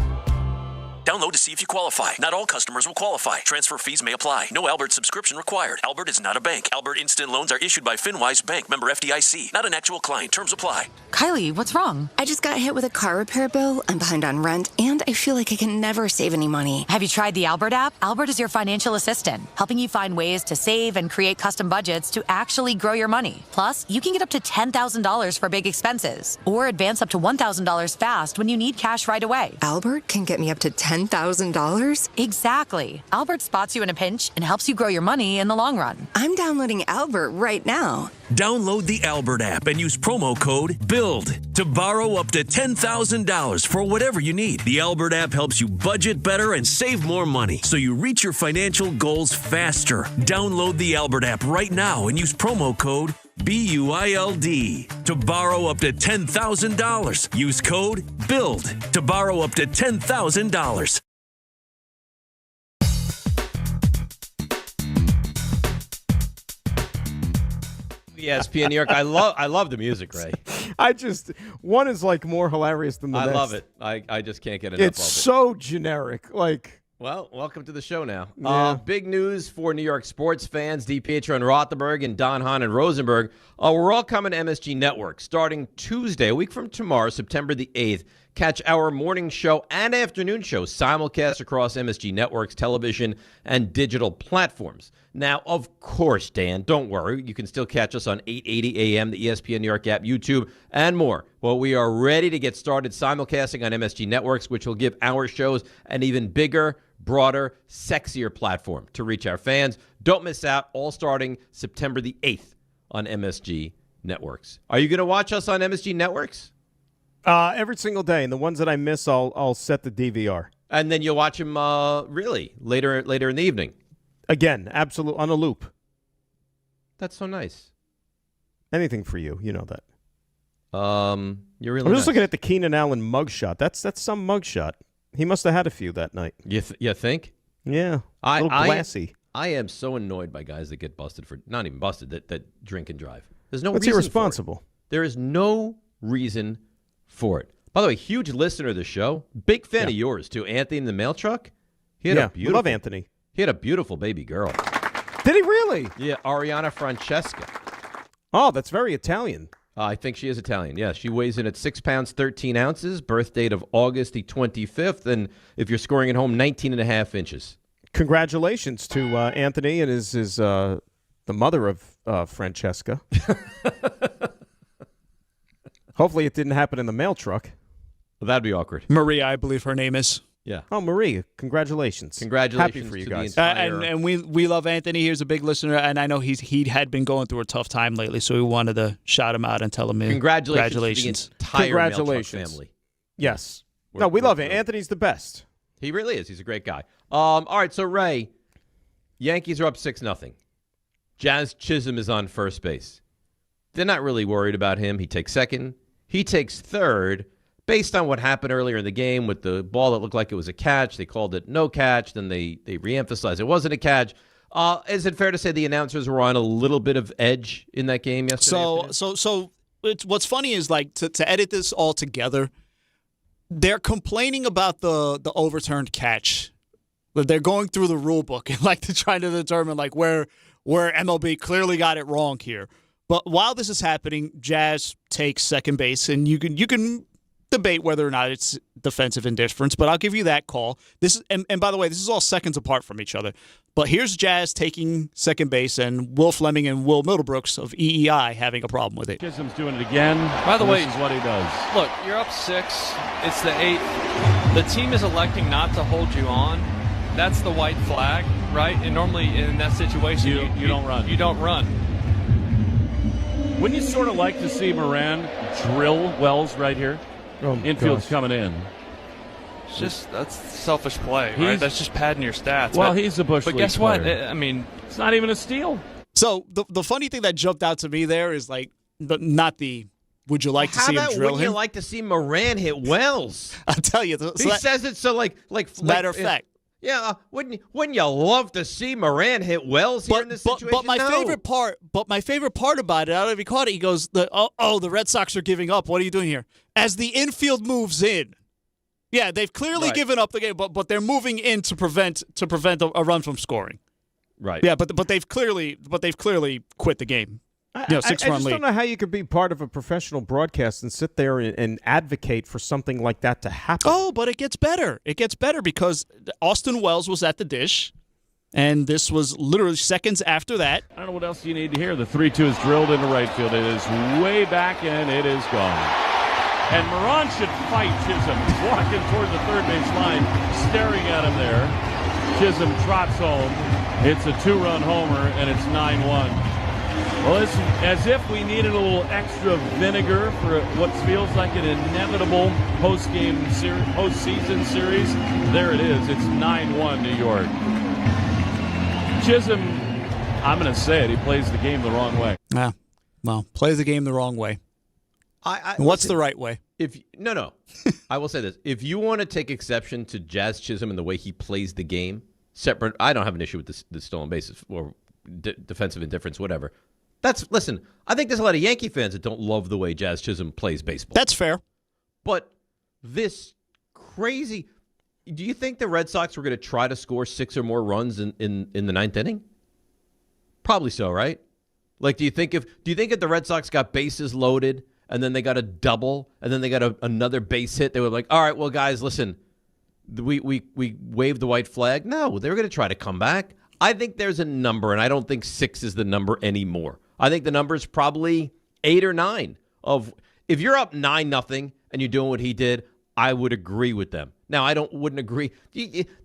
Download to see if you qualify. Not all customers will qualify. Transfer fees may apply. No Albert subscription required. Albert is not a bank. Albert Instant Loans are issued by FinWise Bank, member FDIC. Not an actual client. Terms apply. Kylie, what's wrong? I just got hit with a car repair bill. I'm behind on rent, and I feel like I can never save any money. Have you tried the Albert app? Albert is your financial assistant, helping you find ways to save and create custom budgets to actually grow your money. Plus, you can get up to $10,000 for big expenses, or advance up to $1,000 fast when you need cash right away. Albert can get me up to $10,000 $10,000? Exactly. Albert spots you in a pinch and helps you grow your money in the long run. I'm downloading Albert right now. Download the Albert app and use promo code BUILD to borrow up to $10,000 for whatever you need. The Albert app helps you budget better and save more money so you reach your financial goals faster. Download the Albert app right now and use promo code BUILD to borrow up to $10,000. Use code BUILD to borrow up to $10,000. ESPN New York. I love the music, Ray. One is like more hilarious than the next. I love it. I just can't get enough of it. It's so generic. Well, welcome to the show now. Yeah. Big news for New York sports fans. DiPietro and Rothenberg and Don Hahn and Rosenberg. We're all coming to MSG Network starting Tuesday, a week from tomorrow, September the 8th. Catch our morning show and afternoon show simulcast across MSG Network's television and digital platforms. Now, of course, Dan, don't worry. You can still catch us on 880 AM, the ESPN New York app, YouTube, and more. Well, we are ready to get started simulcasting on MSG Networks, which will give our shows an even bigger, broader, sexier platform to reach our fans. Don't miss out, all starting September the 8th on MSG Networks. Are you going to watch us on MSG Networks? Every single day, and the ones that I miss, I'll set the DVR. And then you'll watch them really later in the evening. Again, absolute on a loop. That's so nice. Anything for you, you know that. You're really. I'm just looking at the Keenan Allen mugshot. That's some mugshot. He must have had a few that night. You think? Yeah, a little glassy. I am so annoyed by guys that get busted for not even busted that drink and drive. There's no. That's reason irresponsible. For it. There is no reason for it. By the way, huge listener of the show. Big fan of yours too, Anthony in the mail truck. We love Anthony. He had a beautiful baby girl. Did he really? Yeah, Ariana Francesca. Oh, that's very Italian. I think she is Italian. Yeah, she weighs in at 6 pounds, 13 ounces, birth date of August the 25th, and if you're scoring at home, 19 and a half inches. Congratulations to Anthony and his the mother of Francesca. Hopefully it didn't happen in the mail truck. Well, that'd be awkward. Maria, I believe her name is. Yeah. Oh, Marie, congratulations. Congratulations Happy for you to guys. the entire... And we love Anthony. He's a big listener, and I know he had been going through a tough time lately, so we wanted to shout him out and tell him congratulations to the entire Mailtruck family. Yes. We love him. Anthony's the best. He really is. He's a great guy. All right, so Ray, Yankees are up 6-0. Jazz Chisholm is on first base. They're not really worried about him. He takes second. He takes third. Based on what happened earlier in the game with the ball that looked like it was a catch, they called it no catch. Then they reemphasized it wasn't a catch. Is it fair to say the announcers were on a little bit of edge in that game yesterday? So what's funny is like to edit this all together, they're complaining about the overturned catch. But they're going through the rule book and like to try to determine like where MLB clearly got it wrong here. But while this is happening, Jazz takes second base, and you can debate whether or not it's defensive indifference, but I'll give you that call. This and by the way, this is all seconds apart from each other. But here's Jazz taking second base, and Will Fleming and Will Middlebrooks of EEI having a problem with it. Chisholm's doing it again. By the way, this is what he does. Look, you're up 6. It's the 8th. The team is electing not to hold you on. That's the white flag, right? And normally in that situation, you don't run. You don't run. Wouldn't you sort of like to see Moran drill Wells right here? Oh, Infield's coming in. It's just that's selfish play, right? That's just padding your stats. Well, he's a Bush League But guess player. what? I mean, it's not even a steal. So the funny thing that jumped out to me there is like not the would you like to see him drill wouldn't him? you like to see Moran hit Wells? I'll tell you. He says it so like matter of fact. Yeah, wouldn't you love to see Moran hit Wells here in this situation? But my favorite part about it, I don't know if you caught it, he goes, the Red Sox are giving up. What are you doing here? As the infield moves in. Yeah, they've clearly given up the game, but they're moving in to prevent a run from scoring. Right. Yeah, but they've clearly quit the game. I 6-run just lead. don't know how you could be part of a professional broadcast and sit there and advocate for something like that to happen. Oh, but it gets better. It gets better because Austin Wells was at the dish, and this was literally seconds after that. I don't know what else you need to hear. The 3-2 is drilled into right field. It is way back, and it is gone. And Moran should fight Chisholm. He's walking toward the third base line, staring at him there. Chisholm trots home. It's a 2-run homer, and it's 9-1. Well, it's as if we needed a little extra vinegar for what feels like an inevitable postseason series. There it is. It's 9-1 New York. Chisholm, I'm going to say it, he plays the game the wrong way. Yeah, well, plays the game the wrong way. What's the right way? No. I will say this. If you want to take exception to Jazz Chisholm and the way he plays the game, separate, I don't have an issue with the stolen bases or defensive indifference, whatever. Listen, I think there's a lot of Yankee fans that don't love the way Jazz Chisholm plays baseball. That's fair. But this crazy, do you think the Red Sox were going to try to score 6 or more runs in the ninth inning? Probably so, right? Like, do you think if the Red Sox got bases loaded and then they got a double and then they got another base hit, they were like, all right, well, guys, listen, we waved the white flag. No, they were going to try to come back. I think there's a number, and I don't think 6 is the number anymore. I think the number is probably 8 or 9. If you're up 9-0 and you're doing what he did, I would agree with them. Now, wouldn't agree.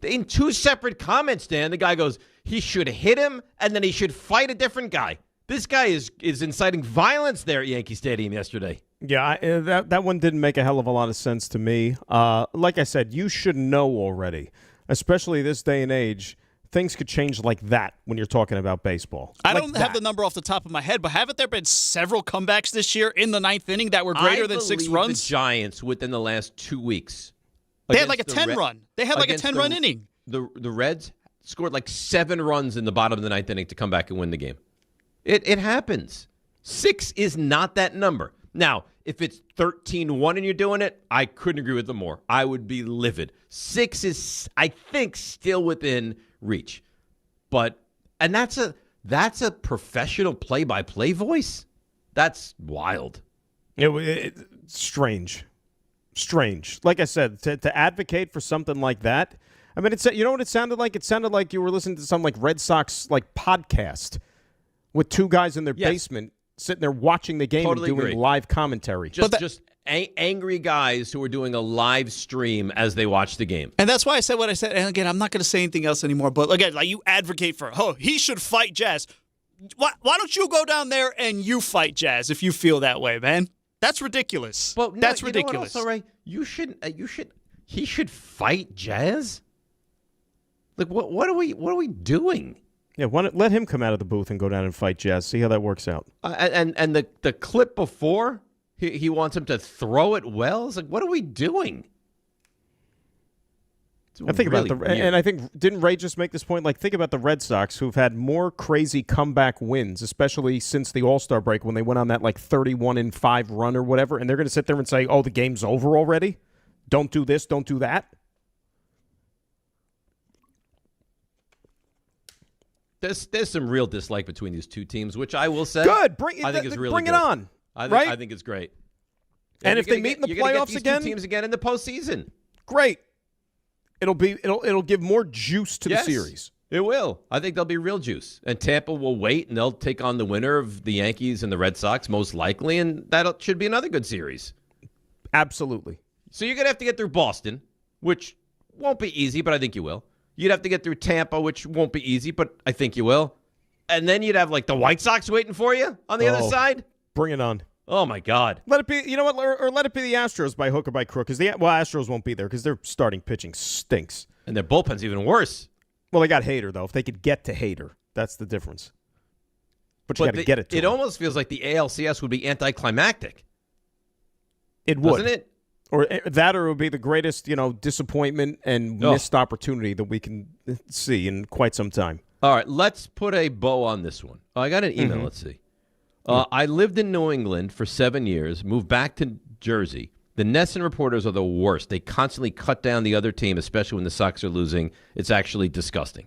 In 2 separate comments, Dan, the guy goes, he should hit him and then he should fight a different guy. This guy is inciting violence there at Yankee Stadium yesterday. Yeah, that one didn't make a hell of a lot of sense to me. Like I said, you should know already, especially this day and age. Things could change like that when you're talking about baseball. I don't have the number off the top of my head, but haven't there been several comebacks this year in the ninth inning that were greater than 6 runs? The Giants within the last 2 weeks. They had like a 10-run. They had like a 10-run inning. The Reds scored like 7 runs in the bottom of the ninth inning to come back and win the game. It happens. 6 is not that number. Now, if it's 13-1 and you're doing it, I couldn't agree with them more. I would be livid. 6 is, I think, still within reach. And that's a professional play-by-play voice? That's wild. Strange. Like I said, to advocate for something like that, I mean, you know what it sounded like? It sounded like you were listening to some like Red Sox like podcast with 2 guys in their basement sitting there watching the game Totally and doing agree. live commentary. Just angry guys who are doing a live stream as they watch the game. And that's why I said what I said. And again, I'm not going to say anything else anymore. But again, like you advocate for, he should fight Jazz. Why don't you go down there and you fight Jazz if you feel that way, man? That's ridiculous. But no, that's you know what ridiculous. also, Ray? He should fight Jazz? Like what are we doing? Yeah, let him come out of the booth and go down and fight Jazz. See how that works out. And the clip before, he wants him to throw at Wells. Like, what are we doing? I think really about and I think, didn't Ray just make this point? Like, think about the Red Sox, who've had more crazy comeback wins, especially since the All-Star break when they went on that like 31-5 run or whatever, and they're going to sit there and say, "Oh, the game's over already. Don't do this, don't do that." There's some real dislike between these 2 teams, which I will say. Good, bring it on. I think it's great. And if they meet in the playoffs again, 2 teams again in the postseason, great. It'll give more juice to the series. It will. I think there'll be real juice, and Tampa will wait, and they'll take on the winner of the Yankees and the Red Sox most likely, and that should be another good series. Absolutely. So you're gonna have to get through Boston, which won't be easy, but I think you will. You'd have to get through Tampa, which won't be easy, but I think you will. And then you'd have, like, the White Sox waiting for you on the other side. Bring it on. Oh, my God. Let it be, you know what, or let it be the Astros by hook or by crook. Astros won't be there because their starting pitching stinks. And their bullpen's even worse. Well, they got Hader, though. If they could get to Hader, that's the difference. But you got to get it to him. Almost feels like the ALCS would be anticlimactic. It would. Doesn't it? Or that, or it would be the greatest, disappointment and missed opportunity that we can see in quite some time. All right, let's put a bow on this one. I got an email. Let's see. I lived in New England for 7 years, moved back to Jersey. The Nesson reporters are the worst. They constantly cut down the other team, especially when the Sox are losing. It's actually disgusting.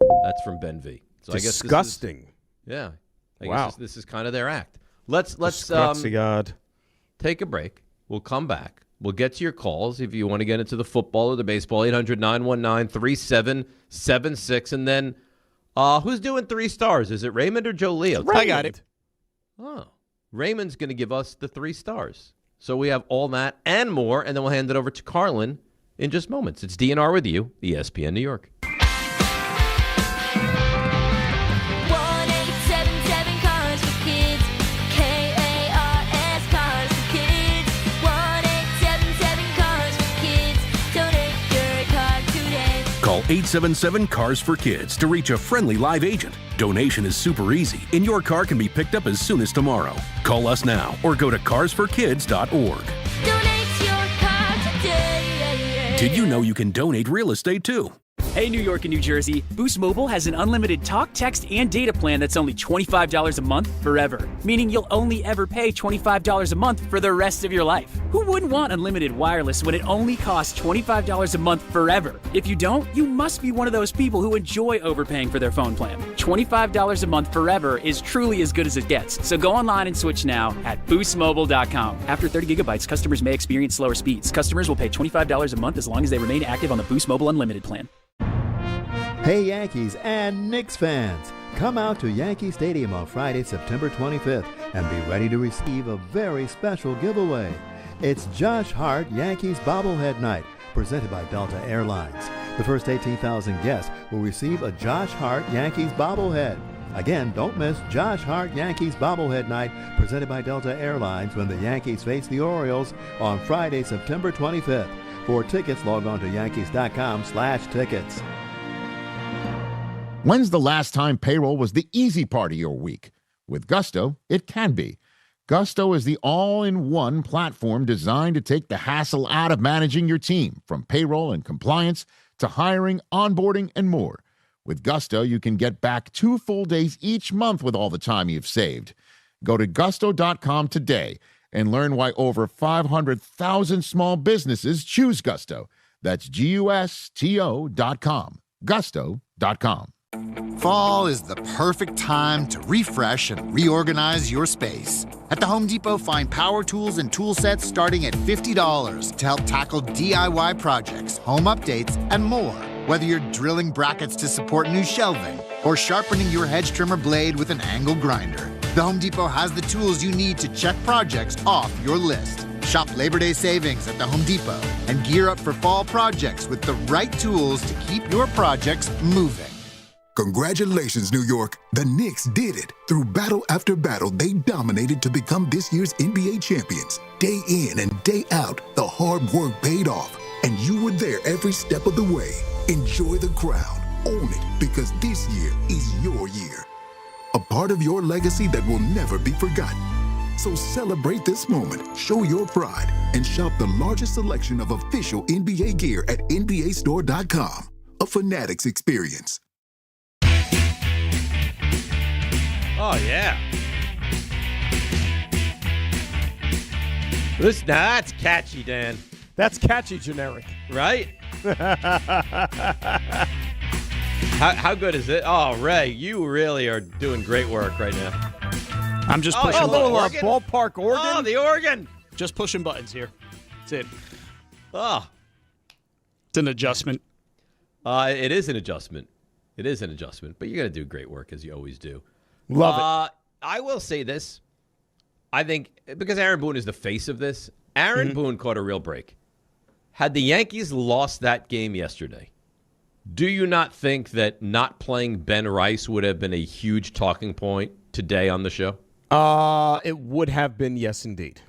That's from Ben V. So disgusting. I guess this is kind of their act. Let's take a break. We'll come back. We'll get to your calls if you want to get into the football or the baseball. 800-919-3776. And then who's doing 3 stars? Is it Raymond or Joe Leo? I got it. Oh, Raymond's going to give us the 3 stars. So we have all that and more, and then we'll hand it over to Carlin in just moments. It's DNR with you, ESPN New York. 1-877 Cars for Kids. KARS Cars for Kids. 1-877 Cars for Kids. Donate your car today. Call 877 Cars for Kids to reach a friendly live agent. Donation is super easy, and your car can be picked up as soon as tomorrow. Call us now or go to carsforkids.org. Donate your car today. Did you know you can donate real estate too? Hey, New York and New Jersey, Boost Mobile has an unlimited talk, text, and data plan that's only $25 a month forever, meaning you'll only ever pay $25 a month for the rest of your life. Who wouldn't want unlimited wireless when it only costs $25 a month forever? If you don't, you must be one of those people who enjoy overpaying for their phone plan. $25 a month forever is truly as good as it gets, so go online and switch now at boostmobile.com. After 30 gigabytes, customers may experience slower speeds. Customers will pay $25 a month as long as they remain active on the Boost Mobile Unlimited plan. Hey Yankees and Knicks fans, come out to Yankee Stadium on Friday, September 25th and be ready to receive a very special giveaway. It's Josh Hart Yankees Bobblehead Night, presented by Delta Airlines. The first 18,000 guests will receive a Josh Hart Yankees bobblehead. Again, don't miss Josh Hart Yankees Bobblehead Night, presented by Delta Airlines when the Yankees face the Orioles on Friday, September 25th. For tickets, log on to yankees.com/tickets. When's the last time payroll was the easy part of your week? With Gusto, it can be. Gusto is the all-in-one platform designed to take the hassle out of managing your team, from payroll and compliance to hiring, onboarding, and more. With Gusto, you can get back 2 full days each month with all the time you've saved. Go to gusto.com today and learn why over 500,000 small businesses choose Gusto. That's GUSTO.com. Gusto.com. Fall is the perfect time to refresh and reorganize your space. At the Home Depot, find power tools and tool sets starting at $50 to help tackle DIY projects, home updates, and more. Whether you're drilling brackets to support new shelving or sharpening your hedge trimmer blade with an angle grinder, the Home Depot has the tools you need to check projects off your list. Shop Labor Day savings at the Home Depot and gear up for fall projects with the right tools to keep your projects moving. Congratulations, New York. The Knicks did it. Through battle after battle, they dominated to become this year's NBA champions. Day in and day out, the hard work paid off, and you were there every step of the way. Enjoy the crown. Own it, because this year is your year. A part of your legacy that will never be forgotten. So celebrate this moment, show your pride, and shop the largest selection of official NBA gear at NBAstore.com. A Fanatics experience. Oh, yeah. That's catchy, Dan. That's catchy, generic. Right? How good is it? Oh, Ray, you really are doing great work right now. I'm just pushing a little buttons. ballpark organ. Oh, the organ. Just pushing buttons here. That's it. Oh. It's an adjustment. It is an adjustment. It is an adjustment, but you're going to do great work, as you always do. Love it. I will say this. I think, because Aaron Boone is the face of this, Aaron Boone caught a real break. Had the Yankees lost that game yesterday, do you not think that not playing Ben Rice would have been a huge talking point today on the show? It would have been, yes, indeed.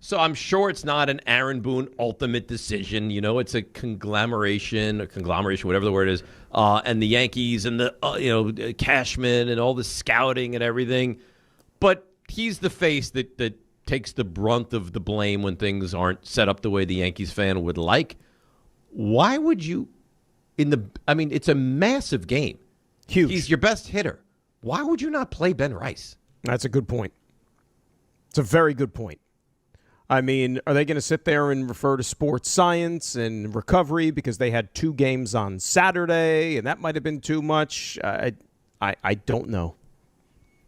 So I'm sure it's not an Aaron Boone ultimate decision. You know, it's a conglomeration, whatever the word is, and the Yankees and the, Cashman and all the scouting and everything. But he's the face that takes the brunt of the blame when things aren't set up the way the Yankees fan would like. Why would you, it's a massive game. Huge. He's your best hitter. Why would you not play Ben Rice? That's a good point. It's a very good point. I mean, are they going to sit there and refer to sports science and recovery because they had 2 games on Saturday and that might have been too much? I don't know.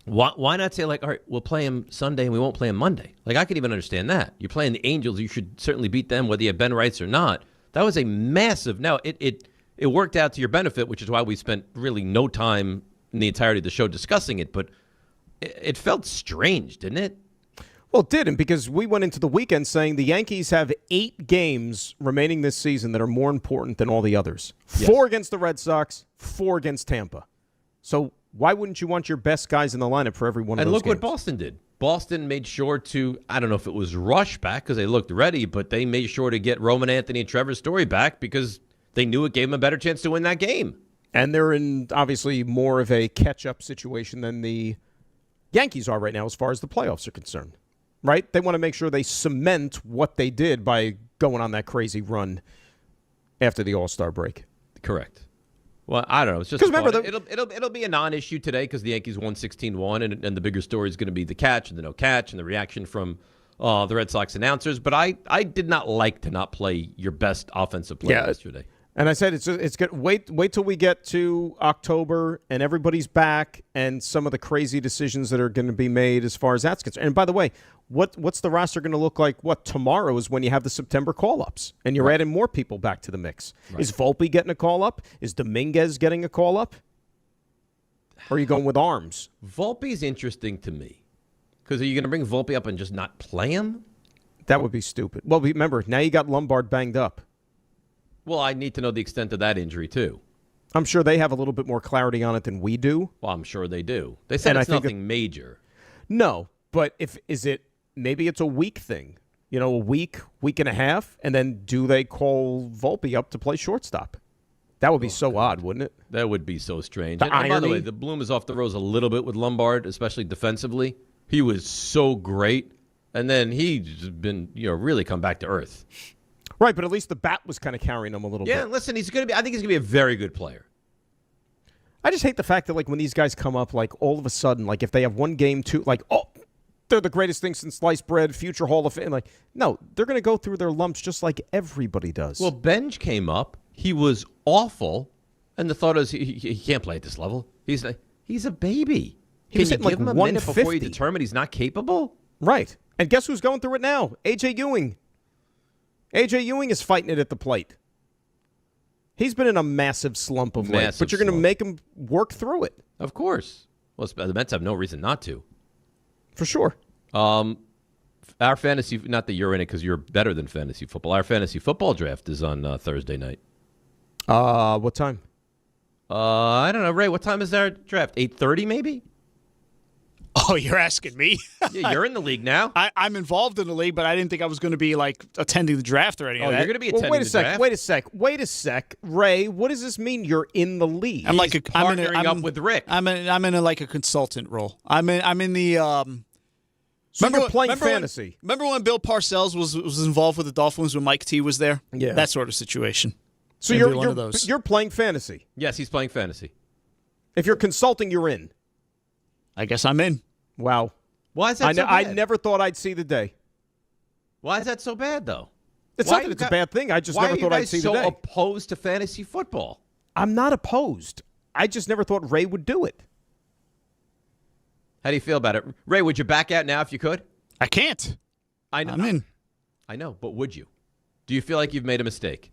Why not say, all right, we'll play him Sunday and we won't play him Monday? I could even understand that. You're playing the Angels. You should certainly beat them whether you have Ben Rice or not. That was a massive. Now, it worked out to your benefit, which is why we spent really no time in the entirety of the show discussing it. But it felt strange, didn't it? Well, it didn't, because we went into the weekend saying the Yankees have 8 games remaining this season that are more important than all the others. Yes. 4 against the Red Sox, 4 against Tampa. So why wouldn't you want your best guys in the lineup for every one of And those look games? what Boston did. Boston made sure to, I don't know if it was rush back because they looked ready, but they made sure to get Roman Anthony and Trevor Story back because they knew it gave them a better chance to win that game. And they're in, obviously, more of a catch-up situation than the Yankees are right now as far as the playoffs are concerned. Right? They want to make sure they cement what they did by going on that crazy run after the All-Star break. Correct. Well, I don't know. It's just 'Cause remember it'll be a non-issue today because the Yankees won 16-1, and the bigger story is going to be the catch and the no catch and the reaction from the Red Sox announcers. But I did not like to not play your best offensive player yesterday. And I said it's good. Wait till we get to October and everybody's back and some of the crazy decisions that are going to be made as far as that's concerned. And by the way, what's the roster going to look like? Tomorrow is when you have the September call-ups and you're adding more people back to the mix. Right. Is Volpe getting a call-up? Is Dominguez getting a call-up? Or are you going with Arms? Volpe's interesting to me because are you going to bring Volpe up and just not play him? That would be stupid. Well, remember, now you got Lombard banged up. Well, I need to know the extent of that injury, too. I'm sure they have a little bit more clarity on it than we do. Well, I'm sure they do. They said it's nothing major. No, but maybe it's a week thing. A week and a half, and then do they call Volpe up to play shortstop? That would be so odd, wouldn't it? That would be so strange. The and by the irony. way, the bloom is off the rose a little bit with Lombard, especially defensively. He was so great, and then he's been really come back to earth. Right, but at least the bat was kind of carrying him a little bit. Yeah, listen, I think he's going to be a very good player. I just hate the fact that, when these guys come up, all of a sudden, if they have one game, they're the greatest thing since sliced bread, future Hall of Fame. No, they're going to go through their lumps just like everybody does. Well, Benj came up. He was awful, and the thought is he can't play at this level. He's a baby. Can you give him a minute before you determine he's not capable? Right. And guess who's going through it now? A.J. Ewing. A.J. Ewing is fighting it at the plate. He's been in a massive slump of late, but you're going to make him work through it. Of course. Well, the Mets have no reason not to. For sure. Our fantasy, not that you're in it because you're better than fantasy football. Our fantasy football draft is on Thursday night. What time? I don't know, Ray. What time is our draft? 8:30 maybe? Oh, you're asking me? Yeah, you're in the league now. I'm involved in the league, but I didn't think I was going to be attending the draft or anything. You're going to be attending wait a the sec. draft? Wait a sec. Ray, what does this mean? You're in the league? I'm partnering up with Rick. I'm in a consultant role. I'm in the. So you're playing fantasy. Remember when Bill Parcells was involved with the Dolphins when Mike T was there? Yeah, that sort of situation. So Maybe one of those. You're playing fantasy. Yes, he's playing fantasy. If you're consulting, you're in. I guess I'm in. Wow. Why is that so bad? I never thought I'd see the day. Why is that so bad, though? It's not that it's a bad thing. I just never thought I'd see the day. Why are you guys so opposed to fantasy football? I'm not opposed. I just never thought Ray would do it. How do you feel about it? Ray, would you back out now if you could? I can't. I know. I'm in. I know, but would you? Do you feel like you've made a mistake?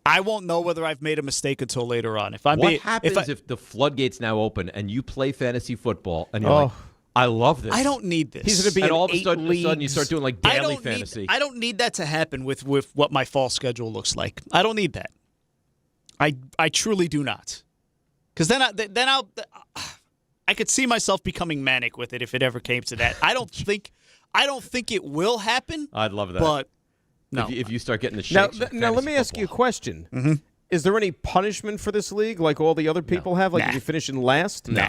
I won't know whether I've made a mistake until later on. What happens if the floodgates now open and you play fantasy football and you're like, I love this. I don't need this. He's going to be and in all of a 8 sudden leagues. you start doing daily fantasy. I don't need that to happen with what my fall schedule looks like. I don't need that. I truly do not. Because then I could see myself becoming manic with it if it ever came to that. I don't think it will happen. I'd love that. But no. If you start getting the shakes. Now let me ask you a question. Mm-hmm. Is there any punishment for this league like all the other people have? If you finish in last? No.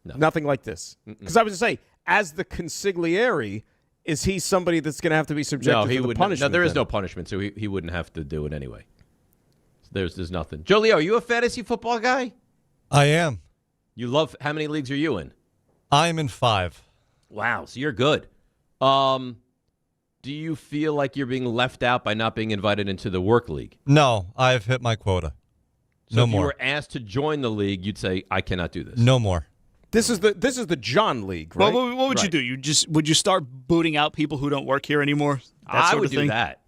Nothing like this. Because I was going to say, as the consigliere, is he somebody that's going to have to be subjected to the punishment? No, there is no punishment, so he wouldn't have to do it anyway. So there's nothing. Joe Leo, are you a fantasy football guy? I am. You love, how many leagues are you in? I'm in 5. Wow, so you're good. Do you feel like you're being left out by not being invited into the work league? No, I've hit my quota. So no if more. you were asked to join the league, you'd say, I cannot do this. No more. This is the John League, right? Well, what would you do? Would you start booting out people who don't work here anymore? I would do that.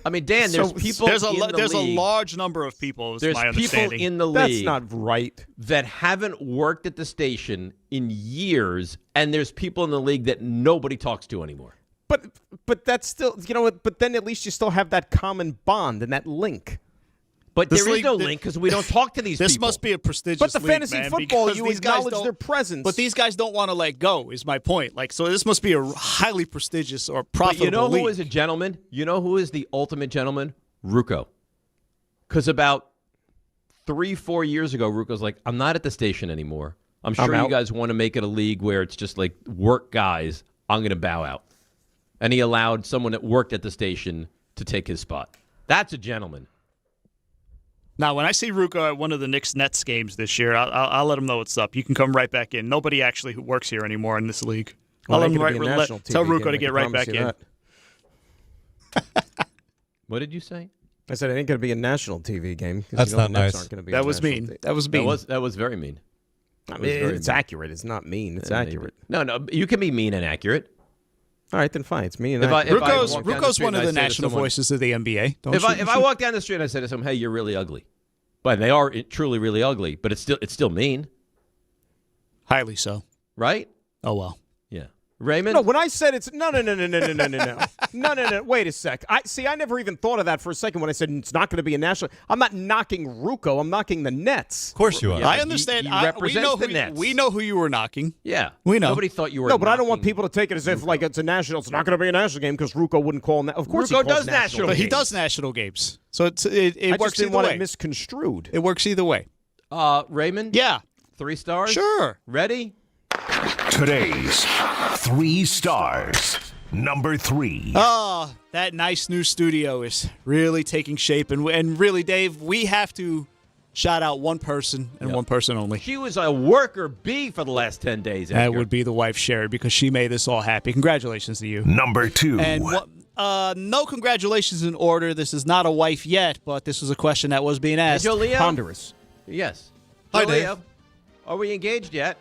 I mean, Dan, there's people There's in the league. There's a large number of people, is There's my people understanding. in the league. That's not right. That haven't worked at the station in years, and there's people in the league that nobody talks to anymore. But that's still, but then at least you still have that common bond and that link. But there is no link because we don't talk to these people. This must be a prestigious But the league, fantasy man, football, because you these guys acknowledge don't- their presence. But these guys don't want to let go, is my point. So this must be a highly prestigious or But profitable you know league. who is a gentleman? You know who is the ultimate gentleman? Rucco. Because about 3-4 years ago, Rucco's like, I'm not at the station anymore. I'm sure you guys want to make it a league where it's just like work guys. I'm going to bow out. And he allowed someone that worked at the station to take his spot. That's a gentleman. Now, when I see Rucco at one of the Knicks-Nets games this year, I'll let him know what's up. You can come right back in. Nobody actually who works here anymore in this league. Well, I'll it let ain't him gonna be a national tell TV Rucco game, to I get can right promise back you in. that. What did you say? I said it ain't going to be a national TV game. That's not nice. That was mean. That was mean. That was very mean. I mean, it's accurate. It's not mean. It's accurate. No, you can be mean and accurate. All right, then fine. It's mean and Rucco's one of the national voices of the NBA. If I walk down the street and I say to someone, "Hey, you're really ugly," but they are truly really ugly, but it's still mean. Highly so. Right? Oh well. Yeah. Raymond? No, when I said it's no. Wait a sec. I never even thought of that for a second when I said it's not going to be a national. I'm not knocking Rucco. I'm knocking the Nets. Of course you are. Yeah, I understand. He represents the Nets. We know who you were knocking. Yeah. We know. Nobody thought you were. No, but I don't want people to take it as if like it's a national. It's not going to be a national game because Rucco wouldn't call. Of course, Rucco he calls does national But he games. does national games, so it I works just didn't either want way. it misconstrued. It works either way. Raymond? Yeah. 3 stars? Sure. Ready? Today's 3 stars. Number 3. Oh, that nice new studio is really taking shape. And really, Dave, we have to shout out one person and one person only. She was a worker bee for the last 10 days. That Edgar. would be the wife, Sherry, because she made this all happy. Congratulations to you. Number 2. And no congratulations in order. This is not a wife yet, but this was a question that was being asked. Hey, Joe Leo? Ponderous. Yes. Hi, Joe Dave. Leo, are we engaged yet?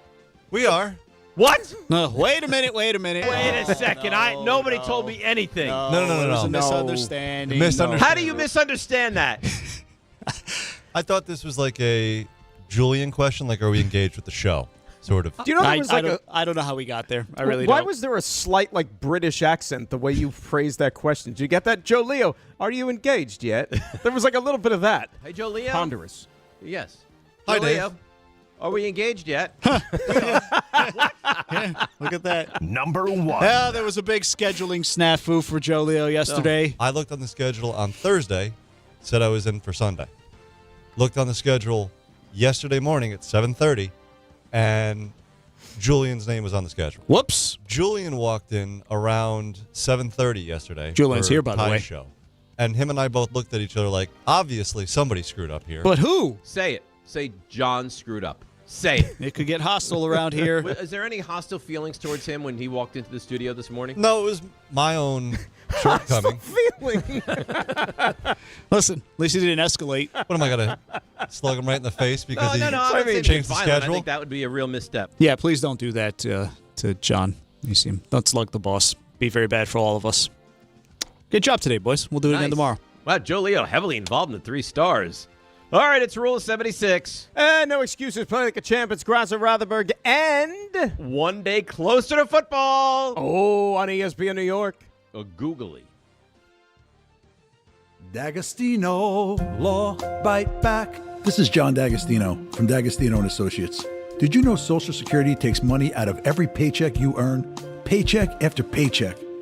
We are. What? No, wait a minute. Wait a second. Nobody told me anything. No. It was a misunderstanding. How do you misunderstand that? I thought this was like a Julian question, like are we engaged with the show? Sort of. Do you know there was I don't know how we got there. I really Why don't. was there a slight like British accent the way you phrased that question? Did you get that? Joe Leo, are you engaged yet? There was like a little bit of that. Hey, Joe Leo? Ponderous. Yes. Hi, Joe Dave. Leo, are we engaged yet? Look at that. Number 1. Yeah, there was a big scheduling snafu for Joe Leo yesterday. I looked on the schedule on Thursday, said I was in for Sunday. Looked on the schedule yesterday morning at 7:30, and Julian's name was on the schedule. Whoops. Julian walked in around 7:30 yesterday. Julian's for here, by the Ty's way. Show. And him and I both looked at each other like, obviously somebody screwed up here. But who? Say it. Say John screwed up. Say it. It could get hostile around here. Is there any hostile feelings towards him when he walked into the studio this morning? No, it was my own shortcoming. Feeling. Listen, at least he didn't escalate. What am I going to slug him right in the face because he I'm not saying changed the violent. schedule? I think that would be a real misstep. Yeah, please don't do that to John. You see him. Don't slug the boss. Be very bad for all of us. Good job today, boys. We'll do it again Nice. tomorrow. Wow, Joe Leo heavily involved in the 3 stars. All right, it's Rule of 76. And no excuses. Play like a champ. It's Grass and Rothenberg. And one day closer to football. Oh, on ESPN New York. A googly. D'Agostino, Law Bite Back. This is John D'Agostino from D'Agostino & Associates. Did you know Social Security takes money out of every paycheck you earn? Paycheck after paycheck.